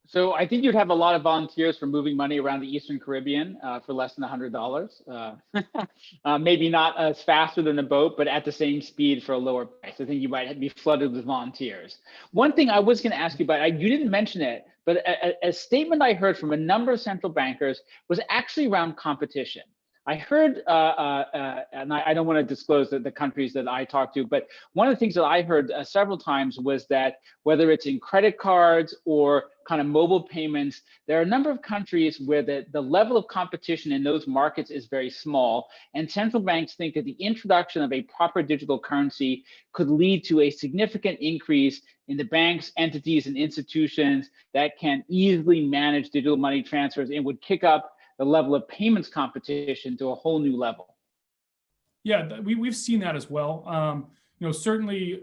So I think you'd have a lot of volunteers for moving money around the Eastern Caribbean for less than $100. Maybe not as faster than a boat, but at the same speed for a lower price. I think you might be flooded with volunteers. One thing I was going to ask you about, you didn't mention it, but a statement I heard from a number of central bankers was actually around competition. I heard, and I don't want to disclose the countries that I talked to, but one of the things that I heard several times was that whether it's in credit cards or kind of mobile payments, there are a number of countries where the level of competition in those markets is very small. And central banks think that the introduction of a proper digital currency could lead to a significant increase in the banks, entities, and institutions that can easily manage digital money transfers and would kick up the level of payments competition to a whole new level.
Yeah, we've seen that as well. Certainly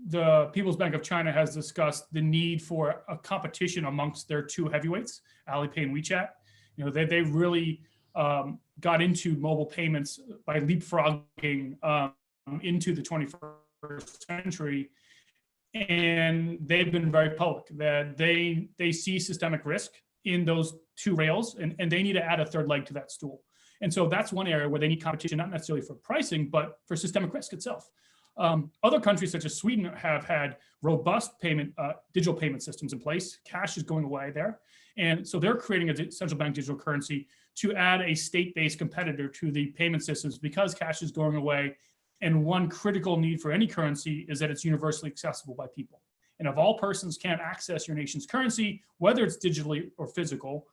the People's Bank of China has discussed the need for a competition amongst their two heavyweights, Alipay and WeChat. They really got into mobile payments by leapfrogging into the 21st century. And they've been very public that they see systemic risk in those two rails, and they need to add a third leg to that stool. And so that's one area where they need competition, not necessarily for pricing, but for systemic risk itself. Other countries such as Sweden have had robust digital payment systems in place. Cash is going away there. And so they're creating a central bank digital currency to add a state-based competitor to the payment systems because cash is going away. And one critical need for any currency is that it's universally accessible by people. And if all persons can't access your nation's currency, whether it's digitally or physical,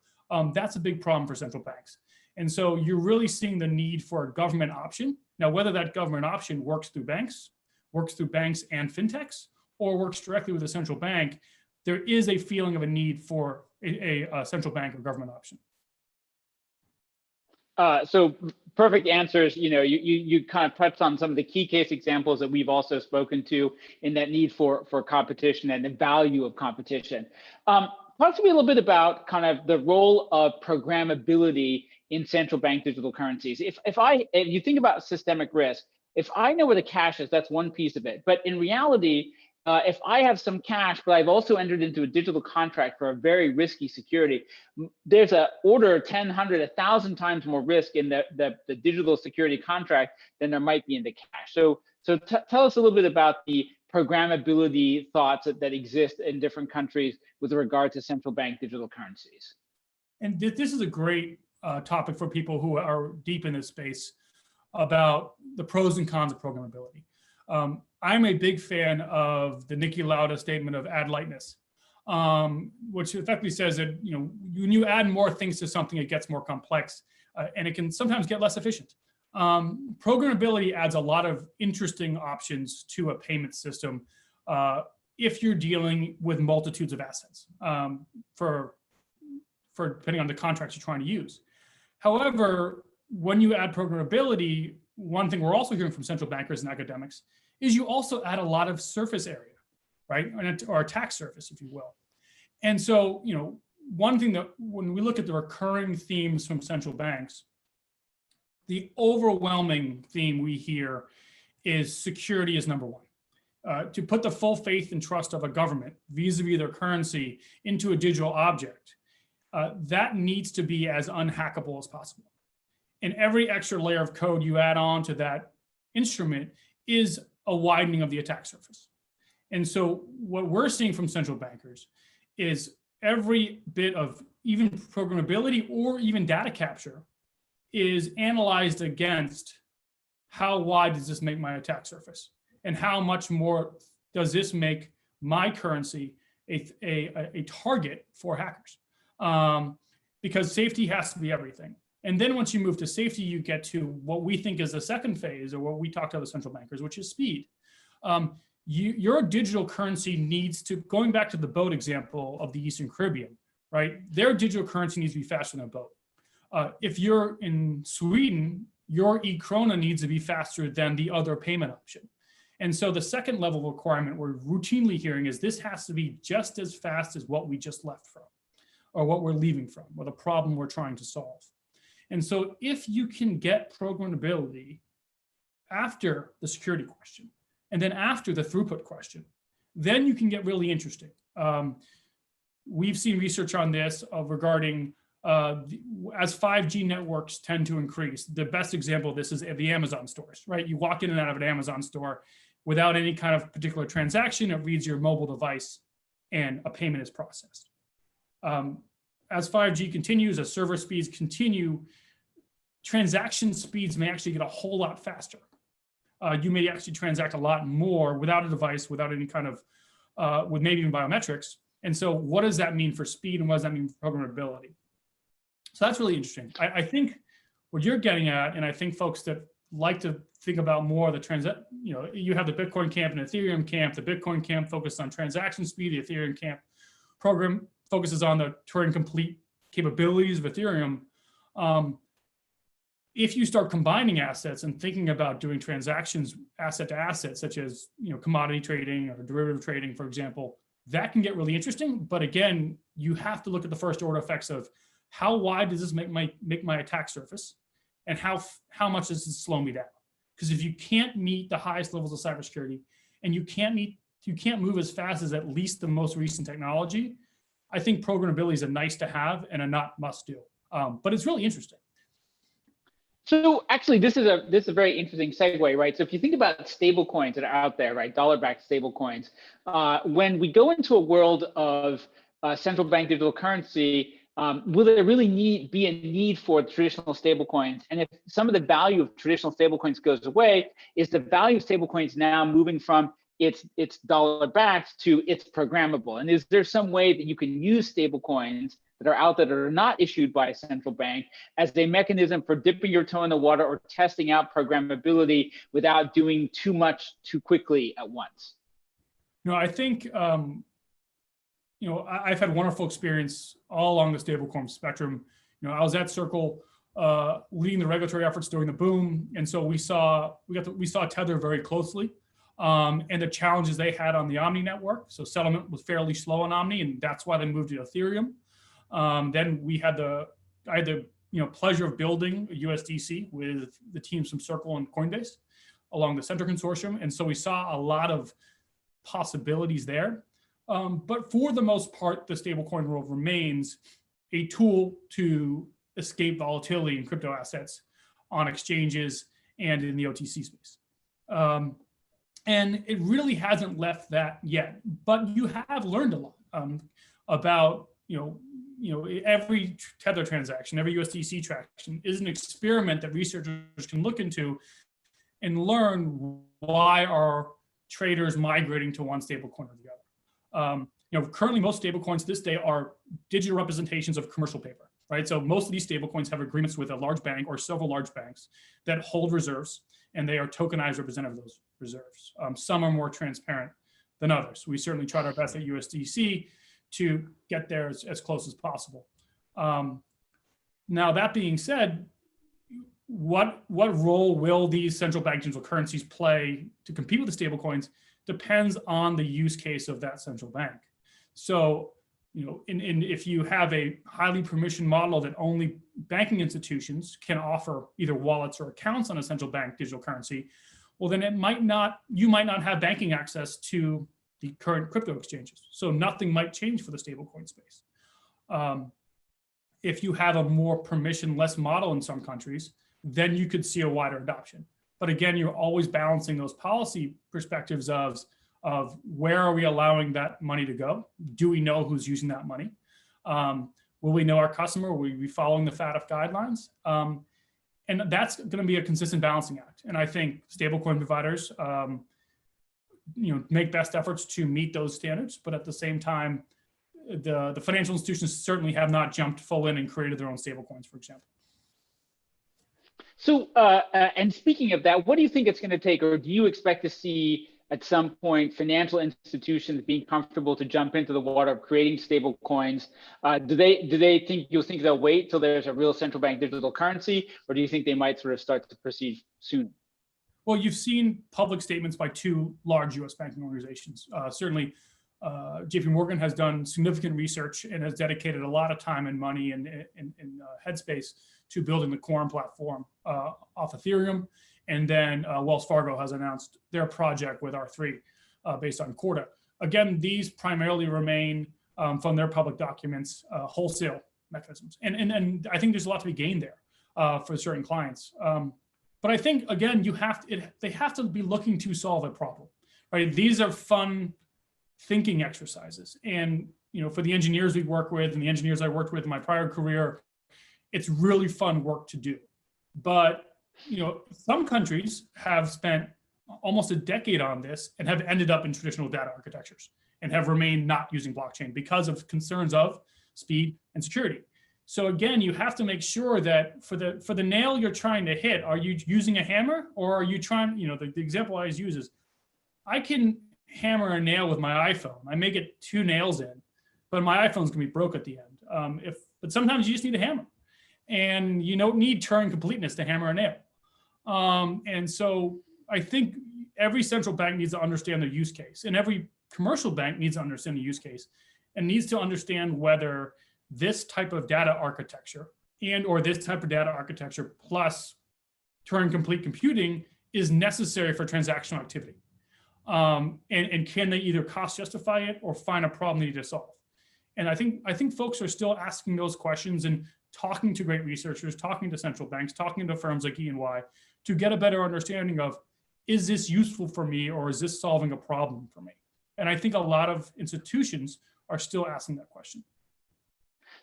that's a big problem for central banks. And so you're really seeing the need for a government option. Now, whether that government option works through banks and fintechs, or works directly with a central bank, there is a feeling of a need for a central bank or government option.
So perfect answers. You kind of touched on some of the key case examples that we've also spoken to in that need for competition and the value of competition. Talk to me a little bit about kind of the role of programmability in central bank digital currencies. If you think about systemic risk, if I know where the cash is, that's one piece of it. But in reality, if I have some cash, but I've also entered into a digital contract for a very risky security, there's an order 10, 100, 1,000 times more risk in the digital security contract than there might be in the cash. So tell us a little bit about the programmability thoughts that exist in different countries with regard to central bank digital currencies.
And this is a great topic for people who are deep in this space about the pros and cons of programmability. I'm a big fan of the Niki Lauda statement of add lightness, which effectively says that when you add more things to something, it gets more complex, and it can sometimes get less efficient. Programmability adds a lot of interesting options to a payment system if you're dealing with multitudes of assets for depending on the contracts you're trying to use. However, when you add programmability, one thing we're also hearing from central bankers and academics is you also add a lot of surface area, right? Or attack surface, if you will. And so, one thing that when we look at the recurring themes from central banks, the overwhelming theme we hear is security is number one. To put the full faith and trust of a government vis-a-vis their currency into a digital object, that needs to be as unhackable as possible. And every extra layer of code you add on to that instrument is a widening of the attack surface. And so what we're seeing from central bankers is every bit of even programmability or even data capture is analyzed against how wide does this make my attack surface? And how much more does this make my currency a target for hackers? Because safety has to be everything. And then once you move to safety, you get to what we think is the second phase, or what we talk to other central bankers, which is speed. Your digital currency needs to, going back to the boat example of the Eastern Caribbean, right? Their digital currency needs to be faster than a boat. If you're in Sweden, your e-krona needs to be faster than the other payment option. And so the second level of requirement we're routinely hearing is this has to be just as fast as what we just left from, or what we're leaving from, or the problem we're trying to solve. And so if you can get programmability after the security question, and then after the throughput question, then you can get really interesting. We've seen research on this regarding as 5G networks tend to increase. The best example of this is the Amazon stores, right? You walk in and out of an Amazon store without any kind of particular transaction. It reads your mobile device and a payment is processed. As 5G continues, as server speeds continue, transaction speeds may actually get a whole lot faster. You may actually transact a lot more without a device, without any kind of, with maybe even biometrics. And so what does that mean for speed, and what does that mean for programmability? So that's really interesting. I think what you're getting at, and I think folks that like to think about more of the you have the Bitcoin camp and Ethereum camp. The Bitcoin camp focused on transaction speed. The Ethereum camp program focuses on the Turing complete capabilities of Ethereum. If you start combining assets and thinking about doing transactions asset to asset, such as commodity trading or derivative trading, for example, that can get really interesting. But again, you have to look at the first order effects of how wide does this make my attack surface, and how much does this slow me down? Because if you can't meet the highest levels of cybersecurity, and you can't move as fast as at least the most recent technology, I think programmability is a nice to have and a not must do. But it's really interesting.
So actually, this is a very interesting segue, right? So if you think about stable coins that are out there, right, dollar-backed stable coins, when we go into a world of central bank digital currency, will there really be a need for traditional stablecoins? And if some of the value of traditional stablecoins goes away, is the value of stablecoins now moving from it's dollar-backed to it's programmable? And is there some way that you can use stablecoins that are out there that are not issued by a central bank as a mechanism for dipping your toe in the water or testing out programmability without doing too much too quickly at once?
I think I've had wonderful experience all along the stablecoin spectrum. I was at Circle leading the regulatory efforts during the boom, and so we saw Tether very closely, and the challenges they had on the Omni network. So settlement was fairly slow on Omni, and that's why they moved to Ethereum. Then I had the pleasure of building a USDC with the teams from Circle and Coinbase along the Center Consortium, and so we saw a lot of possibilities there. But for the most part, the stablecoin world remains a tool to escape volatility in crypto assets on exchanges and in the OTC space. And it really hasn't left that yet, but you have learned a lot about, every Tether transaction, every USDC transaction is an experiment that researchers can look into and learn why are traders migrating to one stablecoin or the other. Currently most stablecoins this day are digital representations of commercial paper, right? So most of these stablecoins have agreements with a large bank or several large banks that hold reserves, and they are tokenized representative of those reserves. Some are more transparent than others. We certainly tried our best at USDC to get there as close as possible. Now that being said, what role will these central bank digital currencies play to compete with the stablecoins depends on the use case of that central bank. So, if you have a highly permissioned model that only banking institutions can offer either wallets or accounts on a central bank digital currency, well, then you might not have banking access to the current crypto exchanges. So nothing might change for the stablecoin space. If you have a more permissionless model in some countries, then you could see a wider adoption. But again, you're always balancing those policy perspectives of where are we allowing that money to go? Do we know who's using that money? Will we know our customer? Will we be following the FATF guidelines? And that's going to be a consistent balancing act. And I think stablecoin providers, make best efforts to meet those standards. But at the same time, the financial institutions certainly have not jumped full in and created their own stablecoins, for example.
So, and speaking of that, what do you think it's going to take, or do you expect to see at some point financial institutions being comfortable to jump into the water of creating stable coins? Do they think they'll wait till there's a real central bank digital currency, or do you think they might sort of start to proceed soon?
Well, you've seen public statements by two large U.S. banking organizations. Certainly, JP Morgan has done significant research and has dedicated a lot of time and money and headspace to building the Quorum platform off Ethereum. And then Wells Fargo has announced their project with R3 based on Corda. Again, these primarily remain from their public documents, wholesale mechanisms. And I think there's a lot to be gained there for certain clients. But I think, again, they have to be looking to solve a problem, right? These are fun thinking exercises. And for the engineers we work with and the engineers I worked with in my prior career, it's really fun work to do. But some countries have spent almost a decade on this and have ended up in traditional data architectures and have remained not using blockchain because of concerns of speed and security. So again, you have to make sure that for the nail you're trying to hit, are you using a hammer, or are you trying, the example I always use is, I can hammer a nail with my iPhone. I may get 2 nails in, but my iPhone's gonna be broke at the end. But sometimes you just need a hammer. And you don't need Turing completeness to hammer a nail. And so I think every central bank needs to understand their use case, and every commercial bank needs to understand the use case and needs to understand whether this type of data architecture or this type of data architecture plus Turing complete computing is necessary for transactional activity. And can they either cost justify it or find a problem they need to solve? And I think folks are still asking those questions and talking to great researchers, talking to central banks, talking to firms like E&Y to get a better understanding of, is this useful for me, or is this solving a problem for me? And I think a lot of institutions are still asking that question.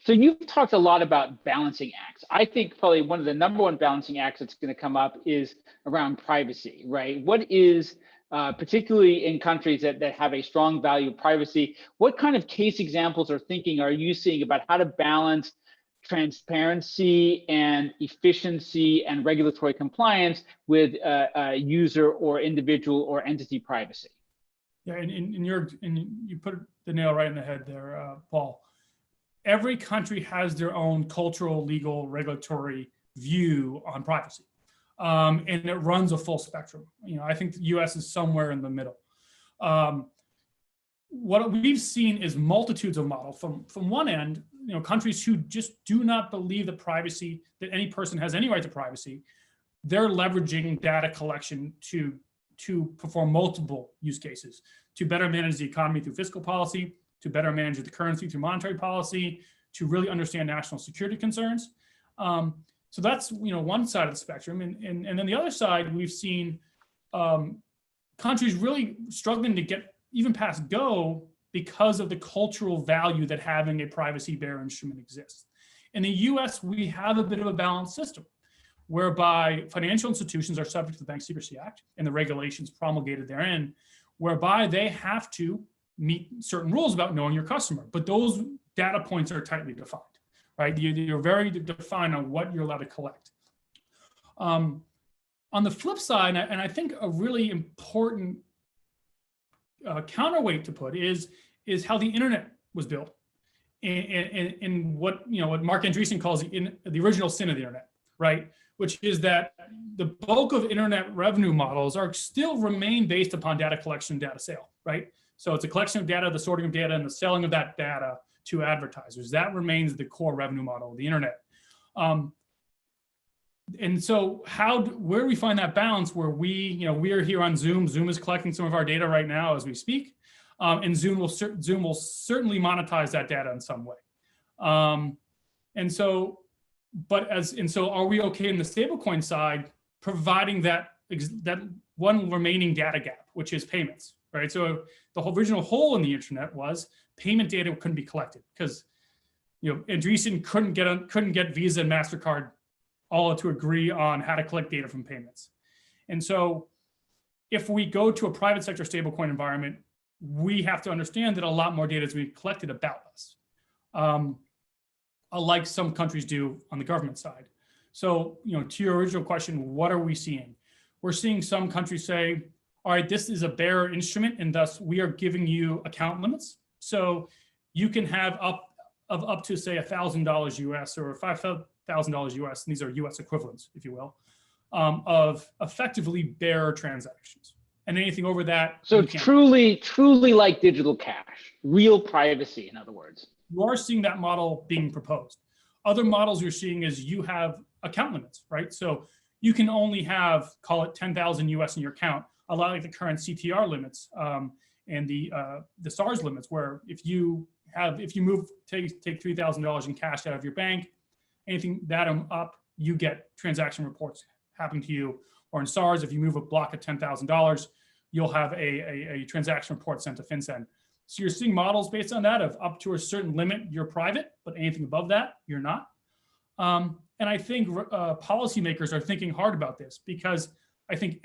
So you've talked a lot about balancing acts. I think probably one of the #1 balancing acts that's going to come up is around privacy, right? What is, particularly in countries that have a strong value of privacy, what kind of case examples or thinking are you seeing about how to balance transparency and efficiency and regulatory compliance with user or individual or entity privacy?
Yeah, and you put the nail right in the head there, Paul. Every country has their own cultural, legal, regulatory view on privacy. And it runs a full spectrum. I think the US is somewhere in the middle. What we've seen is multitudes of models. From one end, countries who just do not believe that any person has any right to privacy, they're leveraging data collection to perform multiple use cases, to better manage the economy through fiscal policy, to better manage the currency through monetary policy, to really understand national security concerns. So that's one side of the spectrum. And then the other side, we've seen countries really struggling to get even past Go because of the cultural value that having a privacy bearer instrument exists. In the US, we have a bit of a balanced system. whereby financial institutions are subject to the Bank Secrecy Act and the regulations promulgated therein, whereby they have to meet certain rules about knowing your customer. But those data points are tightly defined, right? You're very defined on what you're allowed to collect. On the flip side, and I think a really important counterweight to put is how the internet was built, and what Mark Andreessen calls the original sin of the internet, right? Which is that the bulk of internet revenue models still remain based upon data collection and data sale, right? So it's a collection of data, the sorting of data, and the selling of that data to advertisers. That remains the core revenue model of the internet. And so where do we find that balance where we are here on Zoom? Zoom is collecting some of our data right now as we speak. And Zoom will certainly monetize that data in some way. And so are we okay in the stablecoin side, providing that one remaining data gap, which is payments, right? So the original hole in the internet was payment data couldn't be collected because Andreessen couldn't get Visa and MasterCard all to agree on how to collect data from payments. And so if we go to a private sector stablecoin environment, we have to understand that a lot more data is being collected about us, like some countries do on the government side. So, to your original question, what are we seeing? We're seeing some countries say, all right, this is a bearer instrument, and thus we are giving you account limits. So you can have up to say $1,000 US or $5,000 US, and these are US equivalents, if you will, of effectively bearer transactions. And anything over that.
So truly like digital cash, real privacy, in other words.
You are seeing that model being proposed. Other models you're seeing is you have account limits, right? So you can only have, call it 10,000 US in your account, a lot like the current CTR limits and the SARS limits, where if you take $3,000 in cash out of your bank, anything that up, you get transaction reports happening to you. Or in SARS, if you move a block of $10,000, you'll have a transaction report sent to FinCEN. So you're seeing models based on that of up to a certain limit, you're private, but anything above that, you're not. And I think policymakers are thinking hard about this because I think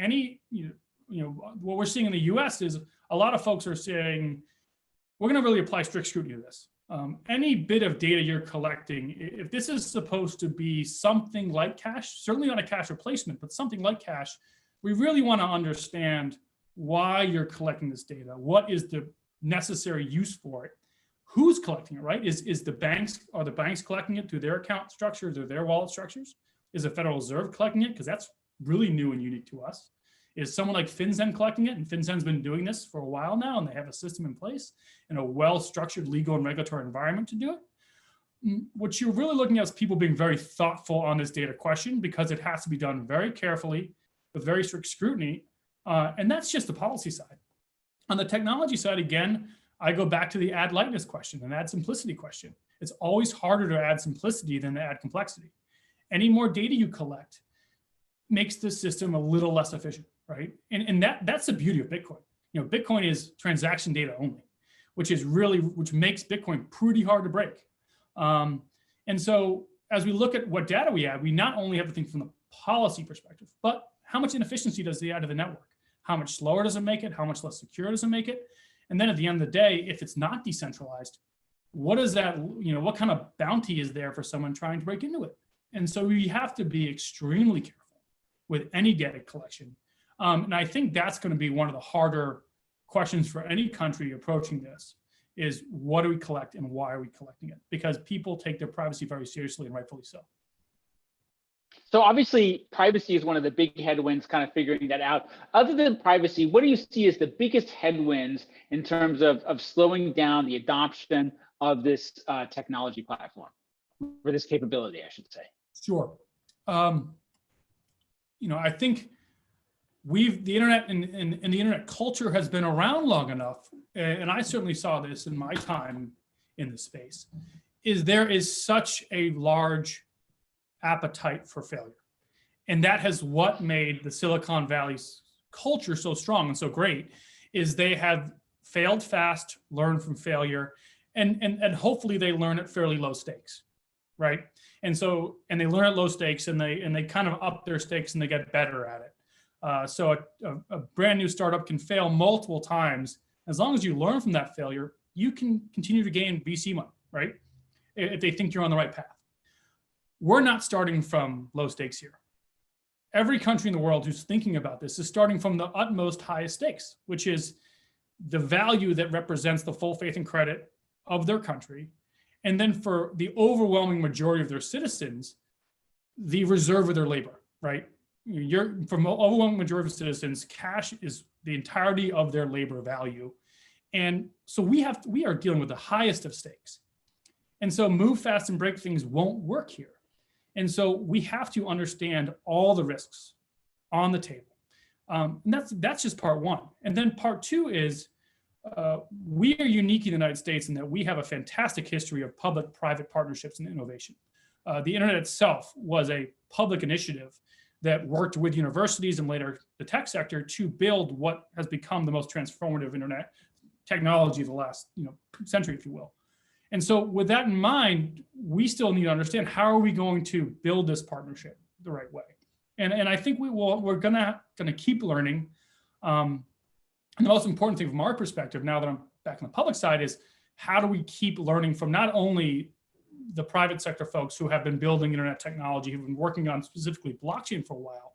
what we're seeing in the US is a lot of folks are saying, we're going to really apply strict scrutiny to this. Any bit of data you're collecting, if this is supposed to be something like cash, certainly not a cash replacement, but something like cash, we really want to understand why you're collecting this data. What is the necessary use for it? Who's collecting it, right? Are the banks collecting it through their account structures or their wallet structures? Is the Federal Reserve collecting it? Because that's really new and unique to us. Is someone like FinCEN collecting it? And FinCEN's been doing this for a while now, and they have a system in place and a well-structured legal and regulatory environment to do it. What you're really looking at is people being very thoughtful on this data question because it has to be done very carefully with very strict scrutiny. And that's just the policy side. On the technology side, again, I go back to the add lightness question and add simplicity question. It's always harder to add simplicity than to add complexity. Any more data you collect makes the system a little less efficient, right? And that's the beauty of Bitcoin. Bitcoin is transaction data only, which makes Bitcoin pretty hard to break. And so as we look at what data we add, we not only have to think from the policy perspective, but how much inefficiency does it add to the network? How much slower does it make it? How much less secure does it make it? And then at the end of the day, if it's not decentralized, what is that, what kind of bounty is there for someone trying to break into it? And so we have to be extremely careful with any data collection. And I think that's going to be one of the harder questions for any country approaching this is what do we collect and why are we collecting it? Because people take their privacy very seriously and rightfully so.
So obviously privacy is one of the big headwinds, kind of figuring that out. Other than privacy, what do you see as the biggest headwinds in terms of slowing down the adoption of this technology platform, or this capability, I should say?
Sure. I think the internet and the internet culture has been around long enough, and I certainly saw this in my time in the space, is there is such a large appetite for failure. And that has what made the Silicon Valley's culture so strong and so great, is they have failed fast, learned from failure, and hopefully they learn at fairly low stakes, right? And they learn at low stakes, and they kind of up their stakes and they get better at it. So a brand new startup can fail multiple times. As long as you learn from that failure, you can continue to gain VC money, right? If they think you're on the right path. We're not starting from low stakes here. Every country in the world who's thinking about this is starting from the utmost highest stakes, which is the value that represents the full faith and credit of their country. And then for the overwhelming majority of their citizens, the reserve of their labor, right? From the overwhelming majority of citizens, cash is the entirety of their labor value. And so we are dealing with the highest of stakes. And so move fast and break things won't work here. And so we have to understand all the risks on the table. And that's just part one. And then part two is we are unique in the United States in that we have a fantastic history of public-private partnerships and innovation. The internet itself was a public initiative that worked with universities and later the tech sector to build what has become the most transformative internet technology of the last century, if you will. And so with that in mind, we still need to understand how are we going to build this partnership the right way. And I think we're gonna keep learning. And the most important thing from our perspective, now that I'm back on the public side, is how do we keep learning from not only the private sector folks who have been building internet technology, who've been working on specifically blockchain for a while,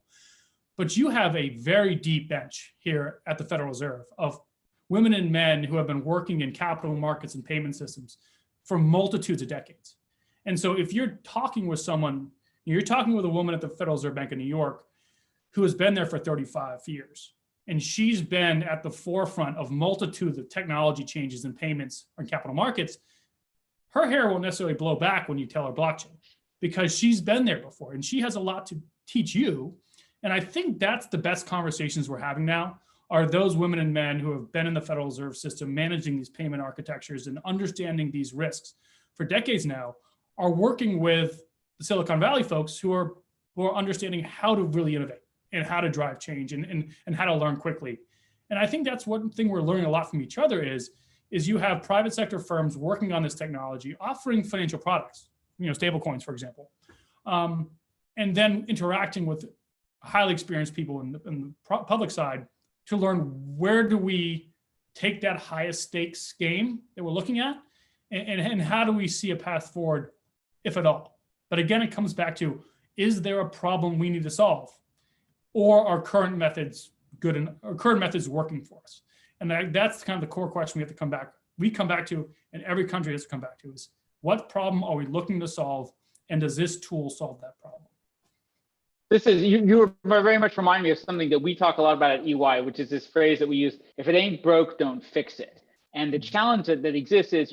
but you have a very deep bench here at the Federal Reserve of women and men who have been working in capital markets and payment systems for multitudes of decades. And so if you're talking with someone, you're talking with a woman at the Federal Reserve Bank of New York who has been there for 35 years. And she's been at the forefront of multitudes of technology changes in payments and capital markets. Her hair won't necessarily blow back when you tell her blockchain because she's been there before and she has a lot to teach you. And I think that's the best conversations we're having now are those women and men who have been in the Federal Reserve System managing these payment architectures and understanding these risks for decades now are working with the Silicon Valley folks who are understanding how to really innovate and how to drive change and how to learn quickly. And I think that's one thing we're learning a lot from each other is you have private sector firms working on this technology, offering financial products, stable coins, for example, and then interacting with highly experienced people in the public side to learn where do we take that highest stakes game that we're looking at and how do we see a path forward, if at all. But again, it comes back to, is there a problem we need to solve? Or are current methods good and are current methods working for us? And that's kind of the core question we come back to, and every country has to come back to is, what problem are we looking to solve? And does this tool solve that problem?
This is, you very much remind me of something that we talk a lot about at EY, which is this phrase that we use, if it ain't broke, don't fix it. And the challenge that exists is,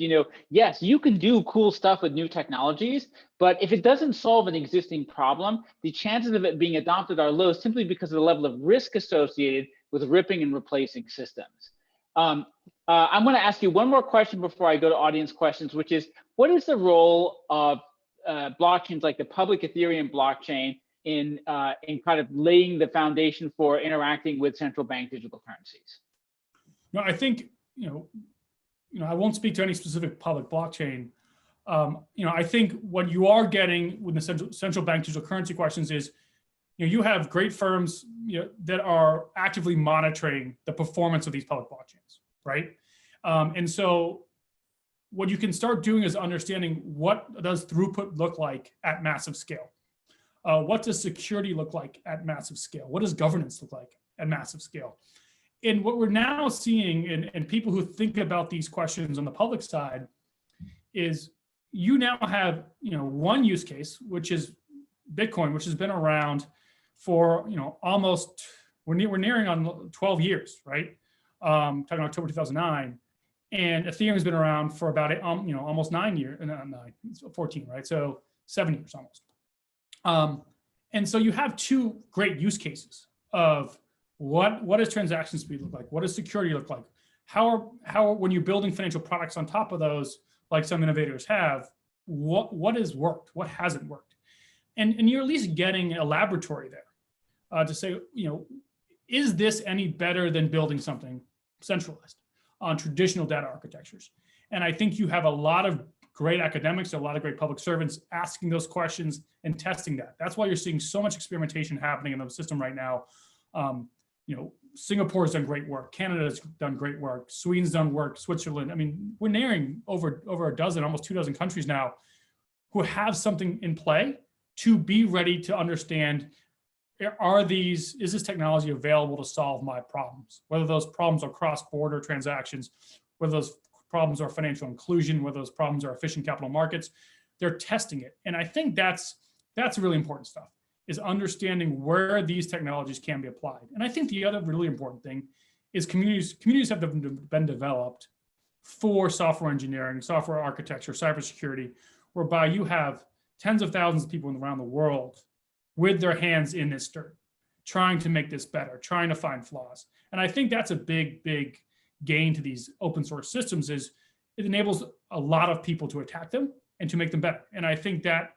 yes, you can do cool stuff with new technologies, but if it doesn't solve an existing problem, the chances of it being adopted are low simply because of the level of risk associated with ripping and replacing systems. I'm going to ask you one more question before I go to audience questions, which is, what is the role of blockchains like the public Ethereum blockchain in kind of laying the foundation for interacting with central bank digital currencies?
No, I think, I won't speak to any specific public blockchain. I think what you are getting with the central bank digital currency questions is, you have great firms that are actively monitoring the performance of these public blockchains, right? And so what you can start doing is understanding what does throughput look like at massive scale? What does security look like at massive scale? What does governance look like at massive scale? And what we're now seeing, and people who think about these questions on the public side, is you now have one use case, which is Bitcoin, which has been around for almost we're nearing on 12 years, right? Talking October 2009, and Ethereum has been around for about almost 9 years, 14, right? So 7 years almost. And so you have two great use cases of what does transaction speed look like? What does security look like? How when you're building financial products on top of those, like some innovators have, what has worked? What hasn't worked? And you're at least getting a laboratory there to say, is this any better than building something centralized on traditional data architectures? And I think you have a lot of great academics, a lot of great public servants asking those questions and testing that. That's why you're seeing so much experimentation happening in the system right now. Singapore's done great work. Canada's done great work. Sweden's done work. Switzerland. I mean, we're nearing over a dozen, almost 24 countries now who have something in play to be ready to understand, is this technology available to solve my problems? Whether those problems are cross-border transactions, whether those problems are financial inclusion, whether those problems are efficient capital markets, they're testing it. And I think that's really important stuff, is understanding where these technologies can be applied. And I think the other really important thing is communities have been developed for software engineering, software architecture, cybersecurity, whereby you have tens of thousands of people around the world with their hands in this dirt, trying to make this better, trying to find flaws. And I think that's a big, big gain to these open source systems, is it enables a lot of people to attack them and to make them better. And I think that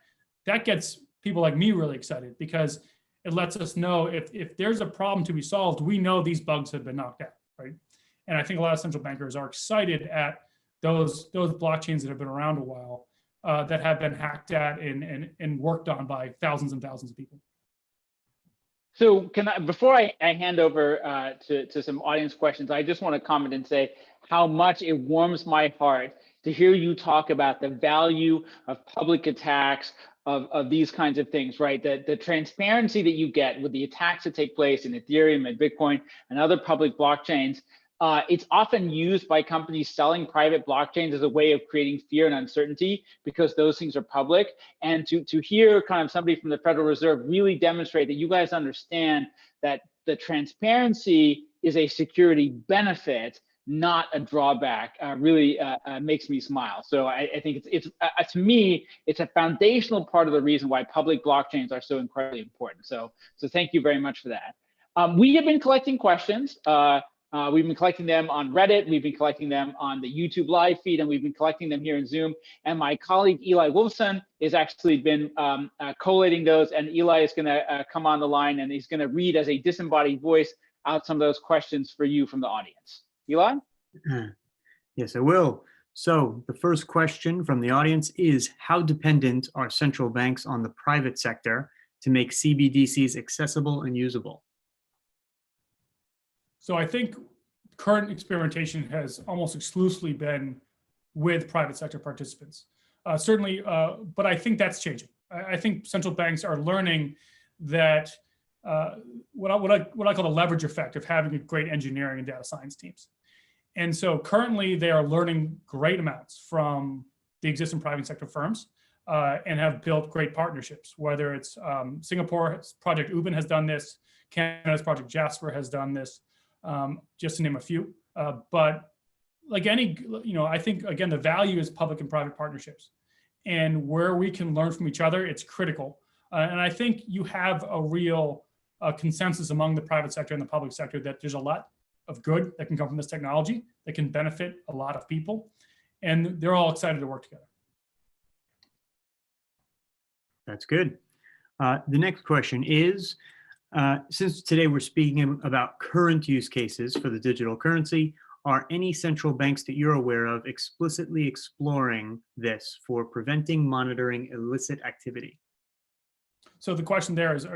gets people like me really excited, because it lets us know if there's a problem to be solved, we know these bugs have been knocked out, right? And I think a lot of central bankers are excited at those blockchains that have been around a while, that have been hacked at and worked on by thousands and thousands of people.
So before I hand over to some audience questions, I just want to comment and say how much it warms my heart to hear you talk about the value of public attacks, of these kinds of things, right? The transparency that you get with the attacks that take place in Ethereum and Bitcoin and other public blockchains. It's often used by companies selling private blockchains as a way of creating fear and uncertainty, because those things are public. And to hear kind of somebody from the Federal Reserve really demonstrate that you guys understand that the transparency is a security benefit, not a drawback, really makes me smile. So I think it's to me, it's a foundational part of the reason why public blockchains are so incredibly important. So thank you very much for that. We have been collecting questions. We've been collecting them on Reddit, we've been collecting them on the YouTube live feed, and we've been collecting them here in Zoom. And my colleague Eli Wolfson has actually been collating those, and Eli is going to come on the line, and he's going to read as a disembodied voice out some of those questions for you from the audience. Eli?
Yes, I will. So the first question from the audience is, how dependent are central banks on the private sector to make CBDCs accessible and usable?
So I think current experimentation has almost exclusively been with private sector participants. Certainly, but I think that's changing. I think central banks are learning that what I call the leverage effect of having a great engineering and data science teams. And so currently they are learning great amounts from the existing private sector firms and have built great partnerships, whether it's Singapore's Project Ubin has done this, Canada's Project Jasper has done this, just to name a few. But like any, I think, again, the value is public and private partnerships. And where we can learn from each other, it's critical. And I think you have a real consensus among the private sector and the public sector that there's a lot of good that can come from this technology that can benefit a lot of people. And they're all excited to work together.
That's good. The next question is, since today we're speaking about current use cases for the digital currency, are any central banks that you're aware of explicitly exploring this for preventing, monitoring illicit activity?
So the question there is,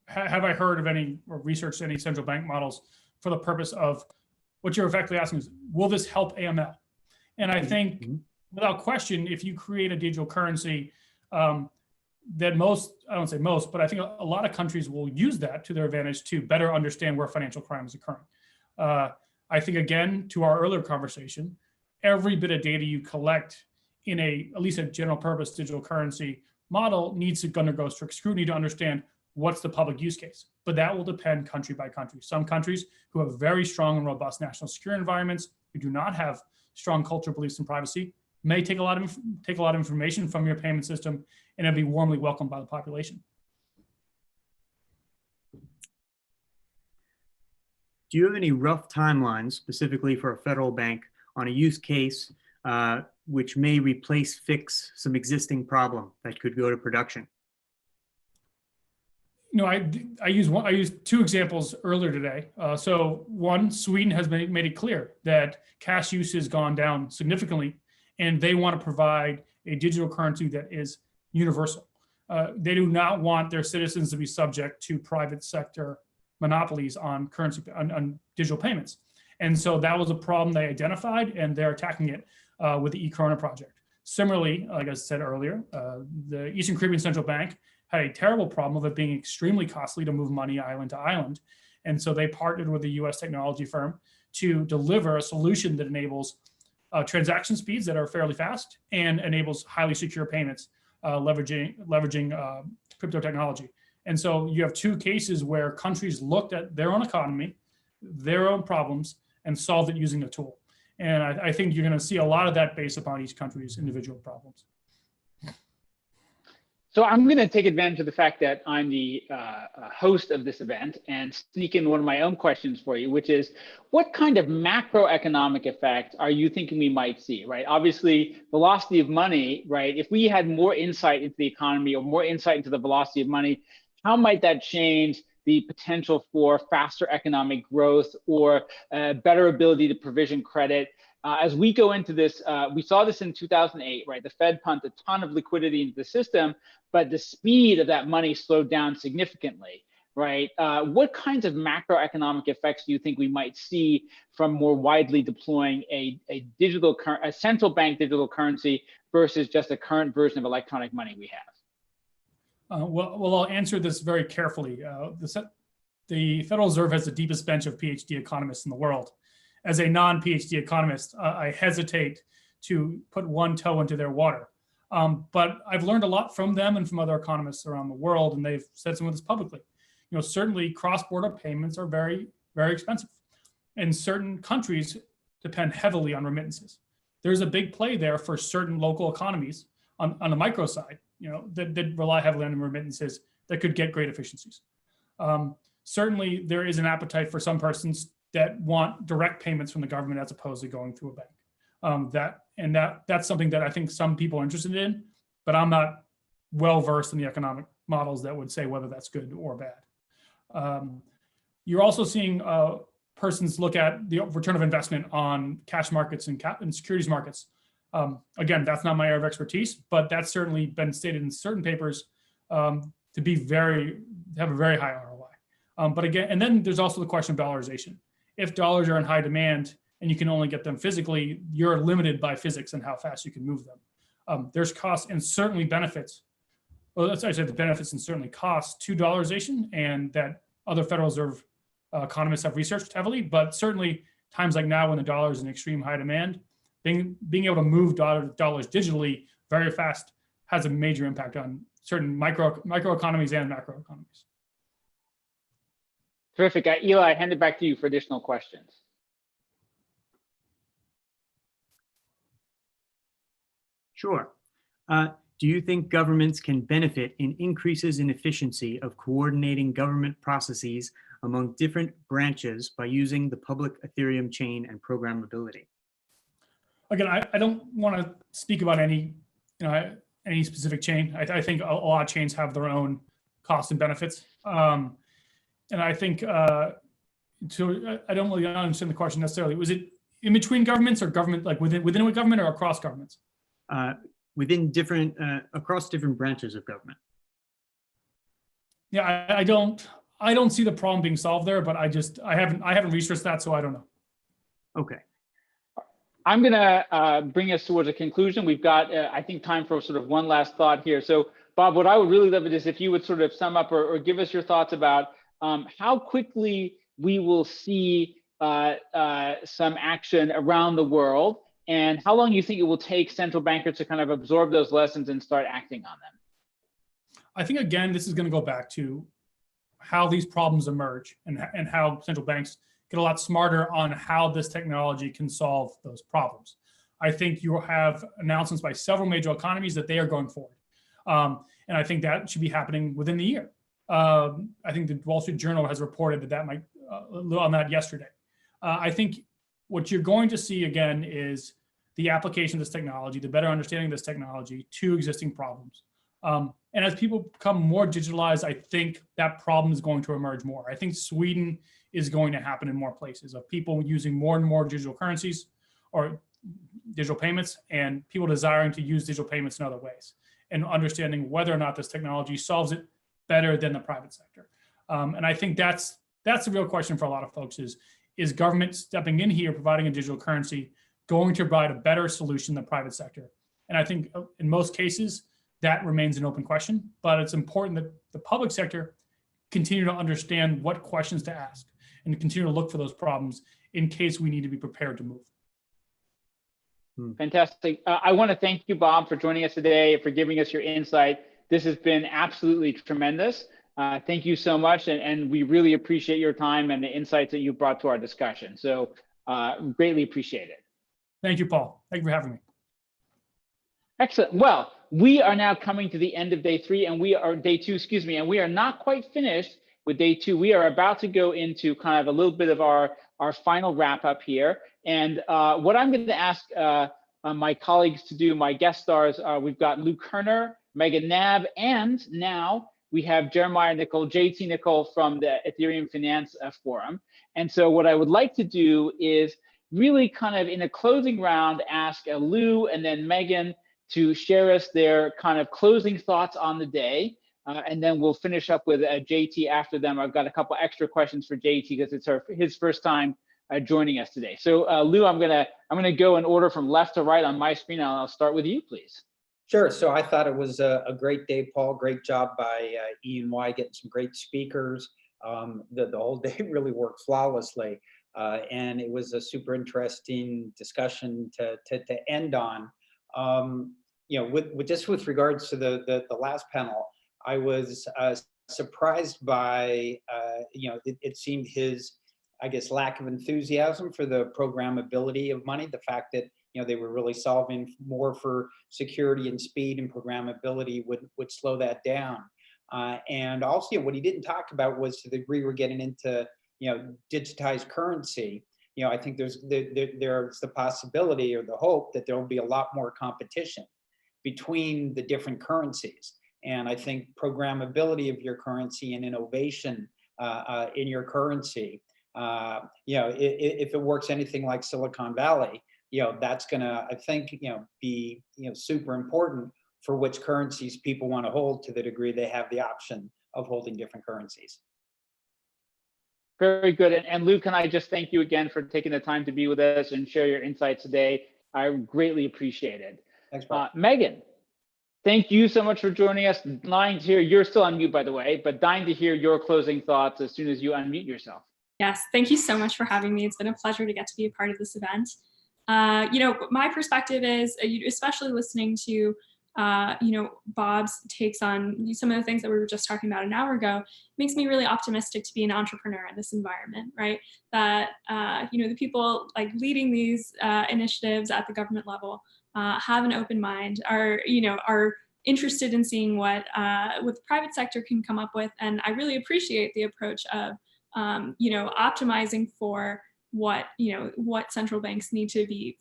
have I heard of any or researched any central bank models for the purpose of, what you're effectively asking is, will this help AML? And I think without question, if you create a digital currency, that most, I don't say most, but I think a lot of countries will use that to their advantage to better understand where financial crime is occurring. I think, again, to our earlier conversation, every bit of data you collect in at least a general purpose digital currency model needs to undergo strict scrutiny to understand what's the public use case. But that will depend country by country. Some countries who have very strong and robust national security environments, who do not have strong cultural beliefs in privacy, may take a lot of information from your payment system, and it'll be warmly welcomed by the population.
Do you have any rough timelines specifically for a federal bank on a use case which may fix some existing problem that could go to production?
I used two examples earlier today. So one, Sweden has made it clear that cash use has gone down significantly, and they want to provide a digital currency that is universal. They do not want their citizens to be subject to private sector monopolies on currency, on digital payments. And so that was a problem they identified, and they're attacking it with the e-Corona project. Similarly, like I said earlier, the Eastern Caribbean Central Bank had a terrible problem of it being extremely costly to move money island to island. And so they partnered with a US technology firm to deliver a solution that enables transaction speeds that are fairly fast and enables highly secure payments, leveraging crypto technology. And so you have two cases where countries looked at their own economy, their own problems, and solved it using a tool. And I think you're going to see a lot of that based upon each country's individual problems.
So I'm going to take advantage of the fact that I'm the host of this event and sneak in one of my own questions for you, which is, what kind of macroeconomic effect are you thinking we might see, right? Obviously, velocity of money, right? If we had more insight into the economy or more insight into the velocity of money, how might that change the potential for faster economic growth or better ability to provision credit? As we go into this, we saw this in 2008, right? The Fed pumped a ton of liquidity into the system, but the speed of that money slowed down significantly, right? What kinds of macroeconomic effects do you think we might see from more widely deploying a central bank digital currency versus just a current version of electronic money we have?
Well, I'll answer this very carefully. The Federal Reserve has the deepest bench of PhD economists in the world. As a non-PhD economist, I hesitate to put one toe into their water. But I've learned a lot from them and from other economists around the world, and they've said some of this publicly. You know, certainly cross-border payments are very, very expensive. And certain countries depend heavily on remittances. There's a big play there for certain local economies on the micro side, you know, that rely heavily on remittances that could get great efficiencies. Certainly, there is an appetite for some persons that want direct payments from the government as opposed to going through a bank. That's something that I think some people are interested in, but I'm not well versed in the economic models that would say whether that's good or bad. You're also seeing persons look at the return of investment on cash markets and securities markets. Again, that's not my area of expertise, but that's certainly been stated in certain papers to have a very high ROI. But again, and then there's also the question of dollarization. If dollars are in high demand and you can only get them physically, you're limited by physics and how fast you can move them. There's costs and certainly benefits. Well, that's actually the benefits and certainly costs to dollarization, and that other Federal Reserve economists have researched heavily. But certainly times like now when the dollar is in extreme high demand, being able to move dollars digitally very fast has a major impact on certain microeconomies and macroeconomies.
Terrific. Eli, I hand it back to you for additional questions.
Sure. Do you think governments can benefit in increases in efficiency of coordinating government processes among different branches by using the public Ethereum chain and programmability?
Again, I don't want to speak about any specific chain. I think a lot of chains have their own costs and benefits. And I think, I don't really understand the question necessarily. Was it in between governments or government, like within a government or across governments?
Within different, across different branches of government.
Yeah, I don't see the problem being solved there, but I haven't researched that, so I don't know.
Okay.
I'm gonna bring us towards a conclusion. We've got, I think, time for sort of one last thought here. So Bob, what I would really love is if you would sort of sum up or give us your thoughts about how quickly we will see some action around the world, and how long you think it will take central bankers to kind of absorb those lessons and start acting on them?
I think, again, this is going to go back to how these problems emerge and how central banks get a lot smarter on how this technology can solve those problems. I think you will have announcements by several major economies that they are going forward. And I think that should be happening within the year. I think the Wall Street Journal has reported that might on that yesterday. I think what you're going to see again is the application of this technology, the better understanding of this technology to existing problems. And as people become more digitalized, I think that problem is going to emerge more. I think Sweden is going to happen in more places of people using more and more digital currencies, or digital payments and people desiring to use digital payments in other ways, and understanding whether or not this technology solves it better than the private sector. And I think that's the real question for a lot of folks is government stepping in here, providing a digital currency, going to provide a better solution than the private sector? And I think in most cases, that remains an open question, but it's important that the public sector continue to understand what questions to ask and to continue to look for those problems in case we need to be prepared to move.
Fantastic. I want to thank you, Bob, for joining us today, for giving us your insight. This has been absolutely tremendous. Thank you so much. And we really appreciate your time and the insights that you brought to our discussion. So greatly appreciate it.
Thank you, Paul. Thank you for having me.
Excellent. Well, we are now coming to the end of day 2, and we are not quite finished with day 2. We are about to go into kind of a little bit of our final wrap up here. And what I'm going to ask my colleagues to do, my guest stars, we've got Lou Kerner, Megan Nab, and now we have Jeremiah Nickel, JT Nickel from the Ethereum Finance Forum. And so what I would like to do is really kind of in a closing round, ask Lou and then Megan to share us their kind of closing thoughts on the day. And then we'll finish up with JT after them. I've got a couple extra questions for JT because it's his first time joining us today. So Lou, I'm gonna go in order from left to right on my screen, and I'll start with you, please.
Sure. So I thought it was a great day, Paul. Great job by E&Y getting some great speakers. The whole day really worked flawlessly. And it was a super interesting discussion to end on. You know, with regards to the last panel, I was surprised by, you know, it seemed his, I guess, lack of enthusiasm for the programmability of money, the fact that, you know, they were really solving more for security and speed, and programmability would slow that down. And also, you know, what he didn't talk about was to the degree we're getting into, you know, digitized currency. You know, I think there's the possibility or the hope that there will be a lot more competition between the different currencies. And I think programmability of your currency and innovation in your currency, you know, if it works anything like Silicon Valley, you know, that's gonna, I think, you know, be, you know, super important for which currencies people want to hold to the degree they have the option of holding different currencies.
Very good. And Lou, can I just thank you again for taking the time to be with us and share your insights today? I greatly appreciate it.
Thanks, Bob.
Megan, thank you so much for joining us. Dying to hear, you're still on mute, by the way, but dying to hear your closing thoughts as soon as you unmute yourself.
Yes, thank you so much for having me. It's been a pleasure to get to be a part of this event. You know, my perspective is, especially listening to, you know, Bob's takes on some of the things that we were just talking about an hour ago, makes me really optimistic to be an entrepreneur in this environment, right? That, you know, the people like leading these initiatives at the government level have an open mind, are interested in seeing what the private sector can come up with. And I really appreciate the approach of, you know, optimizing for what central banks need to be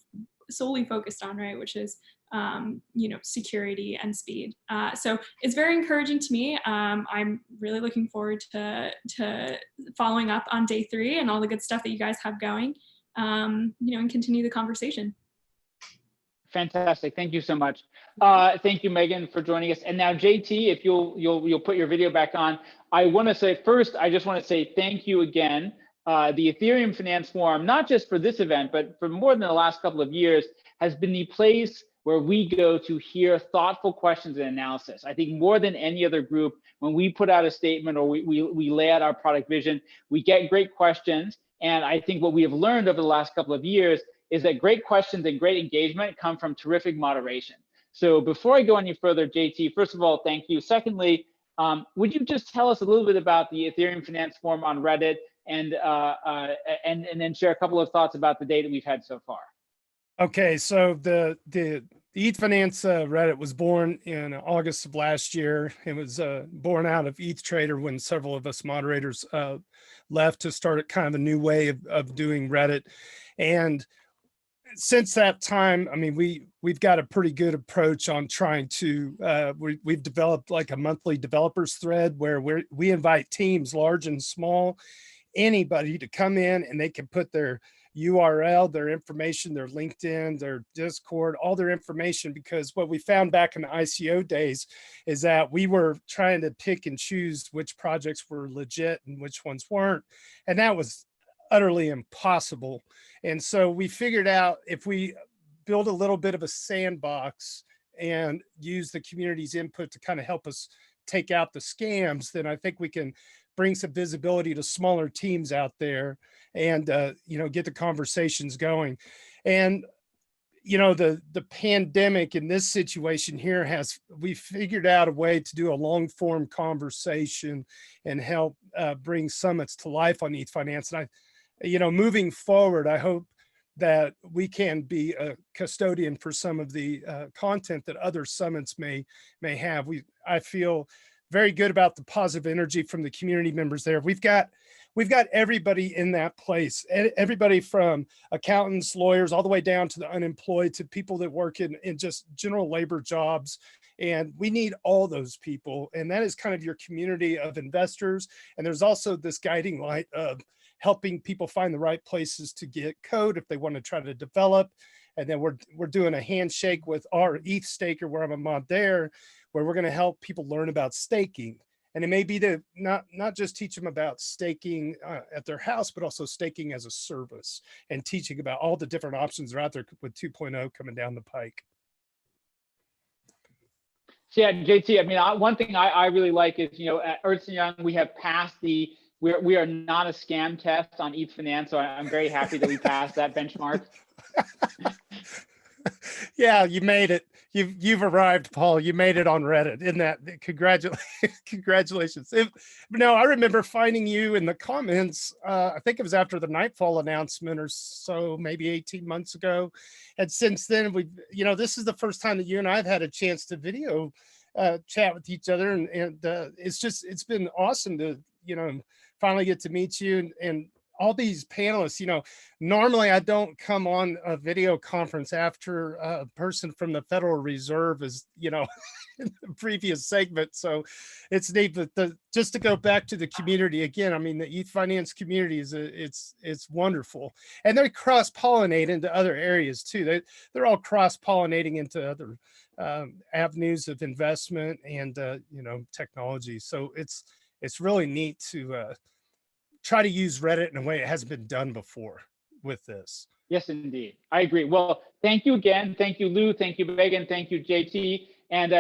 solely focused on, right? Which is, you know, security and speed. So it's very encouraging to me. I'm really looking forward to following up on day 3 and all the good stuff that you guys have going, you know, and continue the conversation.
Fantastic. Thank you so much. Thank you, Megan, for joining us. And now, JT, if you'll put your video back on. I want to say first, I just want to say thank you again. The Ethereum Finance Forum, not just for this event, but for more than the last couple of years, has been the place where we go to hear thoughtful questions and analysis. I think more than any other group, when we put out a statement or we lay out our product vision, we get great questions. And I think what we have learned over the last couple of years is that great questions and great engagement come from terrific moderation. So before I go any further, JT, first of all, thank you. Secondly, would you just tell us a little bit about the Ethereum Finance Forum on Reddit, and then share a couple of thoughts about the day that we've had so far?
Okay, so the ETH Finance Reddit was born in August of last year. It was born out of ETH Trader when several of us moderators left to start kind of a new way of doing Reddit. And since that time, I mean, we've got a pretty good approach on trying to, we've developed like a monthly developers thread where we invite teams large and small, anybody to come in and they can put their URL, their information, their LinkedIn, their Discord, all their information, because what we found back in the ICO days is that we were trying to pick and choose which projects were legit and which ones weren't. And that was utterly impossible. And so we figured out if we build a little bit of a sandbox and use the community's input to kind of help us take out the scams, then I think we can bring some visibility to smaller teams out there and, you know, get the conversations going. And, you know, the pandemic in this situation here we figured out a way to do a long form conversation and help bring summits to life on ETH Finance. And you know, moving forward, I hope that we can be a custodian for some of the content that other summits may have. I feel very good about the positive energy from the community members there. We've got everybody in that place, everybody from accountants, lawyers, all the way down to the unemployed, to people that work in just general labor jobs. And we need all those people. And that is kind of your community of investors. And there's also this guiding light of helping people find the right places to get code if they want to try to develop. And then we're doing a handshake with our ETH staker, where I'm a mod there, where we're going to help people learn about staking. And it may be to not just teach them about staking at their house, but also staking as a service, and teaching about all the different options that are out there with 2.0 coming down the pike.
So yeah, JT, I mean, one thing I really like is, you know, at Ernst & Young, we have passed we are not a scam test on ETH Finance, so I'm very happy that we passed that benchmark.
Yeah, you made it. You've arrived, Paul. You made it on Reddit. Isn't that congratulations? No, I remember finding you in the comments. I think it was after the Nightfall announcement or so, maybe 18 months ago. And since then, you know, this is the first time that you and I have had a chance to video chat with each other, and it's been awesome to, you know, finally get to meet you and all these panelists. You know, normally I don't come on a video conference after a person from the Federal Reserve is, you know, in the previous segment. So it's neat, but just to go back to the community again, I mean, the ETH Finance community it's wonderful, and they cross-pollinate into other areas too. They're all cross-pollinating into other avenues of investment and you know, technology. So it's really neat to try to use Reddit in a way it hasn't been done before with this.
Yes, indeed. I agree. Well, thank you again. Thank you, Lou. Thank you, Megan. Thank you, JT. And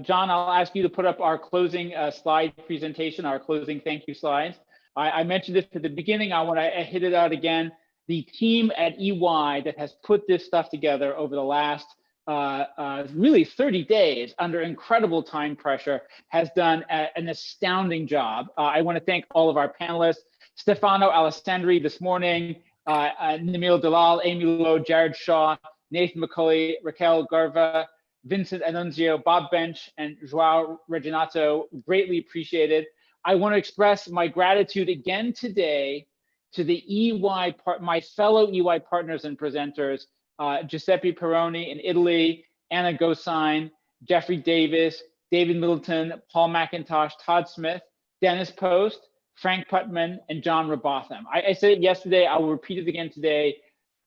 John, I'll ask you to put up our closing slide presentation, our closing thank you slides. I mentioned this at the beginning. I want to hit it out again. The team at EY that has put this stuff together over the last really 30 days under incredible time pressure has done an astounding job. I want to thank all of our panelists, Stefano Alessandri this morning, Namil Dalal, Amy Lowe, Jared Shaw, Nathan McCauley, Raquel Garva, Vincent Annunzio, Bob Bench, and Joao Reginato. Greatly appreciated. I want to express my gratitude again today to the EY my fellow EY partners and presenters, Giuseppe Peroni in Italy, Anna Gosine, Jeffrey Davis, David Middleton, Paul McIntosh, Todd Smith, Dennis Post, Frank Putman, and John Robotham. I said it yesterday, I will repeat it again today.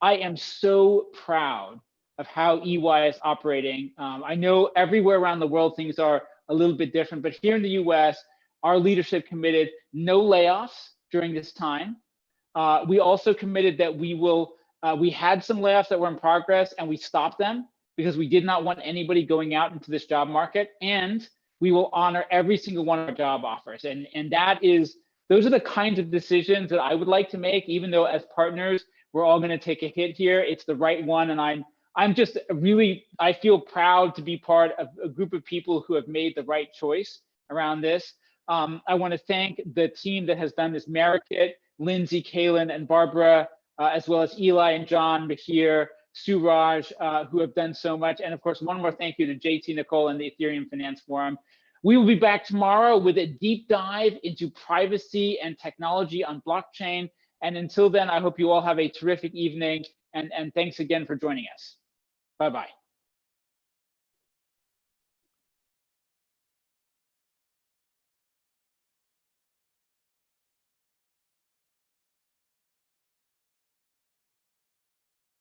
I am so proud of how EY is operating. I know everywhere around the world things are a little bit different, but here in the US, our leadership committed no layoffs during this time. We also committed that we had some layoffs that were in progress and we stopped them because we did not want anybody going out into this job market, and we will honor every single one of our job offers. And those are the kinds of decisions that I would like to make, even though as partners, we're all gonna take a hit here. It's the right one, and I'm just really, I feel proud to be part of a group of people who have made the right choice around this. I wanna thank the team that has done this, Marikit, Lindsay, Kaylin, and Barbara, as well as Eli and John, Mahir, Suraj, who have done so much. And of course, one more thank you to JT Nicole and the Ethereum Finance Forum. We will be back tomorrow with a deep dive into privacy and technology on blockchain. And until then, I hope you all have a terrific evening. And thanks again for joining us. Bye-bye.